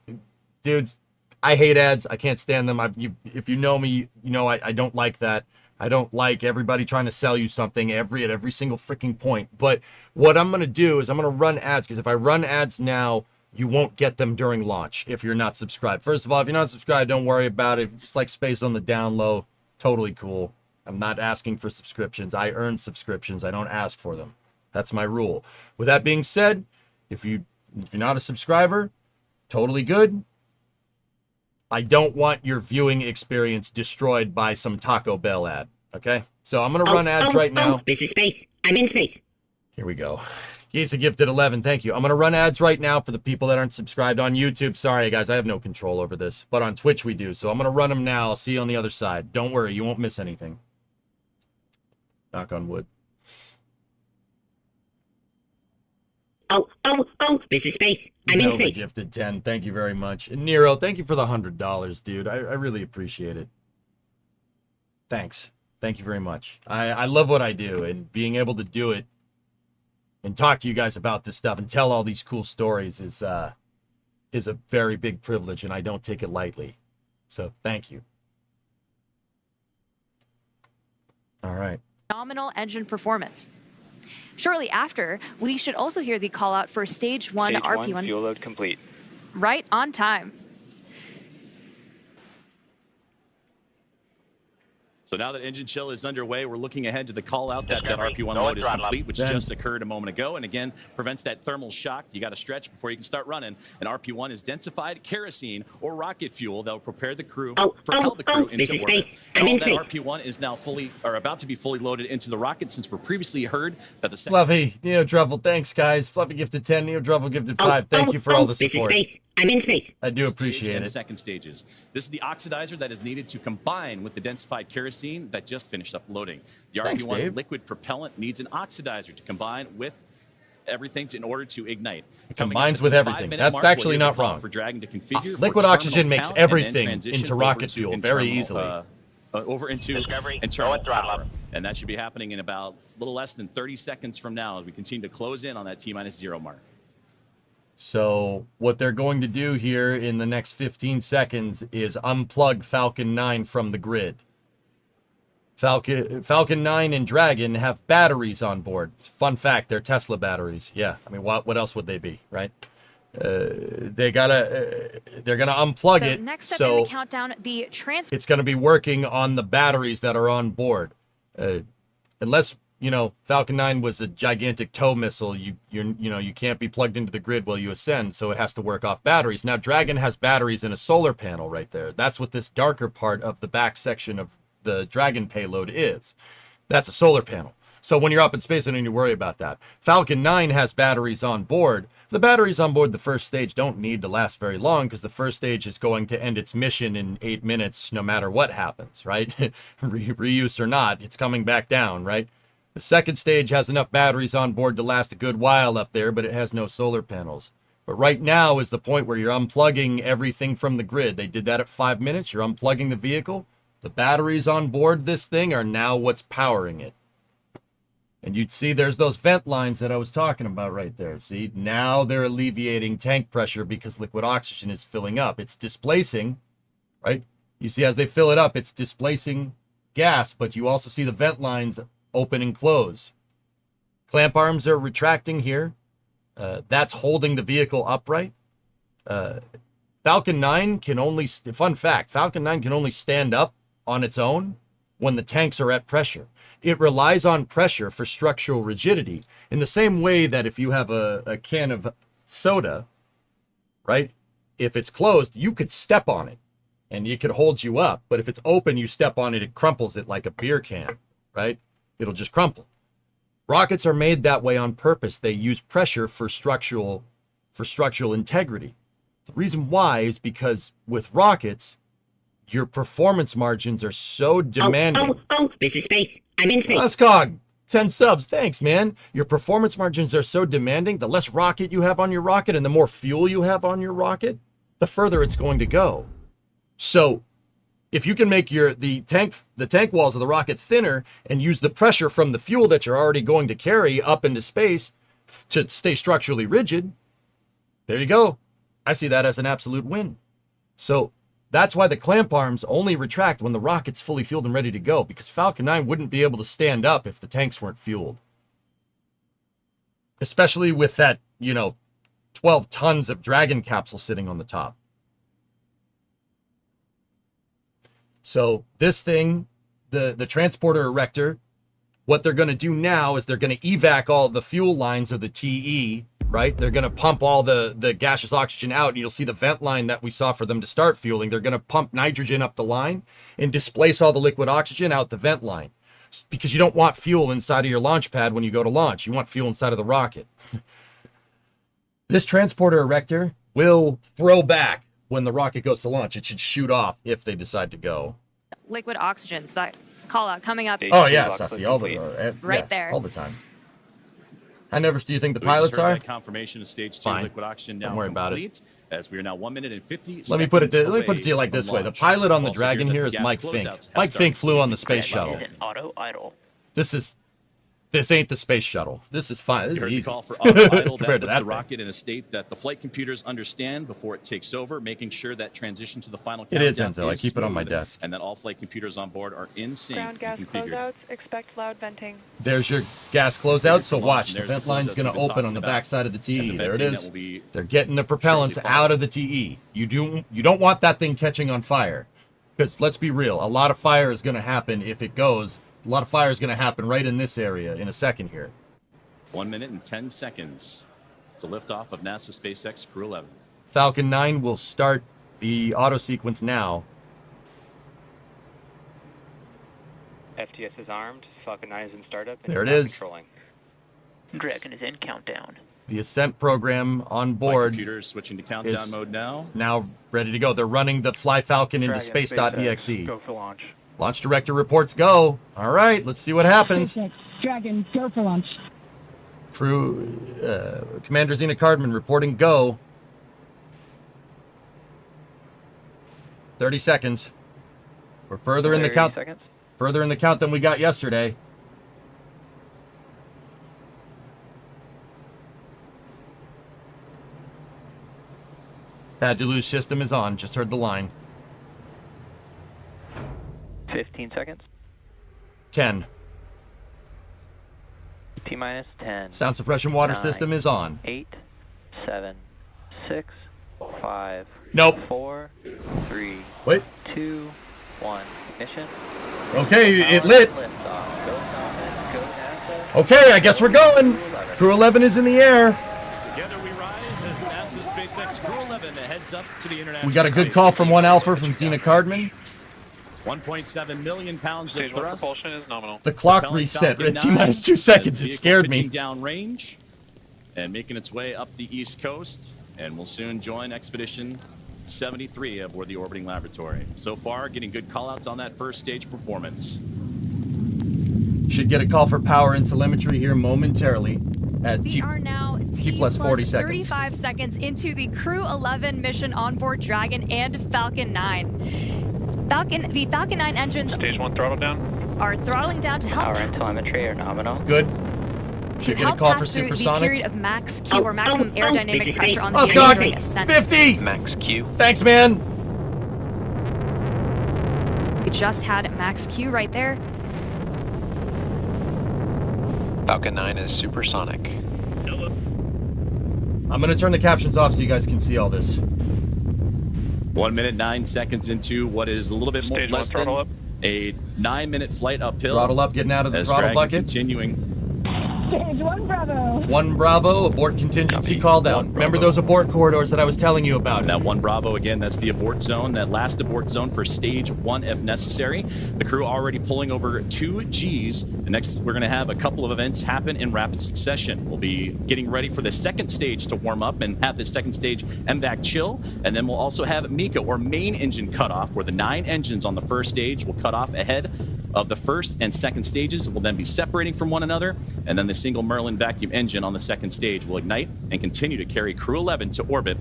dudes, I hate ads. I can't stand them. If you know me, you know I don't like that. I don't like everybody trying to sell you something at every single freaking point. But what I'm going to do is I'm going to run ads, because if I run ads now, you won't get them during launch if you're not subscribed. First of all, if you're not subscribed, don't worry about it. Just like space on the down low, totally cool. I'm not asking for subscriptions. I earn subscriptions. I don't ask for them. That's my rule. With that being said, if you're not a subscriber, totally good. I don't want your viewing experience destroyed by some Taco Bell ad, okay? So I'm going to run ads right now. This is space. I'm in space. Here we go. He's a gifted 11. Thank you. I'm going to run ads right now for the people that aren't subscribed on YouTube. Sorry, guys. I have no control over this. But on Twitch, we do. So I'm going to run them now. I'll see you on the other side. Don't worry. You won't miss anything. Knock on wood. Oh, this is space. I'm in space. Gifted 10. Thank you very much. And Nero, thank you for the $100, dude. I really appreciate it. Thanks. Thank you very much. I love what I do, and being able to do it and talk to you guys about this stuff and tell all these cool stories is a very big privilege, and I don't take it lightly. So thank you. All right. Phenomenal engine performance. Shortly after, we should also hear the call out for Stage 1 RP1. Fuel load complete. Right on time. So now that engine chill is underway, we're looking ahead to the call out that RP1 load is complete, which just occurred a moment ago, and again prevents that thermal shock. You got to stretch before you can start running. And RP1 is densified kerosene or rocket fuel that will prepare the crew, propel the crew into this is orbit. space. I'm in space. RP1 is now about to be fully loaded into the rocket, since we're previously heard that the Fluffy, Neo Druffle, thanks guys. Fluffy gifted 10, Neo Druffle gifted 5. Thank you for all the support. This is space. I'm in space. I do appreciate it. Second stages. This is the oxidizer that is needed to combine with the densified kerosene that just finished up loading. The RP1 liquid propellant needs an oxidizer to combine with everything in order to ignite. It combines with everything. That's actually not wrong. For Dragon to configure liquid oxygen makes everything into rocket fuel very easily. over into Discovery, internal go at throttle power. up. And that should be happening in about a little less than 30 seconds from now as we continue to close in on that T-0 mark. So what they're going to do here in the next 15 seconds is unplug Falcon 9 from the grid. Falcon 9 and Dragon have batteries on board. Fun fact, they're Tesla batteries. Yeah, I mean, what else would they be, right? They're gonna unplug it. Next up so in the countdown, the it's gonna be working on the batteries that are on board. Unless Falcon 9 was a gigantic tow missile, you can't be plugged into the grid while you ascend, so it has to work off batteries. Now Dragon has batteries in a solar panel right there. That's what this darker part of the back section of the Dragon payload is. That's a solar panel. So when you're up in space, I don't need to worry about that. Falcon 9 has batteries on board. The batteries on board the first stage don't need to last very long because the first stage is going to end its mission in 8 minutes no matter what happens, right? Reuse or not, it's coming back down, right? The second stage has enough batteries on board to last a good while up there, but it has no solar panels. But right now is the point where you're unplugging everything from the grid. They did that at 5 minutes. You're unplugging the vehicle. The batteries on board this thing are now what's powering it. And you'd see there's those vent lines that I was talking about right there. See, now they're alleviating tank pressure because liquid oxygen is filling up. It's displacing, right? You see as they fill it up, it's displacing gas, but you also see the vent lines open and close. Clamp arms are retracting here. That's holding the vehicle upright. Falcon 9 can only, fun fact, Falcon 9 can only stand up on its own when the tanks are at pressure. It relies on pressure for structural rigidity in the same way that if you have a can of soda, right? If it's closed, you could step on it and it could hold you up. But if it's open, you step on it, it crumples it like a beer can, right? It'll just crumple. Rockets are made that way on purpose. They use pressure for structural integrity. The reason why is because with rockets, your performance margins are so demanding. This is space. I'm in space. Lescog, 10 subs. Thanks, man. Your performance margins are so demanding. The less rocket you have on your rocket and the more fuel you have on your rocket, the further it's going to go. So if you can make the tank walls of the rocket thinner and use the pressure from the fuel that you're already going to carry up into space to stay structurally rigid, there you go. I see that as an absolute win. So that's why the clamp arms only retract when the rocket's fully fueled and ready to go, because Falcon 9 wouldn't be able to stand up if the tanks weren't fueled. Especially with that, 12 tons of Dragon capsule sitting on the top. So this thing, the transporter erector, what they're going to do now is they're going to evac all the fuel lines of the TE, right? They're going to pump all the gaseous oxygen out, and you'll see the vent line that we saw for them to start fueling. They're going to pump nitrogen up the line and displace all the liquid oxygen out the vent line, because you don't want fuel inside of your launch pad when you go to launch. You want fuel inside of the rocket. This transporter erector will throw back when the rocket goes to launch. It should shoot off if they decide to go. liquid oxygens, that call out coming up. Oh, yes, I see all the right there. All the time. How nervous do you think the So we just pilots heard are? that confirmation of stage 2 Fine. liquid oxygen now Don't worry about it. complete, as we are now 1 minute and 50 Let me put it seconds to you like away this from way. The launch. pilot on the Also Dragon hear here that is the gas Mike closeouts Fink. have Mike Fink started. flew on the space shuttle. Auto idle. This ain't the space shuttle. This is fine. This You is heard the easy. call for auto idle. That Compared to puts that the thing. rocket in a state that the flight computers understand before it takes over, making sure that transition to the final It is, countdown Enzo. I keep it on my smooth, desk. and that all flight computers on board are in sync Ground gas and configured. closeouts. Expect loud venting. There's your gas closeout. So watch, the There's the vent line's closeouts going we've to been open on the talking back side of the TE. And the There it venting is. that will be They're getting the propellants out of the TE. You don't want that thing catching on fire, because let's be real, a lot of fire is going to happen if it goes. A lot of fire is going to happen right in this area in a second here. 1 minute and 10 seconds to liftoff of NASA SpaceX Crew 11. Falcon 9 will start the auto sequence now. FTS is armed. Falcon 9 is in startup. There it is. Controlling. Dragon is in countdown. The ascent program on Flight board computers switching to countdown is mode now. now ready to go. They're running the Fly Falcon into Dragon, space.exe. Go for launch. Launch director reports go. All right, let's see what happens. SpaceX Dragon, go for launch. Crew, Commander Zena Cardman reporting go. 30 seconds. We're further in the count. Seconds. Further in the count than we got yesterday. Pad deluge system is on. Just heard the line. 15 seconds. 10. T-minus 10. Sound suppression water 9, system is on. 8, 7, 6, 5. Nope. 4, 3. Wait. 2, 1. Ignition. Okay, it lit. Okay, I guess we're going. Crew 11 is in the air. Together we rise as NASA's SpaceX Crew 11 heads up to the International We got a good call from 1 Alpha from Zena Cardman. 1.7 million pounds of thrust. Propulsion is nominal. The clock reset at T-minus 2 seconds. It scared me. Down range and making its way up the East Coast, and will soon join Expedition 73 aboard the orbiting laboratory. So far, getting good callouts on that first stage performance. Should get a call for power and telemetry here momentarily at We are now T plus 40 seconds. 35 seconds into the Crew 11 mission on board Dragon and Falcon 9. The Falcon 9 engines Stage 1 throttle down. are throttling down to help Power and telemetry are nominal. Good. to Should get a help call pass for through the supersonic. period of max Q or maximum this aerodynamic is pressure space. on the Oh, engine Scott, during ascent. 50. Max Q. Thanks, man. We just had max Q right there. Falcon 9 is supersonic. I'm going to turn the captions off so you guys can see all this. 1 minute 9 seconds into what is a little bit more Stage less 1 than throttle up. a 9-minute flight uphill. Throttle up, getting out of the as throttle Dragon bucket. Continuing. Stage 1 Bravo. 1 Bravo, abort contingency Copy. called out. 1 Remember Bravo. those abort corridors that I was telling you about? That 1 Bravo, again, that's the abort zone, that last abort zone for stage 1 if necessary. The crew already pulling over 2 Gs. And next, we're going to have a couple of events happen in rapid succession. We'll be getting ready for the second stage to warm up and have the second stage MVAC chill. And then we'll also have MECA, or main engine cutoff, where the 9 engines on the first stage will cut off ahead of the first and second stages. Will then be separating from one another. And then the single Merlin vacuum engine on the second stage will ignite and continue to carry Crew 11 to orbit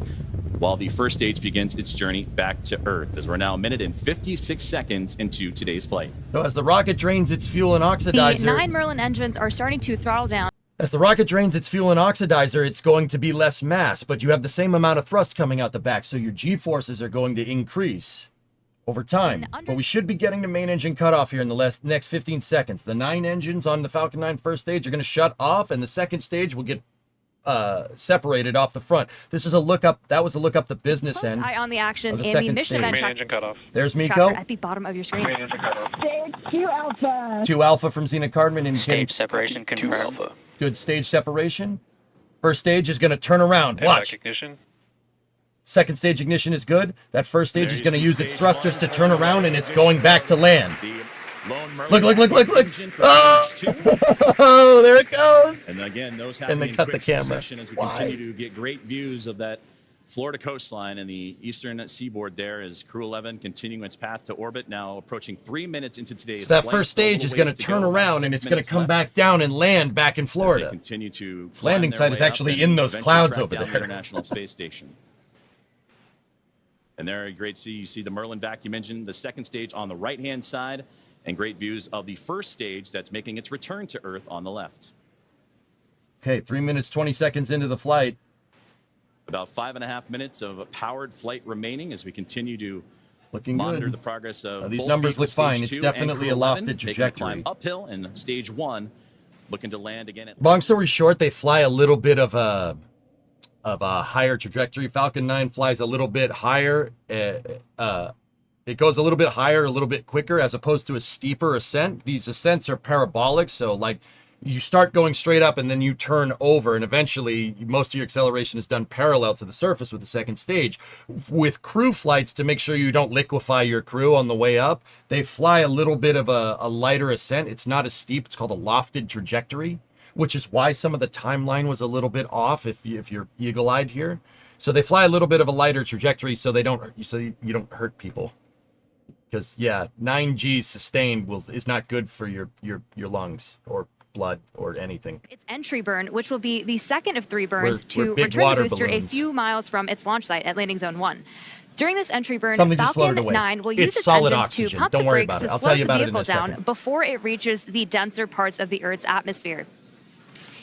while the first stage begins its journey back to Earth, as we're now a minute and 56 seconds into today's flight. So as the rocket drains its fuel and oxidizer... The 9 Merlin engines are starting to throttle down. As the rocket drains its fuel and oxidizer, it's going to be less mass, but you have the same amount of thrust coming out the back, so your G-forces are going to increase over time. But we should be getting to main engine cutoff here in the next 15 seconds. The 9 engines on the Falcon 9 first stage are going to shut off, and the second stage will get separated off the front. This is a look up. That was a look up the business end. Eye on the action of the in the second mission stage. event Main engine cutoff. There's tracker Miko. at the bottom of your screen. Main engine cutoff. Stage 2 Alpha. 2 Alpha from Zena Cardman indicating Stage separation 2 confirmed. Alpha. good stage separation. First stage is going to turn around. Watch. Ignition. Second stage ignition is good. That first stage is going to use its thrusters to turn around, and it's going back to land. Look. Oh, there it goes. And again, those And happening they in cut the quick camera. succession as we Why? continue to get great views of that Florida coastline and the eastern seaboard there as Crew 11 continuing its path to orbit, now approaching 3 minutes into today's So that flight. first stage is going to turn go, around, and it's going to come back down and land back in As they Florida. continue to Its landing climb their site is way up actually and in those eventually clouds track over down the there. International Space Station. And there, great see. You see the Merlin vacuum engine, the second stage on the right-hand side, and great views of the first stage that's making its return to Earth on the left. Okay, 3 minutes, 20 seconds into the flight. About 5.5 minutes of powered flight remaining as we continue to Looking monitor good. the progress of Now, these both numbers vehicle look fine. stage It's 2 definitely and a Crew 11, lofted taking the trajectory. climb uphill in stage 1, looking to land again at Long story short, they fly a little bit of a higher trajectory. Falcon 9 flies a little bit higher. It goes a little bit higher, a little bit quicker, as opposed to a steeper ascent. These ascents are parabolic, so like you start going straight up and then you turn over, and eventually most of your acceleration is done parallel to the surface with the second stage. With crew flights, to make sure you don't liquefy your crew on the way up, they fly a little bit of a lighter ascent. It's not as steep. It's called a lofted trajectory, which is why some of the timeline was a little bit off if you're eagle-eyed here. So they fly a little bit of a lighter trajectory so you don't hurt people. Because 9 Gs sustained is not good for your lungs or blood or anything. Its entry burn, which will be the second of 3 burns We're to big return water the booster balloons. a few miles from its launch site at landing zone 1. During this entry burn, Something just floated Falcon away. 9 will It's use its solid engines oxygen. to pump Don't the worry brakes about it. to I'll slow tell you the about it in vehicle a down second. before it reaches the denser parts of the Earth's atmosphere.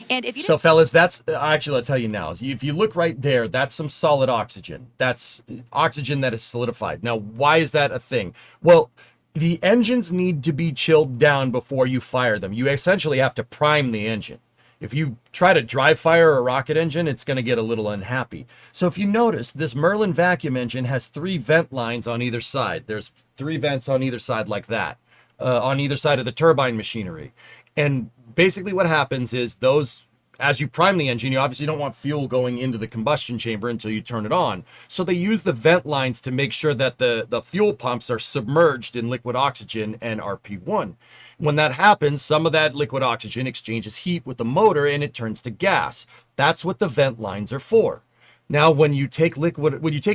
And if you So, fellas, that's actually, I'll tell you now. If you look right there, that's some solid oxygen. That's oxygen that is solidified. Now, why is that a thing? Well, the engines need to be chilled down before you fire them. You essentially have to prime the engine. If you try to dry fire a rocket engine, it's going to get a little unhappy. So if you notice, this Merlin vacuum engine has 3 vent lines on either side. There's 3 vents on either side like that, on either side of the turbine machinery. And basically what happens is those, as you prime the engine, you obviously don't want fuel going into the combustion chamber until you turn it on. So they use the vent lines to make sure that the fuel pumps are submerged in liquid oxygen and RP1. When that happens, some of that liquid oxygen exchanges heat with the motor and it turns to gas. That's what the vent lines are for. Now, when you take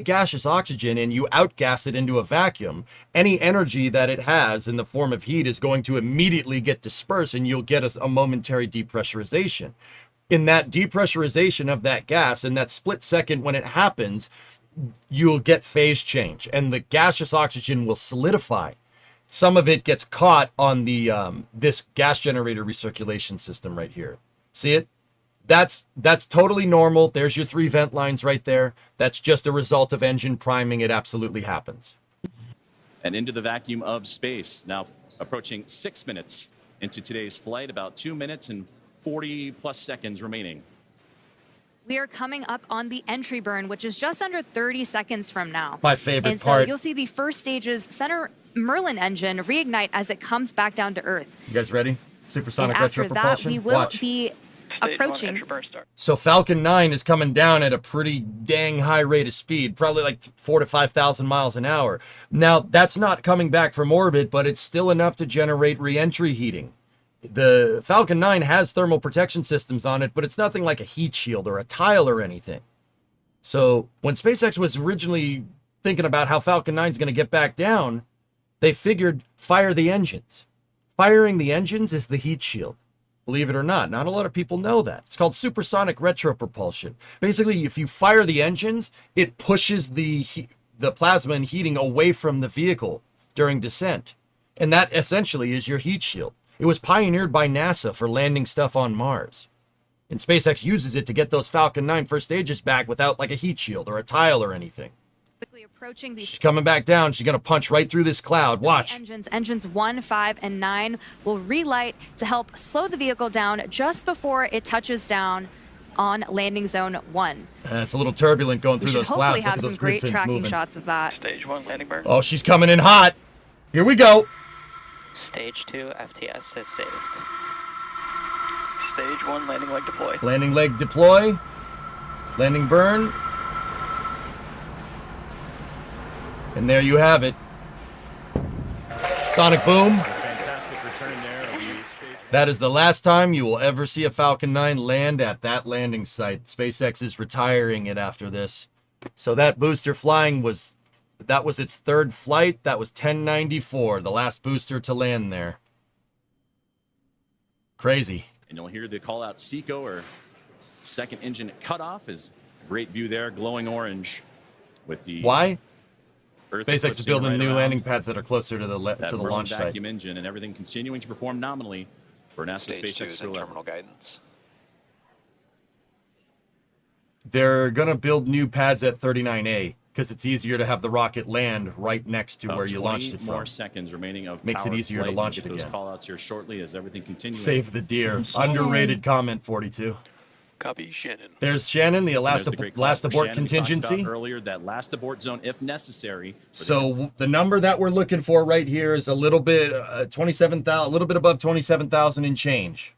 gaseous oxygen and you outgas it into a vacuum, any energy that it has in the form of heat is going to immediately get dispersed and you'll get a momentary depressurization. In that depressurization of that gas, in that split second when it happens, you'll get phase change and the gaseous oxygen will solidify. Some of it gets caught on the this gas generator recirculation system right here. See it? That's totally normal. There's your 3 vent lines right there. That's just a result of engine priming. It absolutely happens. And into the vacuum of space. Now approaching 6 minutes into today's flight, about 2 minutes and 40 plus seconds remaining. We are coming up on the entry burn, which is just under 30 seconds from now. My favorite and part. So you'll see the first stage's center Merlin engine reignite as it comes back down to Earth. You guys ready? Supersonic and retro after that, propulsion. we will Watch. be approaching. So Falcon 9 is coming down at a pretty dang high rate of speed, probably like 4,000 to 5,000 miles an hour. Now, that's not coming back from orbit, but it's still enough to generate re-entry heating. The Falcon 9 has thermal protection systems on it, but it's nothing like a heat shield or a tile or anything. So when SpaceX was originally thinking about how Falcon 9 is going to get back down, they figured fire the engines. Firing the engines is the heat shield. Believe it or not, not a lot of people know that. It's called supersonic retropropulsion. Basically, if you fire the engines, it pushes the plasma and heating away from the vehicle during descent. And that essentially is your heat shield. It was pioneered by NASA for landing stuff on Mars. And SpaceX uses it to get those Falcon 9 first stages back without like a heat shield or a tile or anything. Quickly approaching the She's coming back down. She's going to punch right through this cloud. Watch. Engines 1, 5, and 9 will relight to help slow the vehicle down just before it touches down on landing zone 1. It's a little turbulent going through those clouds. Hopefully have some great tracking shots of that. Stage 1 landing burn. Oh, she's coming in hot. Here we go. Stage 2 FTS is saved. Stage 1 landing leg deploy. Landing leg deploy. Landing burn. And there you have it. Sonic boom. Fantastic return there. That is the last time you will ever see a Falcon 9 land at that landing site. SpaceX is retiring it after this. So that booster flying was its third flight. That was 1094, the last booster to land there. Crazy. And you'll hear the call out SECO or second engine cutoff. Is a great view there, glowing orange with the Why? Earth SpaceX is building right new around landing pads that are closer to the launch site. Vacuum engine and everything continuing to perform nominally for NASA SpaceX Crew terminal guidance. They're going to build new pads at 39A because it's easier to have the rocket land right next to where you launched it from. More seconds remaining of Makes it easier to launch it again. Those call outs here shortly as everything continues. Save the deer. Underrated comment 42. Copy, Shannon. There's Shannon, the last abort contingency. Earlier, that last abort zone, if necessary. So the number that we're looking for right here is a little bit 27,000, a little bit above 27,000 and change.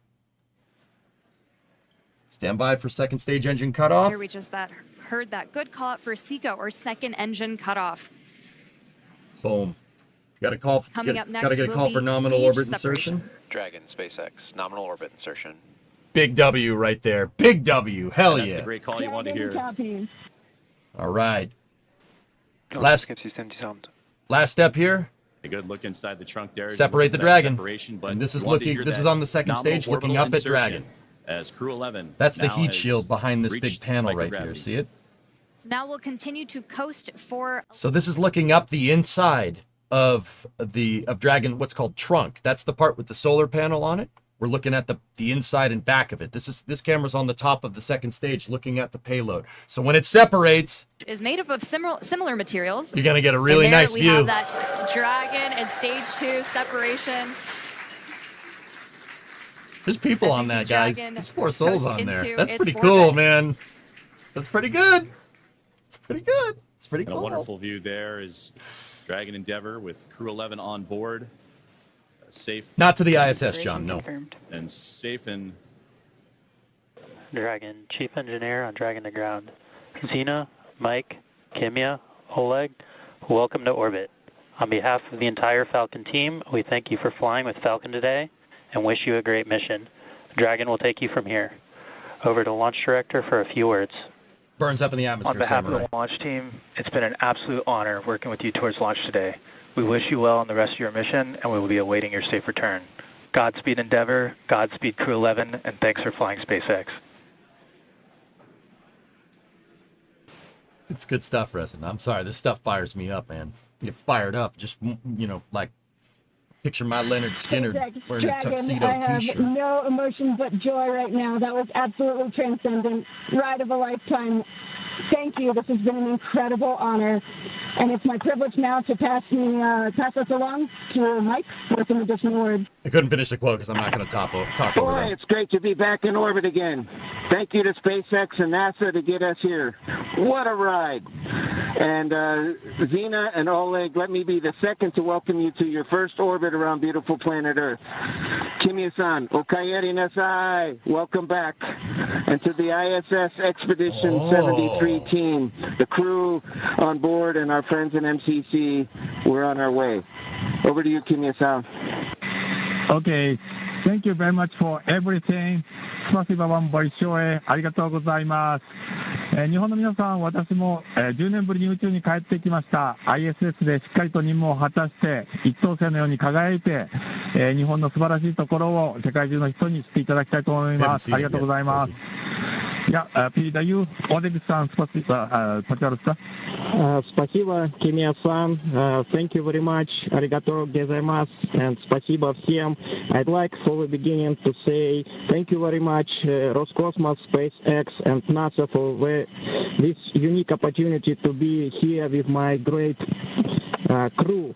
Stand by for second stage engine cutoff. Here we just heard that good call out for SECO or second engine cutoff. Boom. Got a call. Coming up next Got to get a call for nominal orbit insertion. Dragon, SpaceX, nominal orbit insertion. Big W right there. Big W. Hell That's yeah. the great call you wanted to hear. All right. Last step here. A good look inside the trunk there. Separate the Dragon. But and this is looking. This is on the second stage, looking up at Dragon. As Crew 11. That's the heat shield behind this big panel right here. See it? So now we'll continue to coast for... So this is looking up the inside of Dragon, what's called trunk. That's the part with the solar panel on it. We're looking at the inside and back of it. This camera's on the top of the second stage looking at the payload. So when it separates... is made up of similar materials. You're going to get a really nice view. We have that Dragon and stage 2 separation. There's people on that, guys. There's 4 souls on there. That's pretty cool, man. That's pretty good. It's pretty good. It's pretty cool. And a wonderful view there is Dragon Endeavour with Crew 11 on board. Safe. Not to the ISS, John, no. And safe and... Dragon, Chief Engineer on Dragon to ground. Zena, Mike, Kimya, Oleg, welcome to orbit. On behalf of the entire Falcon team, we thank you for flying with Falcon today and wish you a great mission. Dragon will take you from here. Over to Launch Director for a few words. Burns up in the atmosphere. On behalf Samurai. of the launch team, it's been an absolute honor working with you towards launch today. We wish you well on the rest of your mission, and we will be awaiting your safe return. Godspeed Endeavour, Godspeed Crew 11, and thanks for flying SpaceX. It's good stuff, Resin. I'm sorry, this stuff fires me up, man. Get fired up. Just, like, picture my Leonard Skinner wearing a tuxedo I t-shirt. have no emotion but joy right now. That was absolutely transcendent. Ride of a lifetime. Thank you. This has been an incredible honor. And it's my privilege now to pass us along to Mike with some additional words. I couldn't finish the quote because I'm not going to talk over Boy, them. it's great to be back in orbit again. Thank you to SpaceX and NASA to get us here. What a ride. And Zena and Oleg, let me be the second to welcome you to your first orbit around beautiful planet Earth. Kimya-san, Okayeri Nasai, welcome back. And to the ISS Expedition 73 team, the crew on board and our friends in MCC, we're on our way. Over to you, Kimya-san. Okay. Thank you very much for everything. спасибо вам большое. ありがとうございます。日本の皆さん、私も10年ぶりに宇宙に帰ってきました。ISS でしっかりと任務を果たして、一等星のように輝いて、日本の素晴らしいところを世界中の人に知っていただきたいと思います。ありがとうございます。Я передаю Олег-сан, пожалуйста. Спасибо, Kimya-san. Thank you very much. Arigato gozaimasu. And спасибо всем. I'd like for the beginning to say thank you very much, Roscosmos, SpaceX, and NASA for this unique opportunity to be here with my great crew.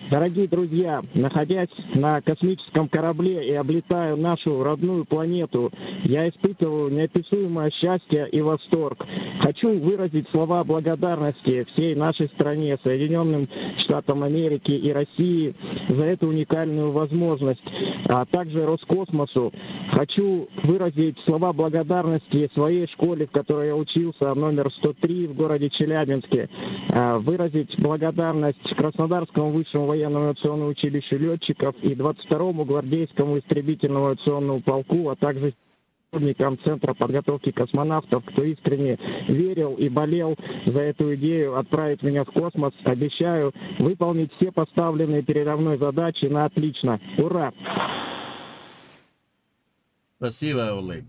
Дорогие друзья, находясь на космическом корабле и облетая нашу родную планету, я испытываю неописуемое счастье и восторг. Хочу выразить слова благодарности всей нашей стране, Соединенным Штатам Америки и России за эту уникальную возможность, а также Роскосмосу. Хочу выразить слова благодарности своей школе, в которой я учился, номер 103 в городе Челябинске. Выразить благодарность Краснодарскому высшему военному авиационному училищу летчиков и 22-му гвардейскому истребительному авиационному полку, а также сотрудникам Центра подготовки космонавтов, кто искренне верил и болел за эту идею отправить меня в космос. Обещаю выполнить все поставленные передо мной задачи на отлично. Ура! Спасибо, Oleg.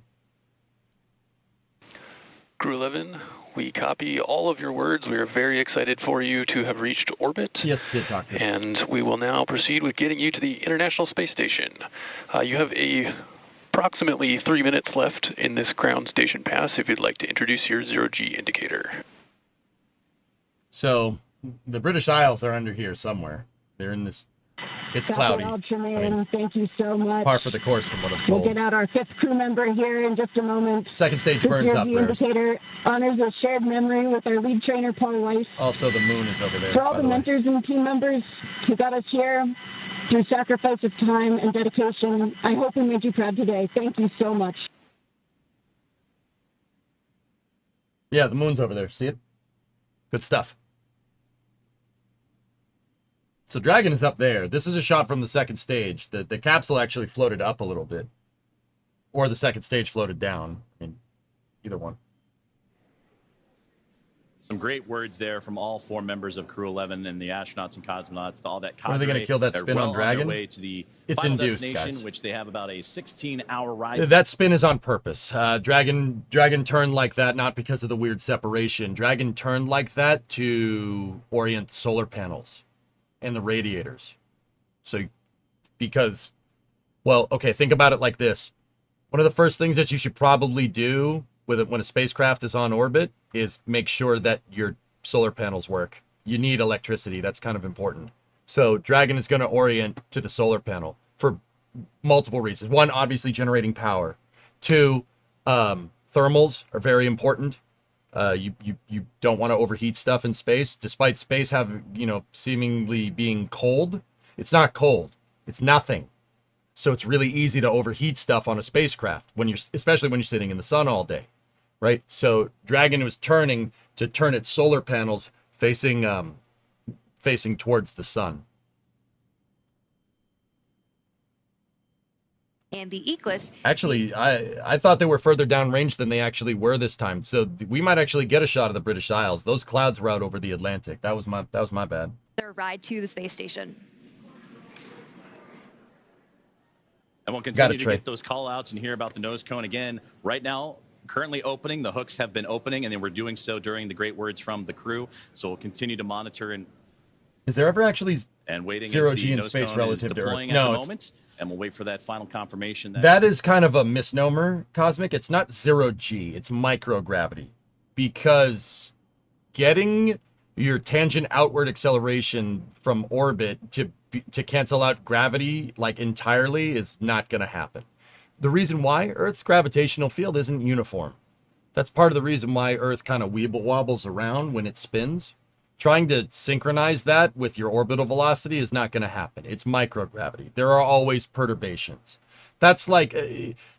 Crew 11, we copy all of your words. We are very excited for you to have reached orbit. Yes, did talk to you. And we will now proceed with getting you to the International Space Station. You have approximately 3 minutes left in this ground station pass if you'd like to introduce your zero-G indicator. So, the British Isles are under here somewhere. They're in this... It's cloudy. Thank you so much. Par for the course from what I'm told. We'll get out our 5th crew member here in just a moment. Second stage burns up first. Indicator honors a shared memory with our lead trainer, Paul Weiss. Also, the moon is over there. For all the mentors and team members who got us here through sacrifice of time and dedication, I hope we made you proud today. Thank you so much. Yeah, the moon's over there. See it? Good stuff. So Dragon is up there. This is a shot from the second stage. The capsule actually floated up a little bit. Or the second stage floated down. I mean, either one. Some great words there from all 4 members of Crew 11 and the astronauts and cosmonauts. To all that cadre. Are they going to kill that spin on Dragon? On their way to the it's final induced, destination, guys. which they have about a 16-hour ride. That spin is on purpose. Dragon turned like that not because of the weird separation. Dragon turned like that to orient solar panels and the radiators. So, because, well, okay, think about it like this. One of the first things that you should probably do when a spacecraft is on orbit is make sure that your solar panels work. You need electricity. That's kind of important. So Dragon is going to orient to the solar panel for multiple reasons. One, obviously generating power. Two, thermals are very important. You don't want to overheat stuff in space. Despite space seemingly being cold, it's not cold. It's nothing. So it's really easy to overheat stuff on a spacecraft especially when you're sitting in the sun all day. Right, so Dragon was turning to turn its solar panels facing towards the sun. And the Eclipse. Actually, I thought they were further downrange than they actually were this time. So we might actually get a shot of the British Isles. Those clouds were out over the Atlantic. That was my bad. Their ride to the space station. And we'll continue to get those call outs and hear about the nose cone again. Right now, currently opening. The hooks have been opening, and they were doing so during the great words from the crew. So we'll continue to monitor and. Is there ever actually waiting zero G in space relative to Earth? No, moment, and we'll wait for that final confirmation. That is kind of a misnomer, Cosmic. It's not 0G. It's microgravity, because getting your tangent outward acceleration from orbit to cancel out gravity like entirely is not going to happen. The reason why Earth's gravitational field isn't uniform. That's part of the reason why Earth kind of wobbles around when it spins. Trying to synchronize that with your orbital velocity is not going to happen. It's microgravity. There are always perturbations. That's like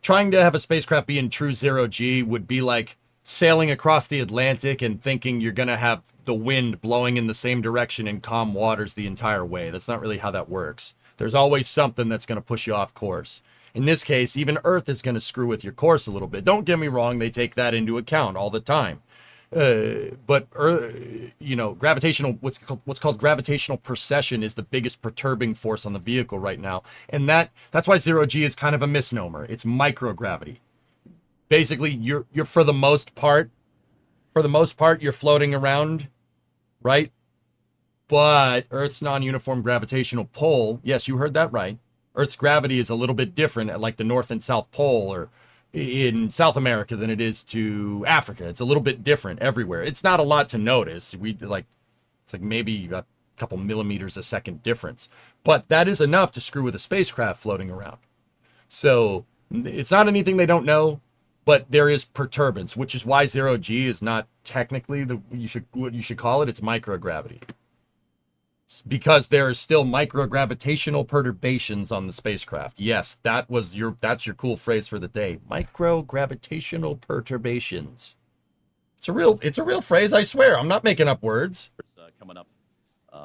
trying to have a spacecraft be in true 0G would be like sailing across the Atlantic and thinking you're going to have the wind blowing in the same direction in calm waters the entire way. That's not really how that works. There's always something that's going to push you off course. In this case, even Earth is going to screw with your course a little bit. Don't get me wrong, they take that into account all the time. But gravitational, what's called gravitational precession is the biggest perturbing force on the vehicle right now. And that's why 0G is kind of a misnomer. It's microgravity. Basically, you're for the most part, you're floating around, right? But Earth's non-uniform gravitational pull, yes, you heard that right. Earth's gravity is a little bit different at like the North and South Pole or in South America than it is to Africa. It's a little bit different everywhere. It's not a lot to notice. It's like maybe a couple millimeters a second difference. But that is enough to screw with a spacecraft floating around. So it's not anything they don't know, but there is perturbance, which is why 0G is not technically what you should call it. It's microgravity. Because there are still microgravitational perturbations on the spacecraft. Yes, that's your cool phrase for the day. Microgravitational perturbations. It's a real phrase, I swear. I'm not making up words. Coming up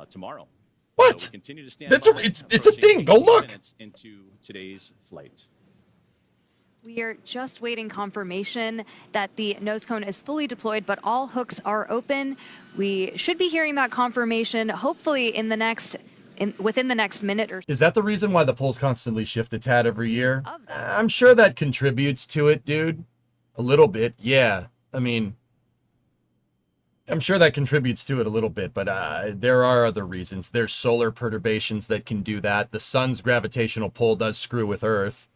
tomorrow. What? So we continue to stand it's a thing. Go look. Into today's flight. We are just waiting confirmation that the nose cone is fully deployed, but all hooks are open. We should be hearing that confirmation hopefully within the next minute or so. Is that the reason why the poles constantly shift a tad every year? I'm sure that contributes to it, dude. A little bit, yeah. I mean, I'm sure that contributes to it a little bit, but there are other reasons. There's solar perturbations that can do that. The sun's gravitational pull does screw with Earth.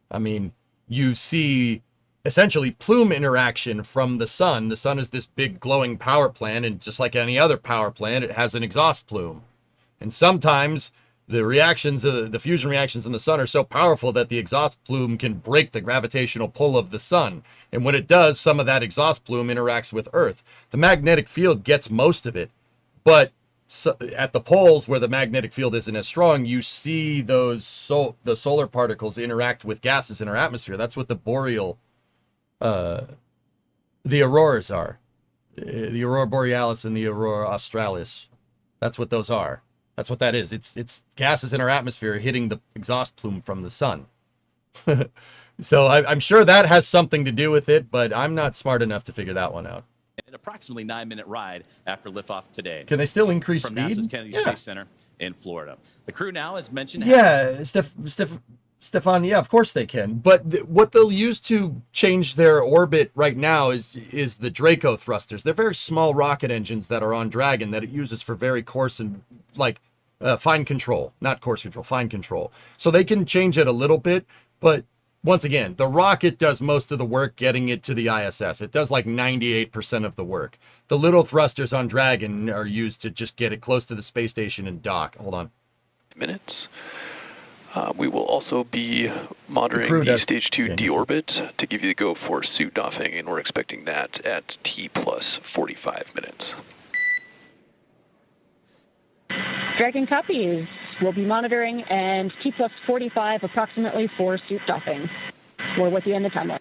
I mean, you see essentially plume interaction from the sun. The sun is this big glowing power plant, and just like any other power plant, it has an exhaust plume. And sometimes the fusion reactions in the sun are so powerful that the exhaust plume can break the gravitational pull of the sun. And when it does, some of that exhaust plume interacts with Earth. The magnetic field gets most of it, but at the poles where the magnetic field isn't as strong, you see the solar particles interact with gases in our atmosphere. That's what the boreal, the auroras are. The aurora borealis and the aurora australis. That's what those are. That's what that is. It's gases in our atmosphere hitting the exhaust plume from the sun. So I'm sure that has something to do with it, but I'm not smart enough to figure that one out. approximately 9-minute ride after liftoff today. Can they still increase from speed? NASA's Kennedy Space Center in Florida. The crew now, as mentioned, Yeah, Stefan, yeah, of course they can. But what they'll use to change their orbit right now is the Draco thrusters. They're very small rocket engines that are on Dragon that it uses for very coarse and fine control. Not coarse control, fine control. So they can change it a little bit, but once again, the rocket does most of the work getting it to the ISS. It does like 98% of the work. The little thrusters on Dragon are used to just get it close to the space station and dock. Hold on. Minutes. We will also be monitoring the Stage 2 deorbit to give you the go for suit doffing, and we're expecting that at T plus 45 minutes. Dragon copies. We'll be monitoring, and T plus 45 approximately for suit doffing. We're with you in the timeline.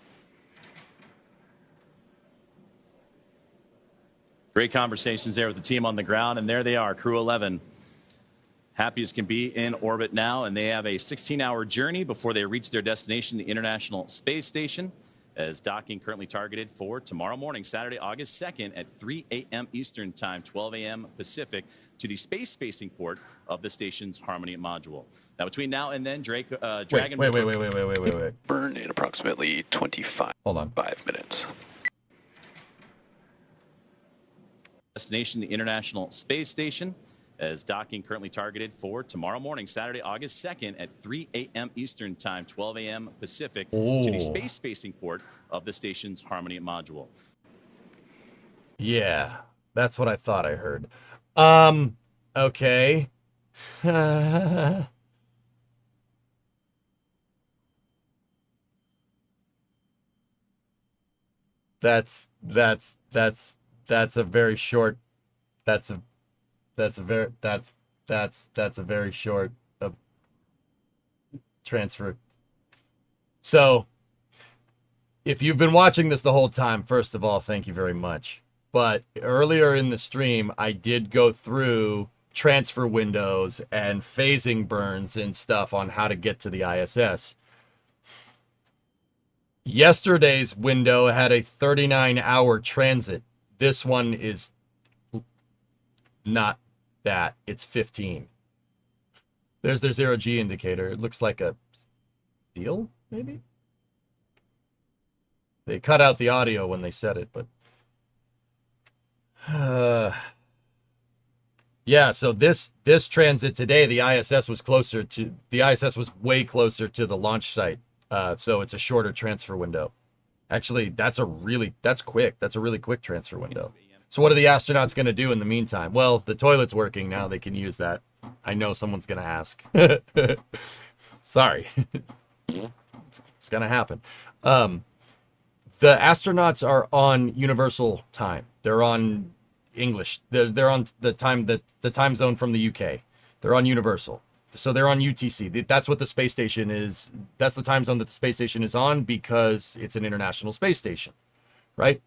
Great conversations there with the team on the ground, and there they are, Crew 11. Happy as can be in orbit now, and they have a 16-hour journey before they reach their destination, the International Space Station, as docking currently targeted for tomorrow morning, Saturday, August 2nd at 3 a.m. Eastern Time, 12 a.m. Pacific, to the space-facing port of the station's Harmony module. Now, between now and then, Dragon... Wait. Burn in approximately 25 minutes. Destination, the International Space Station, as docking currently targeted for tomorrow morning, Saturday, August 2nd at 3 a.m. Eastern Time, 12 a.m. Pacific, to the space-facing port of the station's Harmony module. Yeah, that's what I thought I heard. Okay. That's a very short, that's a very short transfer. So if you've been watching this the whole time, first of all, thank you very much. But earlier in the stream, I did go through transfer windows and phasing burns and stuff on how to get to the ISS. Yesterday's window had a 39-hour transit. This one is not that. It's 15. There's their 0G indicator. It looks like a seal, maybe? They cut out the audio when they said it, but... yeah, so this transit today, the ISS was way closer to the launch site. So it's a shorter transfer window. Actually, that's quick. That's a really quick transfer window. So what are the astronauts going to do in the meantime? Well, the toilet's working now. They can use that. I know someone's going to ask. Sorry. It's going to happen. The astronauts are on universal time. They're on English. They're on the time zone from the UK. They're on universal. So they're on UTC. That's what the space station is. That's the time zone that the space station is on because it's an international space station, right?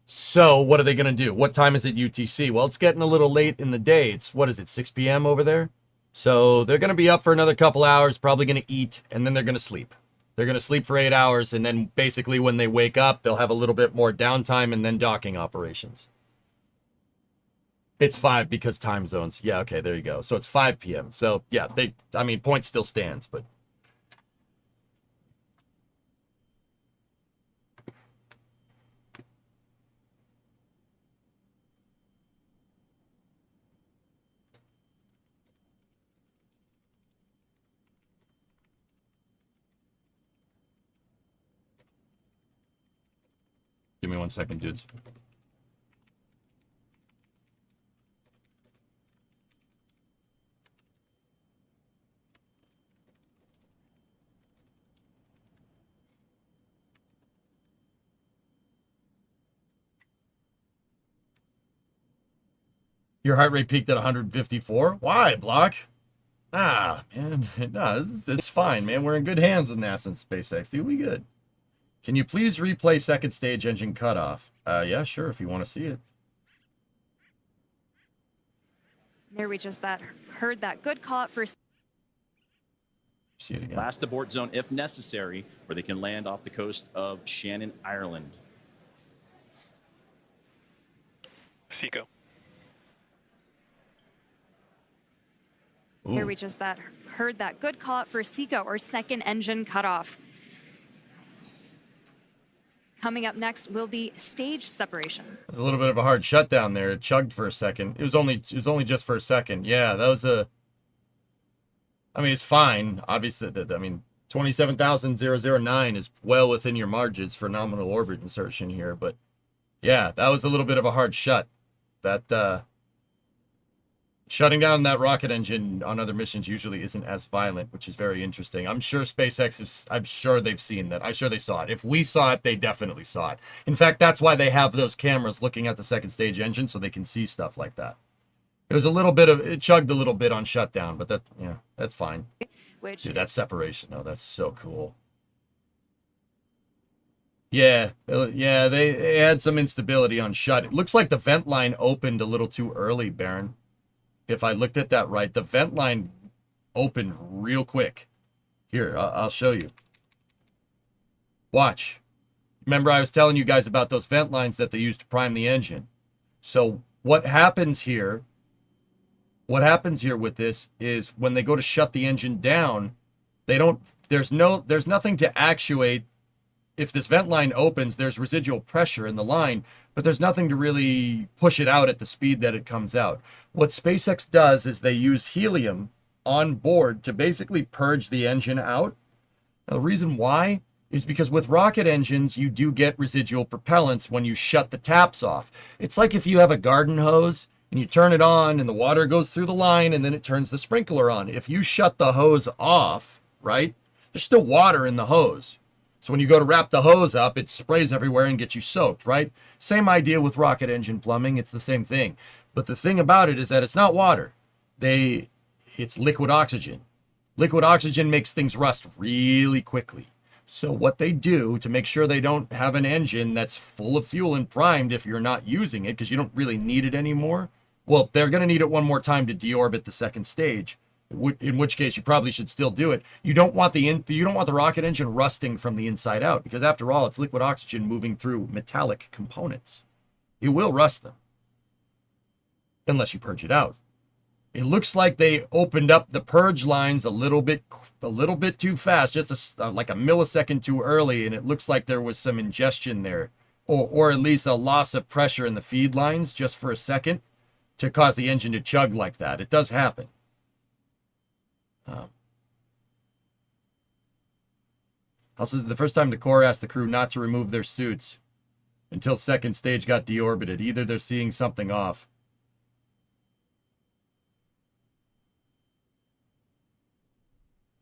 So what are they going to do? What time is it UTC? Well, it's getting a little late in the day. It's, 6 p.m. over there? So they're going to be up for another couple hours, probably going to eat, and then they're going to sleep. They're going to sleep for 8 hours, and then basically when they wake up, they'll have a little bit more downtime and then docking operations. It's 5 because time zones. Yeah, okay, there you go. So it's 5 p.m. So, yeah, point still stands, but... Give me 1 second, dudes. Your heart rate peaked at 154? Why, Block? Ah, man. No, it's fine, man. We're in good hands with NASA and SpaceX. Dude, we good. Can you please replay second stage engine cutoff? Yeah, sure, if you want to see it. There we just heard that good call out for... See it again. Last abort zone if necessary, where they can land off the coast of Shannon, Ireland. Seco. Here we just heard that good call out for Seco, or second engine cutoff. Coming up next will be stage separation. There's a little bit of a hard shutdown there. It chugged for a second. It was only just for a second. Yeah, that was a. I mean, it's fine. Obviously, I mean, 27,009 is well within your margins for nominal orbit insertion here. But yeah, that was a little bit of a hard shut. That shutting down that rocket engine on other missions usually isn't as violent, which is very interesting. I'm sure SpaceX is. I'm sure they've seen that. I'm sure they saw it. If we saw it, they definitely saw it. In fact, that's why they have those cameras looking at the second stage engine, so they can see stuff like that. It was a little bit of, it chugged a little bit on shutdown, but that's fine. Dude, that separation though, that's so cool. Yeah, they had some instability on shut. It looks like the vent line opened a little too early, Baron. If I looked at that right, the vent line opened real quick. Here, I'll show you. Watch. Remember I was telling you guys about those vent lines that they used to prime the engine. So what happens here with this is when they go to shut the engine down, there's nothing to actuate. If this vent line opens, there's residual pressure in the line, but there's nothing to really push it out at the speed that it comes out. What SpaceX does is they use helium on board to basically purge the engine out. Now, the reason why is because with rocket engines, you do get residual propellants when you shut the taps off. It's like if you have a garden hose and you turn it on and the water goes through the line and then it turns the sprinkler on. If you shut the hose off, right, there's still water in the hose. So when you go to wrap the hose up, it sprays everywhere and gets you soaked, right? Same idea with rocket engine plumbing. It's the same thing. But the thing about it is that it's not water. It's liquid oxygen. Liquid oxygen makes things rust really quickly. So what they do to make sure they don't have an engine that's full of fuel and primed if you're not using it, because you don't really need it anymore, well, they're going to need it one more time to deorbit the second stage. In which case you probably should still do it. You don't want the rocket engine rusting from the inside out, because after all, it's liquid oxygen moving through metallic components. It will rust them unless you purge it out. It looks like they opened up the purge lines a little bit too fast, just like a millisecond too early, and it looks like there was some ingestion there, or at least a loss of pressure in the feed lines just for a second to cause the engine to chug like that. It does happen. Also, the first time the Corps asked the crew not to remove their suits until second stage got deorbited. Either they're seeing something off.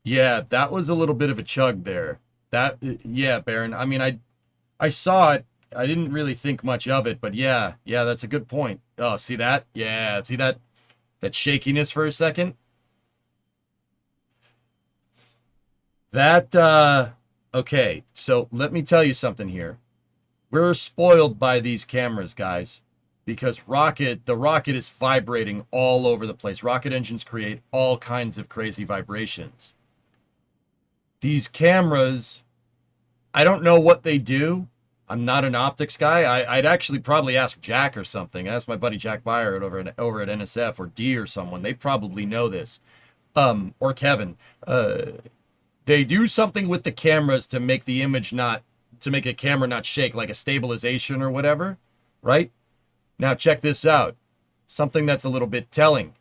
Yeah, that was a little bit of a chug there. Yeah, Baron. I mean, I saw it. I didn't really think much of it, but yeah, that's a good point. Oh, see that? Yeah, see that shakiness for a second? Okay, so let me tell you something here. We're spoiled by these cameras, guys, because the rocket is vibrating all over the place. Rocket engines create all kinds of crazy vibrations. These cameras, I don't know what they do. I'm not an optics guy. I'd actually probably ask Jack or something. Ask my buddy Jack Byard over at NSF or D or someone. They probably know this. Or Kevin. They do something with the cameras to make the image to make a camera not shake, like a stabilization or whatever, right? Now check this out. Something that's a little bit telling.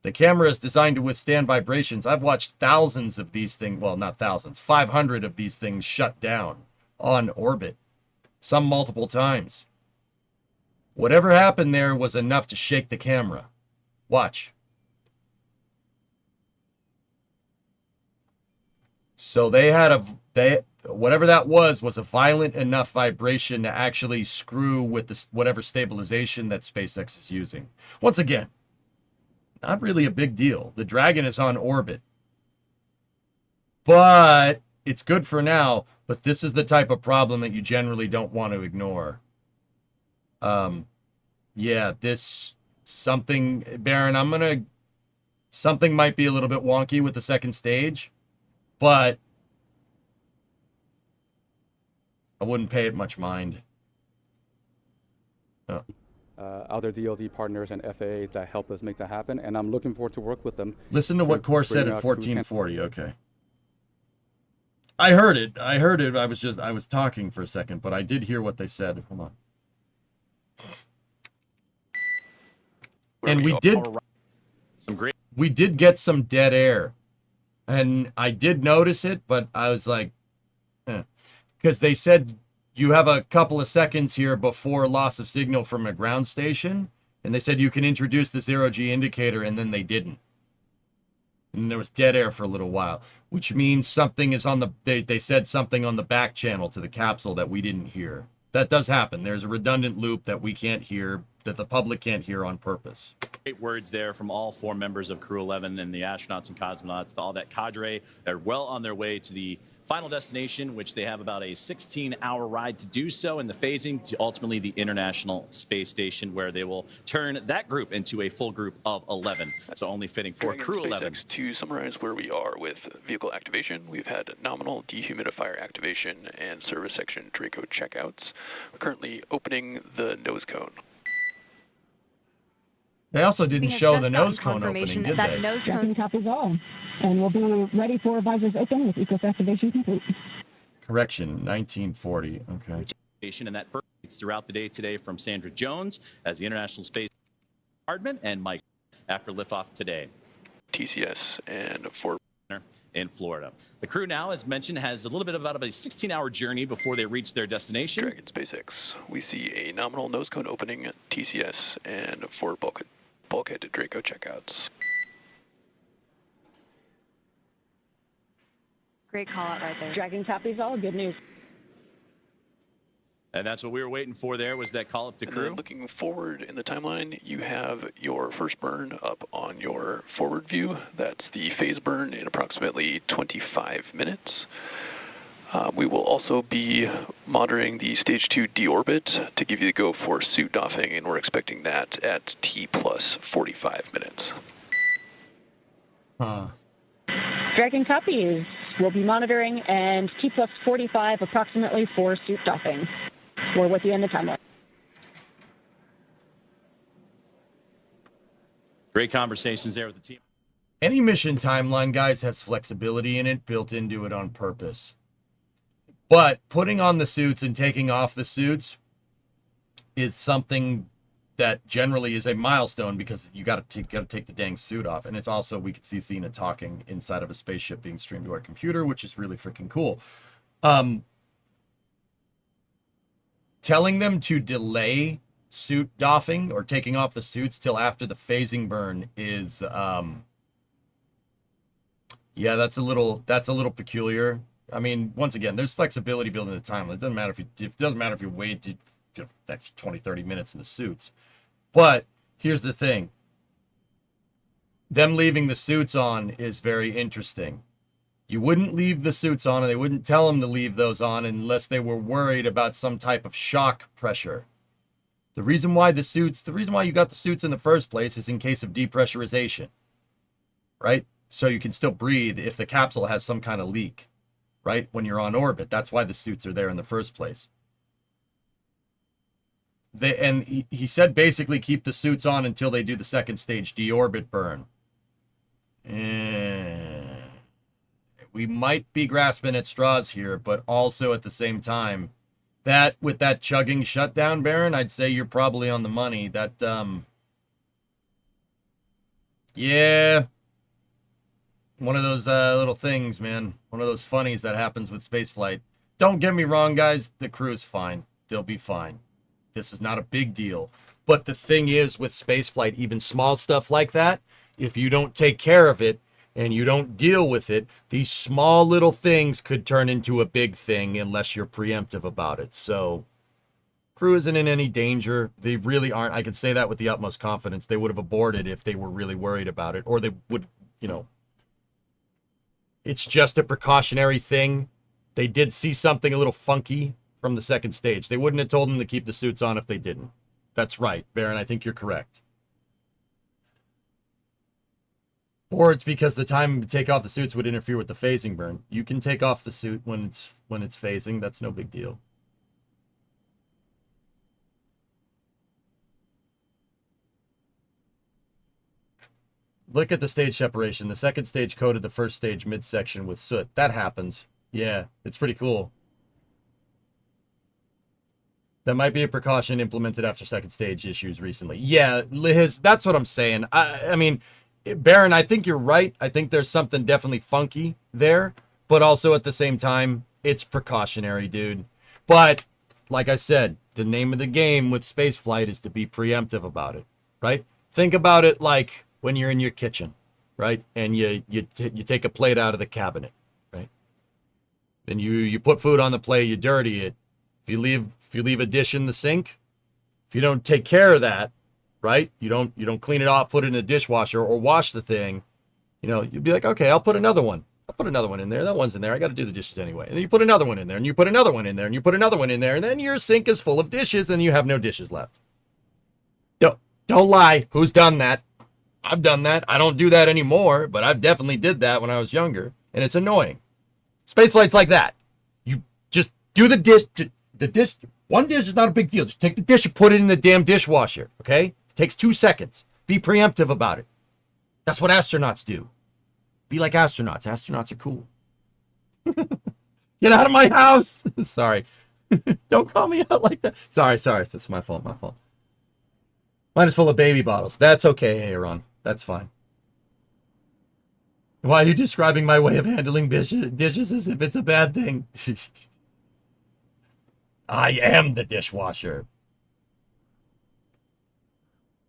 The camera is designed to withstand vibrations. I've watched thousands of these things, well, not thousands, 500 of these things shut down on orbit, some multiple times. Whatever happened there was enough to shake the camera. Watch. So whatever that was a violent enough vibration to actually screw with whatever stabilization that SpaceX is using. Once again, not really a big deal. The Dragon is on orbit. But it's good for now, but this is the type of problem that you generally don't want to ignore. Yeah, Baron, something might be a little bit wonky with the second stage. But I wouldn't pay it much mind. Oh. other DoD partners and FAA that help us make that happen, and I'm looking forward to work with them. Listen to what Core said at 1440. Okay. I heard it. I was talking for a second, but I did hear what they said. Hold on. And we did get some dead air. And I did notice it, but I was like, because they said you have a couple of seconds here before loss of signal from a ground station. And they said you can introduce the zero-G indicator, and then they didn't. And there was dead air for a little while, which means something is on the, they said something on the back channel to the capsule that we didn't hear. That does happen. There's a redundant loop that we can't hear, that the public can't hear on purpose. Great words there from all 4 members of Crew 11 and the astronauts and cosmonauts, all that cadre. They're well on their way to the final destination, which they have about a 16-hour ride to do so, in the phasing to ultimately the International Space Station, where they will turn that group into a full group of 11. So only fitting for Crew 11. To summarize where we are with vehicle activation, we've had nominal dehumidifier activation and service section Draco checkouts. We're currently opening the nose cone. They also didn't show the nose cone opening, did they? Nose cone copies all. And we'll be ready for visors open with ECOS activation complete. Correction, 1940. Okay. And that first throughout the day today from Sandra Jones as the International Space Department and Mike after liftoff today. TCS and for in Florida. The crew now, as mentioned, has a little bit about a 16-hour journey before they reach their destination. Dragon SpaceX. We see a nominal nose cone opening at TCS and 4 bulkhead to Draco checkouts. Great call out right there. Dragon copies all. Good news. And that's what we were waiting for there, was that call up to crew. Looking forward in the timeline, you have your first burn up on your forward view. That's the phase burn in approximately 25 minutes. We will also be monitoring the stage 2 deorbit to give you the go for suit doffing, and we're expecting that at T plus 45 minutes. Dragon copies. We'll be monitoring, and T plus 45 approximately for suit doffing. We're with you in the timeline. Great conversations there with the team. Any mission timeline, guys, has flexibility in it built into it on purpose. But putting on the suits and taking off the suits is something that generally is a milestone, because you got to take the dang suit off. And it's also, we could see Xena talking inside of a spaceship being streamed to our computer, which is really freaking cool. Telling them to delay suit doffing or taking off the suits till after the phasing burn is, yeah, that's a little peculiar. I mean, once again, there's flexibility built into the timeline. It doesn't matter if you wait to that's 20, 30 minutes in the suits. But here's the thing. Them leaving the suits on is very interesting. You wouldn't leave the suits on, and they wouldn't tell them to leave those on unless they were worried about some type of shock pressure. The reason why you got the suits in the first place is in case of depressurization, right? So you can still breathe if the capsule has some kind of leak, right? When you're on orbit, that's why the suits are there in the first place. He said basically keep the suits on until they do the second stage deorbit burn. We might be grasping at straws here, but also at the same time, that with that chugging shutdown, Baron, I'd say you're probably on the money. That, yeah, one of those little things, man. One of those funnies that happens with spaceflight. Don't get me wrong, guys. The crew's fine. They'll be fine. This is not a big deal. But the thing is, with spaceflight, even small stuff like that, if you don't take care of it and you don't deal with it, these small little things could turn into a big thing unless you're preemptive about it. So, crew isn't in any danger. They really aren't. I can say that with the utmost confidence. They would have aborted if they were really worried about it. Or they would, it's just a precautionary thing. They did see something a little funky from the second stage. They wouldn't have told them to keep the suits on if they didn't. That's right, Baron. I think you're correct. Or it's because the time to take off the suits would interfere with the phasing burn. You can take off the suit when it's phasing. That's no big deal. Look at the stage separation. The second stage coated the first stage midsection with soot. That happens. Yeah, it's pretty cool. That might be a precaution implemented after second stage issues recently. Yeah, Liz, that's what I'm saying. I mean, Baron, I think you're right. I think there's something definitely funky there, but also at the same time, it's precautionary, dude. But like I said, the name of the game with spaceflight is to be preemptive about it, right? Think about it like when you're in your kitchen, right? And you take a plate out of the cabinet, right? Then you put food on the plate, you dirty it. If you leave a dish in the sink, if you don't take care of that, right? You don't clean it off, put it in the dishwasher or wash the thing, you'd be like, okay, I'll put another one. I'll put another one in there. That one's in there. I got to do the dishes anyway. And then you put another one in there, and you put another one in there, and you put another one in there, and then your sink is full of dishes, and you have no dishes left. Don't lie. Who's done that? I've done that. I don't do that anymore, but I definitely did that when I was younger, and it's annoying. Spaceflight's like that. You just do the dish. The dish. One dish is not a big deal. Just take the dish and put it in the damn dishwasher, okay? It takes 2 seconds. Be preemptive about it. That's what astronauts do. Be like astronauts. Astronauts are cool. Get out of my house. Sorry. Don't call me out like that. Sorry. That's my fault. Mine is full of baby bottles. That's okay, Aaron. That's fine. Why are you describing my way of handling dishes as if it's a bad thing? I am the dishwasher.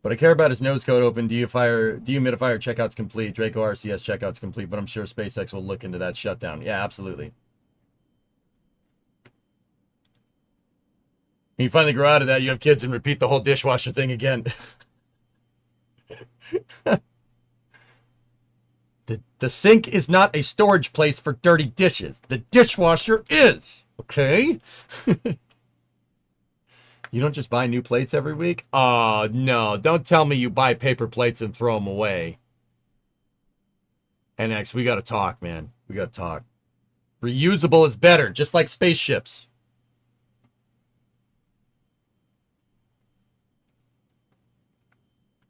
What I care about is nose code open, dehumidifier checkouts complete, Draco RCS checkouts complete, but I'm sure SpaceX will look into that shutdown. Yeah, absolutely. When you finally grow out of that, you have kids and repeat the whole dishwasher thing again. The sink is not a storage place for dirty dishes. The dishwasher is. Okay? You don't just buy new plates every week? Oh, no. Don't tell me you buy paper plates and throw them away. NX, we got to talk, man. We got to talk. Reusable is better, just like spaceships.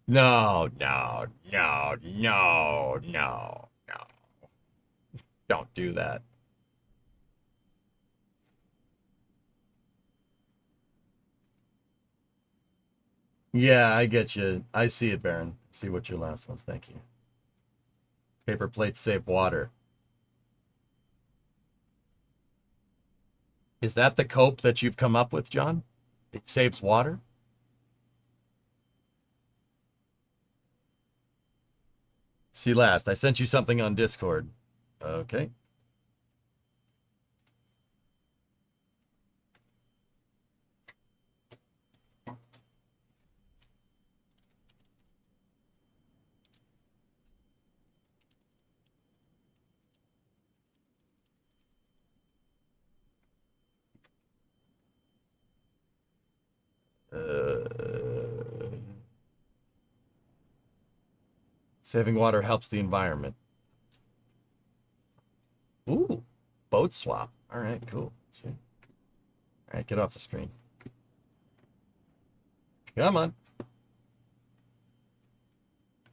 No. Don't do that. Yeah, I get you. I see it, Baron. See what your last one's. Thank you. Paper plates save water. Is that the cope that you've come up with, John? It saves water? See last. I sent you something on Discord. Okay. Saving water helps the environment. Ooh, boat swap. All right, cool. All right, get off the screen. Come on.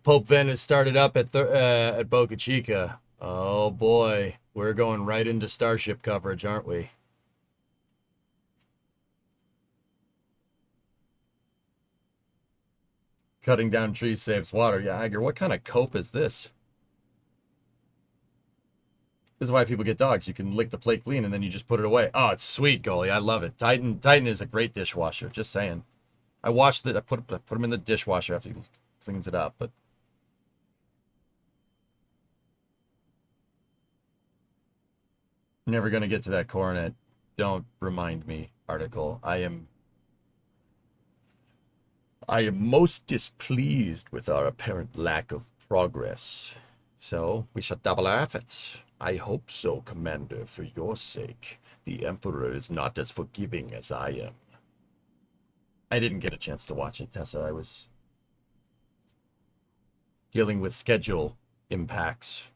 Pope Ven has started up at Boca Chica. Oh boy, we're going right into Starship coverage, aren't we? Cutting down trees saves water. Yeah, Iger, what kind of cope is this? This is why people get dogs. You can lick the plate clean and then you just put it away. Oh, it's sweet, Goalie. I love it. Titan is a great dishwasher. Just saying. I washed it. I put him in the dishwasher after he cleans it up. But never gonna get to that coronet. Don't remind me. Article. I am most displeased with our apparent lack of progress. So we should double our efforts. I hope so, Commander, for your sake. The Emperor is not as forgiving as I am. I didn't get a chance to watch it, Tessa. I was dealing with schedule impacts.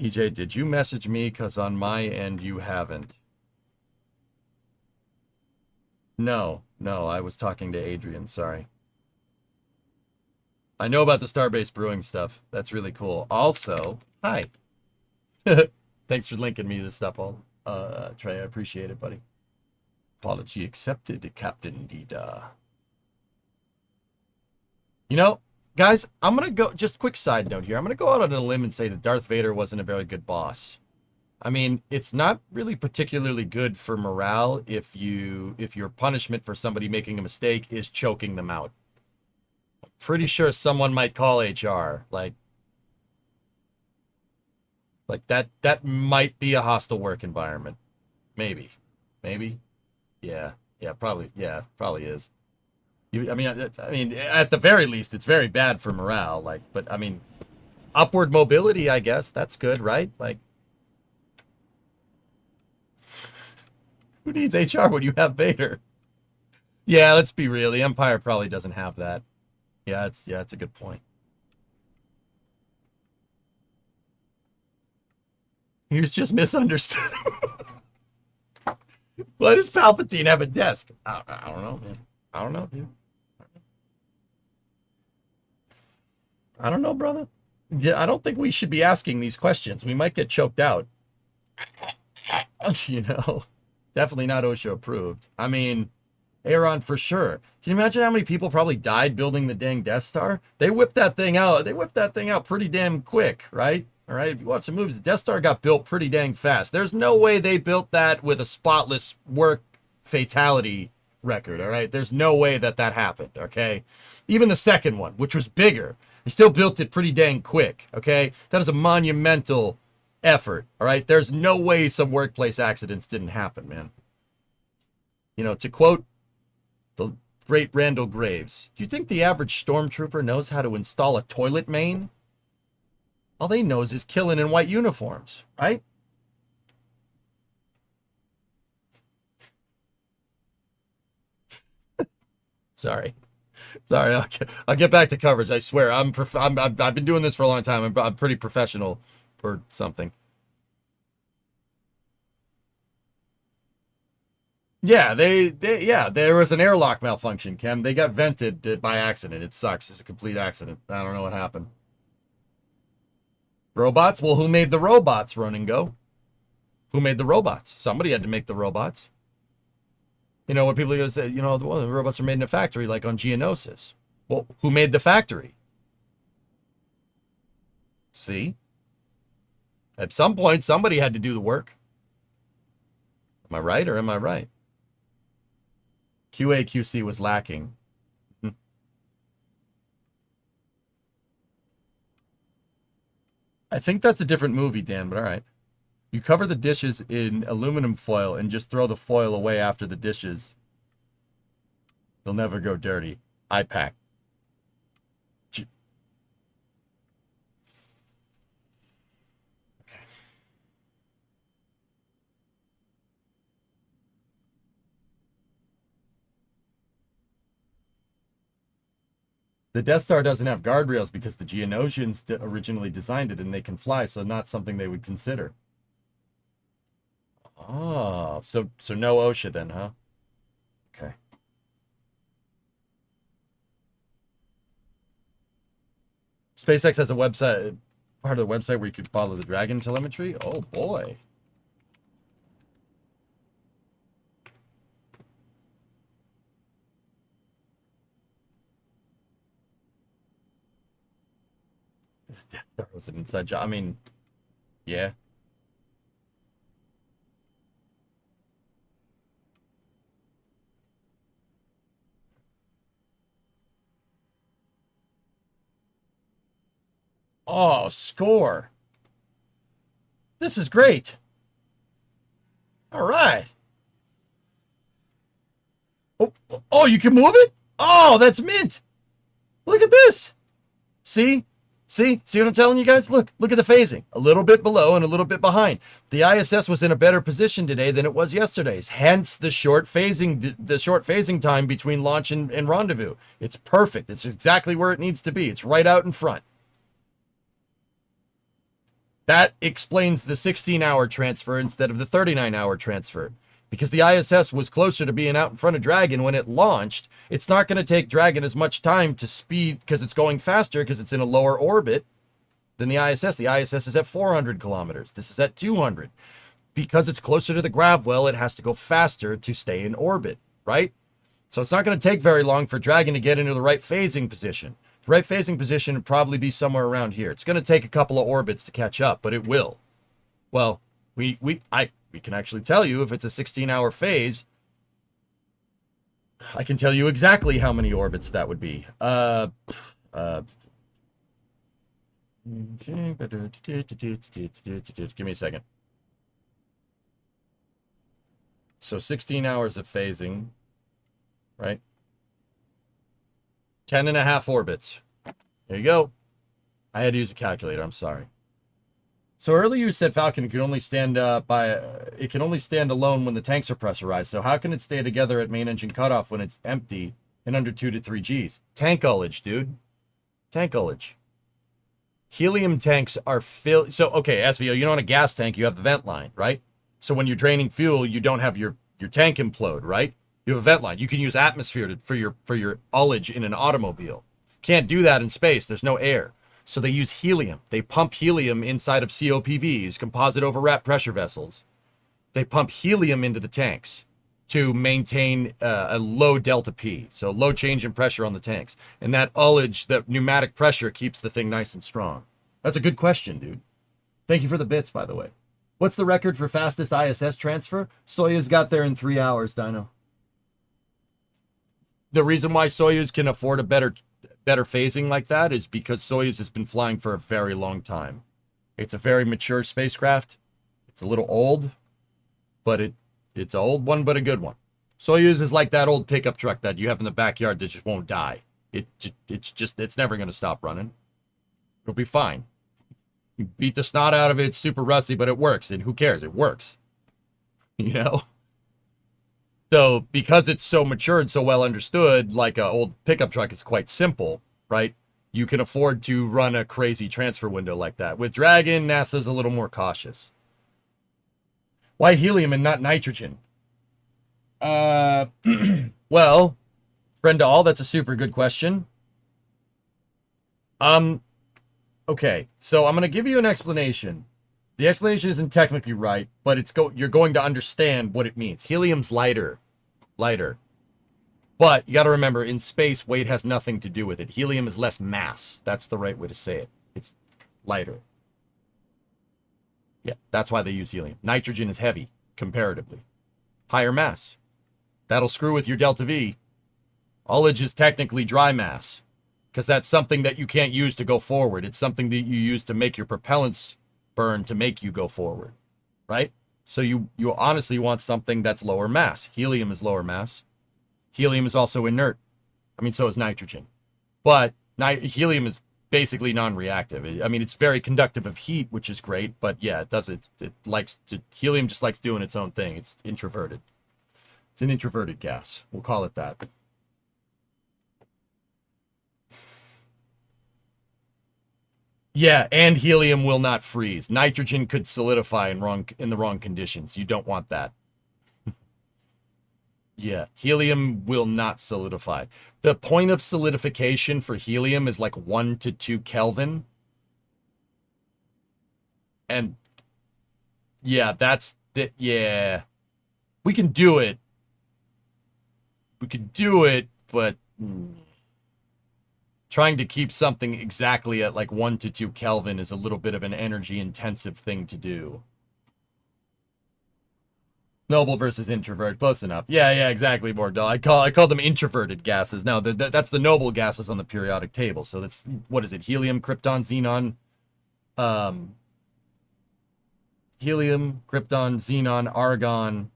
EJ, did you message me? Because on my end, you haven't. No, I was talking to Adrian, sorry. I know about the Starbase Brewing stuff. That's really cool. Also, hi. Thanks for linking me this stuff, Trey. I appreciate it, buddy. Apology accepted, Captain Dida. You know, guys, I'm going to go, just quick side note here. I'm going to go out on a limb and say that Darth Vader wasn't a very good boss. I mean, it's not really particularly good for morale if your punishment for somebody making a mistake is choking them out. I'm pretty sure someone might call HR. Like that might be a hostile work environment. Maybe. Yeah, probably is. I mean, at the very least, it's very bad for morale. Like, but I mean, upward mobility, I guess that's good, right? Like, who needs HR when you have Vader? Yeah, let's be real. The Empire probably doesn't have that. Yeah, it's a good point. He was just misunderstood. Why does Palpatine have a desk? I don't know, man. I don't know, dude. I don't know, brother. Yeah, I don't think we should be asking these questions. We might get choked out. You know, definitely not OSHA approved. I mean, Aaron for sure. Can you imagine how many people probably died building the dang Death Star? They whipped that thing out. They whipped that thing out pretty damn quick, right? All right, if you watch the movies, the Death Star got built pretty dang fast. There's no way they built that with a spotless work fatality record, all right? There's no way that happened, okay? Even the second one, which was bigger, they still built it pretty dang quick, okay? That is a monumental effort, all right? There's no way some workplace accidents didn't happen, man. You know, to quote the great Randall Graves, do you think the average stormtrooper knows how to install a toilet main? All they know is killing in white uniforms, right? Sorry, I'll get back to coverage. I swear, I've been doing this for a long time. I'm pretty professional or something. Yeah, there was an airlock malfunction, Kem. They got vented by accident. It sucks. It's a complete accident. I don't know what happened. Robots? Well, who made the robots, Run and Go? Who made the robots? Somebody had to make the robots. You know, what people are going to say, you know, the robots are made in a factory, like on Geonosis. Well, who made the factory? See? At some point, somebody had to do the work. Am I right or am I right? QA, QC was lacking. I think that's a different movie, Dan, but all right. You cover the dishes in aluminum foil and just throw the foil away after the dishes. They'll never go dirty. iPack. Okay. The Death Star doesn't have guardrails because the Geonosians originally designed it and they can fly, so not something they would consider. Oh, so no OSHA then, huh? Okay. SpaceX has a website, part of the website where you could follow the Dragon telemetry. Oh boy. Death Star was an inside job. I mean, yeah. Oh, score. This is great. All right. Oh, you can move it? Oh, that's mint. Look at this. See what I'm telling you guys? Look at the phasing. A little bit below and a little bit behind. The ISS was in a better position today than it was yesterday's. Hence the short phasing time between launch and rendezvous. It's perfect. It's exactly where it needs to be. It's right out in front. That explains the 16-hour transfer instead of the 39-hour transfer. Because the ISS was closer to being out in front of Dragon when it launched. It's not going to take Dragon as much time to speed because it's going faster because it's in a lower orbit than the ISS. The ISS is at 400 kilometers. This is at 200. Because it's closer to the grav well, it has to go faster to stay in orbit, right? So it's not going to take very long for Dragon to get into the right phasing position. The right phasing position would probably be somewhere around here. It's going to take a couple of orbits to catch up, but it will. Well, we can actually tell you if it's a 16-hour phase. I can tell you exactly how many orbits that would be. Give me a second. So 16 hours of phasing, right? 10.5 orbits. There you go. I had to use a calculator. I'm sorry. So earlier you said Falcon can only stand it can only stand alone when the tanks are pressurized. So how can it stay together at main engine cutoff when it's empty and under 2 to 3 Gs? Tank ullage, dude. Tank ullage. Helium tanks are filled. So, okay, SVO, you know, in a gas tank, you have the vent line, right? So when you're draining fuel, you don't have your tank implode, right? You have a vent line. You can use atmosphere for your ullage in an automobile. Can't do that in space. There's no air. So they use helium. They pump helium inside of COPVs, composite overwrap pressure vessels. They pump helium into the tanks to maintain a low delta P, so low change in pressure on the tanks. And that ullage, that pneumatic pressure, keeps the thing nice and strong. That's a good question, dude. Thank you for the bits, by the way. What's the record for fastest ISS transfer? Soyuz got there in 3 hours, Dino. The reason why Soyuz can afford a better phasing like that is because Soyuz has been flying for a very long time. It's a very mature spacecraft. It's a little old, but it's an old one, but a good one. Soyuz is like that old pickup truck that you have in the backyard that just won't die. It's never going to stop running. It'll be fine. You beat the snot out of it, it's super rusty, but it works. And who cares? It works. You know? So because it's so mature and so well understood, like an old pickup truck, it's quite simple, right? You can afford to run a crazy transfer window like that. With Dragon, NASA's a little more cautious. Why helium and not nitrogen? Well, friend to all, that's a super good question. Okay, so I'm going to give you an explanation. The explanation isn't technically right, but you're going to understand what it means. Helium's lighter. But you got to remember, in space, weight has nothing to do with it. Helium is less mass. That's the right way to say it. It's lighter. Yeah, that's why they use helium. Nitrogen is heavy, comparatively. Higher mass. That'll screw with your delta V. Ullage is technically dry mass, because that's something that you can't use to go forward. It's something that you use to make your propellants burn to make you go forward, right? So you honestly want something that's lower mass. Helium is lower mass. Helium is also inert. I mean, so is nitrogen. But helium is basically non-reactive. I mean, it's very conductive of heat, which is great, but yeah, helium just likes doing its own thing. It's introverted. It's an introverted gas. We'll call it that. Yeah, and helium will not freeze. Nitrogen could solidify in the wrong conditions. You don't want that. Yeah, helium will not solidify. The point of solidification for helium is like 1 to 2 Kelvin. And yeah, that's it. Yeah, we can do it. We could do it, but trying to keep something exactly at like 1 to 2 Kelvin is a little bit of an energy intensive thing to do. Noble versus introvert, close enough. Yeah, exactly, Bordel. I call them introverted gases. No, that's the noble gases on the periodic table. So that's, what is it? Helium, krypton, xenon. Helium, krypton, xenon, argon.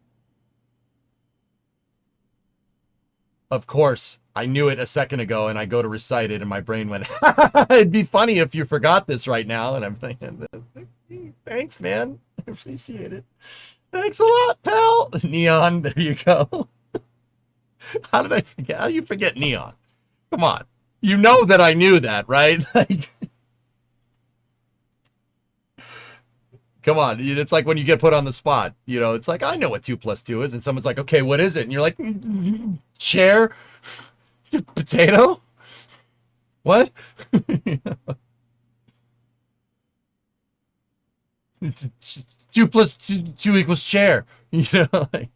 Of course, I knew it a second ago, and I go to recite it, and my brain went, it'd be funny if you forgot this right now. And I'm like, thanks, man. I appreciate it. Thanks a lot, pal. Neon, there you go. How did I forget? How do you forget neon? Come on. You know that I knew that, right? Like, Come on. It's like when you get put on the spot. You know, it's like, I know what 2 + 2 is. And someone's like, okay, what is it? And you're like, chair? Potato? What? 2 + 2 = chair. You know, like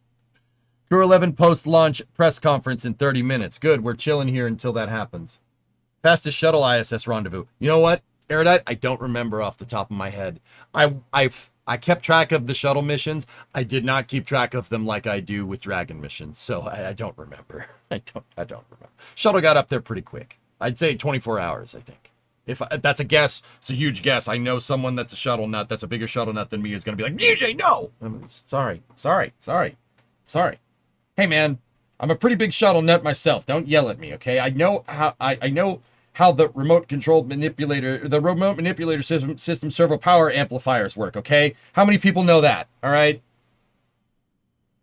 Crew 11 post-launch press conference in 30 minutes. Good, we're chilling here until that happens. Fastest shuttle ISS rendezvous. You know what, Erudite? I don't remember off the top of my head. I kept track of the shuttle missions. I did not keep track of them like I do with Dragon missions, so I don't remember. I don't remember. Shuttle got up there pretty quick. I'd say 24 hours, I think. If that's a guess, it's a huge guess. I know someone that's a shuttle nut, that's a bigger shuttle nut than me, is going to be like, BJ, no! Sorry. Hey, man, I'm a pretty big shuttle nut myself. Don't yell at me, okay? I know how the remote manipulator system servo power amplifiers work, okay? How many people know that, all right?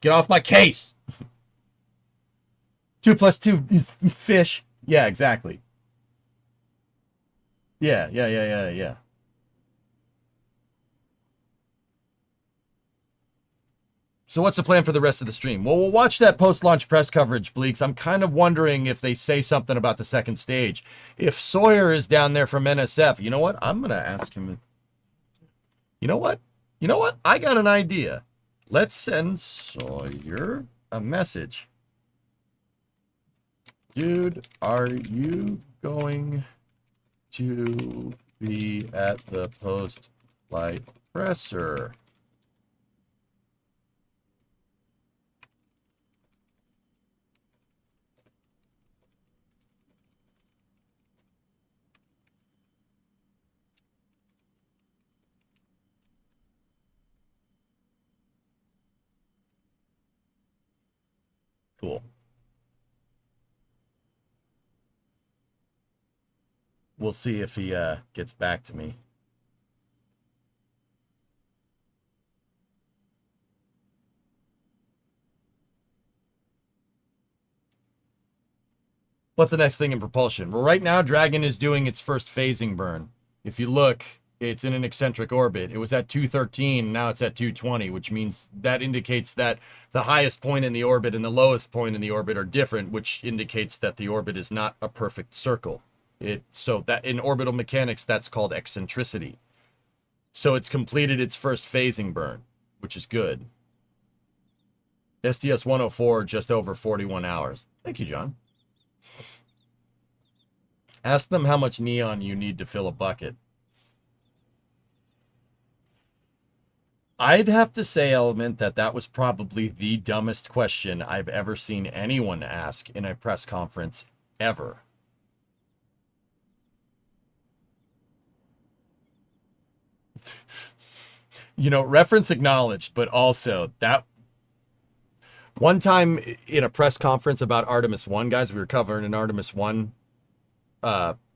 Get off my case. 2 + 2 is fish. Yeah, exactly. Yeah. So what's the plan for the rest of the stream? Well, we'll watch that post-launch press coverage, Bleaks. I'm kind of wondering if they say something about the second stage. If Sawyer is down there from NSF, you know what? I'm going to ask him. You know what? I got an idea. Let's send Sawyer a message. Dude, are you going to be at the post-flight presser? Cool. We'll see if he gets back to me. What's the next thing in propulsion? Well, right now, Dragon is doing its first phasing burn. If you look, it's in an eccentric orbit. It was at 213, now it's at 220, which means that indicates that the highest point in the orbit and the lowest point in the orbit are different, which indicates that the orbit is not a perfect circle. So that in orbital mechanics, that's called eccentricity. So it's completed its first phasing burn, which is good. STS 104, just over 41 hours. Thank you, John. Ask them how much neon you need to fill a bucket. I'd have to say, Element, that was probably the dumbest question I've ever seen anyone ask in a press conference ever. You know, reference acknowledged, but also that one time in a press conference about Artemis 1, guys, we were covering an Artemis 1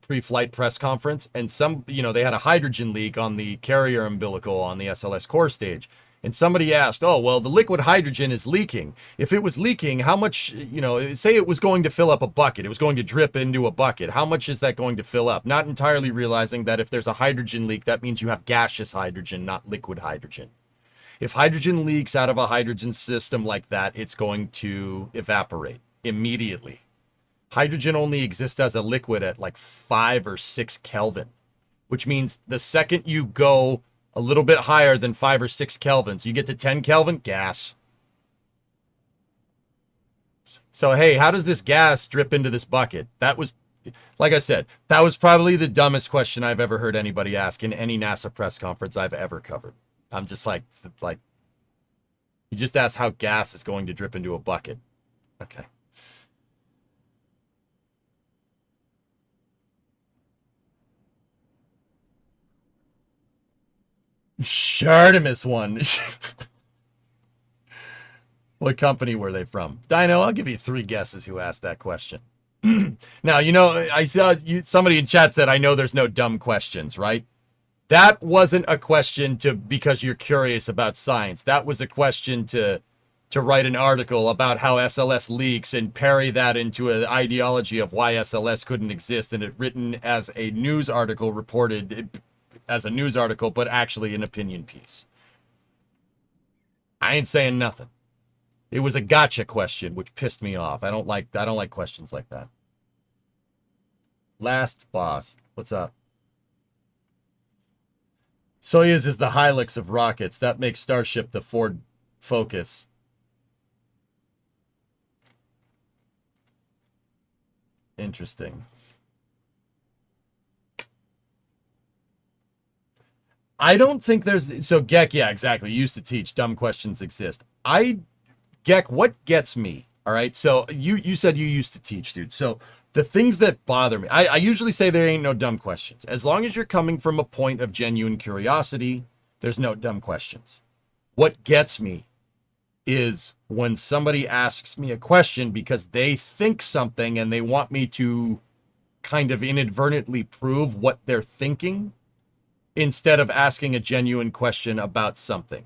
pre-flight press conference, and they had a hydrogen leak on the carrier umbilical on the SLS core stage. And somebody asked, oh, well, the liquid hydrogen is leaking. If it was leaking, how much, say it was going to fill up a bucket. It was going to drip into a bucket. How much is that going to fill up? Not entirely realizing that if there's a hydrogen leak, that means you have gaseous hydrogen, not liquid hydrogen. If hydrogen leaks out of a hydrogen system like that, it's going to evaporate immediately. Hydrogen only exists as a liquid at like 5 or 6 Kelvin, which means the second you go a little bit higher than 5 or 6 kelvins, you get to 10 Kelvin, gas. So, hey, how does this gas drip into this bucket? That was, like I said, that was probably the dumbest question I've ever heard anybody ask in any NASA press conference I've ever covered. I'm just like, you just asked how gas is going to drip into a bucket. Okay. Artemis 1. What company were they from? Dino, I'll give you 3 guesses who asked that question. Now, I saw somebody in chat said, I know there's no dumb questions, right? That wasn't a question because you're curious about science. That was a question to write an article about how SLS leaks and parry that into an ideology of why SLS couldn't exist, and it written as a news article, reported as a news article, but actually an opinion piece. I ain't saying nothing. It was a gotcha question, which pissed me off. I don't like questions like that. Last boss. What's up? Soyuz is the Hilux of rockets. That makes Starship the Ford Focus. Interesting. I don't think there's... So, Gek, yeah, exactly. You used to teach. Dumb questions exist. Gek, what gets me, all right? So, you said you used to teach, dude. So, the things that bother me... I usually say there ain't no dumb questions. As long as you're coming from a point of genuine curiosity, there's no dumb questions. What gets me is when somebody asks me a question because they think something and they want me to kind of inadvertently prove what they're thinking instead of asking a genuine question about something.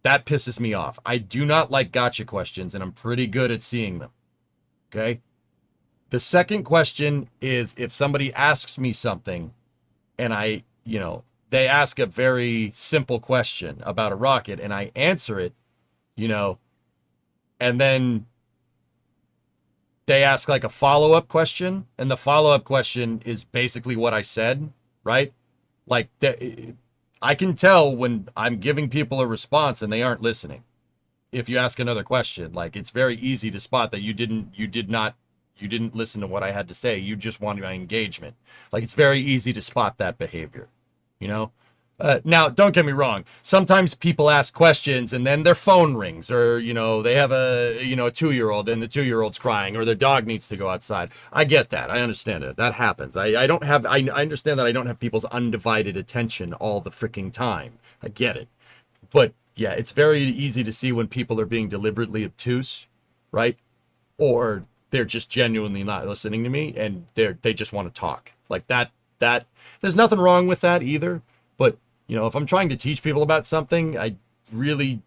That pisses me off. I do not like gotcha questions, and I'm pretty good at seeing them. Okay? The second question is if somebody asks me something and they ask a very simple question about a rocket and I answer it, and then they ask like a follow-up question, and the follow-up question is basically what I said, right? Like, I can tell when I'm giving people a response and they aren't listening. If you ask another question, like, it's very easy to spot that you didn't listen to what I had to say. You just wanted my engagement. Like, it's very easy to spot that behavior, Now, don't get me wrong. Sometimes people ask questions and then their phone rings, or, they have a 2-year-old and the 2-year-old's crying, or their dog needs to go outside. I get that. I understand it. That happens. I understand that I don't have people's undivided attention all the freaking time. I get it. But yeah, it's very easy to see when people are being deliberately obtuse, right? Or they're just genuinely not listening to me and they just want to talk. Like that there's nothing wrong with that either. But if I'm trying to teach people about something, I really,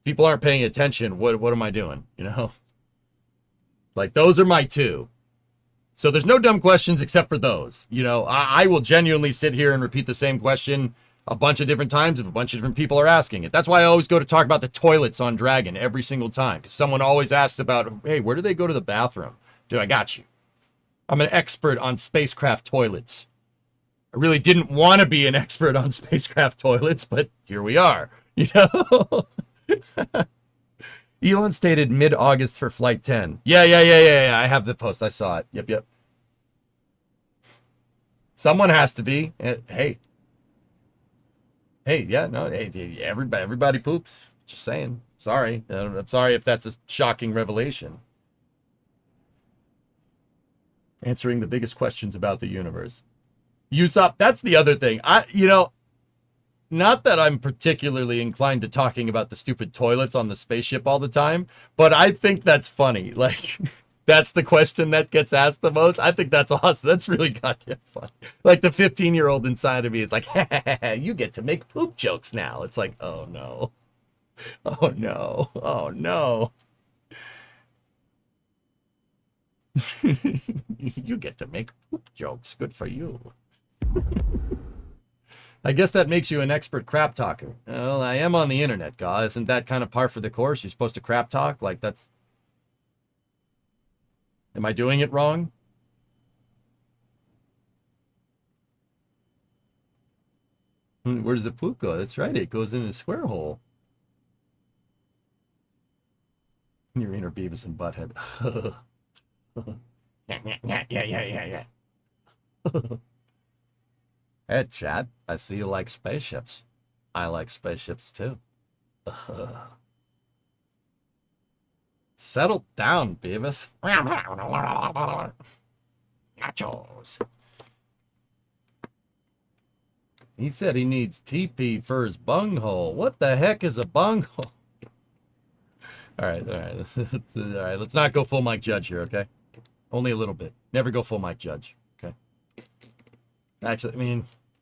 people aren't paying attention. What am I doing? Like, those are my two. So there's no dumb questions except for those. I will genuinely sit here and repeat the same question a bunch of different times if a bunch of different people are asking it. That's why I always go to talk about the toilets on Dragon every single time. Because someone always asks about, hey, where do they go to the bathroom? Dude, I got you. I'm an expert on spacecraft toilets. I really didn't want to be an expert on spacecraft toilets, but here we are, Elon stated mid-August for Flight 10. Yeah. I have the post. I saw it. Yep. Someone has to be. Hey, yeah, no, hey, everybody poops. Just saying. Sorry. I'm sorry if that's a shocking revelation. Answering the biggest questions about the universe. Usopp, that's the other thing. Not that I'm particularly inclined to talking about the stupid toilets on the spaceship all the time, but I think that's funny. Like, that's the question that gets asked the most. I think that's awesome. That's really goddamn funny. Like, the 15-year-old inside of me is like, you get to make poop jokes now. It's like, oh no. Oh no. Oh no. You get to make poop jokes. Good for you. I guess that makes you an expert crap talker. Well, I am on the internet, guys. Isn't that kind of par for the course? You're supposed to crap talk? Like, that's... Am I doing it wrong? Where does the poop go? That's right. It goes in the square hole. Your inner Beavis and Butthead. Yeah. Hey, Chad, I see you like spaceships. I like spaceships too. Settle down, Beavis. Nachos. He said he needs TP for his bunghole. What the heck is a bunghole? All right. All right, let's not go full Mike Judge here, okay? Only a little bit. Never go full Mike Judge, okay?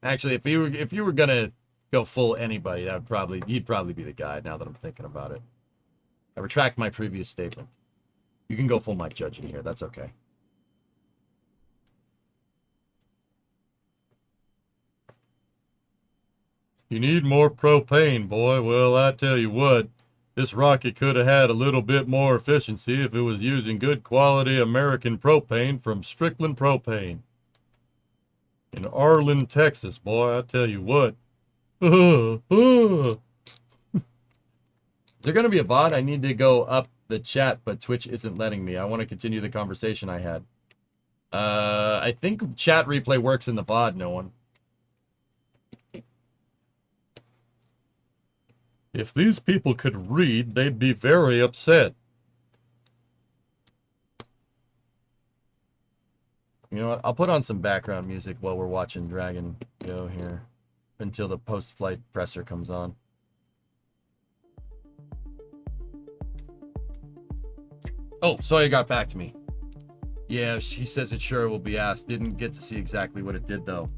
Actually, if you were gonna go full anybody, he'd probably be the guy. Now that I'm thinking about it, I retract my previous statement. You can go full Mike Judge in here. That's okay. You need more propane, boy. Well, I tell you what, this rocket could have had a little bit more efficiency if it was using good quality American propane from Strickland Propane. In Arlen, Texas, boy, I tell you what. Is there going to be a VOD? I need to go up the chat, but Twitch isn't letting me. I want to continue the conversation I had. I think chat replay works in the VOD, no one. If these people could read, they'd be very upset. You know what? I'll put on some background music while we're watching Dragon go here until the post-flight presser comes on. Oh, Sawyer got back to me. Yeah, she says it sure will be asked. Didn't get to see exactly what it did, though.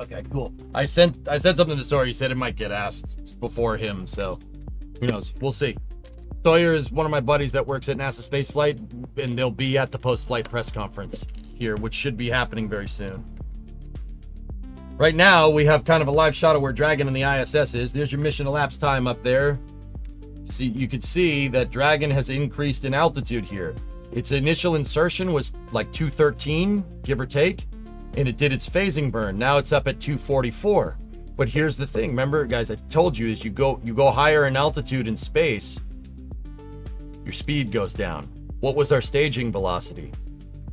Okay, cool. I sent something to Sawyer. He said it might get asked before him, so who knows? We'll see. Sawyer is one of my buddies that works at NASA Spaceflight, and they'll be at the post-flight press conference here, which should be happening very soon. Right now, we have kind of a live shot of where Dragon and the ISS is. There's your mission elapsed time up there. See, you can see that Dragon has increased in altitude here. Its initial insertion was like 213, give or take. And it did its phasing burn. Now it's up at 244. But here's the thing. Remember, guys, I told you, as you go higher in altitude in space, your speed goes down. What was our staging velocity?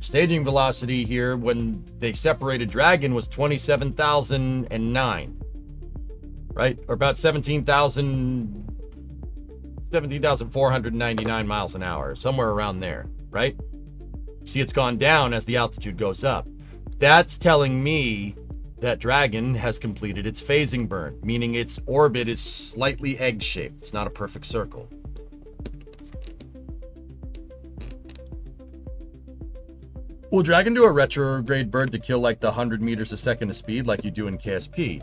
Staging velocity here when they separated Dragon was 27,009. Right? Or about 17,499 miles an hour. Somewhere around there. Right? See, it's gone down as the altitude goes up. That's telling me that Dragon has completed its phasing burn, meaning its orbit is slightly egg-shaped. It's not a perfect circle. Will Dragon do a retrograde burn to kill like the 100 meters a second of speed like you do in KSP?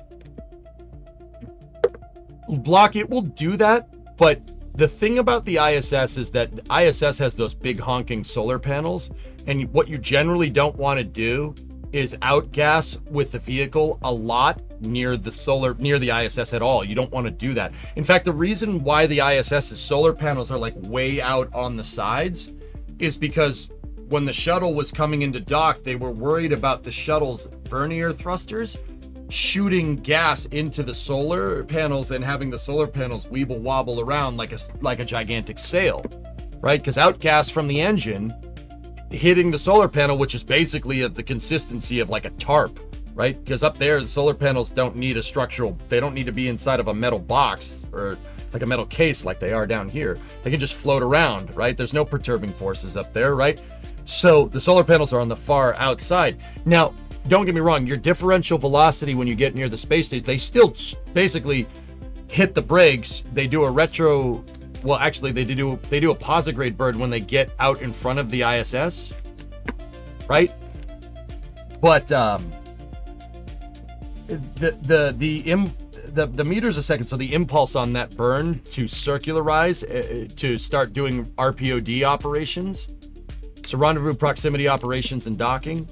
Block, it will do that, but the thing about the ISS is that the ISS has those big honking solar panels, and what you generally don't want to do is outgas with the vehicle a lot near the ISS at all. You don't want to do that. In fact, the reason why the ISS's solar panels are like way out on the sides is because when the shuttle was coming into dock, they were worried about the shuttle's vernier thrusters shooting gas into the solar panels and having the solar panels weeble wobble around like a gigantic sail, right? Because outgas from the engine hitting the solar panel, which is basically of the consistency of like a tarp, right? Because up there, the solar panels don't need they don't need to be inside of a metal box or like a metal case like they are down here. They can just float around, right? There's no perturbing forces up there, right? So the solar panels are on the far outside. Now, don't get me wrong, your differential velocity when you get near the space station, they still basically hit the brakes. They do a retro. Well, actually, they do a posigrade burn when they get out in front of the ISS, right? But the meters a second, so the impulse on that burn to circularize, to start doing RPOD operations, so rendezvous proximity operations and docking,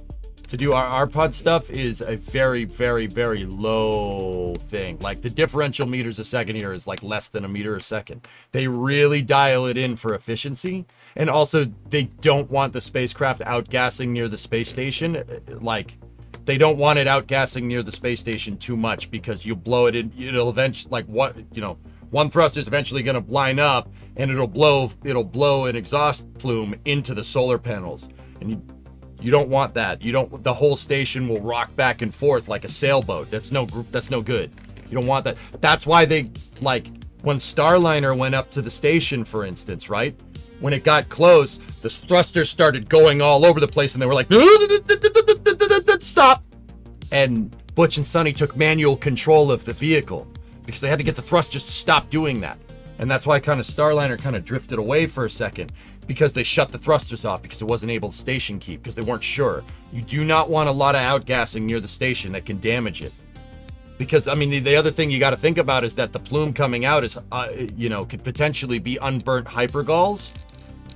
to do our RPOD stuff is a very, very, very low thing. Like the differential meters a second here is like less than a meter a second. They really dial it in for efficiency. And also, they don't want the spacecraft outgassing near the space station. Like, they don't want it outgassing near the space station too much because you blow it in. It'll eventually, like, one thruster is eventually going to line up and it'll blow an exhaust plume into the solar panels. And you don't want that. The whole station will rock back and forth like a sailboat. That's no good. You don't want that. That's why they, like, when Starliner went up to the station, for instance, right? When it got close, the thrusters started going all over the place and they were like, stop. And Butch and Sonny took manual control of the vehicle because they had to get the thrusters to stop doing that. And that's why Starliner kind of drifted away for a second, because they shut the thrusters off because it wasn't able to station keep because they weren't sure. You do not want a lot of outgassing near the station that can damage it. Because, I mean, the other thing you got to think about is that the plume coming out is, could potentially be unburnt hypergalls.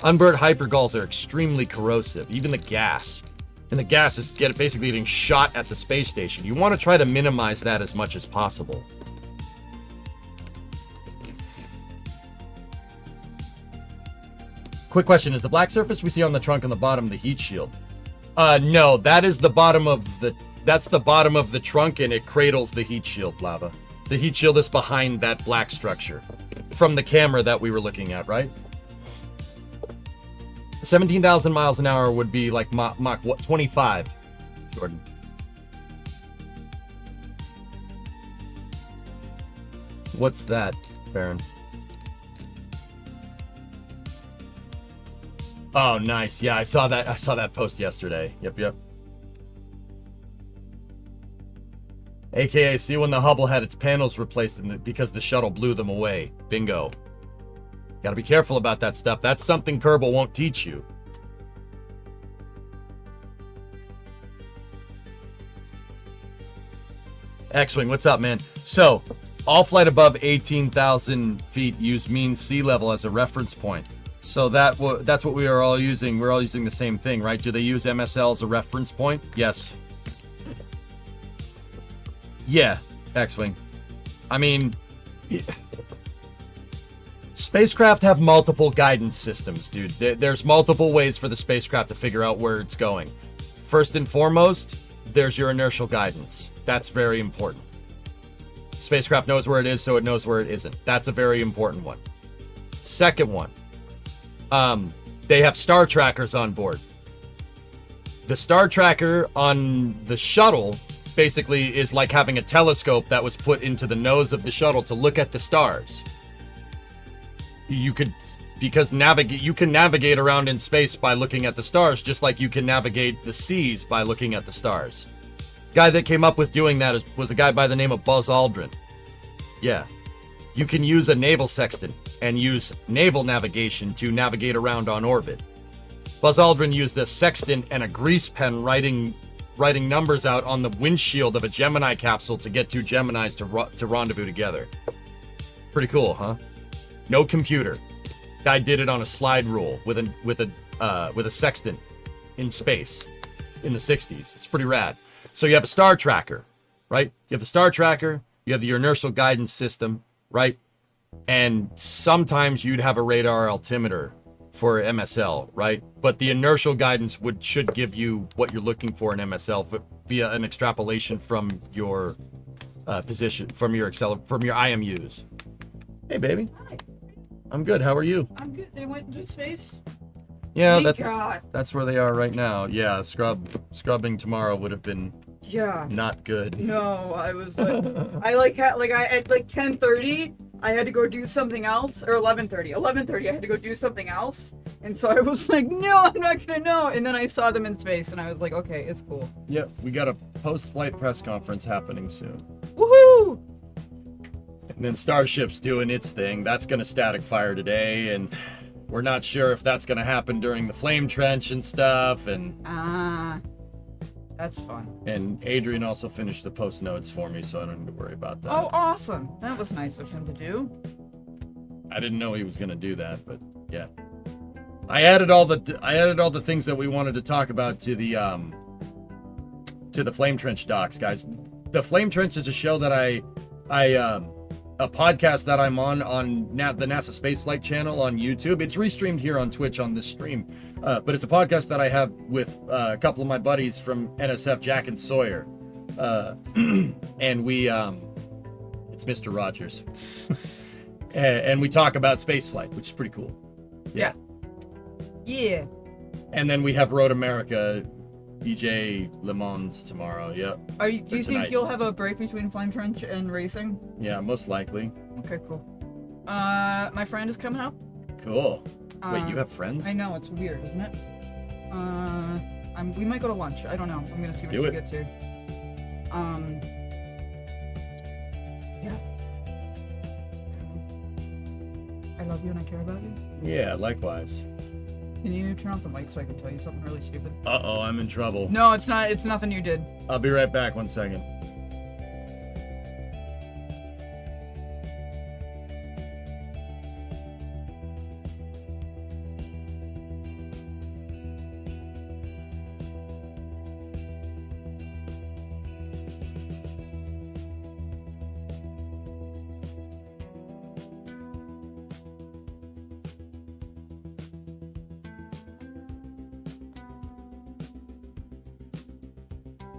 Unburnt hypergalls are extremely corrosive, even the gas. And the gas is basically getting shot at the space station. You want to try to minimize that as much as possible. Quick question, is the black surface we see on the trunk on the bottom the heat shield? No, that is the bottom of that's the bottom of the trunk and it cradles the heat shield, Lava. The heat shield is behind that black structure from the camera that we were looking at, right? 17,000 miles an hour would be like Mach 25, Jordan. What's that, Baron? Oh, nice. Yeah, I saw that post yesterday. Yep. AKA, see when the Hubble had its panels replaced because the shuttle blew them away. Bingo. Gotta be careful about that stuff. That's something Kerbal won't teach you. X-Wing, what's up, man? So, all flight above 18,000 feet use mean sea level as a reference point. So that's what we are all using. We're all using the same thing, right? Do they use MSL as a reference point? Yes. Yeah, X-Wing. I mean, spacecraft have multiple guidance systems, dude. There's multiple ways for the spacecraft to figure out where it's going. First and foremost, there's your inertial guidance. That's very important. Spacecraft knows where it is, so it knows where it isn't. That's a very important one. Second one, they have star trackers on board. The star tracker on the shuttle basically is like having a telescope that was put into the nose of the shuttle to look at the stars. You can navigate around in space by looking at the stars, just like you can navigate the seas by looking at the stars. Guy that came up with doing that was a guy by the name of Buzz Aldrin. Yeah. You can use a naval sextant and use naval navigation to navigate around on orbit. Buzz Aldrin used a sextant and a grease pen writing numbers out on the windshield of a Gemini capsule to get two Geminis to rendezvous together. Pretty cool, huh? No computer. Guy did it on a slide rule with a sextant in space in the 60s. It's pretty rad. So you have a star tracker, right? You have the star tracker, you have the inertial guidance system, right? And sometimes you'd have a radar altimeter for MSL, right? But the inertial guidance should give you what you're looking for in MSL via an extrapolation from your position, from your IMUs. Hey, baby. Hi. I'm good. How are you? I'm good. They went into space? Yeah, Thank that's where they are right now. Yeah, scrubbing tomorrow would have been not good. No, I was like, at 10:30, I had to go do something else, or 11:30. 11:30, I had to go do something else, and so I was like, no, I'm not gonna know. And then I saw them in space, and I was like, okay, it's cool. Yep, we got a post-flight press conference happening soon. Woohoo! And then Starship's doing its thing. That's gonna static fire today, and we're not sure if that's gonna happen during the flame trench and stuff, and that's fun. And Adrian also finished the post notes for me, so I don't need to worry about that. Oh, awesome! That was nice of him to do. I didn't know he was gonna do that, but yeah. I added all the things that we wanted to talk about to the Flame Trench docs, guys. The Flame Trench is a show that a podcast that I'm on the NASA Spaceflight channel on YouTube. It's restreamed here on Twitch on this stream, but it's a podcast that I have with a couple of my buddies from NSF, Jack and Sawyer, and we it's Mr. Rogers, and we talk about spaceflight, which is pretty cool. Yeah. And then we have Road America, EJ Le Mans tomorrow. Yep. Do you think you'll have a break between Flame Trench and racing? Yeah, most likely. Okay, cool. My friend is coming out. Cool. Wait, you have friends? I know, it's weird, isn't it? We might go to lunch. I don't know. I'm gonna see when she gets here. Yeah. I love you and I care about you. Yeah, likewise. Can you turn off the mic so I can tell you something really stupid? Uh-oh, I'm in trouble. No, it's not. It's nothing you did. I'll be right back. 1 second.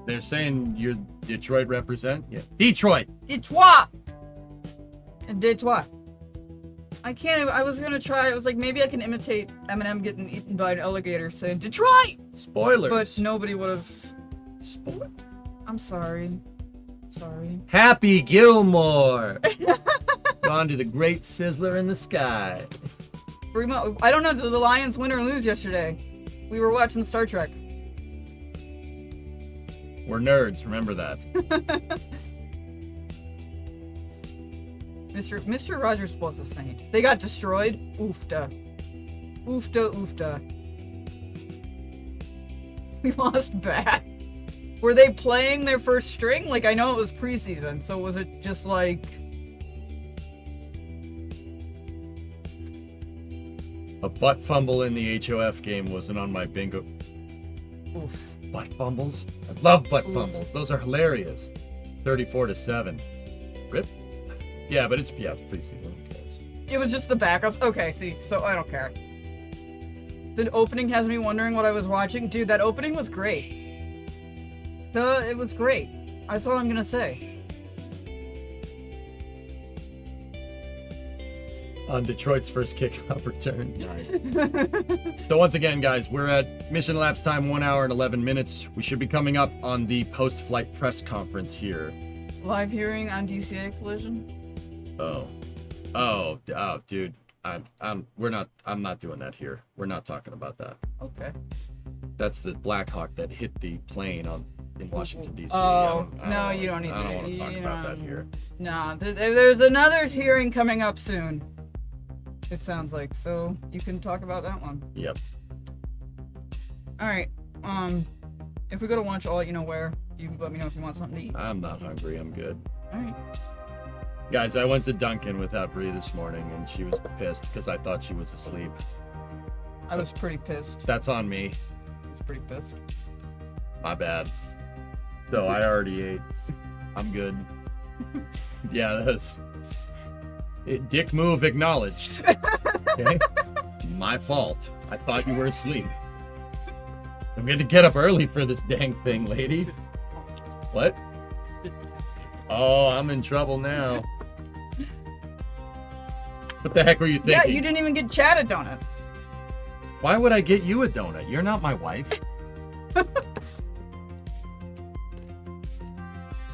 They're saying you're Detroit represent? Yeah. Detroit! Detroit! Detroit. I can't. I was gonna try. I was like, maybe I can imitate Eminem getting eaten by an alligator saying Detroit! Spoilers. But nobody would have. I'm sorry. Sorry. Happy Gilmore! Gone to the great sizzler in the sky. I don't know, did the Lions win or lose yesterday? We were watching Star Trek. We're nerds, remember that. Mr. Rogers was a saint. They got destroyed. Oofta. Oofta, oofta. We lost bad. Were they playing their first string? Like, I know it was preseason, so was it just like... A butt fumble in the HOF game wasn't on my bingo. Oof. Butt fumbles? I love butt fumbles. Those are hilarious. 34-7. Rip? Yeah, but it's preseason. Who cares? It was just the backups. Okay, see, so I don't care. The opening has me wondering what I was watching. Dude, that opening was great. It was great. That's all I'm gonna say. On Detroit's first kickoff return. So once again, guys, we're at mission elapsed time 1 hour and 11 minutes. We should be coming up on the post-flight press conference here. Live hearing on DCA collision. Oh, dude, I'm not doing that here. We're not talking about that. Okay. That's the Black Hawk that hit the plane in Washington D.C. Oh, no, you don't need. I don't want to talk about that here. No, there's another hearing coming up soon. It sounds like, so you can talk about that one. Yep. All right. If we go to lunch, I'll let you know where. You let me know if you want something to eat. I'm not hungry. I'm good. All right. Guys, I went to Dunkin' without Bree this morning, and she was pissed because I thought she was asleep. I was pretty pissed. That's on me. I was pretty pissed. My bad. So I already ate. I'm good. Yeah, that's... Dick move acknowledged. Okay? My fault. I thought you were asleep. I'm going to get up early for this dang thing, lady. What? Oh, I'm in trouble now. What the heck were you thinking? Yeah, you didn't even get Chad a donut. Why would I get you a donut? You're not my wife.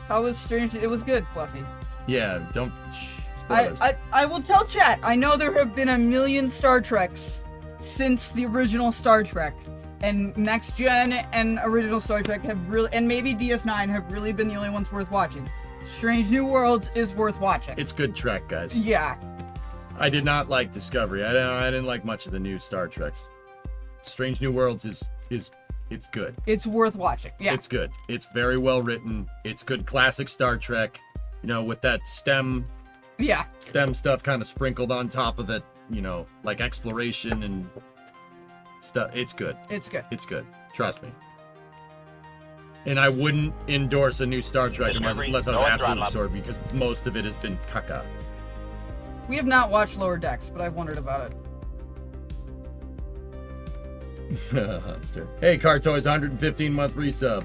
How was Strange? It was good, Fluffy. Yeah, don't... I will tell chat, I know there have been a million Star Treks since the original Star Trek, and Next Gen and original Star Trek have really, and maybe DS9 have really been the only ones worth watching. Strange New Worlds is worth watching. It's good Trek, guys. Yeah. I did not like Discovery. I didn't like much of the new Star Treks. Strange New Worlds is it's good. It's worth watching. Yeah. It's good. It's very well written. It's good classic Star Trek, you know, with that STEM stuff kind of sprinkled on top of it, you know, like exploration and stuff. It's good. It's good. It's good. Trust me. And I wouldn't endorse a new Star Trek unless I was absolutely sure, because most of it has been caca. We have not watched Lower Decks, but I've wondered about it. Hey, Car Toys, 115-month resub.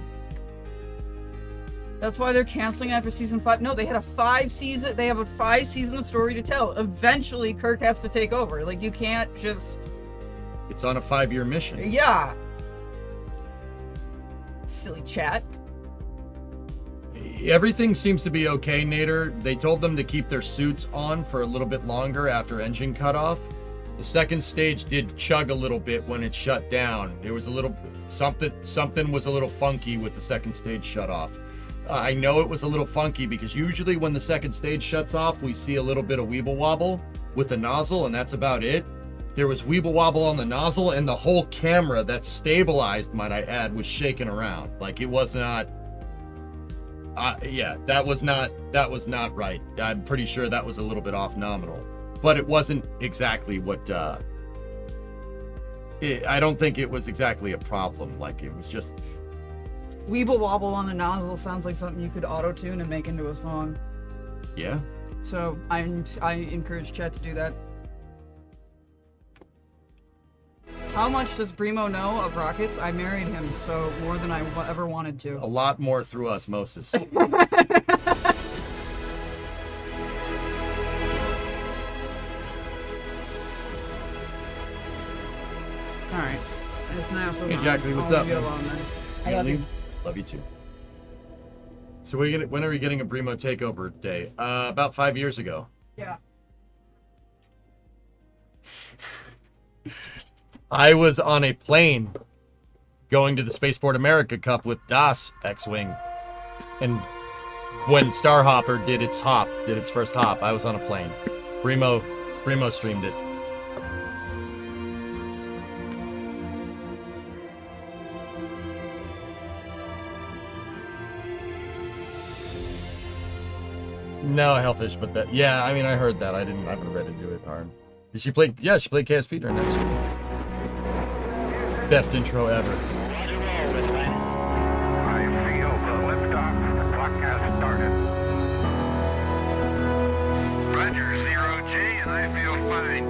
That's why they're canceling after season 5. No, they had a 5-season. They have a 5-season story to tell. Eventually, Kirk has to take over. Like, you can't just. It's on a 5-year mission. Yeah. Silly chat. Everything seems to be okay, Nader. They told them to keep their suits on for a little bit longer after engine cutoff. The second stage did chug a little bit when it shut down. There was a little something was a little funky with the second stage shut off. I know it was a little funky because usually when the second stage shuts off, we see a little bit of weeble wobble with the nozzle, and that's about it. There was weeble wobble on the nozzle, and the whole camera that's stabilized, might I add, was shaking around. Like, it was not. Yeah, that was not right. I'm pretty sure that was a little bit off nominal, but it wasn't exactly what. I don't think it was exactly a problem. Like, it was just. Weeble wobble on the nozzle sounds like something you could auto-tune and make into a song. Yeah. So I encourage chat to do that. How much does Brimo know of rockets? I married him, so more than I ever wanted to. A lot more through osmosis. Alright. It's now so Hey, Jackie, what's up? Get along, then. I love you. Love you too. So when are we getting a Brimo takeover day? About 5 years ago. Yeah. I was on a plane going to the Spaceport America Cup with Das X-Wing. And when Starhopper did its first hop, I was on a plane. Brimo streamed it. No, Hellfish, but that, yeah, I mean, I heard that. I haven't read into it hard. Did she play, yeah, she played KSP during that stream. Best intro ever. I feel the liftoff. The clock has started. Roger, 0G, and I feel fine.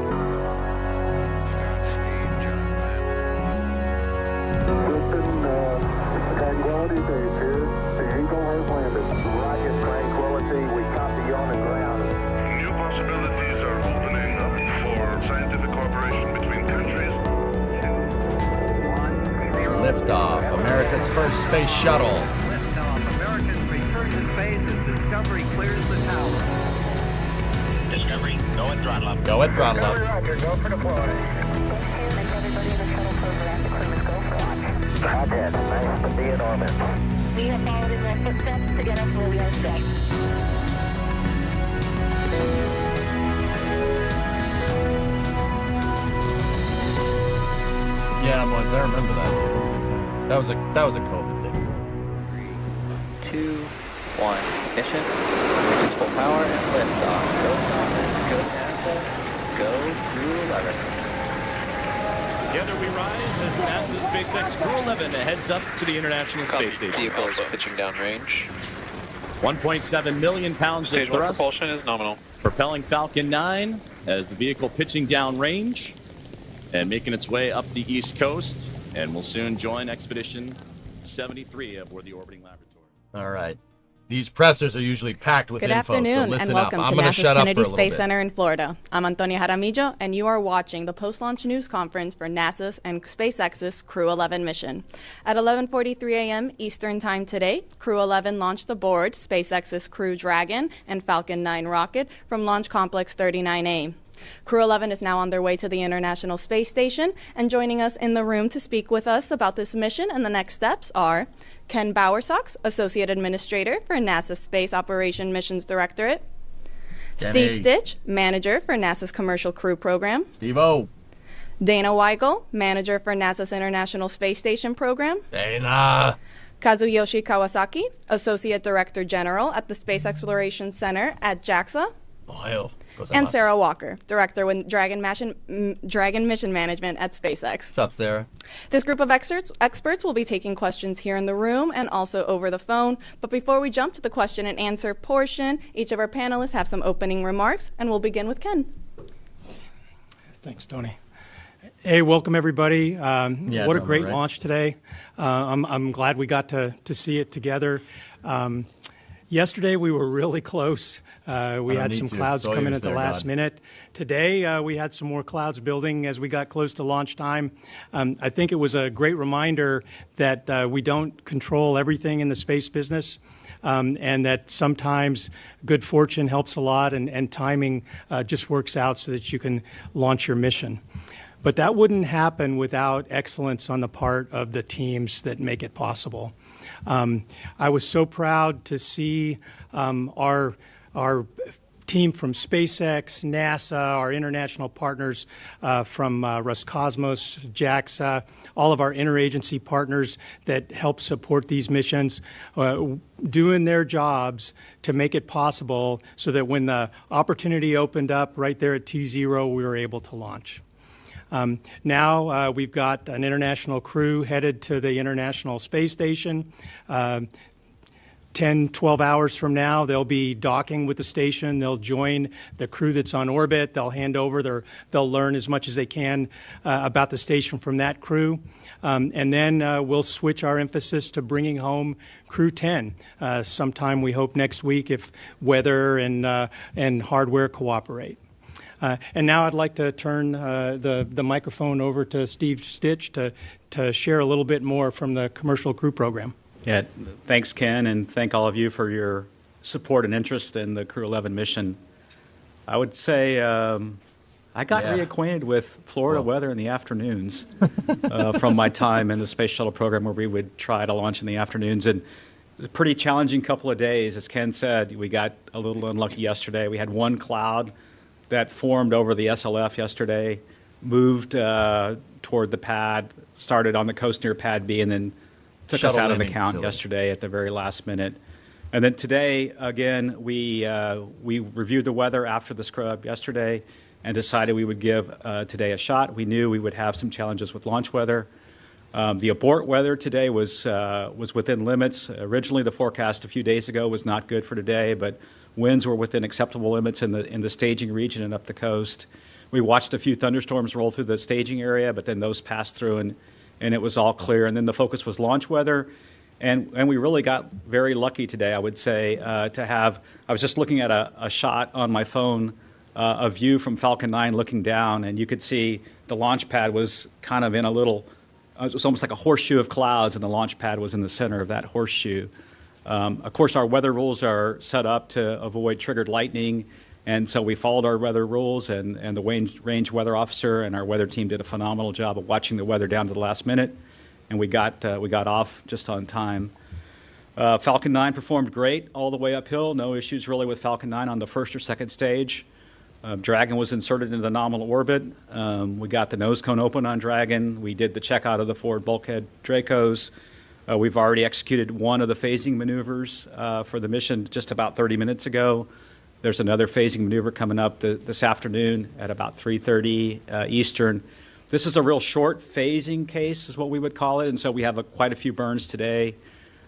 Tranquility Base here. The Eagle has landed. Rocket Tranquility, we copy you on the ground. New possibilities are opening up for scientific cooperation between countries. Liftoff, America's first space shuttle. Liftoff, America's return to space as Discovery clears the tower. Discovery, go and throttle up. Go and throttle up. Roger, go for deploy. Hothead, nice to be in orbit. We have followed in their footsteps to get us where we are today. Yeah, boys, I remember that. It was a good time. That was a COVID thing. 3, 2, 1. Ignition. Ignition's full power and liftoff. Go Thomas. Go NASA. Go Crew 11. Together we rise as NASA's SpaceX Crew 11 heads up to the International Space Station. Vehicle is pitching downrange. 1.7 million pounds Stage of 1 thrust. propulsion is nominal. Propelling Falcon 9 as the vehicle pitching downrange and making its way up the East Coast, and will soon join Expedition 73 aboard the orbiting laboratory. All right. These pressers are usually packed with Good info, afternoon, so listen and welcome up. I'm to going to NASA's shut up for a Kennedy little Space bit. Center in Florida. I'm Antonia Jaramillo, and you are watching the post-launch news conference for NASA's and SpaceX's Crew 11 mission. At 11:43 a.m. Eastern Time today, Crew 11 launched aboard SpaceX's Crew Dragon and Falcon 9 rocket from Launch Complex 39A. Crew 11 is now on their way to the International Space Station, and joining us in the room to speak with us about this mission and the next steps are Ken Bowersox, Associate Administrator for NASA Space Operation Missions Directorate, Steve Stitch, Manager for NASA's Commercial Crew Program, Steve-O, Dana Weigel, Manager for NASA's International Space Station Program, Dana, Kazuyoshi Kawasaki, Associate Director General at the Space Exploration Center at JAXA, Ohio. And Sarah Walker, Director with Dragon Mission Management at SpaceX. What's up, Sarah? This group of experts will be taking questions here in the room and also over the phone. But before we jump to the question and answer portion, each of our panelists have some opening remarks, and we'll begin with Ken. Thanks, Tony. Hey, welcome everybody. What a great launch today. I'm glad we got to see it together. Yesterday we were really close. We had some clouds come in at the last minute. Today we had some more clouds building as we got close to launch time. I think it was a great reminder that we don't control everything in the space business. And that sometimes good fortune helps a lot and timing just works out so that you can launch your mission. But that wouldn't happen without excellence on the part of the teams that make it possible. I was so proud to see our team from SpaceX, NASA, our international partners from Roscosmos, JAXA, all of our interagency partners that help support these missions, doing their jobs to make it possible so that when the opportunity opened up right there at T0, we were able to launch. Now we've got an international crew headed to the International Space Station. 10, 12 hours from now, they'll be docking with the station. They'll join the crew that's on orbit. They'll hand over. They'll learn as much as they can about the station from that crew. And then we'll switch our emphasis to bringing home Crew 10 sometime, we hope, next week if weather and hardware cooperate. And now I'd like to turn the microphone over to Steve Stitch to share a little bit more from the Commercial Crew Program. Yeah, thanks, Ken, and thank all of you for your support and interest in the Crew 11 mission. I would say I got reacquainted with Florida weather in the afternoons from my time in the Space Shuttle program where we would try to launch in the afternoons. And it was a pretty challenging couple of days. As Ken said, we got a little unlucky yesterday. We had one cloud that formed over the SLF yesterday, moved toward the pad, started on the coast near Pad B, and then took us out of the count yesterday at the very last minute. And then today, again, we reviewed the weather after the scrub yesterday and decided we would give today a shot. We knew we would have some challenges with launch weather. The abort weather today was within limits. Originally, the forecast a few days ago was not good for today, but winds were within acceptable limits in the staging region and up the coast. We watched a few thunderstorms roll through the staging area, but then those passed through and it was all clear. And then the focus was launch weather. And we really got very lucky today, I would say, to have, I was just looking at a shot on my phone, a view from Falcon 9 looking down, and you could see the launch pad was kind of in a little, it was almost like a horseshoe of clouds, and the launch pad was in the center of that horseshoe. Of course, our weather rules are set up to avoid triggered lightning, and so we followed our weather rules, and the range weather officer and our weather team did a phenomenal job of watching the weather down to the last minute, and we got off just on time. Falcon 9 performed great all the way uphill. No issues really with Falcon 9 on the first or second stage. Dragon was inserted into the nominal orbit. We got the nose cone open on Dragon. We did the checkout of the forward bulkhead Dracos. We've already executed one of the phasing maneuvers for the mission just about 30 minutes ago. There's another phasing maneuver coming up this afternoon at about 3:30 Eastern. This is a real short phasing case is what we would call it, and so we have quite a few burns today.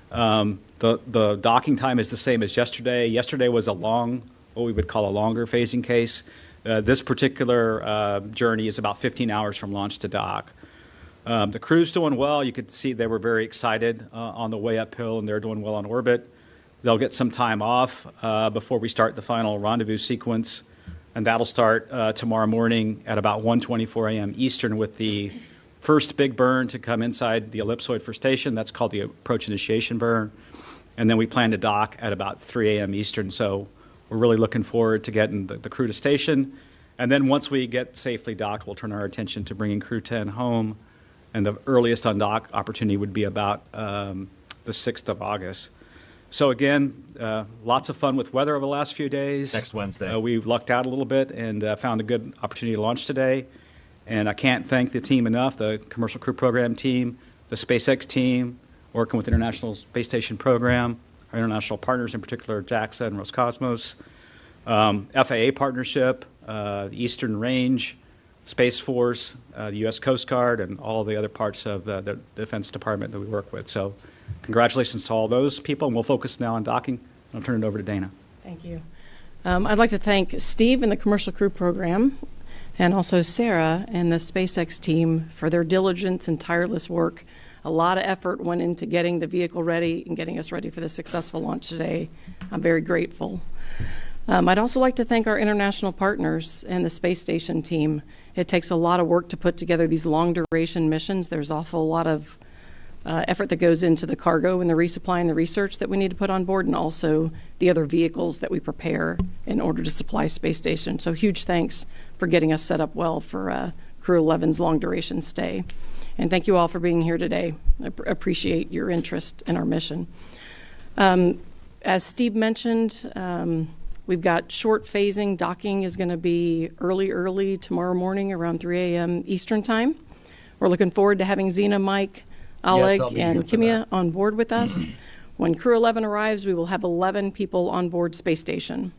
The docking time is the same as yesterday. Yesterday was what we would call a longer phasing case. This particular journey is about 15 hours from launch to dock. The crew's doing well. You could see they were very excited on the way uphill, and they're doing well on orbit. They'll get some time off before we start the final rendezvous sequence, and that'll start tomorrow morning at about 1:24 a.m. Eastern with the first big burn to come inside the ellipsoid for station. That's called the approach initiation burn. And then we plan to dock at about 3 a.m. Eastern, so we're really looking forward to getting the crew to station. And then once we get safely docked, we'll turn our attention to bringing Crew 10 home, and the earliest undock opportunity would be about the 6th of August. So again, lots of fun with weather over the last few days. Next Wednesday. We lucked out a little bit and found a good opportunity to launch today. And I can't thank the team enough, the Commercial Crew Program team, the SpaceX team, working with the International Space Station Program, our international partners, in particular JAXA and Roscosmos, FAA partnership, the Eastern Range, Space Force, the U.S. Coast Guard, and all the other parts of the Defense Department that we work with. So congratulations to all those people, and we'll focus now on docking. I'll turn it over to Dana. Thank you. I'd like to thank Steve and the Commercial Crew Program, and also Sarah and the SpaceX team for their diligence and tireless work. A lot of effort went into getting the vehicle ready and getting us ready for the successful launch today. I'm very grateful. I'd also like to thank our international partners and the space station team. It takes a lot of work to put together these long-duration missions. There's an awful lot of effort that goes into the cargo and the resupply and the research that we need to put on board, and also the other vehicles that we prepare in order to supply space station. So huge thanks for getting us set up well for Crew 11's long-duration stay. And thank you all for being here today. I appreciate your interest in our mission. As Steve mentioned, we've got short phasing. Docking is going to be early tomorrow morning around 3 a.m. Eastern Time. We're looking forward to having Zena, Mike, Oleg, and Kimia on board with us. When Crew 11 arrives, we will have 11 people on board space station.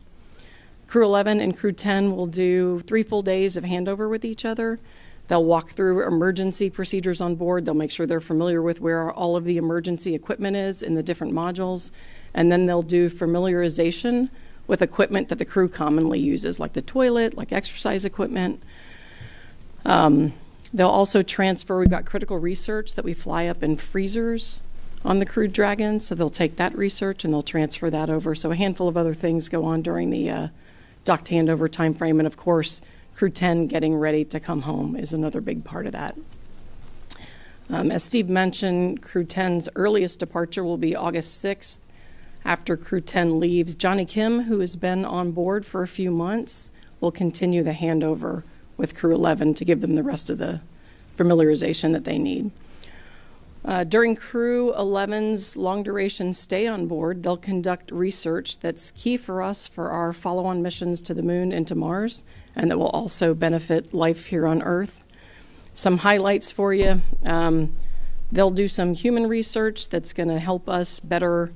Crew 11 and Crew 10 will do 3 full days of handover with each other. They'll walk through emergency procedures on board. They'll make sure they're familiar with where all of the emergency equipment is in the different modules. And then they'll do familiarization with equipment that the crew commonly uses, like the toilet, like exercise equipment. They'll also transfer, we've got critical research that we fly up in freezers on the Crew Dragon, so they'll take that research and they'll transfer that over. So a handful of other things go on during the docked handover time frame, and of course, Crew 10 getting ready to come home is another big part of that. As Steve mentioned, Crew 10's earliest departure will be August 6th. After Crew 10 leaves, Johnny Kim, who has been on board for a few months, will continue the handover with Crew 11 to give them the rest of the familiarization that they need. During Crew 11's long-duration stay on board, they'll conduct research that's key for us for our follow-on missions to the Moon and to Mars, and that will also benefit life here on Earth. Some highlights for you. They'll do some human research that's going to help us better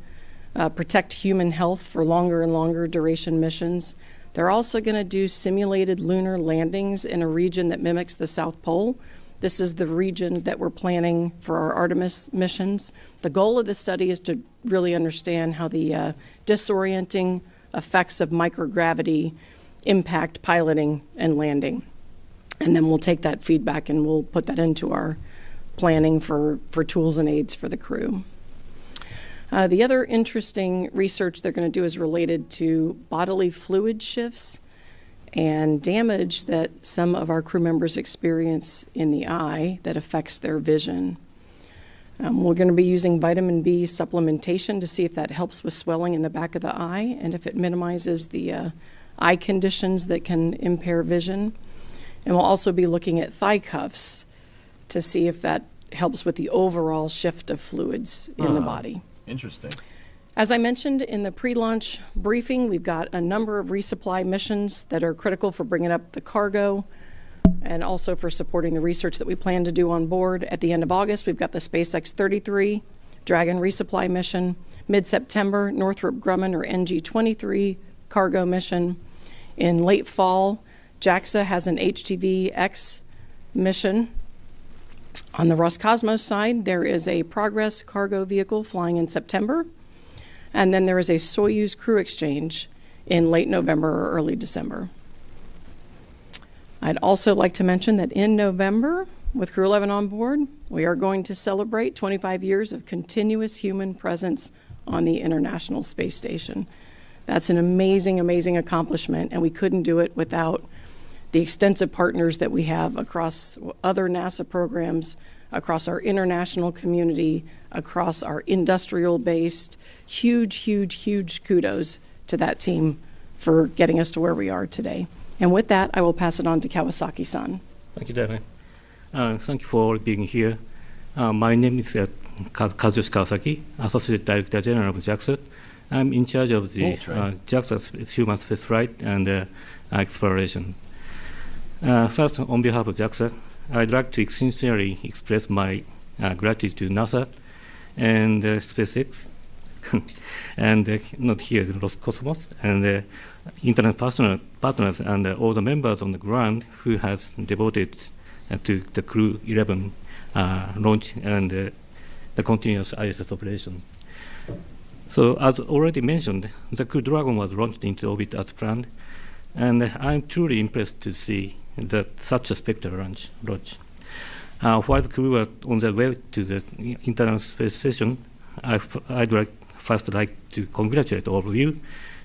protect human health for longer and longer duration missions. They're also going to do simulated lunar landings in a region that mimics the South Pole. This is the region that we're planning for our Artemis missions. The goal of the study is to really understand how the disorienting effects of microgravity impact piloting and landing. And then we'll take that feedback and we'll put that into our planning for tools and aids for the crew. The other interesting research they're going to do is related to bodily fluid shifts and damage that some of our crew members experience in the eye that affects their vision. We're going to be using vitamin B supplementation to see if that helps with swelling in the back of the eye and if it minimizes the eye conditions that can impair vision. And we'll also be looking at thigh cuffs to see if that helps with the overall shift of fluids in the body. Interesting. As I mentioned in the pre-launch briefing, we've got a number of resupply missions that are critical for bringing up the cargo and also for supporting the research that we plan to do on board. At the end of August, we've got the SpaceX 33 Dragon resupply mission. Mid-September, Northrop Grumman or NG-23 cargo mission. In late fall, JAXA has an HTV-X mission. On the Roscosmos side, there is a Progress cargo vehicle flying in September. And then there is a Soyuz crew exchange in late November or early December. I'd also like to mention that in November, with Crew 11 on board, we are going to celebrate 25 years of continuous human presence on the International Space Station. That's an amazing, amazing accomplishment, and we couldn't do it without the extensive partners that we have across other NASA programs, across our international community, across our industrial-based, huge kudos to that team for getting us to where we are today. And with that, I will pass it on to Kawasaki-san. Thank you, Dana. Thank you for being here. My name is Kazuyoshi Kawasaki, Associate Director General of JAXA. I'm in charge of the JAXA human spaceflight and exploration. First, on behalf of JAXA, I'd like to sincerely express my gratitude to NASA and SpaceX and not here in Roscosmos, and international partners and all the members on the ground who have devoted to the Crew 11 launch and the continuous ISS operation. So as already mentioned, the Crew Dragon was launched into orbit as planned, and I'm truly impressed to see that such a spectacular launch. While the crew were on their way to the International Space Station, I'd first like to congratulate all of you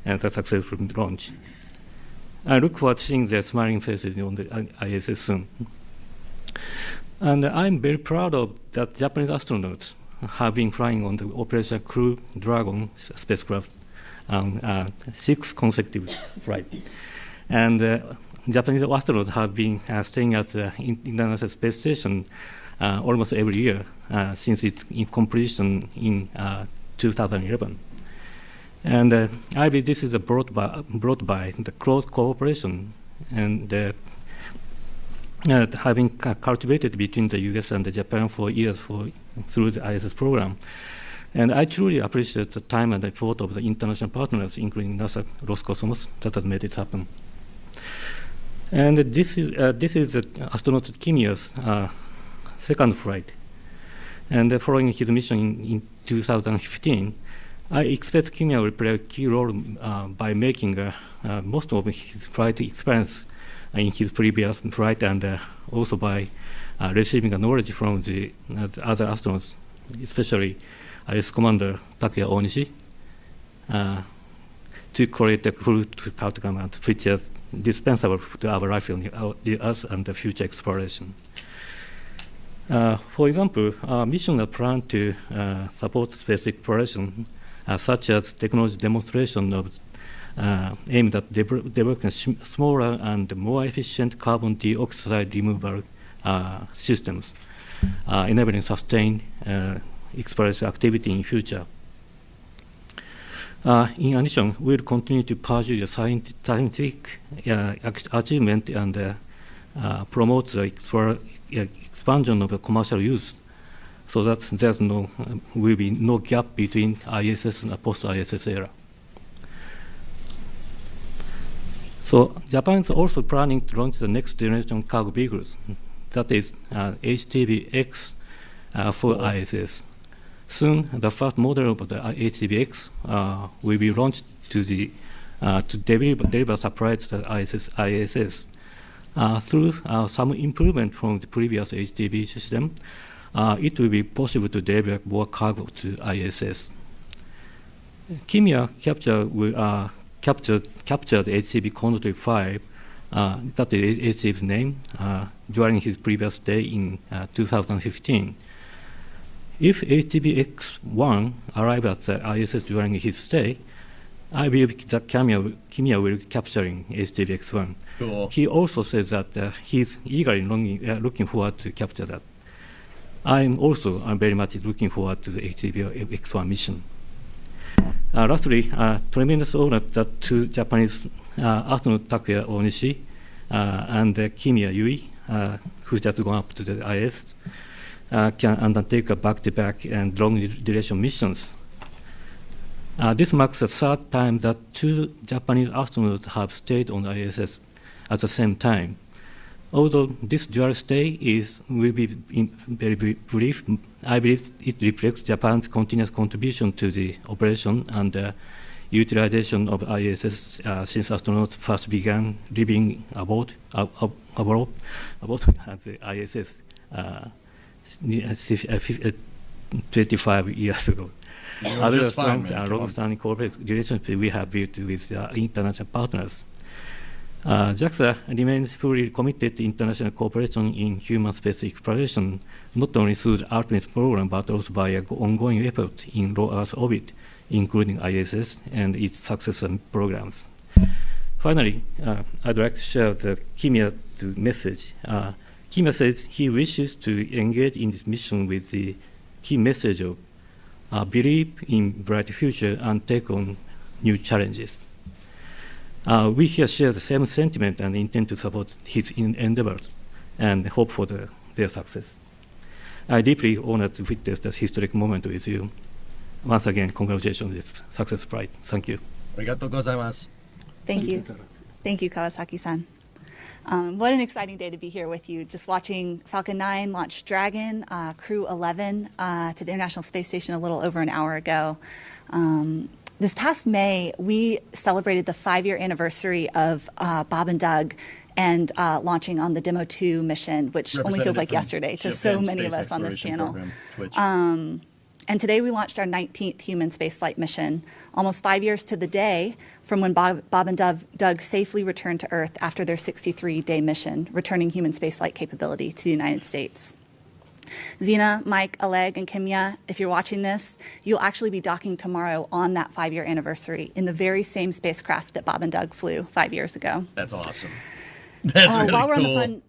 and the successful launch. I look forward to seeing their smiling faces on the ISS soon. And I'm very proud of that Japanese astronauts have been flying on the Operation Crew Dragon spacecraft on 6 consecutive flights. And Japanese astronauts have been staying at the International Space Station almost every year since its completion in 2011. And I believe this is brought by the close cooperation and having cultivated between the US and Japan for years through the ISS program. And I truly appreciate the time and effort of the international partners, including NASA, Roscosmos, that has made it happen. And this is astronaut Kimiya's second flight. And following his mission in 2015, I expect Kimiya will play a key role by making most of his flight experience in his previous flight, and also by receiving knowledge from the other astronauts, especially IS Commander Takuya Onishi, to create a full outcome and features dispensable to our life on the Earth and the future exploration. For example, missions are planned to support space exploration, such as technology demonstration of aimed at developing smaller and more efficient carbon dioxide removal systems, enabling sustained exploration activity in future. In addition, we'll continue to pursue the scientific achievement and promote the expansion of the commercial use, so that there will be no gap between ISS and the post-ISS era. So Japan is also planning to launch the next generation cargo vehicles, that is HTV-X for ISS. Soon, the first model of the HTV-X will be launched to deliver supplies to the ISS. Through some improvement from the previous HTV system, it will be possible to deliver more cargo to ISS. Kimiya captured HTV Control 5, that is HTV's name, during his previous stay in 2015. If HTV-X1 arrives at the ISS during his stay, I believe that Kimiya will be capturing HTV-X1. Cool. He also says that he's eagerly looking forward to capture that. I'm very much looking forward to the HTV-X1 mission. Lastly, tremendous honor that two Japanese astronauts, Takuya Onishi and Kimiya Yui, who just gone up to the IS, can undertake a back-to-back and long-duration missions. This marks the third time that two Japanese astronauts have stayed on the ISS at the same time. Although this dual stay will be very brief, I believe it reflects Japan's continuous contribution to the operation and utilization of ISS since astronauts first began living aboard the ISS 25 years ago. Other strong long-standing corporate relationship we have built with international partners. JAXA remains fully committed to international cooperation in human space exploration, not only through the Artemis program, but also by an ongoing effort in low Earth orbit, including ISS and its successor programs. Finally, I'd like to share the Kimiya message. Kimiya says he wishes to engage in this mission with the key message of believe in bright future and take on new challenges. We here share the same sentiment and intend to support his endeavors and hope for their success. I deeply honored to witness this historic moment with you. once again, congratulations on this success flight. Thank you. Arigatou gozaimasu. Thank you. Thank you, Kawasaki-san. What an exciting day to be here with you, just watching Falcon 9 launch Dragon, Crew 11, to the International Space Station a little over an hour ago. This past May, we celebrated the 5-year anniversary of Bob and Doug and launching on the Demo 2 mission, which only feels like yesterday to so many of us on this channel. And today we launched our 19th human spaceflight mission, almost 5 years to the day from when Bob and Doug safely returned to Earth after their 63-day mission, returning human spaceflight capability to the United States. Zena, Mike, Oleg, and Kimya, if you're watching this, you'll actually be docking tomorrow on that 5-year anniversary in the very same spacecraft that Bob and Doug flew 5 years ago. That's awesome. That's really while we're cool. on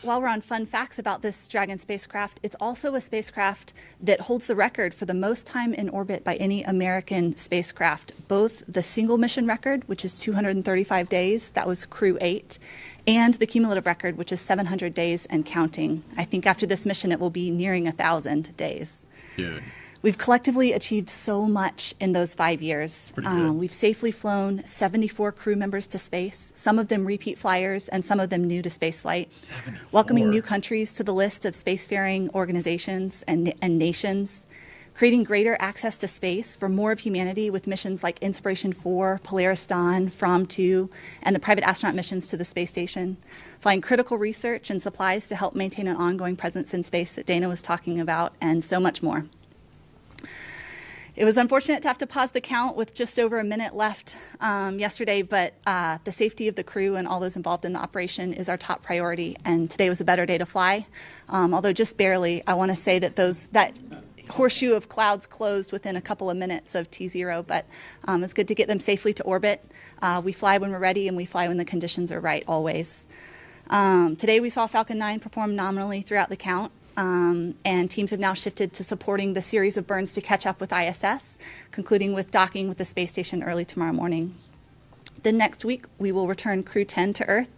while we're on fun facts about this Dragon spacecraft, it's also a spacecraft that holds the record for the most time in orbit by any American spacecraft, both the single mission record, which is 235 days, that was Crew 8, and the cumulative record, which is 700 days and counting. I think after this mission, it will be nearing 1,000 days. Dude. We've collectively achieved so much in those 5 years. We've safely flown 74 crew members to space, some of them repeat flyers and some of them new to spaceflight, welcoming new countries to the list of spacefaring organizations and nations, creating greater access to space for more of humanity with missions like Inspiration 4, Polaris Dawn, From 2, and the private astronaut missions to the space station, flying critical research and supplies to help maintain an ongoing presence in space that Dana was talking about, and so much more. It was unfortunate to have to pause the count with just over a minute left yesterday, but the safety of the crew and all those involved in the operation is our top priority, and today was a better day to fly. Although just barely, I want to say that that horseshoe of clouds closed within a couple of minutes of T0, but it's good to get them safely to orbit. We fly when we're ready, and we fly when the conditions are right, always. Today we saw Falcon 9 perform nominally throughout the count. And teams have now shifted to supporting the series of burns to catch up with ISS, concluding with docking with the space station early tomorrow morning. Then next week, we will return Crew 10 to Earth,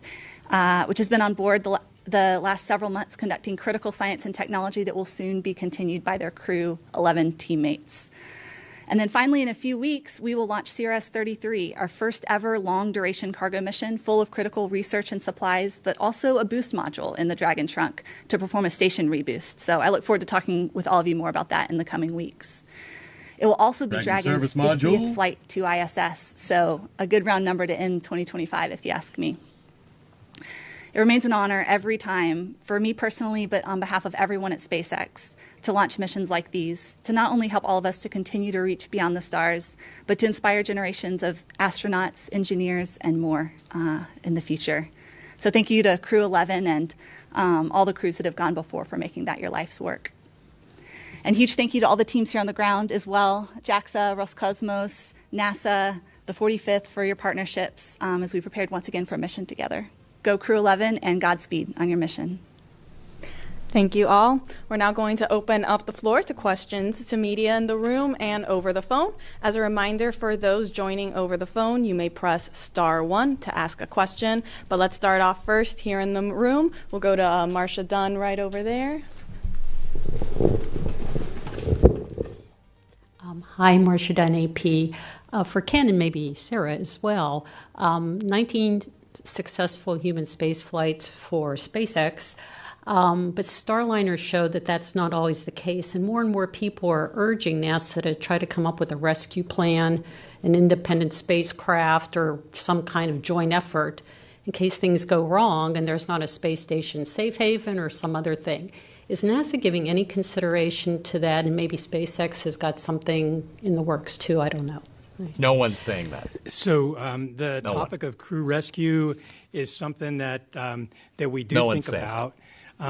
which has been on board the last several months conducting critical science and technology that will soon be continued by their Crew 11 teammates. And then finally, in a few weeks, we will launch CRS-33, our first ever long-duration cargo mission full of critical research and supplies, but also a boost module in the Dragon trunk to perform a station reboost. So I look forward to talking with all of you more about that in the coming weeks. It will also be Dragon's 50th flight to ISS, so a good round number to end 2025, if you ask me. It remains an honor every time, for me personally, but on behalf of everyone at SpaceX, to launch missions like these, to not only help all of us to continue to reach beyond the stars, but to inspire generations of astronauts, engineers, and more in the future. So thank you to Crew 11 and all the crews that have gone before for making that your life's work. And huge thank you to all the teams here on the ground as well, JAXA, Roscosmos, NASA, the 45th for your partnerships as we prepared once again for a mission together. Go Crew 11 and Godspeed on your mission. Thank you all. We're now going to open up the floor to questions to media in the room and over the phone. As a reminder for those joining over the phone, you may press *1 to ask a question. But let's start off first here in the room. We'll go to Marcia Dunn right over there. Hi, Marcia Dunn, AP. For Ken and maybe Sarah as well, 19 successful human space flights for SpaceX. But Starliner showed that that's not always the case, and more people are urging NASA to try to come up with a rescue plan, an independent spacecraft, or some kind of joint effort in case things go wrong and there's not a space station safe haven or some other thing. Is NASA giving any consideration to that, and maybe SpaceX has got something in the works too? I don't know. No one's saying that. So the topic of crew rescue is something that we do think about.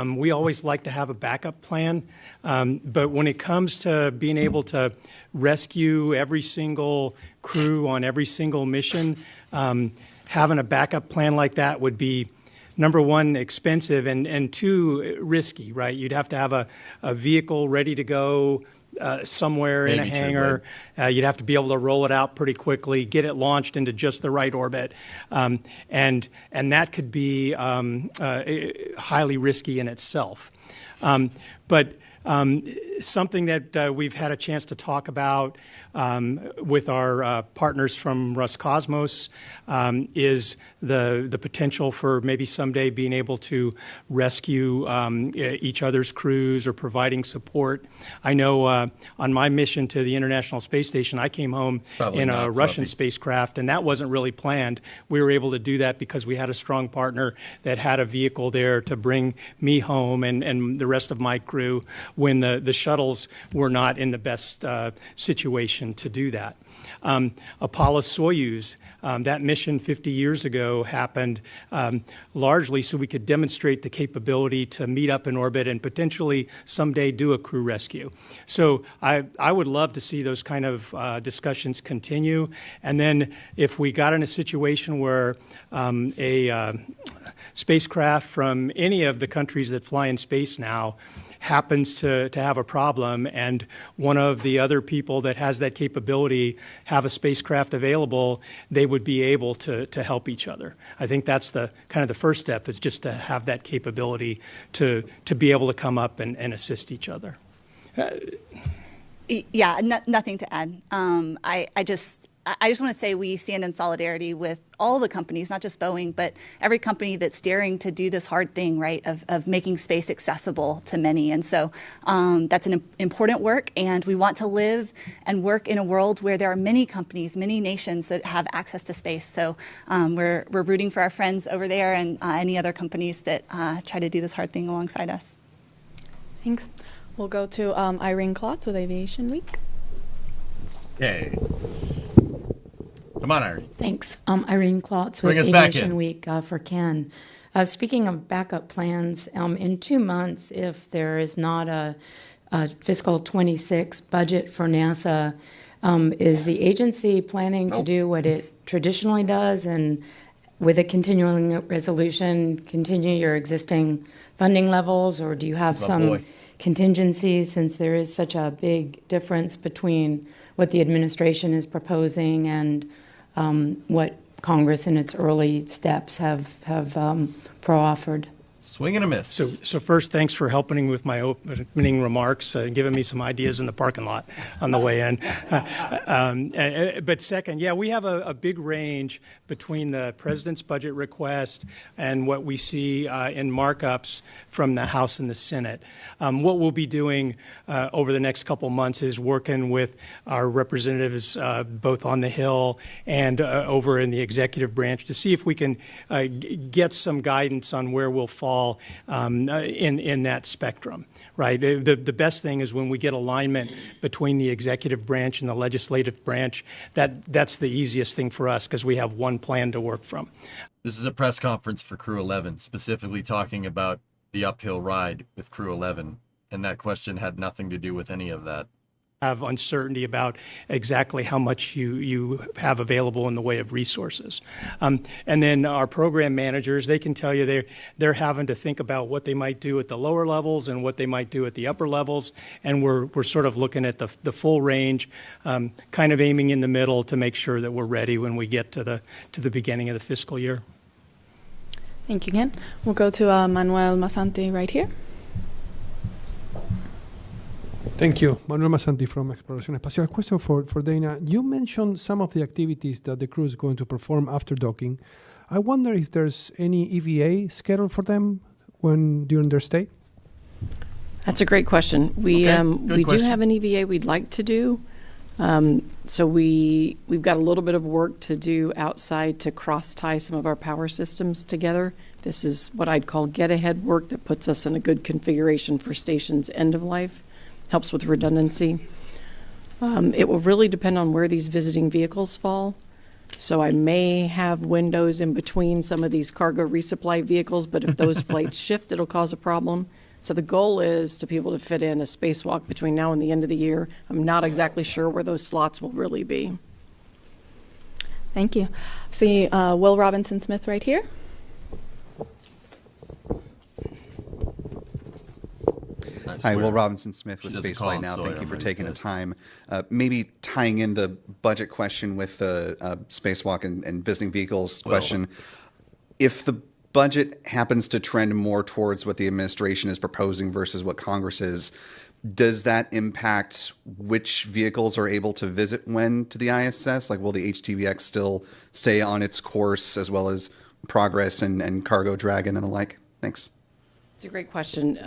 We always like to have a backup plan, but when it comes to being able to rescue every single crew on every single mission, having a backup plan like that would be, number one, expensive, and two, risky, right? You'd have to have a vehicle ready to go somewhere in a hangar. You'd have to be able to roll it out pretty quickly, get it launched into just the right orbit, and that could be highly risky in itself. But Something that we've had a chance to talk about with our partners from Roscosmos is the potential for maybe someday being able to rescue each other's crews or providing support. I know on my mission to the International Space Station, I came home Probably in a not Russian fluffy. spacecraft, and that wasn't really planned. We were able to do that because we had a strong partner that had a vehicle there to bring me home and the rest of my crew when the shuttles were not in the best situation to do that. Apollo-Soyuz, that mission 50 years ago happened largely so we could demonstrate the capability to meet up in orbit and potentially someday do a crew rescue. So I would love to see those kind of discussions continue. And then if we got in a situation where a spacecraft from any of the countries that fly in space now happens to have a problem and one of the other people that has that capability have a spacecraft available, they would be able to help each other. I think that's the kind of the first step, is just to have that capability to be able to come up and assist each other. Yeah, nothing to add. I just want to say we stand in solidarity with all the companies, not just Boeing, but every company that's daring to do this hard thing, right, of making space accessible to many. And so that's an important work, and we want to live and work in a world where there are many companies, many nations that have access to space. So we're rooting for our friends over there and any other companies that try to do this hard thing alongside us. Thanks. We'll go to Irene Klotz with Aviation Week. Okay. Come on, Irene. Thanks. Irene Klotz with Bring us back Aviation in. Week for Ken. Speaking of backup plans, in 2 months, if there is not a fiscal 26 budget for NASA, is the agency planning to do what it traditionally does and with a continuing resolution continue your existing funding levels, or do you have some contingencies since there is such a big difference between what the administration is proposing and what Congress in its early steps have pro-offered? Swing and a miss. So first, thanks for helping me with my opening remarks and giving me some ideas in the parking lot on the way in. But second, yeah, we have a big range between the president's budget request and what we see in markups from the House and the Senate. What we'll be doing over the next couple months is working with our representatives both on the Hill and over in the executive branch to see if we can get some guidance on where we'll fall in that spectrum, right? The best thing is when we get alignment between the executive branch and the legislative branch. That's the easiest thing for us because we have one plan to work from. This is a press conference for Crew 11, specifically talking about the uphill ride with Crew 11, and that question had nothing to do with any of that. Have uncertainty about exactly how much you have available in the way of resources. And then our program managers, they can tell you they're having to think about what they might do at the lower levels and what they might do at the upper levels. And we're sort of looking at the full range, kind of aiming in the middle to make sure that we're ready when we get to the beginning of the fiscal year. Thank you, Ken. We'll go to Manuel Masanti right here. Thank you. Manuel Masanti from Exploración Espacial. Question for Dana. You mentioned some of the activities that the crew is going to perform after docking. I wonder if there's any EVA scheduled for them during their stay? That's a great question. We do have an EVA we'd like to do. So we've got a little bit of work to do outside to cross-tie some of our power systems together. This is what I'd call get-ahead work that puts us in a good configuration for station's end of life. Helps with redundancy. It will really depend on where these visiting vehicles fall. So I may have windows in between some of these cargo resupply vehicles, but if those flights shift, it'll cause a problem. So the goal is to be able to fit in a spacewalk between now and the end of the year. I'm not exactly sure where those slots will really be. Thank you. See Will Robinson-Smith right here. Hi, Will Robinson-Smith with Spaceflight Now. Thank you for taking the time. Maybe tying in the budget question with the spacewalk and visiting vehicles question. If the budget happens to trend more towards what the administration is proposing versus what Congress is, Does that impact which vehicles are able to visit when to the ISS? Like, will the HTVX still stay on its course, as well as Progress and Cargo Dragon and the like? Thanks. It's a great question.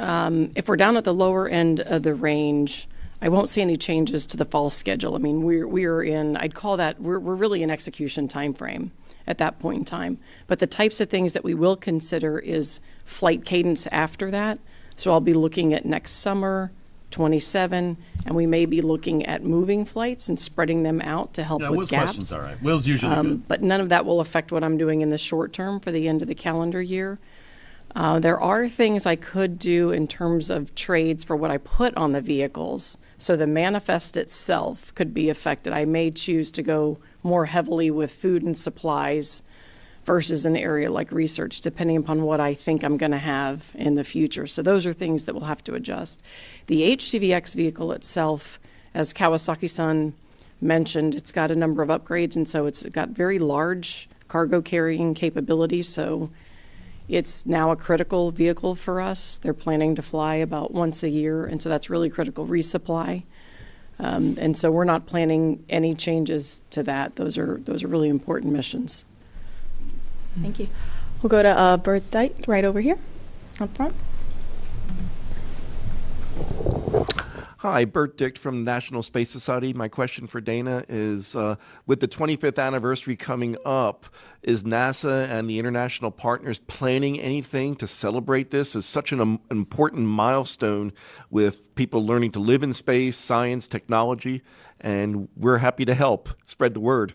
If we're down at the lower end of the range, I won't see any changes to the fall schedule. I mean, we're in, I'd call that, we're really in execution time frame at that point in time. But the types of things that we will consider is flight cadence after that. So I'll be looking at next summer, 27, and we may be looking at moving flights and spreading them out to help with Will's gaps. question's all right. Will's usually good. But none of that will affect what I'm doing in the short term for the end of the calendar year. There are things I could do in terms of trades for what I put on the vehicles. So the manifest itself could be affected. I may choose to go more heavily with food and supplies versus an area like research, depending upon what I think I'm going to have in the future. So those are things that we'll have to adjust. The HCVX vehicle itself, as Kawasaki-san mentioned, it's got a number of upgrades, and so it's got very large cargo carrying capability. So it's now a critical vehicle for us. They're planning to fly about once a year, and so that's really critical resupply. And so we're not planning any changes to that. Those are really important missions. Thank you. We'll go to Bert Dyke right over here up front. Hi, Bert Dick from National Space Society. My question for Dana is, with the 25th anniversary coming up, is NASA and the international partners planning anything to celebrate this as such an important milestone with people learning to live in space, science, technology, and we're happy to help spread the word.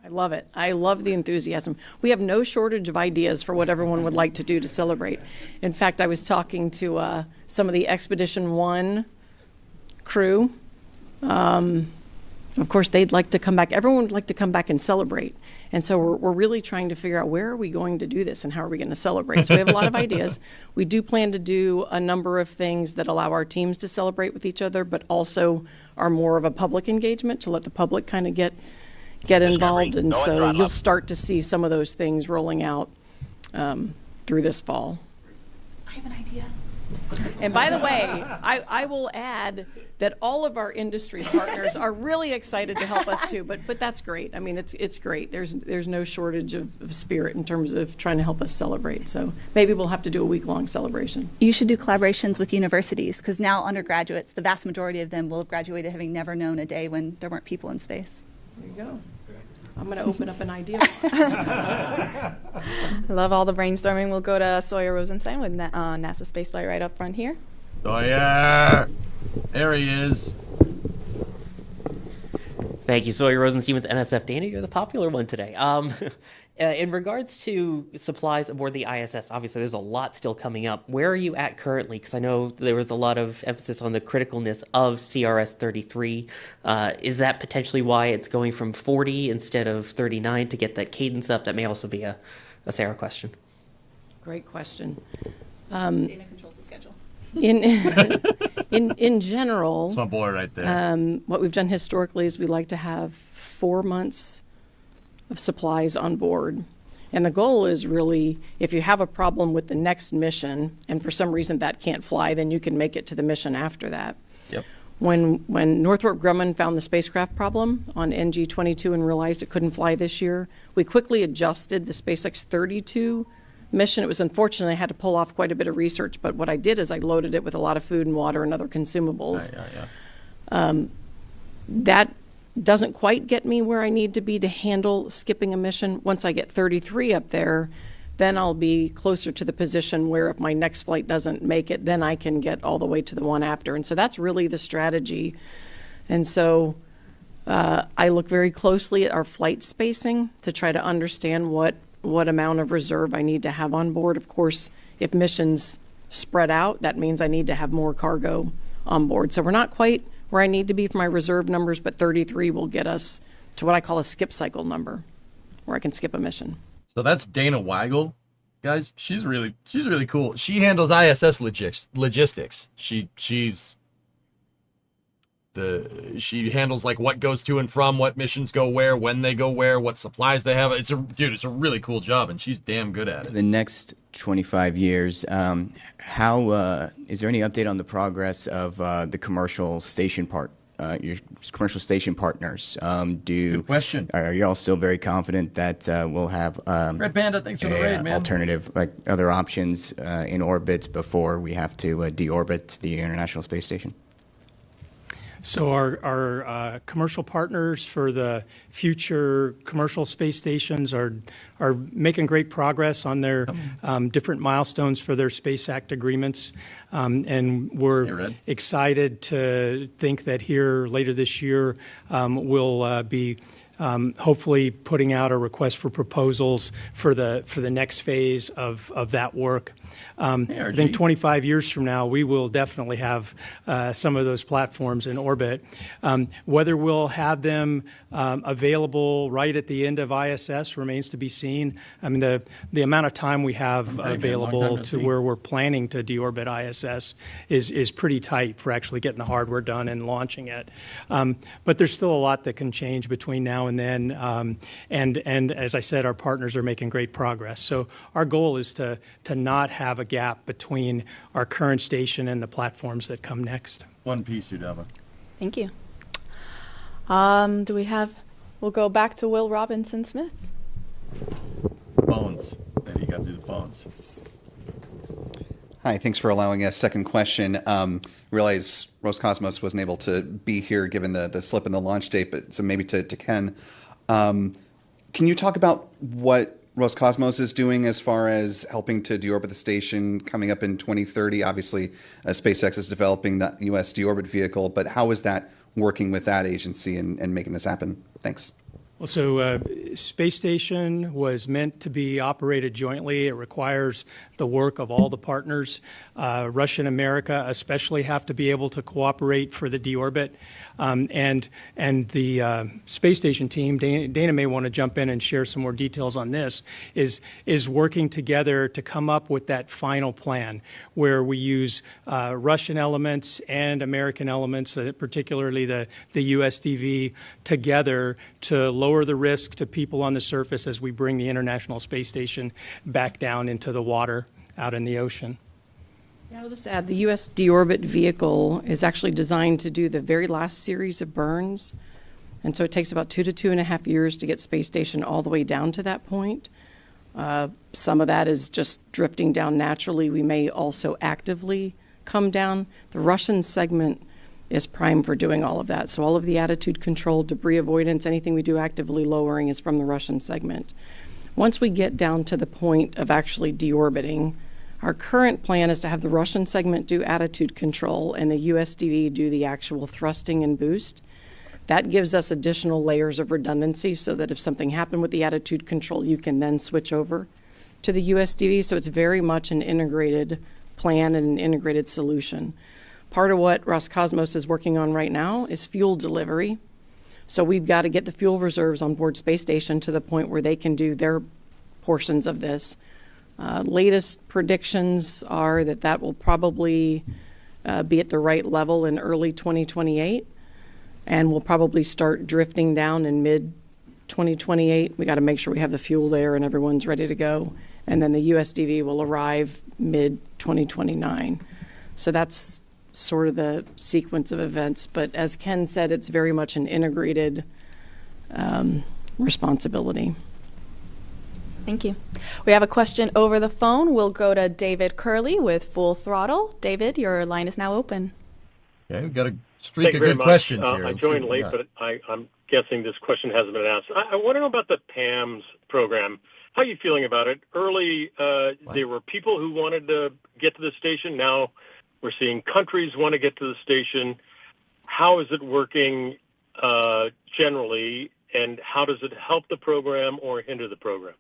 I love it. I love the enthusiasm. We have no shortage of ideas for what everyone would like to do to celebrate. In fact, I was talking to some of the Expedition 1 crew. Of course, they'd like to come back. Everyone would like to come back and celebrate. And so we're really trying to figure out where are we going to do this and how are we going to celebrate. So we have a lot of ideas. We do plan to do a number of things that allow our teams to celebrate with each other, but also are more of a public engagement to let the public kind of get involved. And so you'll start to see some of those things rolling out through this fall. I have an idea. And by the way, I will add that all of our industry partners are really excited to help us too. But that's great. I mean, it's great. There's no shortage of spirit in terms of trying to help us celebrate. So maybe we'll have to do a week-long celebration. You should do collaborations with universities, because now undergraduates, the vast majority of them will have graduated having never known a day when there weren't people in space. There you go. I'm going to open up an idea. Love all the brainstorming. We'll go to Sawyer Rosenstein with NASA Spaceflight right up front here. Sawyer! There he is. Thank you, Sawyer Rosenstein with NSF. Dana, you're the popular one today. In regards to supplies aboard the ISS, obviously there's a lot still coming up. Where are you at currently? Because I know there was a lot of emphasis on the criticalness of CRS-33. Is that potentially why it's going from 40 instead of 39 to get that cadence up? That may also be a Sarah question. Great question. Dana controls the schedule. In general, that's my boy right there. What we've done historically is we like to have 4 months of supplies on board. And the goal is really, if you have a problem with the next mission, and for some reason that can't fly, then you can make it to the mission after that. Yep. When Northrop Grumman found the spacecraft problem on NG-22 and realized it couldn't fly this year, we quickly adjusted the SpaceX 32 mission. It was unfortunate I had to pull off quite a bit of research, but what I did is I loaded it with a lot of food and water and other consumables. That doesn't quite get me where I need to be to handle skipping a mission. Once I get 33 up there, then I'll be closer to the position where if my next flight doesn't make it, then I can get all the way to the one after. And so that's really the strategy. And so I look very closely at our flight spacing to try to understand what amount of reserve I need to have on board. Of course, if missions spread out, that means I need to have more cargo on board. So we're not quite where I need to be for my reserve numbers, but 33 will get us to what I call a skip cycle number, where I can skip a mission. So that's Dana Weigel, guys. She's really cool. She handles ISS logistics. She's She handles like what goes to and from, what missions go where, when they go where, what supplies they have. It's a really cool job, and she's damn good at it. The next 25 years, how is there any update on the progress of the commercial station your commercial station partners? Good question. Are you all still very confident that we'll have Red Panda, thanks for the raid, man. alternative, like other options in orbit before we have to deorbit the International Space Station? So our commercial partners for the future commercial space stations are making great progress on their different milestones for their Space Act agreements, and we're excited to think that here later this year we'll be hopefully putting out a request for proposals for the next phase of that work. I think 25 years from now, we will definitely have some of those platforms in orbit. Whether we'll have them available right at the end of ISS remains to be seen. I mean, the amount of time we have available to where we're planning to deorbit ISS is pretty tight for actually getting the hardware done and launching it. But there's still a lot that can change between now and then. And as I said, our partners are making great progress. So our goal is to not have a gap between our current station and the platforms that come next. One piece, Udava. Thank you. We'll go back to Will Robinson Smith. Phones. Maybe you got to do the phones. Hi, thanks for allowing a second question. Realize Roscosmos wasn't able to be here given the slip in the launch date, but so maybe to Ken. Can you talk about what Roscosmos is doing as far as helping to deorbit the station coming up in 2030? Obviously, SpaceX is developing that U.S. deorbit vehicle, but how is that working with that agency and making this happen? Thanks. Well, so Space Station was meant to be operated jointly. It requires the work of all the partners. Russia and America especially have to be able to cooperate for the deorbit. And the Space Station team, Dana may want to jump in and share some more details on this, is working together to come up with that final plan where we use Russian elements and American elements, particularly the USDV, together to lower the risk to people on the surface as we bring the International Space Station back down into the water out in the ocean. Yeah, I'll just add the U.S. deorbit vehicle is actually designed to do the very last series of burns. And so it takes about 2 to 2.5 years to get Space Station all the way down to that point. Some of that is just drifting down naturally. We may also actively come down. The Russian segment is primed for doing all of that. So all of the attitude control, debris avoidance, anything we do actively lowering is from the Russian segment. Once we get down to the point of actually deorbiting, our current plan is to have the Russian segment do attitude control and the USDV do the actual thrusting and boost. That gives us additional layers of redundancy so that if something happened with the attitude control, you can then switch over to the USDV. So it's very much an integrated plan and an integrated solution. Part of what Roscosmos is working on right now is fuel delivery. So we've got to get the fuel reserves on board Space Station to the point where they can do their portions of this. Latest predictions are that will probably be at the right level in early 2028, and we'll probably start drifting down in mid-2028. We got to make sure we have the fuel there and everyone's ready to go, and then the USDV will arrive mid-2029. So that's sort of the sequence of events. But as Ken said, it's very much an integrated responsibility. Thank you. We have a question over the phone. We'll go to David Curley with Full Throttle. David, your line is now open. Okay, we've got a streak of good questions here. I joined late, but I'm guessing this question hasn't been asked. I want to know about the PAMS program. How are you feeling about it? Early, there were people who wanted to get to the station. Now we're seeing countries want to get to the station. How is it working generally, and how does it help the program or hinder the program?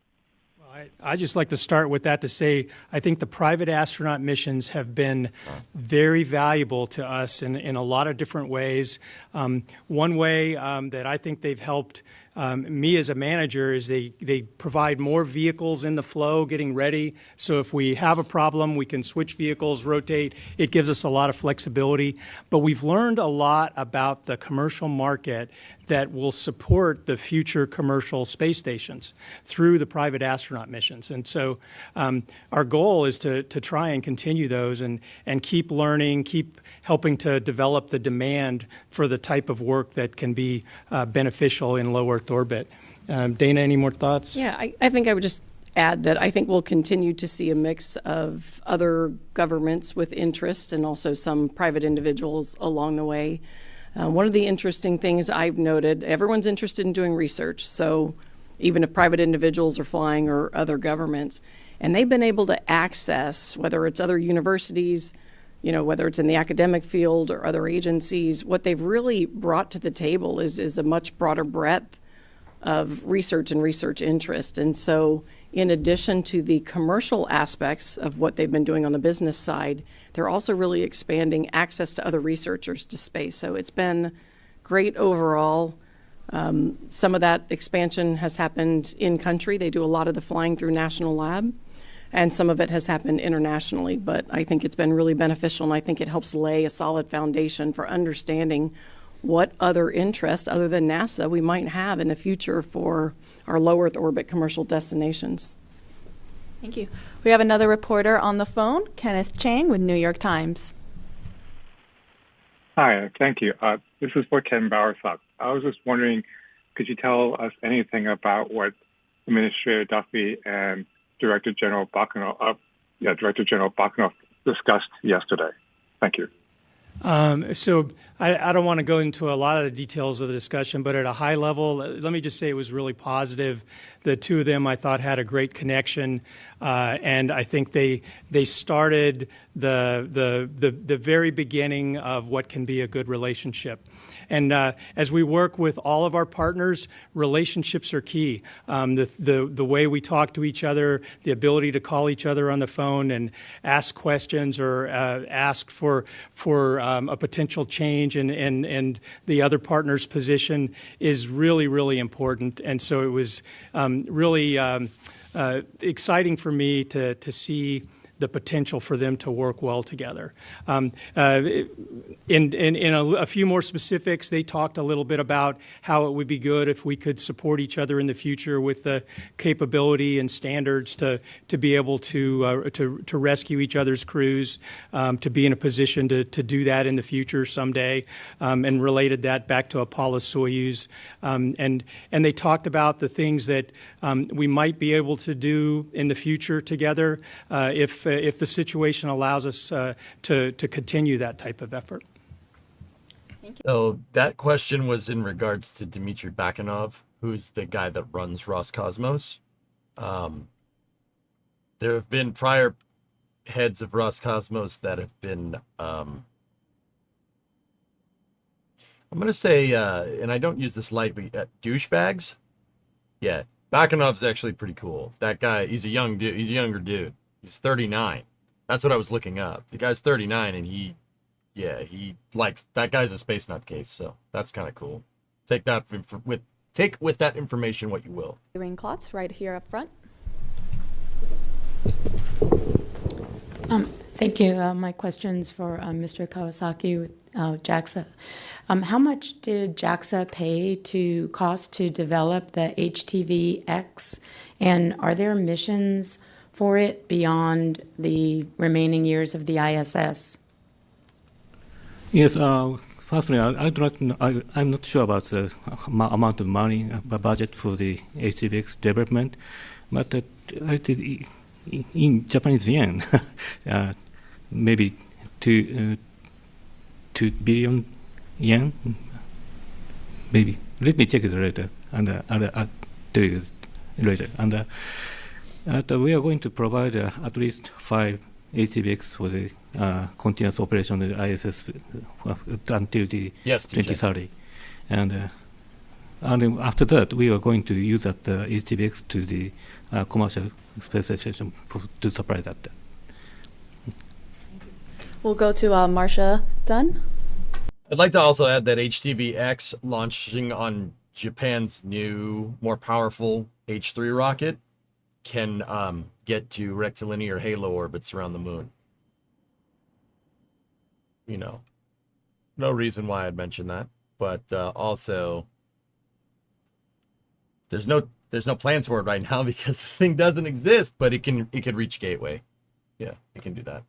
I'd just like to start with that to say I think the private astronaut missions have been very valuable to us in a lot of different ways. One way that I think they've helped me as a manager is they provide more vehicles in the flow getting ready. So if we have a problem, we can switch vehicles, rotate. It gives us a lot of flexibility. But we've learned a lot about the commercial market that will support the future commercial space stations through the private astronaut missions. And so our goal is to try and continue those and keep learning, keep helping to develop the demand for the type of work that can be beneficial in low Earth orbit. Dana, any more thoughts? Yeah, I think I would just add that I think we'll continue to see a mix of other governments with interest and also some private individuals along the way. One of the interesting things I've noted, everyone's interested in doing research, so even if private individuals are flying or other governments, and they've been able to access, whether it's other universities, whether it's in the academic field or other agencies, what they've really brought to the table is a much broader breadth of research and research interest. And so in addition to the commercial aspects of what they've been doing on the business side, they're also really expanding access to other researchers to space. So it's been great overall. Some of that expansion has happened in country. They do a lot of the flying through National Lab, and some of it has happened internationally. But I think it's been really beneficial, and I think it helps lay a solid foundation for understanding what other interest other than NASA we might have in the future for our low Earth orbit commercial destinations. Thank you. We have another reporter on the phone, Kenneth Chang with New York Times. Hi, thank you. This is for Ken Bowersock. I was just wondering, could you tell us anything about what Administrator Duffy and Director General Bacanoff discussed yesterday? Thank you. So I don't want to go into a lot of the details of the discussion, but at a high level, let me just say it was really positive. The two of them, I thought, had a great connection, and I think they started the very beginning of what can be a good relationship. And as we work with all of our partners, relationships are key. The way we talk to each other, the ability to call each other on the phone and ask questions or ask for a potential change in the other partner's position is really, really important. And so it was really exciting for me to see the potential for them to work well together. In a few more specifics, they talked a little bit about how it would be good if we could support each other in the future with the capability and standards to be able to rescue each other's crews, to be in a position to do that in the future someday, and related that back to Apollo-Soyuz. And they talked about the things that we might be able to do in the future together if the situation allows us to continue that type of effort. So that question was in regards to Dmitry Bacanoff, who's the guy that runs Roscosmos. There have been prior heads of Roscosmos that have been, I'm going to say, and I don't use this lightly, douchebags. Yeah, Bacanoff's actually pretty cool. That guy, he's a young dude. He's a younger dude. He's 39. That's what I was looking up. The guy's 39, and he likes, that guy's a space nutcase, so that's kind of cool. Take with that information what you will. Irene Klotz, right here up front. Thank you. My question's for Mr. Kawasaki with JAXA. How much did JAXA pay to develop the HTV-X, and are there missions for it beyond the remaining years of the ISS? Yes, firstly, I do not know, I'm not sure about the amount of money, budget for the HTV-X development, but I did in Japanese yen, maybe 2 billion yen, maybe. Let me check it later, and I'll tell you later. And we are going to provide at least 5 HTV-X for the continuous operation of the ISS until the 2030. And after that, we are going to use that HTV-X to the commercial space station to supply that. We'll go to Marcia Dunn. I'd like to also add that HTV-X launching on Japan's new, more powerful H3 rocket can get to rectilinear halo orbits around the moon. You know, no reason why I'd mention that, but also there's no plans for it right now because the thing doesn't exist, but it could reach Gateway. Yeah, it can do that.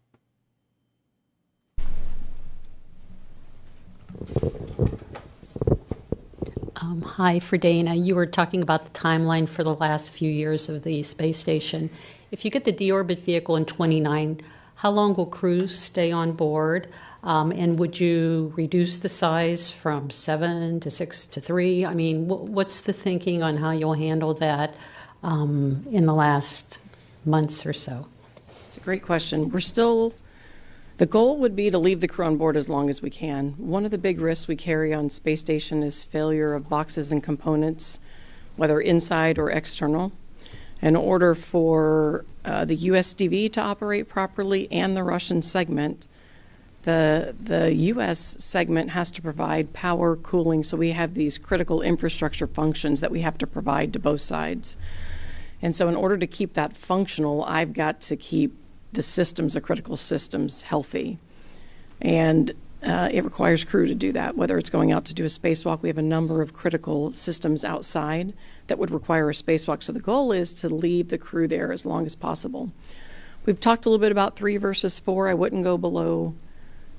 Hi, for Dana. You were talking about the timeline for the last few years of the space station. If you get the deorbit vehicle in 29, how long will crews stay on board? And would you reduce the size from 7 to 6 to 3? I mean, what's the thinking on how you'll handle that in the last months or so? It's a great question. The goal would be to leave the crew on board as long as we can. One of the big risks we carry on space station is failure of boxes and components, whether inside or external. In order for the USDV to operate properly and the Russian segment, the U.S. segment has to provide power, cooling, so we have these critical infrastructure functions that we have to provide to both sides. And so in order to keep that functional, I've got to keep the systems, the critical systems, healthy. And it requires crew to do that, whether it's going out to do a spacewalk. We have a number of critical systems outside that would require a spacewalk. So the goal is to leave the crew there as long as possible. We've talked a little bit about 3 versus 4. I wouldn't go below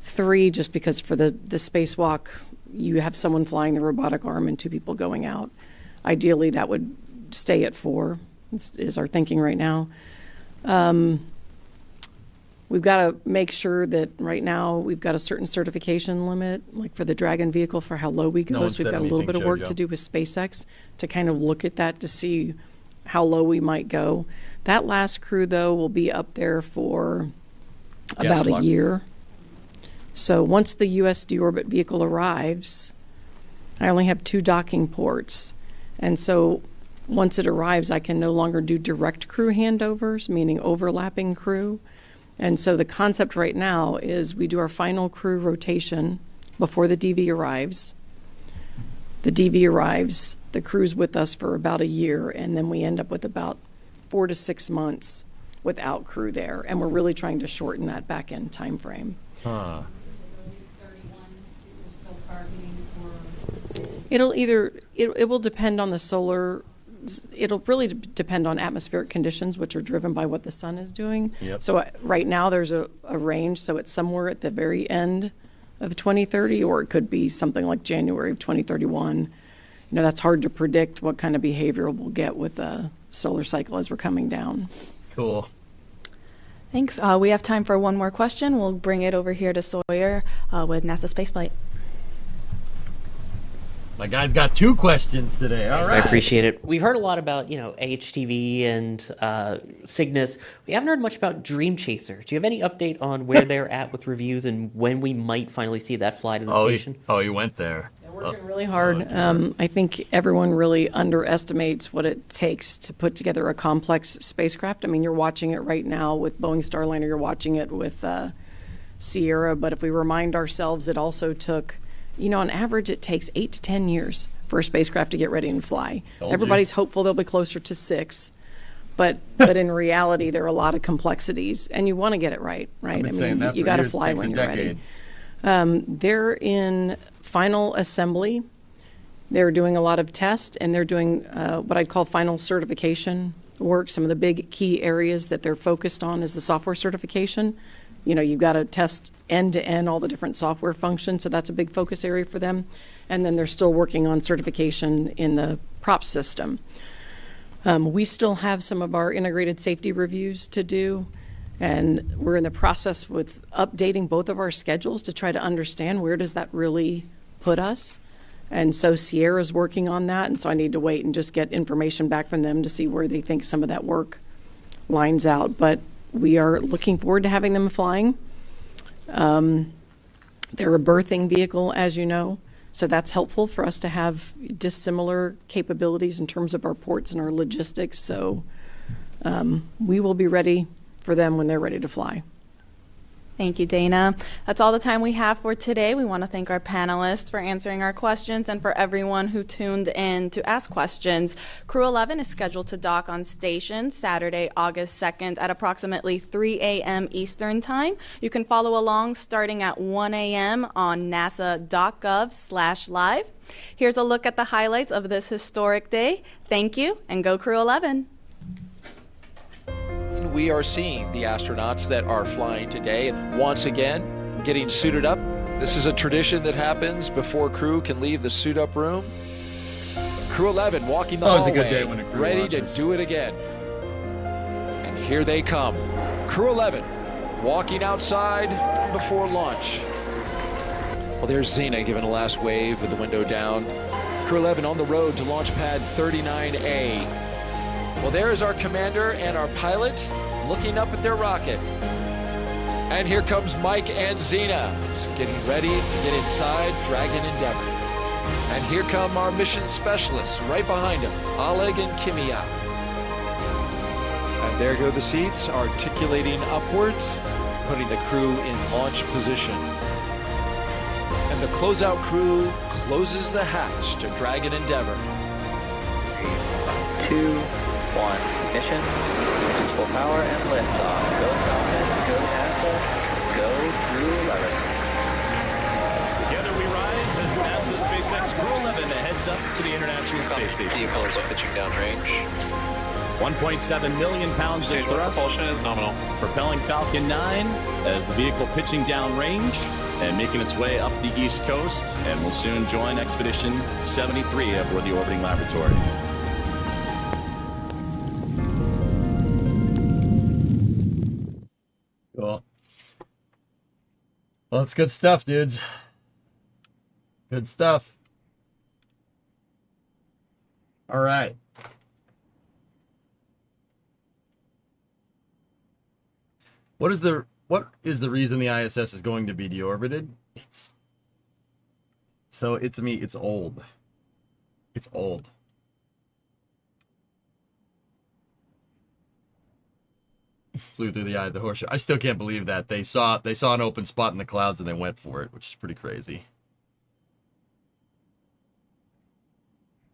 3 just because for the spacewalk, you have someone flying the robotic arm and 2 people going out. Ideally, that would stay at 4, is our thinking right now. We've got to make sure that right now we've got a certain certification limit, like for the Dragon vehicle, for how low we go. So we've got a little bit of work to do with SpaceX to kind of look at that to see how low we might go. That last crew, though, will be up there for about a year. So once the U.S. deorbit vehicle arrives, I only have 2 docking ports. And so once it arrives, I can no longer do direct crew handovers, meaning overlapping crew. And so the concept right now is we do our final crew rotation before the DV arrives. The DV arrives, the crew's with us for about a year, and then we end up with about 4 to 6 months without crew there. And we're really trying to shorten that back end time frame. It will depend on the solar. It'll really depend on atmospheric conditions, which are driven by what the sun is doing. Yep. So right now there's a range, so it's somewhere at the very end of 2030, or it could be something like January of 2031. You know, that's hard to predict what kind of behavior we'll get with the solar cycle as we're coming down. Cool. Thanks. We have time for one more question. We'll bring it over here to Sawyer with NASA Spaceflight. My guy's got 2 questions today. All right. I appreciate it. We've heard a lot about, AHTV and Cygnus. We haven't heard much about Dream Chaser. Do you have any update on where they're at with reviews and when we might finally see that fly to the station? He went there. They're working really hard. I think everyone really underestimates what it takes to put together a complex spacecraft. I mean, you're watching it right now with Boeing Starliner. You're watching it with Sierra. But if we remind ourselves, it also took... on average, it takes 8 to 10 years for a spacecraft to get ready and fly. Everybody's hopeful they'll be closer to 6, but in reality, there are a lot of complexities, and you want to get it right? I mean, you got to fly when you're ready. They're in final assembly. They're doing a lot of tests, and they're doing what I'd call final certification work. Some of the big key areas that they're focused on is the software certification. You've got to test end-to-end all the different software functions, so that's a big focus area for them. And then they're still working on certification in the prop system. We still have some of our integrated safety reviews to do, and we're in the process with updating both of our schedules to try to understand where does that really put us. And so Sierra's working on that, and so I need to wait and just get information back from them to see where they think some of that work lines out. But we are looking forward to having them flying. They're a berthing vehicle, as you know, so that's helpful for us to have dissimilar capabilities in terms of our ports and our logistics. So we will be ready for them when they're ready to fly. Thank you, Dana. That's all the time we have for today. We want to thank our panelists for answering our questions and for everyone who tuned in to ask questions. Crew 11 is scheduled to dock on station Saturday, August 2nd at approximately 3 a.m. Eastern Time. You can follow along starting at 1 a.m. on nasa.gov/live. Here's a look at the highlights of this historic day. Thank you, and go Crew 11. We are seeing the astronauts that are flying today once again getting suited up. This is a tradition that happens before crew can leave the suit up room. Crew 11 walking the hallway, a good day when a crew ready launches. to do it again. And here they come. Crew 11 walking outside before launch. Well, there's Xena giving a last wave with the window down. Crew 11 on the road to launch pad 39A. Well, there is our commander and our pilot looking up at their rocket. And here comes Mike and Xena, just getting ready to get inside Dragon Endeavor. And here come our mission specialists right behind them, Oleg and Kimia. And there go the seats, articulating upwards, putting the crew in launch position. And the closeout crew closes the hatch to Dragon Endeavor. 3, 2, 1, ignition full power and liftoff. Go Falcon, go NASA, go Crew 11. Together we rise as NASA SpaceX Crew 11 heads up to the International Space Station. Vehicle is pitching downrange. 1.7 million pounds of thrust. Propulsion is nominal. Propelling Falcon 9 as the vehicle pitching downrange and making its way up the East Coast, and will soon join Expedition 73 aboard the orbiting laboratory. Cool. Well, it's good stuff, dudes. Good stuff. All right. What is the reason the ISS is going to be deorbited? It's old. It's old. Flew through the eye of the horseshoe. I still can't believe that they saw an open spot in the clouds and they went for it, which is pretty crazy.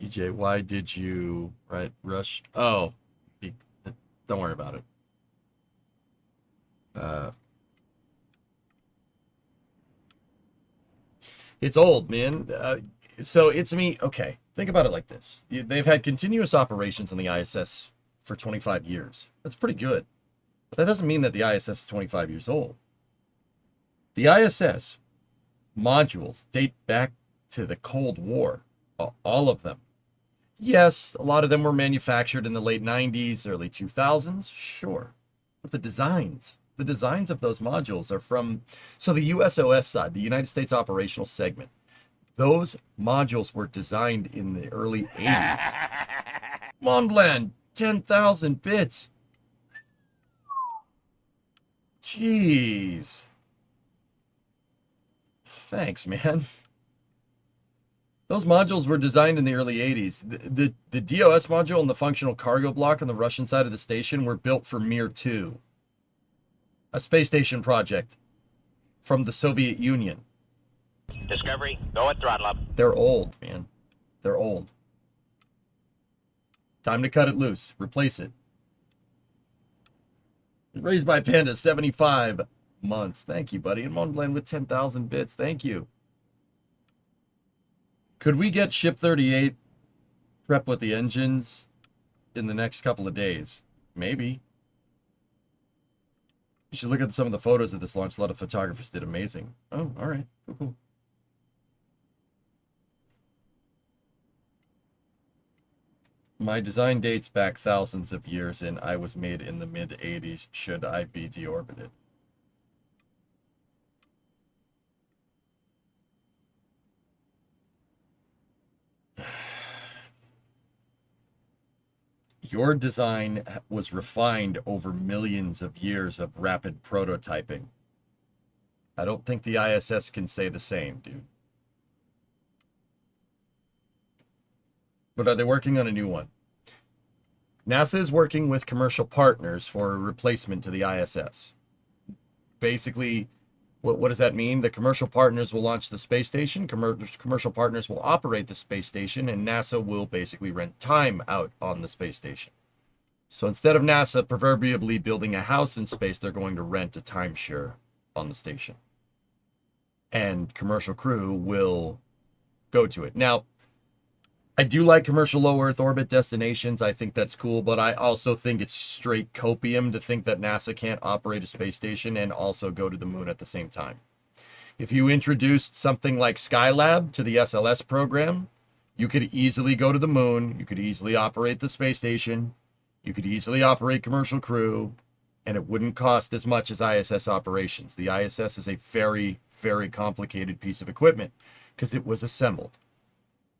EJ, why did you rush? Oh, don't worry about it. It's old, man. So it's me. Okay, think about it like this. They've had continuous operations on the ISS for 25 years. That's pretty good. But that doesn't mean that the ISS is 25 years old. The ISS modules date back to the Cold War. All of them. Yes, a lot of them were manufactured in the late 90s, early 2000s. Sure. But the designs of those modules are from, so the USOS side, the United States Operational Segment, those modules were designed in the early 80s. Mont Blanc, 10,000 bits. Jeez. Thanks, man. Those modules were designed in the early 80s. The DOS module and the functional cargo block on the Russian side of the station were built for Mir 2. A space station project from the Soviet Union. Discovery, go at throttle up. They're old, man. They're old. Time to cut it loose. Replace it. Raised by Panda, 75 months. Thank you, buddy. And Mont Blanc with 10,000 bits. Thank you. Could we get Ship 38 prep with the engines in the next couple of days? Maybe. You should look at some of the photos of this launch. A lot of photographers did amazing. Oh, all right. Cool, cool. My design dates back thousands of years, and I was made in the mid-'80s. Should I be deorbited? Your design was refined over millions of years of rapid prototyping. I don't think the ISS can say the same, dude. But are they working on a new one? NASA is working with commercial partners for a replacement to the ISS. basically, what does that mean? The commercial partners will launch the space station, commercial partners will operate the space station, and NASA will basically rent time out on the space station. So instead of NASA proverbially building a house in space, they're going to rent a timeshare on the station. And commercial crew will go to it. Now, I do like commercial low Earth orbit destinations. I think that's cool, but I also think it's straight copium to think that NASA can't operate a space station and also go to the moon at the same time. If you introduced something like Skylab to the SLS program, you could easily go to the moon, you could easily operate the space station, you could easily operate commercial crew, and it wouldn't cost as much as ISS operations. The ISS is a very, very complicated piece of equipment because it was assembled.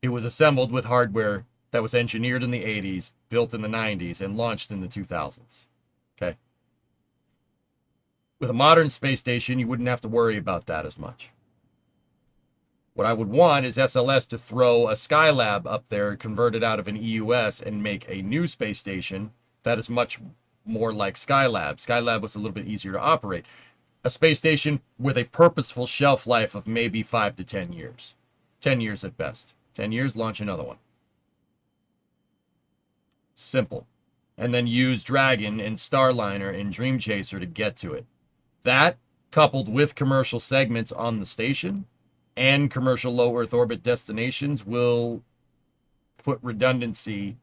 It was assembled with hardware that was engineered in the 80s, built in the 90s, and launched in the 2000s. Okay? With a modern space station, you wouldn't have to worry about that as much. What I would want is SLS to throw a Skylab up there, convert it out of an EUS, and make a new space station that is much more like Skylab. Skylab was a little bit easier to operate. A space station with a purposeful shelf life of maybe 5 to 10 years. 10 years at best. 10 years, launch another one. Simple. And then use Dragon and Starliner and Dream Chaser to get to it. That, coupled with commercial segments on the station and commercial low Earth orbit destinations, will put redundancy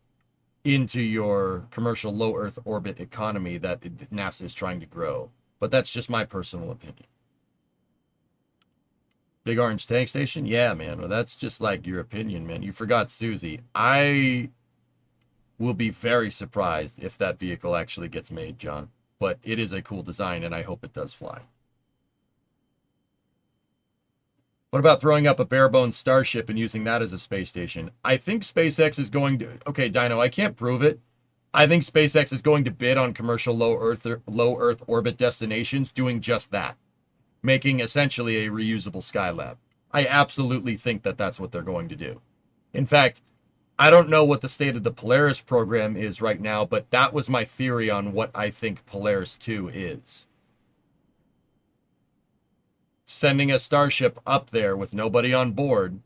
into your commercial low Earth orbit economy that NASA is trying to grow. But that's just my personal opinion. Big Orange Tank Station? Yeah, man. Well, that's just like your opinion, man. You forgot Susie. I will be very surprised if that vehicle actually gets made, John. But it is a cool design, and I hope it does fly. What about throwing up a bare-bones Starship and using that as a space station? I think SpaceX is going to... Okay, Dino, I can't prove it. I think SpaceX is going to bid on commercial low Earth orbit destinations doing just that. Making essentially a reusable Skylab. I absolutely think that that's what they're going to do. In fact, I don't know what the state of the Polaris program is right now, but that was my theory on what I think Polaris 2 is. Sending a Starship up there with nobody on board,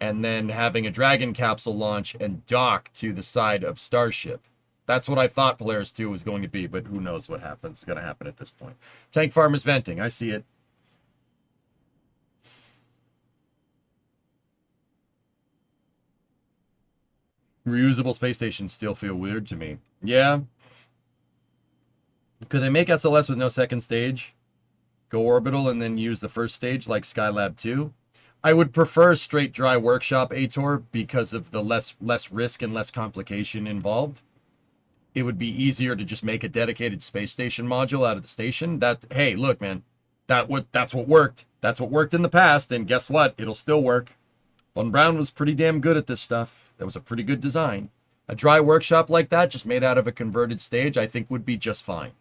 and then having a Dragon capsule launch and dock to the side of Starship. That's what I thought Polaris 2 was going to be, but who knows what happens. It's going to happen at this point. Tank Farm is venting. I see it. Reusable space stations still feel weird to me. Yeah. Could they make SLS with no second stage? Go orbital and then use the first stage like Skylab 2? I would prefer straight dry workshop ATOR because of the less risk and less complication involved. It would be easier to just make a dedicated space station module out of the station. Hey, look, man, that's what worked. That's what worked in the past, and guess what? It'll still work. Von Braun was pretty damn good at this stuff. That was a pretty good design. A dry workshop like that, just made out of a converted stage, I think would be just fine.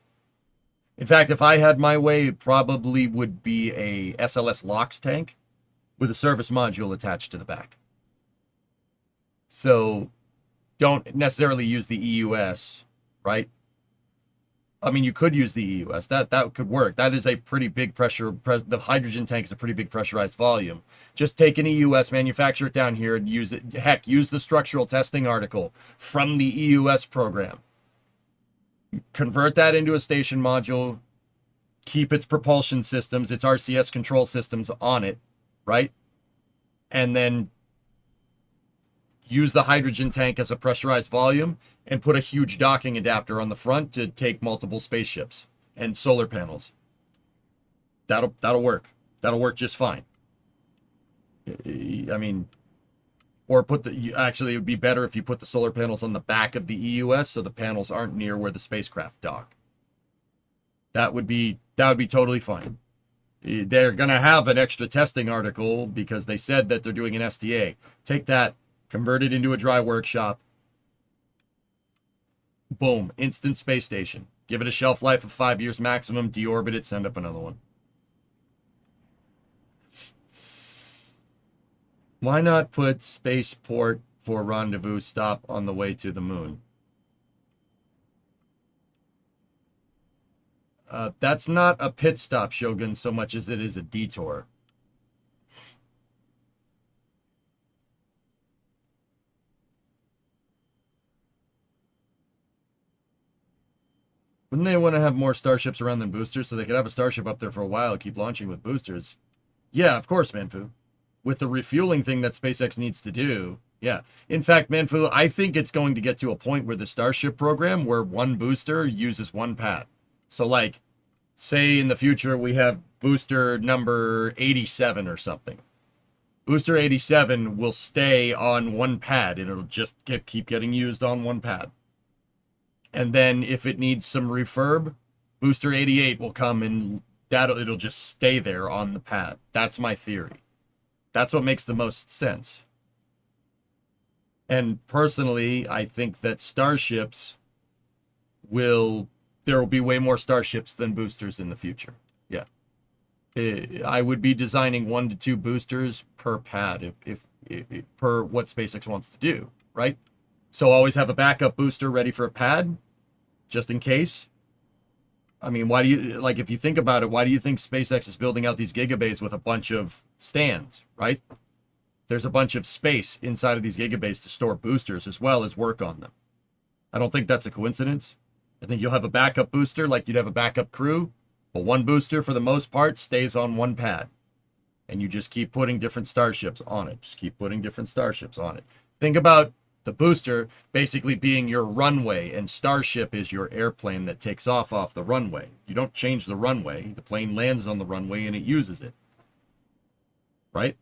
In fact, if I had my way, it probably would be a SLS LOX tank with a service module attached to the back. So don't necessarily use the EUS, right? I mean, you could use the EUS. That could work. That is a pretty big pressure. The hydrogen tank is a pretty big pressurized volume. Just take an EUS, manufacture it down here, and use it. Heck, use the structural testing article from the EUS program. Convert that into a station module. Keep its propulsion systems, its RCS control systems on it, right? And then use the hydrogen tank as a pressurized volume and put a huge docking adapter on the front to take multiple spaceships and solar panels. That'll work. That'll work just fine. I mean, or actually it would be better if you put the solar panels on the back of the EUS so the panels aren't near where the spacecraft dock. That would be totally fine. They're going to have an extra testing article because they said that they're doing an STA. Take that, convert it into a dry workshop. Boom, instant space station. Give it a shelf life of 5 years maximum, deorbit it, send up another one. Why not put spaceport for rendezvous stop on the way to the moon? That's not a pit stop, Shogun, so much as it is a detour. Wouldn't they want to have more starships around than boosters so they could have a starship up there for a while, keep launching with boosters? Yeah, of course, Manfu. With the refueling thing that SpaceX needs to do, yeah. In fact, Manfu, I think it's going to get to a point where the Starship program, where one booster uses one pad. So, like, say in the future we have booster number 87 or something. Booster 87 will stay on one pad, and it'll just keep getting used on one pad. And then if it needs some refurb, booster 88 will come and it'll just stay there on the pad. That's my theory. That's what makes the most sense. And personally, I think that starships there will be way more starships than boosters in the future. Yeah. I would be designing 1 to 2 boosters per pad if per what SpaceX wants to do, right? So always have a backup booster ready for a pad, just in case. I mean, why do you, like, if you think about it, why do you think SpaceX is building out these gigabays with a bunch of stands, right? There's a bunch of space inside of these gigabays to store boosters as well as work on them. I don't think that's a coincidence. I think you'll have a backup booster like you'd have a backup crew, but one booster for the most part stays on one pad. And you just keep putting different starships on it. Just keep putting different starships on it. Think about the booster basically being your runway, and Starship is your airplane that takes off the runway. You don't change the runway. The plane lands on the runway and it uses it. Right?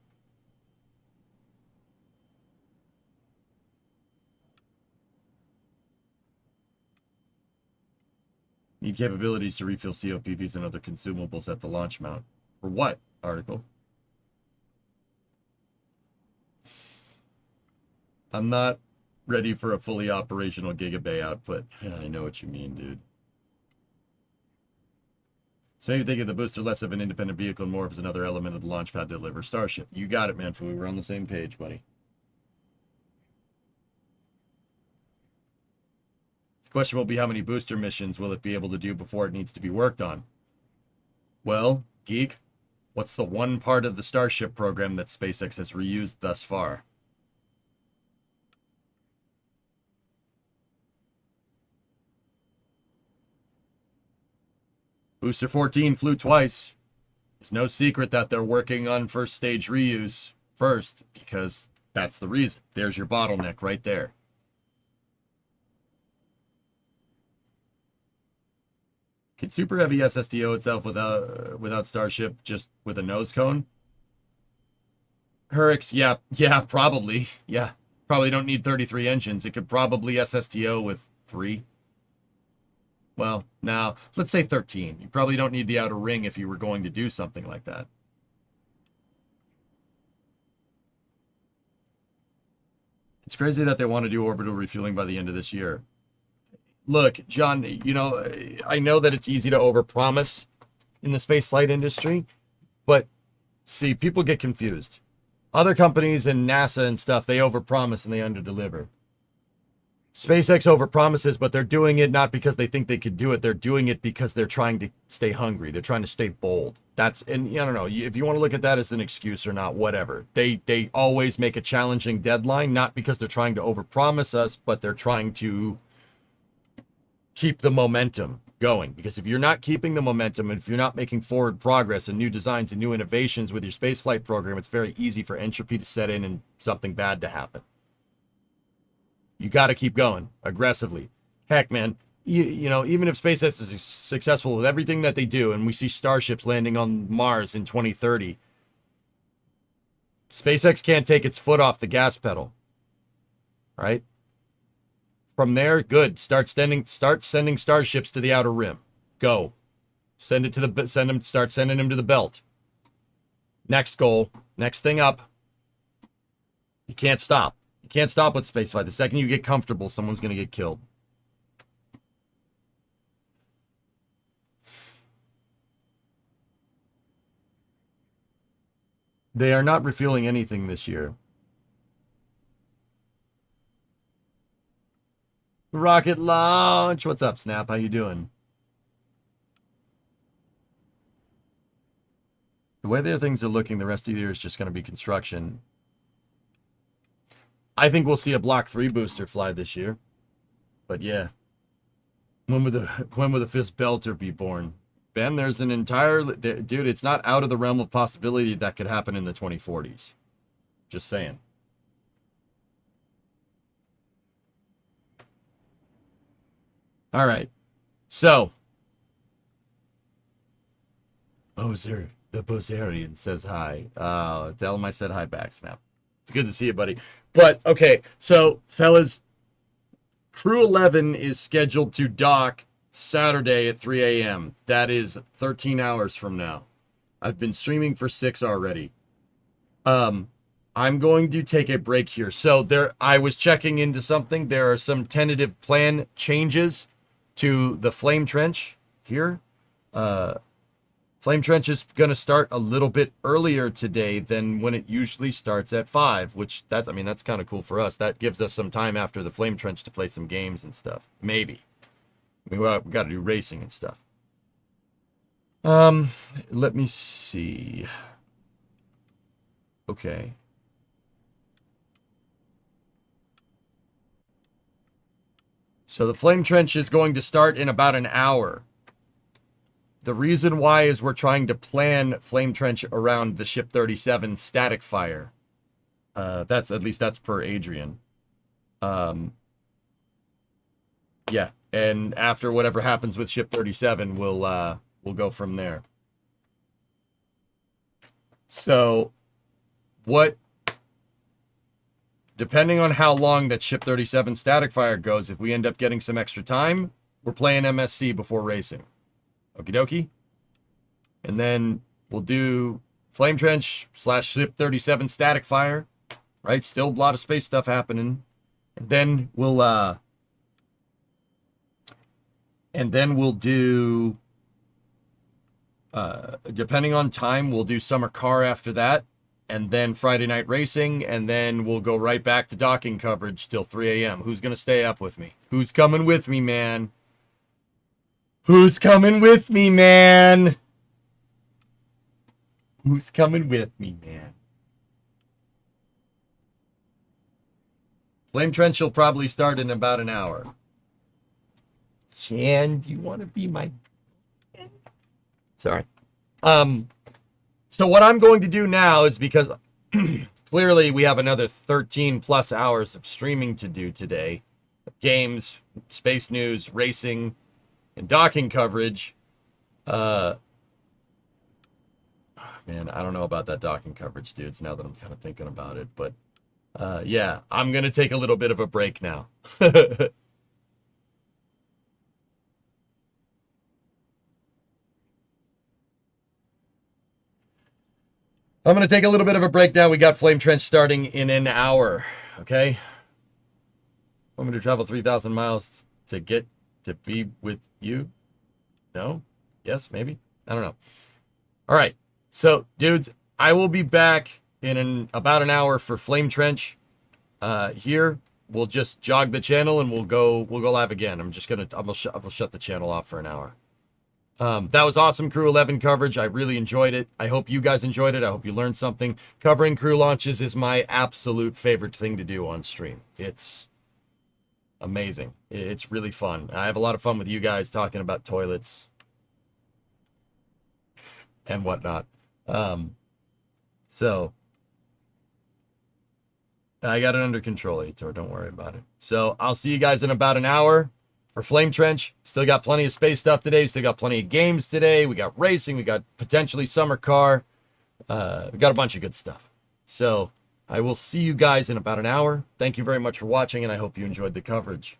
Need capabilities to refill COPVs and other consumables at the launch mount. For what? Article. I'm not ready for a fully operational gigabay output. Yeah, I know what you mean, dude. So maybe think of the booster less of an independent vehicle and more of as another element of the launch pad to deliver Starship. You got it, man. We were on the same page, buddy. The question will be, how many booster missions will it be able to do before it needs to be worked on? Well, Geek, what's the one part of the Starship program that SpaceX has reused thus far? Booster 14 flew twice. There's no secret that they're working on first stage reuse first, because that's the reason. There's your bottleneck right there. Can Super Heavy SSTO itself without Starship, just with a nose cone? Hurricks, yeah, probably. Yeah, probably don't need 33 engines. It could probably SSTO with 3. Well, now, let's say 13. You probably don't need the outer ring if you were going to do something like that. It's crazy that they want to do orbital refueling by the end of this year. Look, John, you know, I know that it's easy to overpromise in the space flight industry, but see, people get confused. Other companies and NASA and stuff, they overpromise and they underdeliver. SpaceX overpromises, but they're doing it not because they think they could do it. They're doing it because they're trying to stay hungry. They're trying to stay bold. And I don't know, if you want to look at that as an excuse or not, whatever. They always make a challenging deadline, not because they're trying to overpromise us, but they're trying to keep the momentum going. Because if you're not keeping the momentum, and if you're not making forward progress and new designs and new innovations with your spaceflight program, it's very easy for entropy to set in and something bad to happen. You got to keep going aggressively. Heck, man, you know, even if SpaceX is successful with everything that they do, and we see starships landing on Mars in 2030, SpaceX can't take its foot off the gas pedal. Right? From there, good. Start sending starships to the outer rim. Go. Start sending them to the belt. Next goal. Next thing up. You can't stop. You can't stop with spaceflight. The second you get comfortable, someone's going to get killed. They are not refueling anything this year. Rocket launch. What's up, Snap? How you doing? The way their things are looking, the rest of the year is just going to be construction. I think we'll see a Block 3 booster fly this year. But yeah. When would the fifth belter be born? Ben, there's an entire... Dude, it's not out of the realm of possibility that could happen in the 2040s. Just saying. All right. So. Bozer, the Bozerian says hi. Tell him I said hi back, Snap. It's good to see you, buddy. But, okay. So, fellas, Crew 11 is scheduled to dock Saturday at 3 a.m. That is 13 hours from now. I've been streaming for 6 already. I'm going to take a break here. So I was checking into something. There are some tentative plan changes to the Flame Trench here. Flame Trench is going to start a little bit earlier today than when it usually starts at 5, which that's kind of cool for us. That gives us some time after the Flame Trench to play some games and stuff. Maybe. We got to do racing and stuff. Let me see. Okay. So the Flame Trench is going to start in about an hour. The reason why is we're trying to plan Flame Trench around the Ship 37 static fire. That's per Adrian. Yeah, and after whatever happens with Ship 37, we'll go from there. So, depending on how long that Ship 37 static fire goes, if we end up getting some extra time, we're playing MSC before racing. Okie dokie. And then we'll do Flame Trench / Ship 37 static fire. Right? Still a lot of space stuff happening. And then we'll do depending on time, we'll do Summer Car after that. And then Friday night racing, and then we'll go right back to docking coverage till 3 a.m. Who's gonna stay up with me? Who's coming with me, man? Who's coming with me, man? Who's coming with me, man? Flame Trench will probably start in about an hour. Chan, do you want to be my... Sorry. So what I'm going to do now is, because clearly we have another 13 plus hours of streaming to do today. Games, space news, racing, and docking coverage. Man, I don't know about that docking coverage, dudes, now that I'm kind of thinking about it. But yeah, I'm going to take a little bit of a break now. I'm going to take a little bit of a break now. We got Flame Trench starting in an hour, okay? I'm going to travel 3,000 miles to get to be with you? No? Yes? Maybe? I don't know. All right. So, dudes, I will be back in about an hour for Flame Trench. Here, we'll just jog the channel and we'll go live again. I'm gonna shut the channel off for an hour. That was awesome Crew 11 coverage. I really enjoyed it. I hope you guys enjoyed it. I hope you learned something. Covering crew launches is my absolute favorite thing to do on stream. It's amazing. It's really fun. I have a lot of fun with you guys talking about toilets and whatnot. So I got it under control, Aitor. Don't worry about it. So I'll see you guys in about an hour for Flame Trench. Still got plenty of space stuff today. Still got plenty of games today. We got racing. We got potentially Summer Car. We got a bunch of good stuff. So I will see you guys in about an hour. Thank you very much for watching, and I hope you enjoyed the coverage.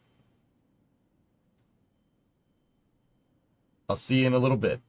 I'll see you in a little bit.